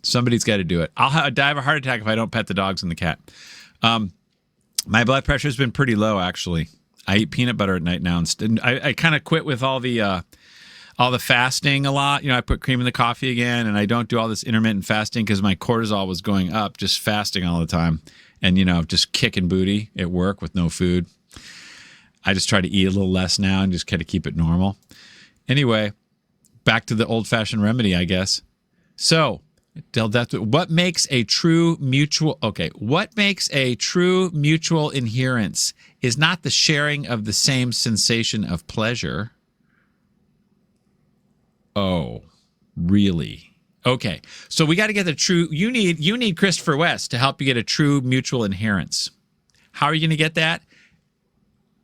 Somebody's got to do it. I'll die of a heart attack if I don't pet the dogs and the cat. My blood pressure has been pretty low, actually. I eat peanut butter at night now. And I kind of quit with all the fasting a lot. You know, I put cream in the coffee again, and I don't do all this intermittent fasting because my cortisol was going up just fasting all the time. And, you know, just kicking booty at work with no food. I just try to eat a little less now and just kind of keep it normal. Anyway, back to the old-fashioned remedy, I guess. So, what makes a true mutual adherence is not the sharing of the same sensation of pleasure. Oh, really? Okay. So we got to get the true, you need Christopher West to help you get a true mutual adherence. How are you going to get that?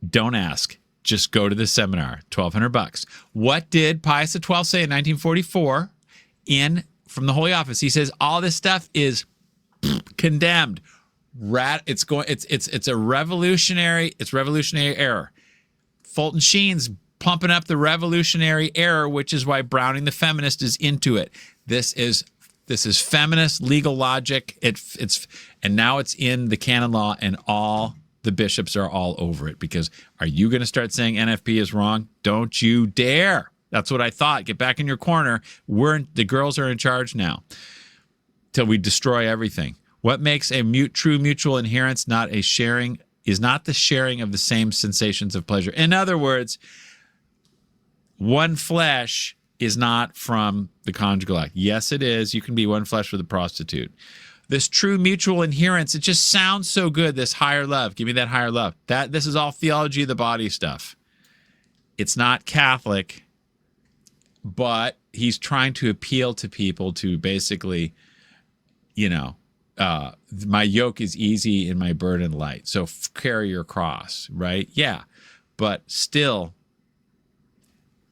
Don't ask. Just go to the seminar, $1,200. What did Pius XII say in 1944 from the Holy Office? He says all this stuff is condemned. It's a revolutionary error. Fulton Sheen's pumping up the revolutionary error, which is why Browning the feminist is into it. This is feminist legal logic. And now it's in the canon law, and all the bishops are all over it. Because are you going to start saying NFP is wrong? Don't you dare. That's what I thought. Get back in your corner. The girls are in charge now till we destroy everything. What makes a true mutual adherence is not the sharing of the same sensations of pleasure. In other words, one flesh is not from the conjugal act. Yes, it is. You can be one flesh with a prostitute. This true mutual adherence, it just sounds so good, this higher love. Give me that higher love. This is all theology of the body stuff. It's not Catholic, but he's trying to appeal to people to basically, my yoke is easy and my burden light. So carry your cross, right? Yeah. But still,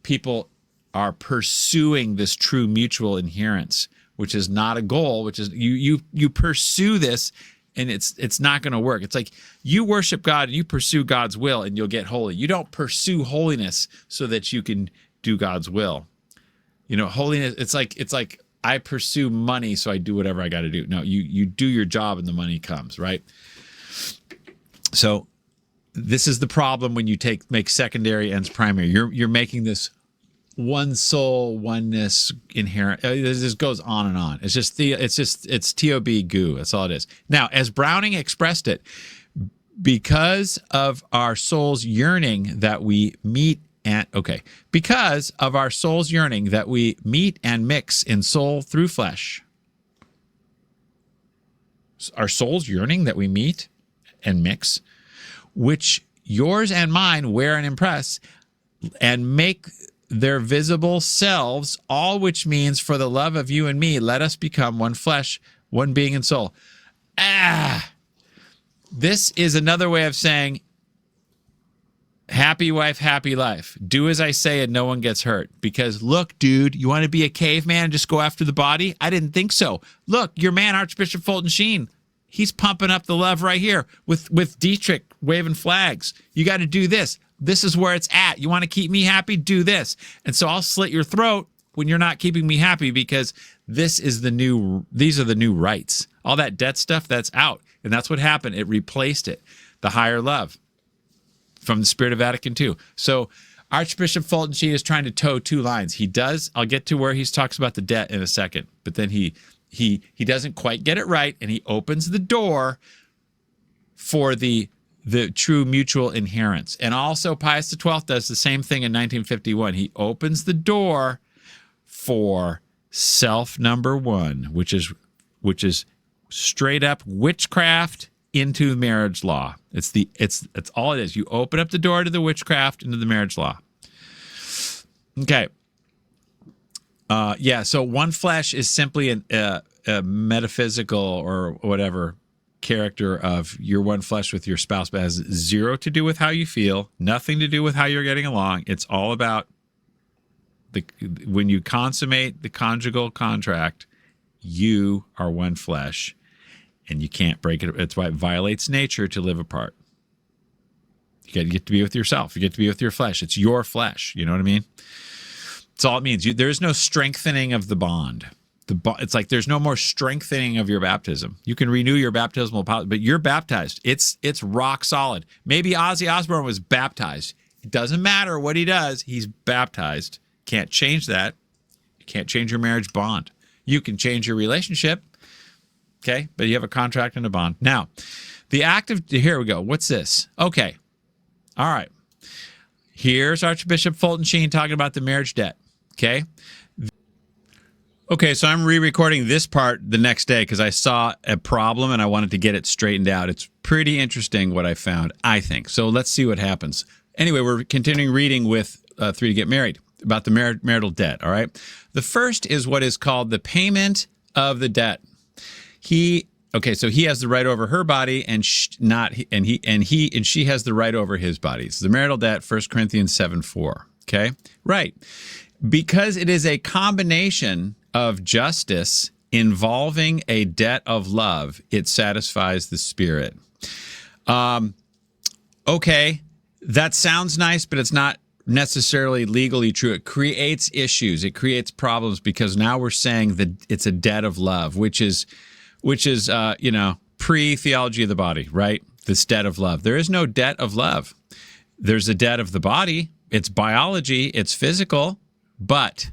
people are pursuing this true mutual adherence, which is not a goal, which is you pursue this, and it's not going to work. It's like you worship God and you pursue God's will and you'll get holy. You don't pursue holiness so that you can do God's will. Holiness, it's like I pursue money, so I do whatever I got to do. No, you do your job and the money comes, right? So this is the problem when you make secondary ends primary. You're making this one soul, oneness, inherent. This goes on and on. It's TOB goo. That's all it is. Now, as Browning expressed it, because of our soul's yearning that we meet and mix in soul through flesh. Our soul's yearning that we meet and mix, which yours and mine wear and impress, and make their visible selves, all which means for the love of you and me, let us become one flesh, one being and soul. This is another way of saying, happy wife, happy life. Do as I say and no one gets hurt. Because look, dude, you want to be a caveman and just go after the body? I didn't think so. Look, your man, Archbishop Fulton Sheen, he's pumping up the love right here with Dietrich waving flags. You got to do this. This is where it's at. You want to keep me happy? Do this. And so I'll slit your throat when you're not keeping me happy, because these are the new rights. All that debt stuff, that's out. And that's what happened. It replaced it. The higher love from the spirit of Vatican II. So Archbishop Fulton Sheen is trying to toe two lines. He does. I'll get to where he talks about the debt in a second. But then he doesn't quite get it right, and he opens the door for the true mutual adherence. And also Pius XII does the same thing in 1951. He opens the door for self number one, which is straight up witchcraft into marriage law. It's all it is. You open up the door to the witchcraft into the marriage law. Okay. So one flesh is simply a metaphysical or whatever character of your one flesh with your spouse, but has zero to do with how you feel, nothing to do with how you're getting along. It's all about when you consummate the conjugal contract, you are one flesh and you can't break it. That's why it violates nature to live apart. You get to be with yourself. You get to be with your flesh. It's your flesh. You know what I mean? That's all it means. There's no strengthening of the bond. It's like there's no more strengthening of your baptism. You can renew your baptismal power, but you're baptized. It's rock solid. Maybe Ozzy Osbourne was baptized. It doesn't matter what he does. He's baptized. Can't change that. You can't change your marriage bond. You can change your relationship, okay? But you have a contract and a bond. Now, here we go. What's this? Okay. All right. Here's Archbishop Fulton Sheen talking about the marriage debt, okay? Okay, so I'm re-recording this part the next day because I saw a problem and I wanted to get it straightened out. It's pretty interesting what I found, I think. So let's see what happens. Anyway, we're continuing reading with 3 to Get Married about the marital debt, all right? The first is what is called the payment of the debt. So he has the right over her body and she has the right over his body. It's the marital debt, 1 Corinthians 7:4, okay? Right. Because it is a combination of justice involving a debt of love, it satisfies the spirit. Okay, that sounds nice, but it's not necessarily legally true. It creates issues. It creates problems because now we're saying that it's a debt of love, which is pre-theology of the body, right? This debt of love. There is no debt of love. There's a debt of the body. It's biology. It's physical, but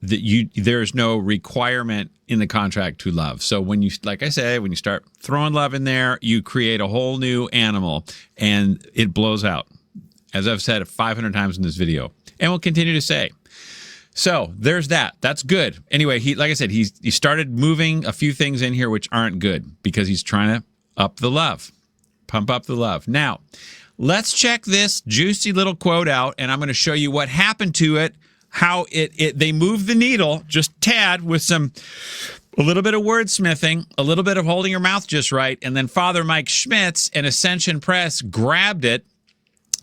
there's no requirement in the contract to love. So when you start throwing love in there, you create a whole new animal and it blows out. As I've said 500 times in this video and will continue to say. So there's that. That's good. Anyway, he started moving a few things in here which aren't good because he's trying to pump up the love. Now, let's check this juicy little quote out and I'm going to show you what happened to it. How they moved the needle just tad with a little bit of wordsmithing, a little bit of holding your mouth just right, and then Father Mike Schmitz and Ascension Press grabbed it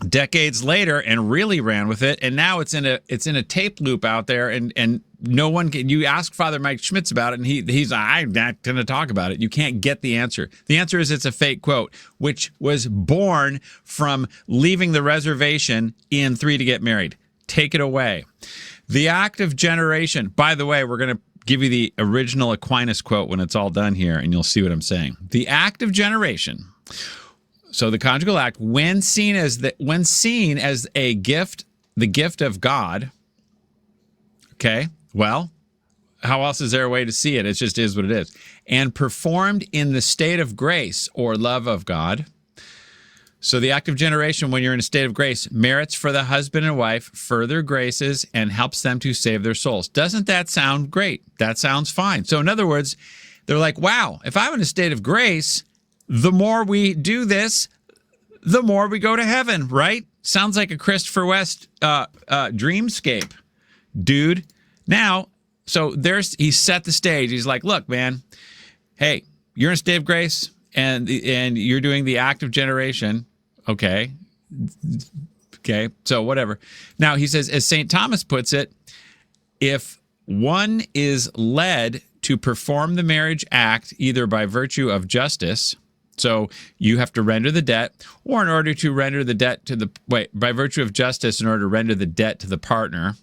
decades later and really ran with it, and now it's in a tape loop out there, and no one can. You ask Father Mike Schmitz about it, and he's I'm not going to talk about it. You can't get the answer. The answer is it's a fake quote, which was born from leaving the reservation in 3 to Get Married. Take it away. The act of generation. By the way, we're going to give you the original Aquinas quote when it's all done here, and you'll see what I'm saying. The act of generation. So the conjugal act, when seen as a gift, the gift of God. Okay. Well, how else is there a way to see it? It just is what it is. And performed in the state of grace or love of God. So the act of generation, when you're in a state of grace, merits for the husband and wife further graces and helps them to save their souls. Doesn't that sound great? That sounds fine. So in other words, they're like, wow, if I'm in a state of grace, the more we do this, the more we go to heaven, right? Sounds like a Christopher West dreamscape, dude. Now, so he set the stage. He's like, look, man, hey, you're in a state of grace and you're doing the act of generation. Okay, so whatever. Now, he says, as St. Thomas puts it, if one is led to perform the marriage act either by virtue of justice, so you have to render the debt, or in order to render the debt by virtue of justice in order to render the debt to the partner,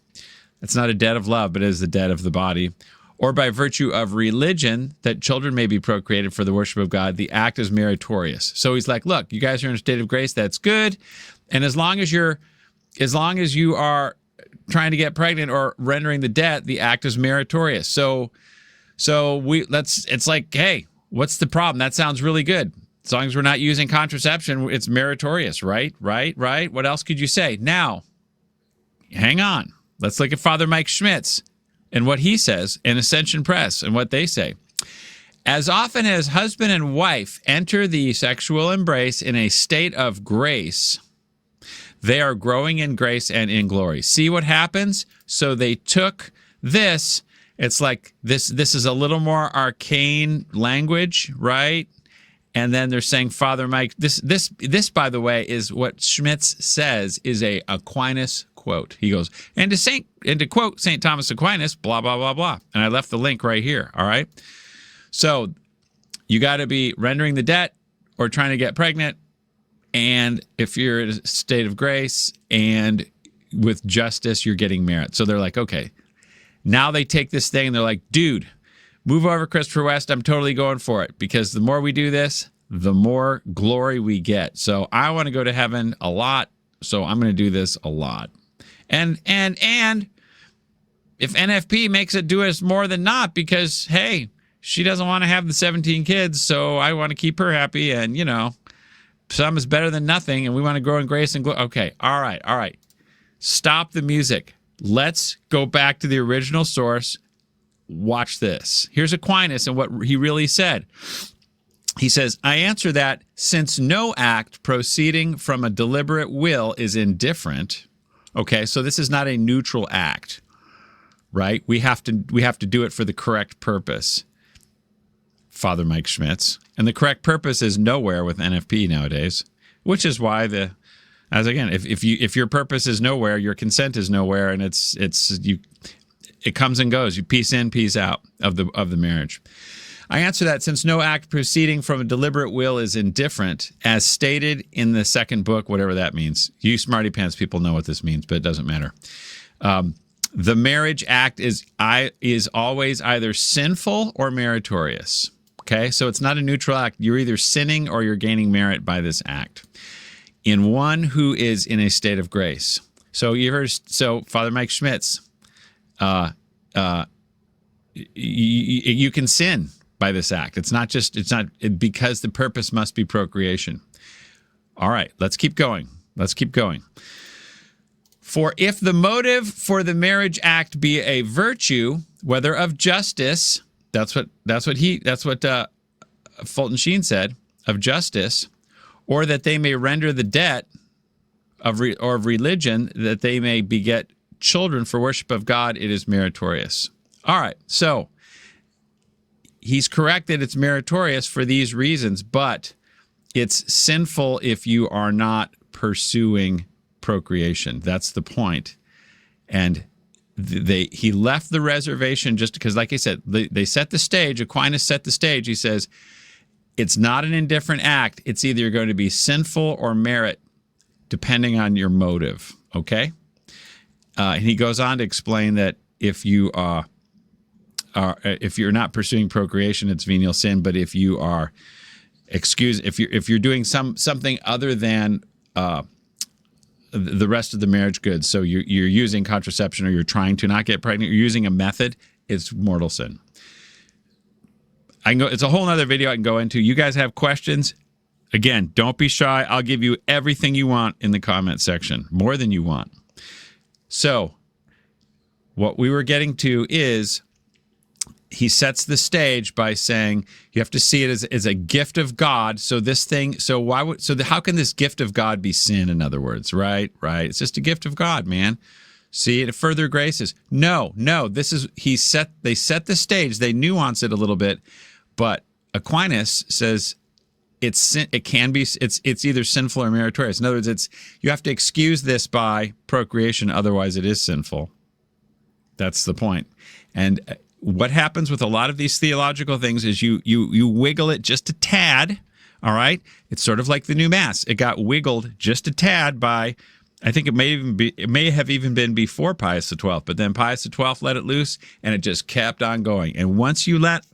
that's not a debt of love, but it is the debt of the body, or by virtue of religion, that children may be procreated for the worship of God, the act is meritorious. So he's like, look, you guys are in a state of grace, that's good. And as long as you are trying to get pregnant or rendering the debt, the act is meritorious. So it's like, hey, what's the problem? That sounds really good. As long as we're not using contraception, it's meritorious, right? Right. What else could you say? Now, hang on. Let's look at Father Mike Schmitz and what he says in Ascension Press and what they say. As often as husband and wife enter the sexual embrace in a state of grace, they are growing in grace and in glory. See what happens? So they took this. It's like this is a little more arcane language, right? And then they're saying, Father Mike, this, by the way, is what Schmitz says is a Aquinas quote. He goes, and to quote St. Thomas Aquinas, blah, blah, blah, blah. And I left the link right here, all right? So you got to be rendering the debt or trying to get pregnant. And if you're in a state of grace and with justice, you're getting merit. So they're like, okay, now they take this thing and they're like, dude, move over, Christopher West. I'm totally going for it because the more we do this, the more glory we get. So I want to go to heaven a lot. So I'm going to do this a lot. And if NFP makes it do us more than not, because, hey, she doesn't want to have the 17 kids, so I want to keep her happy, and, you know, some is better than nothing, and we want to grow in grace and glory. Okay, all right. Stop the music. Let's go back to the original source. Watch this. Here's Aquinas and what he really said. He says, I answer that since no act proceeding from a deliberate will is indifferent. Okay, so this is not a neutral act, right? We have to do it for the correct purpose. Father Mike Schmitz. And the correct purpose is nowhere with NFP nowadays, which is why if your purpose is nowhere, your consent is nowhere, and it comes and goes. You peace in, peace out of the marriage. I answer that since no act proceeding from a deliberate will is indifferent, as stated in the second book, whatever that means. You smarty pants people know what this means, but it doesn't matter. The marriage act is always either sinful or meritorious. Okay, so it's not a neutral act. You're either sinning or you're gaining merit by this act in one who is in a state of grace. So Father Mike Schmitz, you can sin by this act. It's not because the purpose must be procreation. All right, let's keep going. For if the motive for the marriage act be a virtue, whether of justice, that's what Fulton Sheen said, of justice, or that they may render the debt of religion, that they may beget children for worship of God, it is meritorious. All right, so he's correct that it's meritorious for these reasons, but it's sinful if you are not pursuing procreation. That's the point. And he left the reservation just because, like I said, they set the stage. Aquinas set the stage. He says it's not an indifferent act. It's either going to be sinful or merit, depending on your motive. Okay, and he goes on to explain that if you're not pursuing procreation, it's venial sin. But if you are if you're doing something other than the rest of the marriage goods, so you're using contraception or you're trying to not get pregnant, you're using a method, it's mortal sin. It's a whole other video I can go into. You guys have questions? Again, don't be shy. I'll give you everything you want in the comment section, more than you want. So what we were getting to is he sets the stage by saying you have to see it as a gift of God. So how can this gift of God be sin? In other words, right? It's just a gift of God, man. See it further graces. No. They set the stage. They nuance it a little bit, but Aquinas says it's either sinful or meritorious. In other words, you have to excuse this by procreation, otherwise it is sinful. That's the point. And what happens with a lot of these theological things is you wiggle it just a tad, all right? It's sort of like the new Mass. It got wiggled just a tad by, I think it may have even been before Pius XII, but then Pius XII let it loose, and it just kept on going. And once you let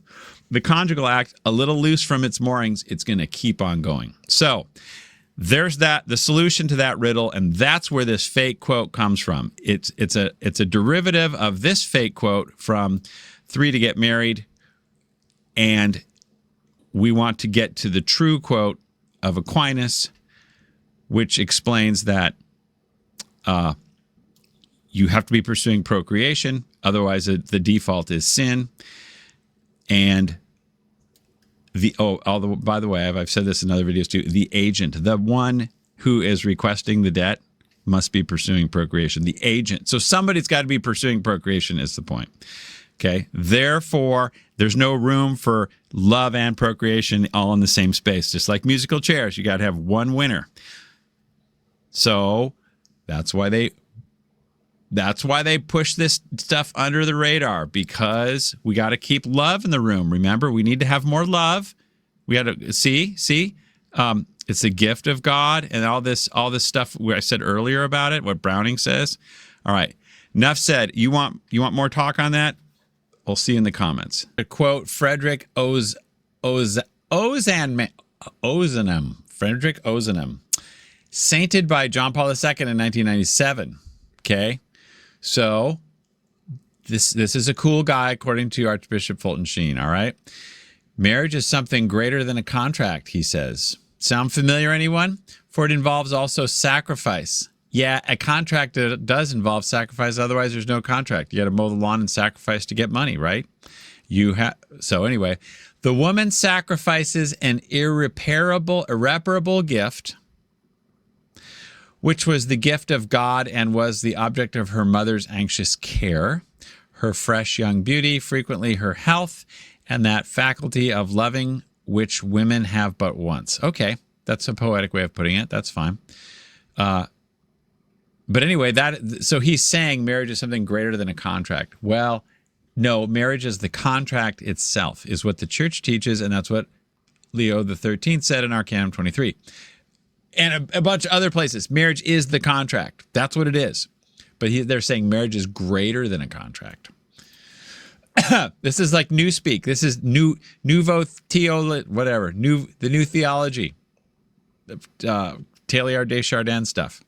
the conjugal act a little loose from its moorings, it's going to keep on going. So there's the solution to that riddle, and that's where this fake quote comes from. It's a derivative of this fake quote from 3 to Get Married, and we want to get to the true quote of Aquinas, which explains that you have to be pursuing procreation, otherwise the default is sin, and by the way, I've said this in other videos too, the agent, the one who is requesting the debt, must be pursuing procreation. The agent. So somebody's got to be pursuing procreation is the point. Okay. Therefore, there's no room for love and procreation all in the same space. Just like musical chairs, you got to have one winner. So that's why they push this stuff under the radar, because we got to keep love in the room. Remember, we need to have more love. We got to see. It's a gift of God, and all this stuff where I said earlier about it, what Browning says. All right, enough said. You want more talk on that? We'll see in the comments. A quote: Frederick Ozanam, Frederick Ozanam, sainted by John Paul II in 1997. Okay, so this is a cool guy according to Archbishop Fulton Sheen. All right, marriage is something greater than a contract, he says. Sound familiar, anyone? For it involves also sacrifice. Yeah, a contract does involve sacrifice. Otherwise, there's no contract. You got to mow the lawn and sacrifice to get money, right? So anyway, the woman sacrifices an irreparable gift, which was the gift of God and was the object of her mother's anxious care, her fresh young beauty, frequently her health, and that faculty of loving which women have but once. Okay, that's a poetic way of putting it. That's fine. But anyway, so he's saying marriage is something greater than a contract. Well, no, marriage is the contract itself, is what the church teaches, and that's what Leo the 13th said in Arcanum 23. And a bunch of other places. Marriage is the contract. That's what it is. But they're saying marriage is greater than a contract. This is like new speak. This is nouveau whatever. The new theology. Teilhard de Chardin stuff.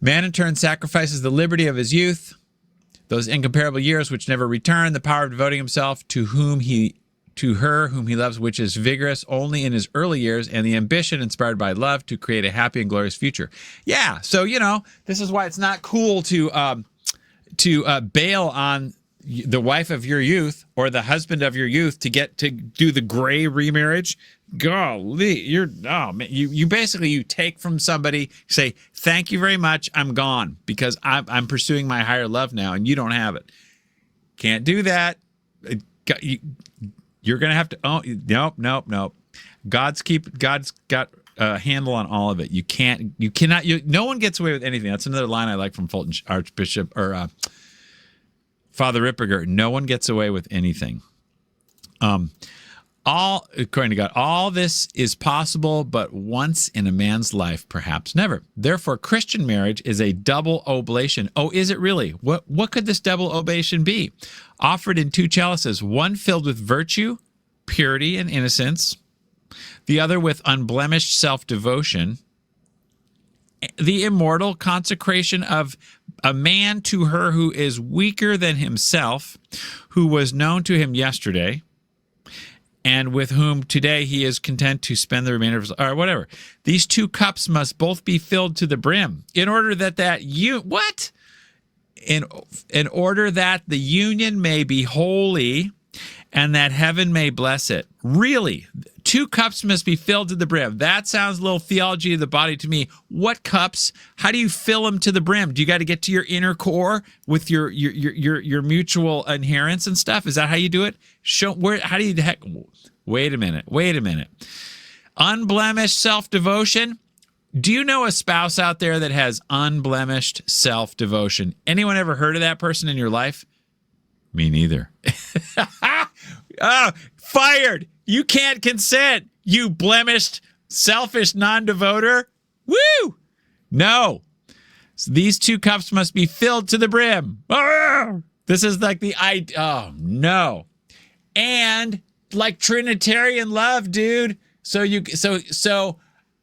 Man in turn sacrifices the liberty of his youth, those incomparable years which never return, the power of devoting himself to her whom he loves, which is vigorous only in his early years, and the ambition inspired by love to create a happy and glorious future. Yeah, so this is why it's not cool to bail on the wife of your youth or the husband of your youth to get to do the gray remarriage. Golly, you basically take from somebody, say, thank you very much, I'm gone because I'm pursuing my higher love now and you don't have it. Can't do that. You're gonna have to. Oh, nope. God's got a handle on all of it. You cannot. No one gets away with anything. That's another line I like from Fulton Archbishop or Father Ripperger. No one gets away with anything. According to God, all this is possible, but once in a man's life, perhaps never. Therefore, Christian marriage is a double oblation. Oh, is it really? What could this double oblation be? Offered in two chalices, one filled with virtue, purity, and innocence, the other with unblemished self-devotion, the immortal consecration of a man to her who is weaker than himself, who was known to him yesterday, and with whom today he is content to spend the remainder of his life, or whatever. These two cups must both be filled to the brim in order that in order that the union may be holy and that heaven may bless it. Really, two cups must be filled to the brim. That sounds a little theology of the body to me. What cups? How do you fill them to the brim? Do you got to get to your inner core with your mutual adherence and stuff? Is that how you do it? How do you wait a minute. Unblemished self-devotion. Do you know a spouse out there that has unblemished self-devotion? Anyone ever heard of that person in your life? Me neither. Oh, fired. You can't consent, you blemished, selfish non-devoter. Woo! No. So these two cups must be filled to the brim. This is like oh, no. And like Trinitarian love, dude.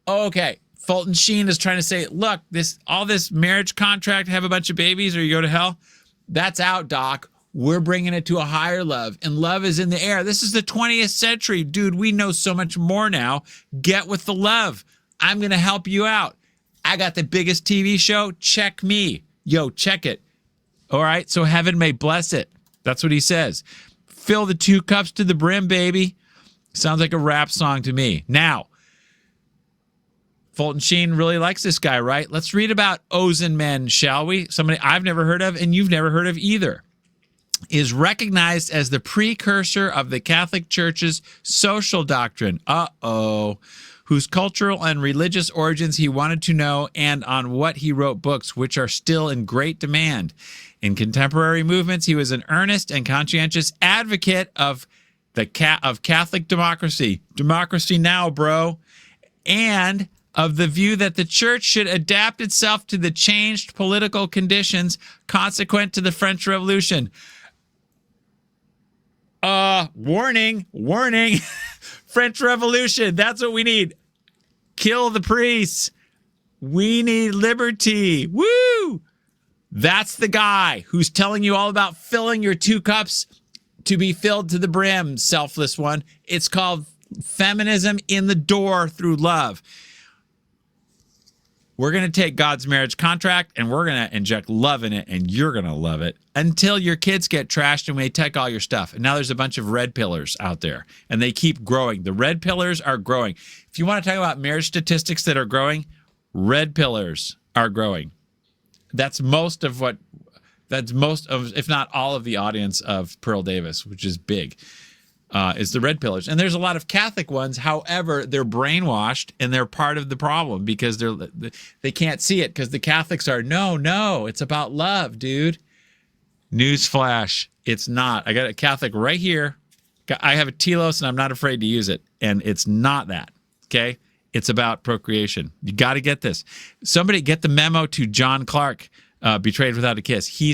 Okay. Fulton Sheen is trying to say, look, all this marriage contract, have a bunch of babies or you go to hell. That's out, Doc. We're bringing it to a higher love, and love is in the air. This is the 20th century. Dude, we know so much more now. Get with the love. I'm going to help you out. I got the biggest TV show. Check me. Yo, check it. All right, so heaven may bless it. That's what he says. Fill the two cups to the brim, baby. Sounds like a rap song to me. Now, Fulton Sheen really likes this guy, right? Let's read about Ozen men, shall we? Somebody I've never heard of and you've never heard of either. Is recognized as the precursor of the Catholic Church's social doctrine. Whose cultural and religious origins he wanted to know, and on what he wrote books, which are still in great demand. In contemporary movements, he was an earnest and conscientious advocate of Catholic democracy. Democracy now, bro. And of the view that the church should adapt itself to the changed political conditions consequent to the French Revolution. Warning. French Revolution. That's what we need. Kill the priests. We need liberty. Woo! That's the guy who's telling you all about filling your 2 cups to be filled to the brim, selfless one. It's called feminism in the door through love. We're going to take God's marriage contract and we're going to inject love in it, and you're going to love it until your kids get trashed and we take all your stuff. And now there's a bunch of red pillars out there and they keep growing. The red pillars are growing. If you want to talk about marriage statistics that are growing, red pillars are growing. That's most of, if not all of the audience of Pearl Davis, which is big. Is the red pillars. And there's a lot of Catholic ones. However, they're brainwashed and they're part of the problem because they can't see it because the Catholics are, no, it's about love, dude. Newsflash, it's not. I got a Catholic right here. I have a Telos and I'm not afraid to use it. And it's not that, okay? It's about procreation. You got to get this. Somebody get the memo to John Clark, Betrayed Without a Kiss. He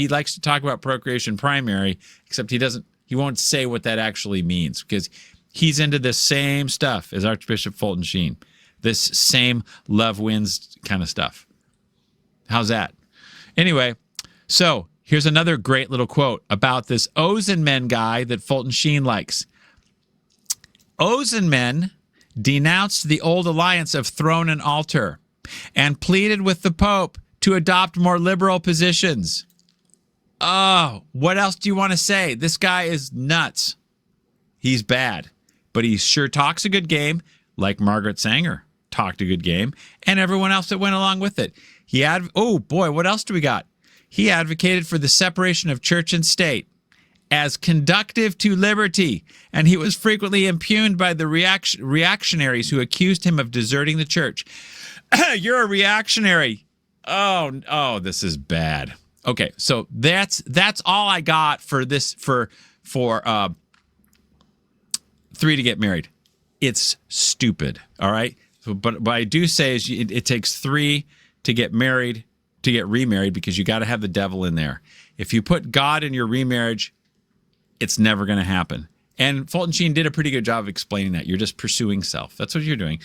likes to talk about procreation primary, except he won't say what that actually means because he's into this same stuff as Archbishop Fulton Sheen. This same love wins kind of stuff. How's that? Anyway, so here's another great little quote about this Ozen men guy that Fulton Sheen likes. Ozen men denounced the old alliance of throne and altar and pleaded with the Pope to adopt more liberal positions. Oh, what else do you want to say? This guy is nuts. He's bad, but he sure talks a good game, like Margaret Sanger talked a good game, and everyone else that went along with it. Oh boy, what else do we got? He advocated for the separation of church and state as conductive to liberty, and he was frequently impugned by the reactionaries who accused him of deserting the church. You're a reactionary. Oh, this is bad. Okay, so that's all I got for this for 3 to get married. It's stupid. All right, but what I do say is it takes 3 to get married, to get remarried, because you got to have the devil in there. If you put God in your remarriage, it's never going to happen. And Fulton Sheen did a pretty good job of explaining that. You're just pursuing self. That's what you're doing.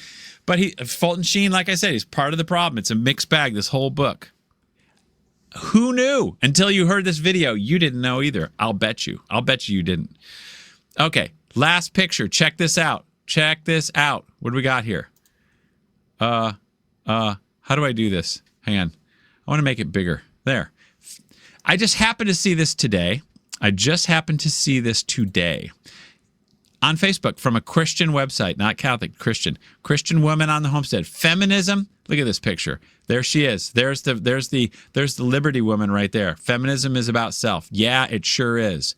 But Fulton Sheen, like I said, he's part of the problem. It's a mixed bag, this whole book. Who knew until you heard this video? You didn't know either. I'll bet you. You didn't. Okay, last picture. Check this out. What do we got here? How do I do this? Hang on. I want to make it bigger. There. I just happened to see this today. On Facebook from a Christian website, not Catholic, Christian woman on the homestead. Feminism. Look at this picture. There she is. There's the Liberty woman right there. Feminism is about self. Yeah, it sure is.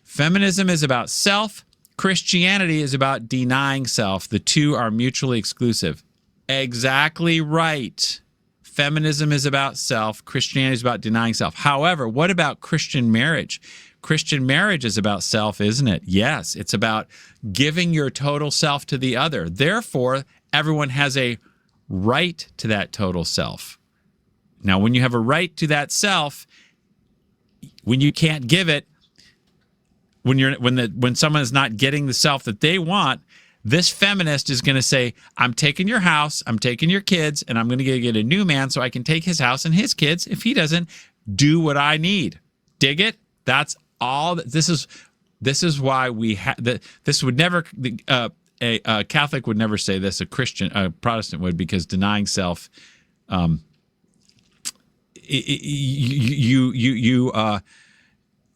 Feminism is about self. Christianity is about denying self. The two are mutually exclusive. Exactly right. Feminism is about self. Christianity is about denying self. However, what about Christian marriage? Christian marriage is about self, isn't it? Yes, it's about giving your total self to the other. Therefore, everyone has a right to that total self. Now, when you have a right to that self, when you can't give it, when someone is not getting the self that they want, this feminist is going to say, I'm taking your house, I'm taking your kids, and I'm going to get a new man so I can take his house and his kids if he doesn't do what I need. Dig it? That's all. This is why this would never, a Catholic would never say this, a Protestant would, because denying self,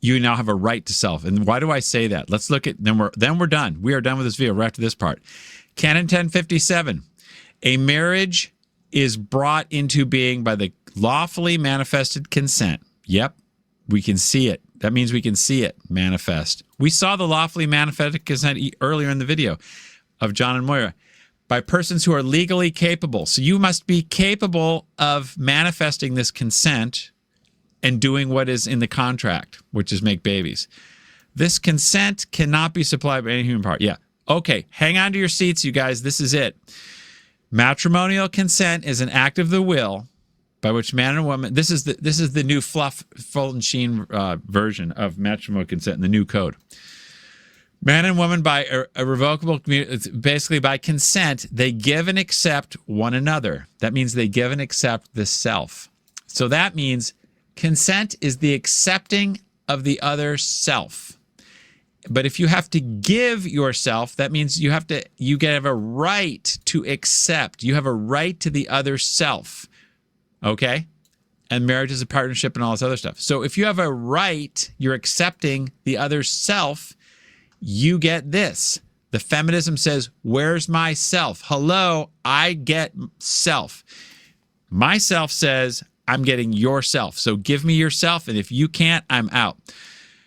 you now have a right to self. And why do I say that? Let's look at, then we're done. We are done with this video right after this part. Canon 1057, a marriage is brought into being by the lawfully manifested consent. Yep, we can see it. That means we can see it manifest. We saw the lawfully manifested consent earlier in the video of John and Moira. By persons who are legally capable. So you must be capable of manifesting this consent and doing what is in the contract, which is make babies. This consent cannot be supplied by any human power. Yeah. Okay. Hang on to your seats, you guys. This is it. Matrimonial consent is an act of the will by which man and woman. This is the new Fulton Sheen version of matrimonial consent in the new code. Man and woman by a revocable, basically by consent, they give and accept one another. That means they give and accept the self. So that means consent is the accepting of the other self. But if you have to give yourself, that means you have a right to accept. You have a right to the other self. Okay? And marriage is a partnership and all this other stuff. So if you have a right, you're accepting the other self, you get this. The feminism says, where's my self? Hello, I get self. Myself says, I'm getting yourself. So give me yourself, and if you can't, I'm out.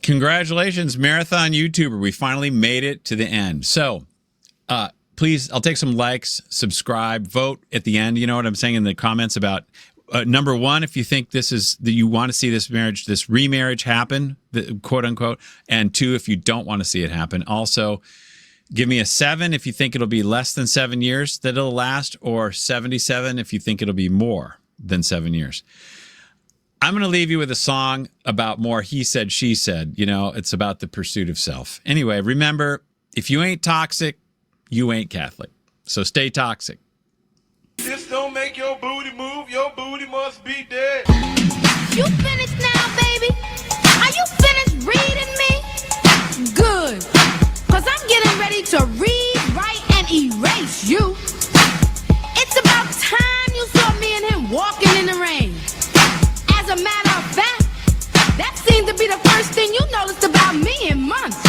Congratulations, marathon YouTuber. We finally made it to the end. So please, I'll take some likes, subscribe, vote at the end. You know what I'm saying in the comments about number one, if you think you want to see this remarriage happen, quote unquote, and two, if you don't want to see it happen. Also, give me a 7 if you think it'll be less than 7 years that it'll last, or 77 if you think it'll be more than 7 years. I'm going to leave you with a song about more he said, she said. You know, it's about the pursuit of self. Anyway, remember, if you ain't toxic, you ain't Catholic. So stay toxic. This don't make your booty move, your booty must be dead. You finished now, baby? Are you finished reading me? Good. Cause I'm getting ready to read, write, and erase you. It's about time you saw me and him walking in the rain. As a matter of fact, that seemed to be the first thing you noticed about me in months.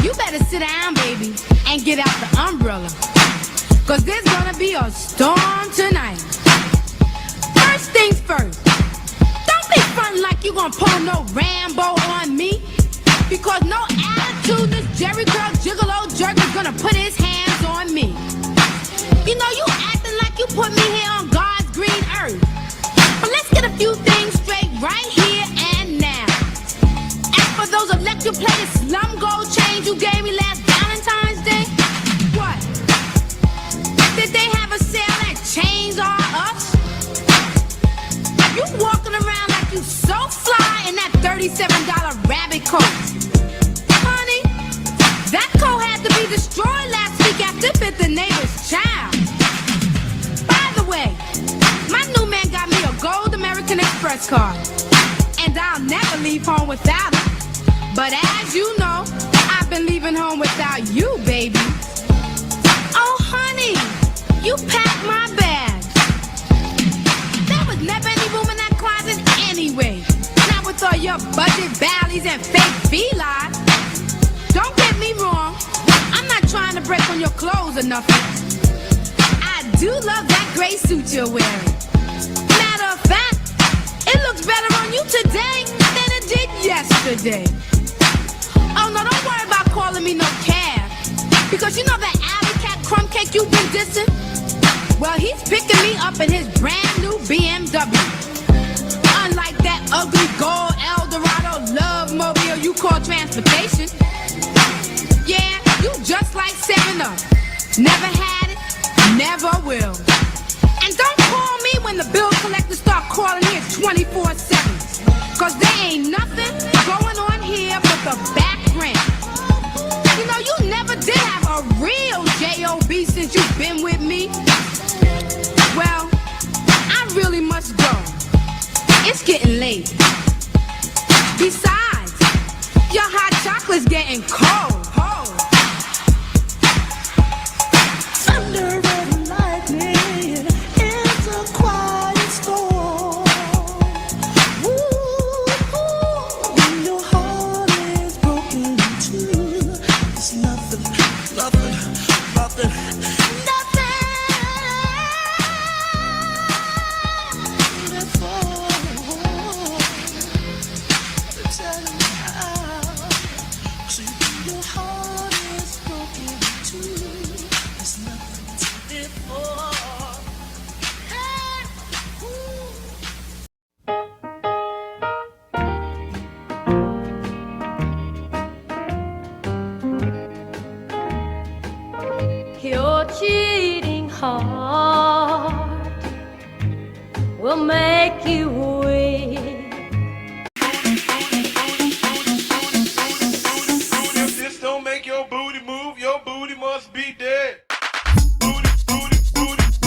You better sit down, baby, and get out the umbrella. Cause there's gonna be a storm tonight. First things first, don't be frontin' like you gonna pull no Rambo on me. Because no attitude, this Jerry Curl gigolo jerk is gonna put his hands on me. You know, you acting like you put me here on God's green earth. But let's get a few things straight right here and now. As for those electroplated slum gold chains you gave me last Valentine's Day, what? Did they have a sale at Chains R Us? You walking around like you so fly in that $37 rabbit coat. Honey, that coat had to be destroyed last week after it bit the neighbor's child. By the way, my new man got me a gold American Express card. And I'll never leave home without it. But as you know, I've been leaving home without you, baby. Oh, honey, you packed my bag. There was never any room in that closet anyway. Not with all your budget valleys and fake felines. Don't get me wrong, I'm not trying to break on your clothes or nothing. I do love that gray suit you're wearing. Matter of fact, it looks better on you today than it did yesterday. Oh no, don't worry about calling me no cab. Because you know that alley cat crumb cake you've been dissing? Well, he's picking me up in his brand new BMW. Unlike that ugly gold Eldorado love mobile you call transportation. Yeah, you just like 7-Up. Never had it, never will. And don't call me when the bill collectors start calling here 24/7. Cause there ain't nothing going on here but the back rent. You know, you never did have a real J.O.B. since you've been with me. Well, I really must go. It's getting late. Besides, your hot chocolate's getting cold. Thunder and lightning, it's a quiet storm. Ooh, when your Your cheating heart will make you weak.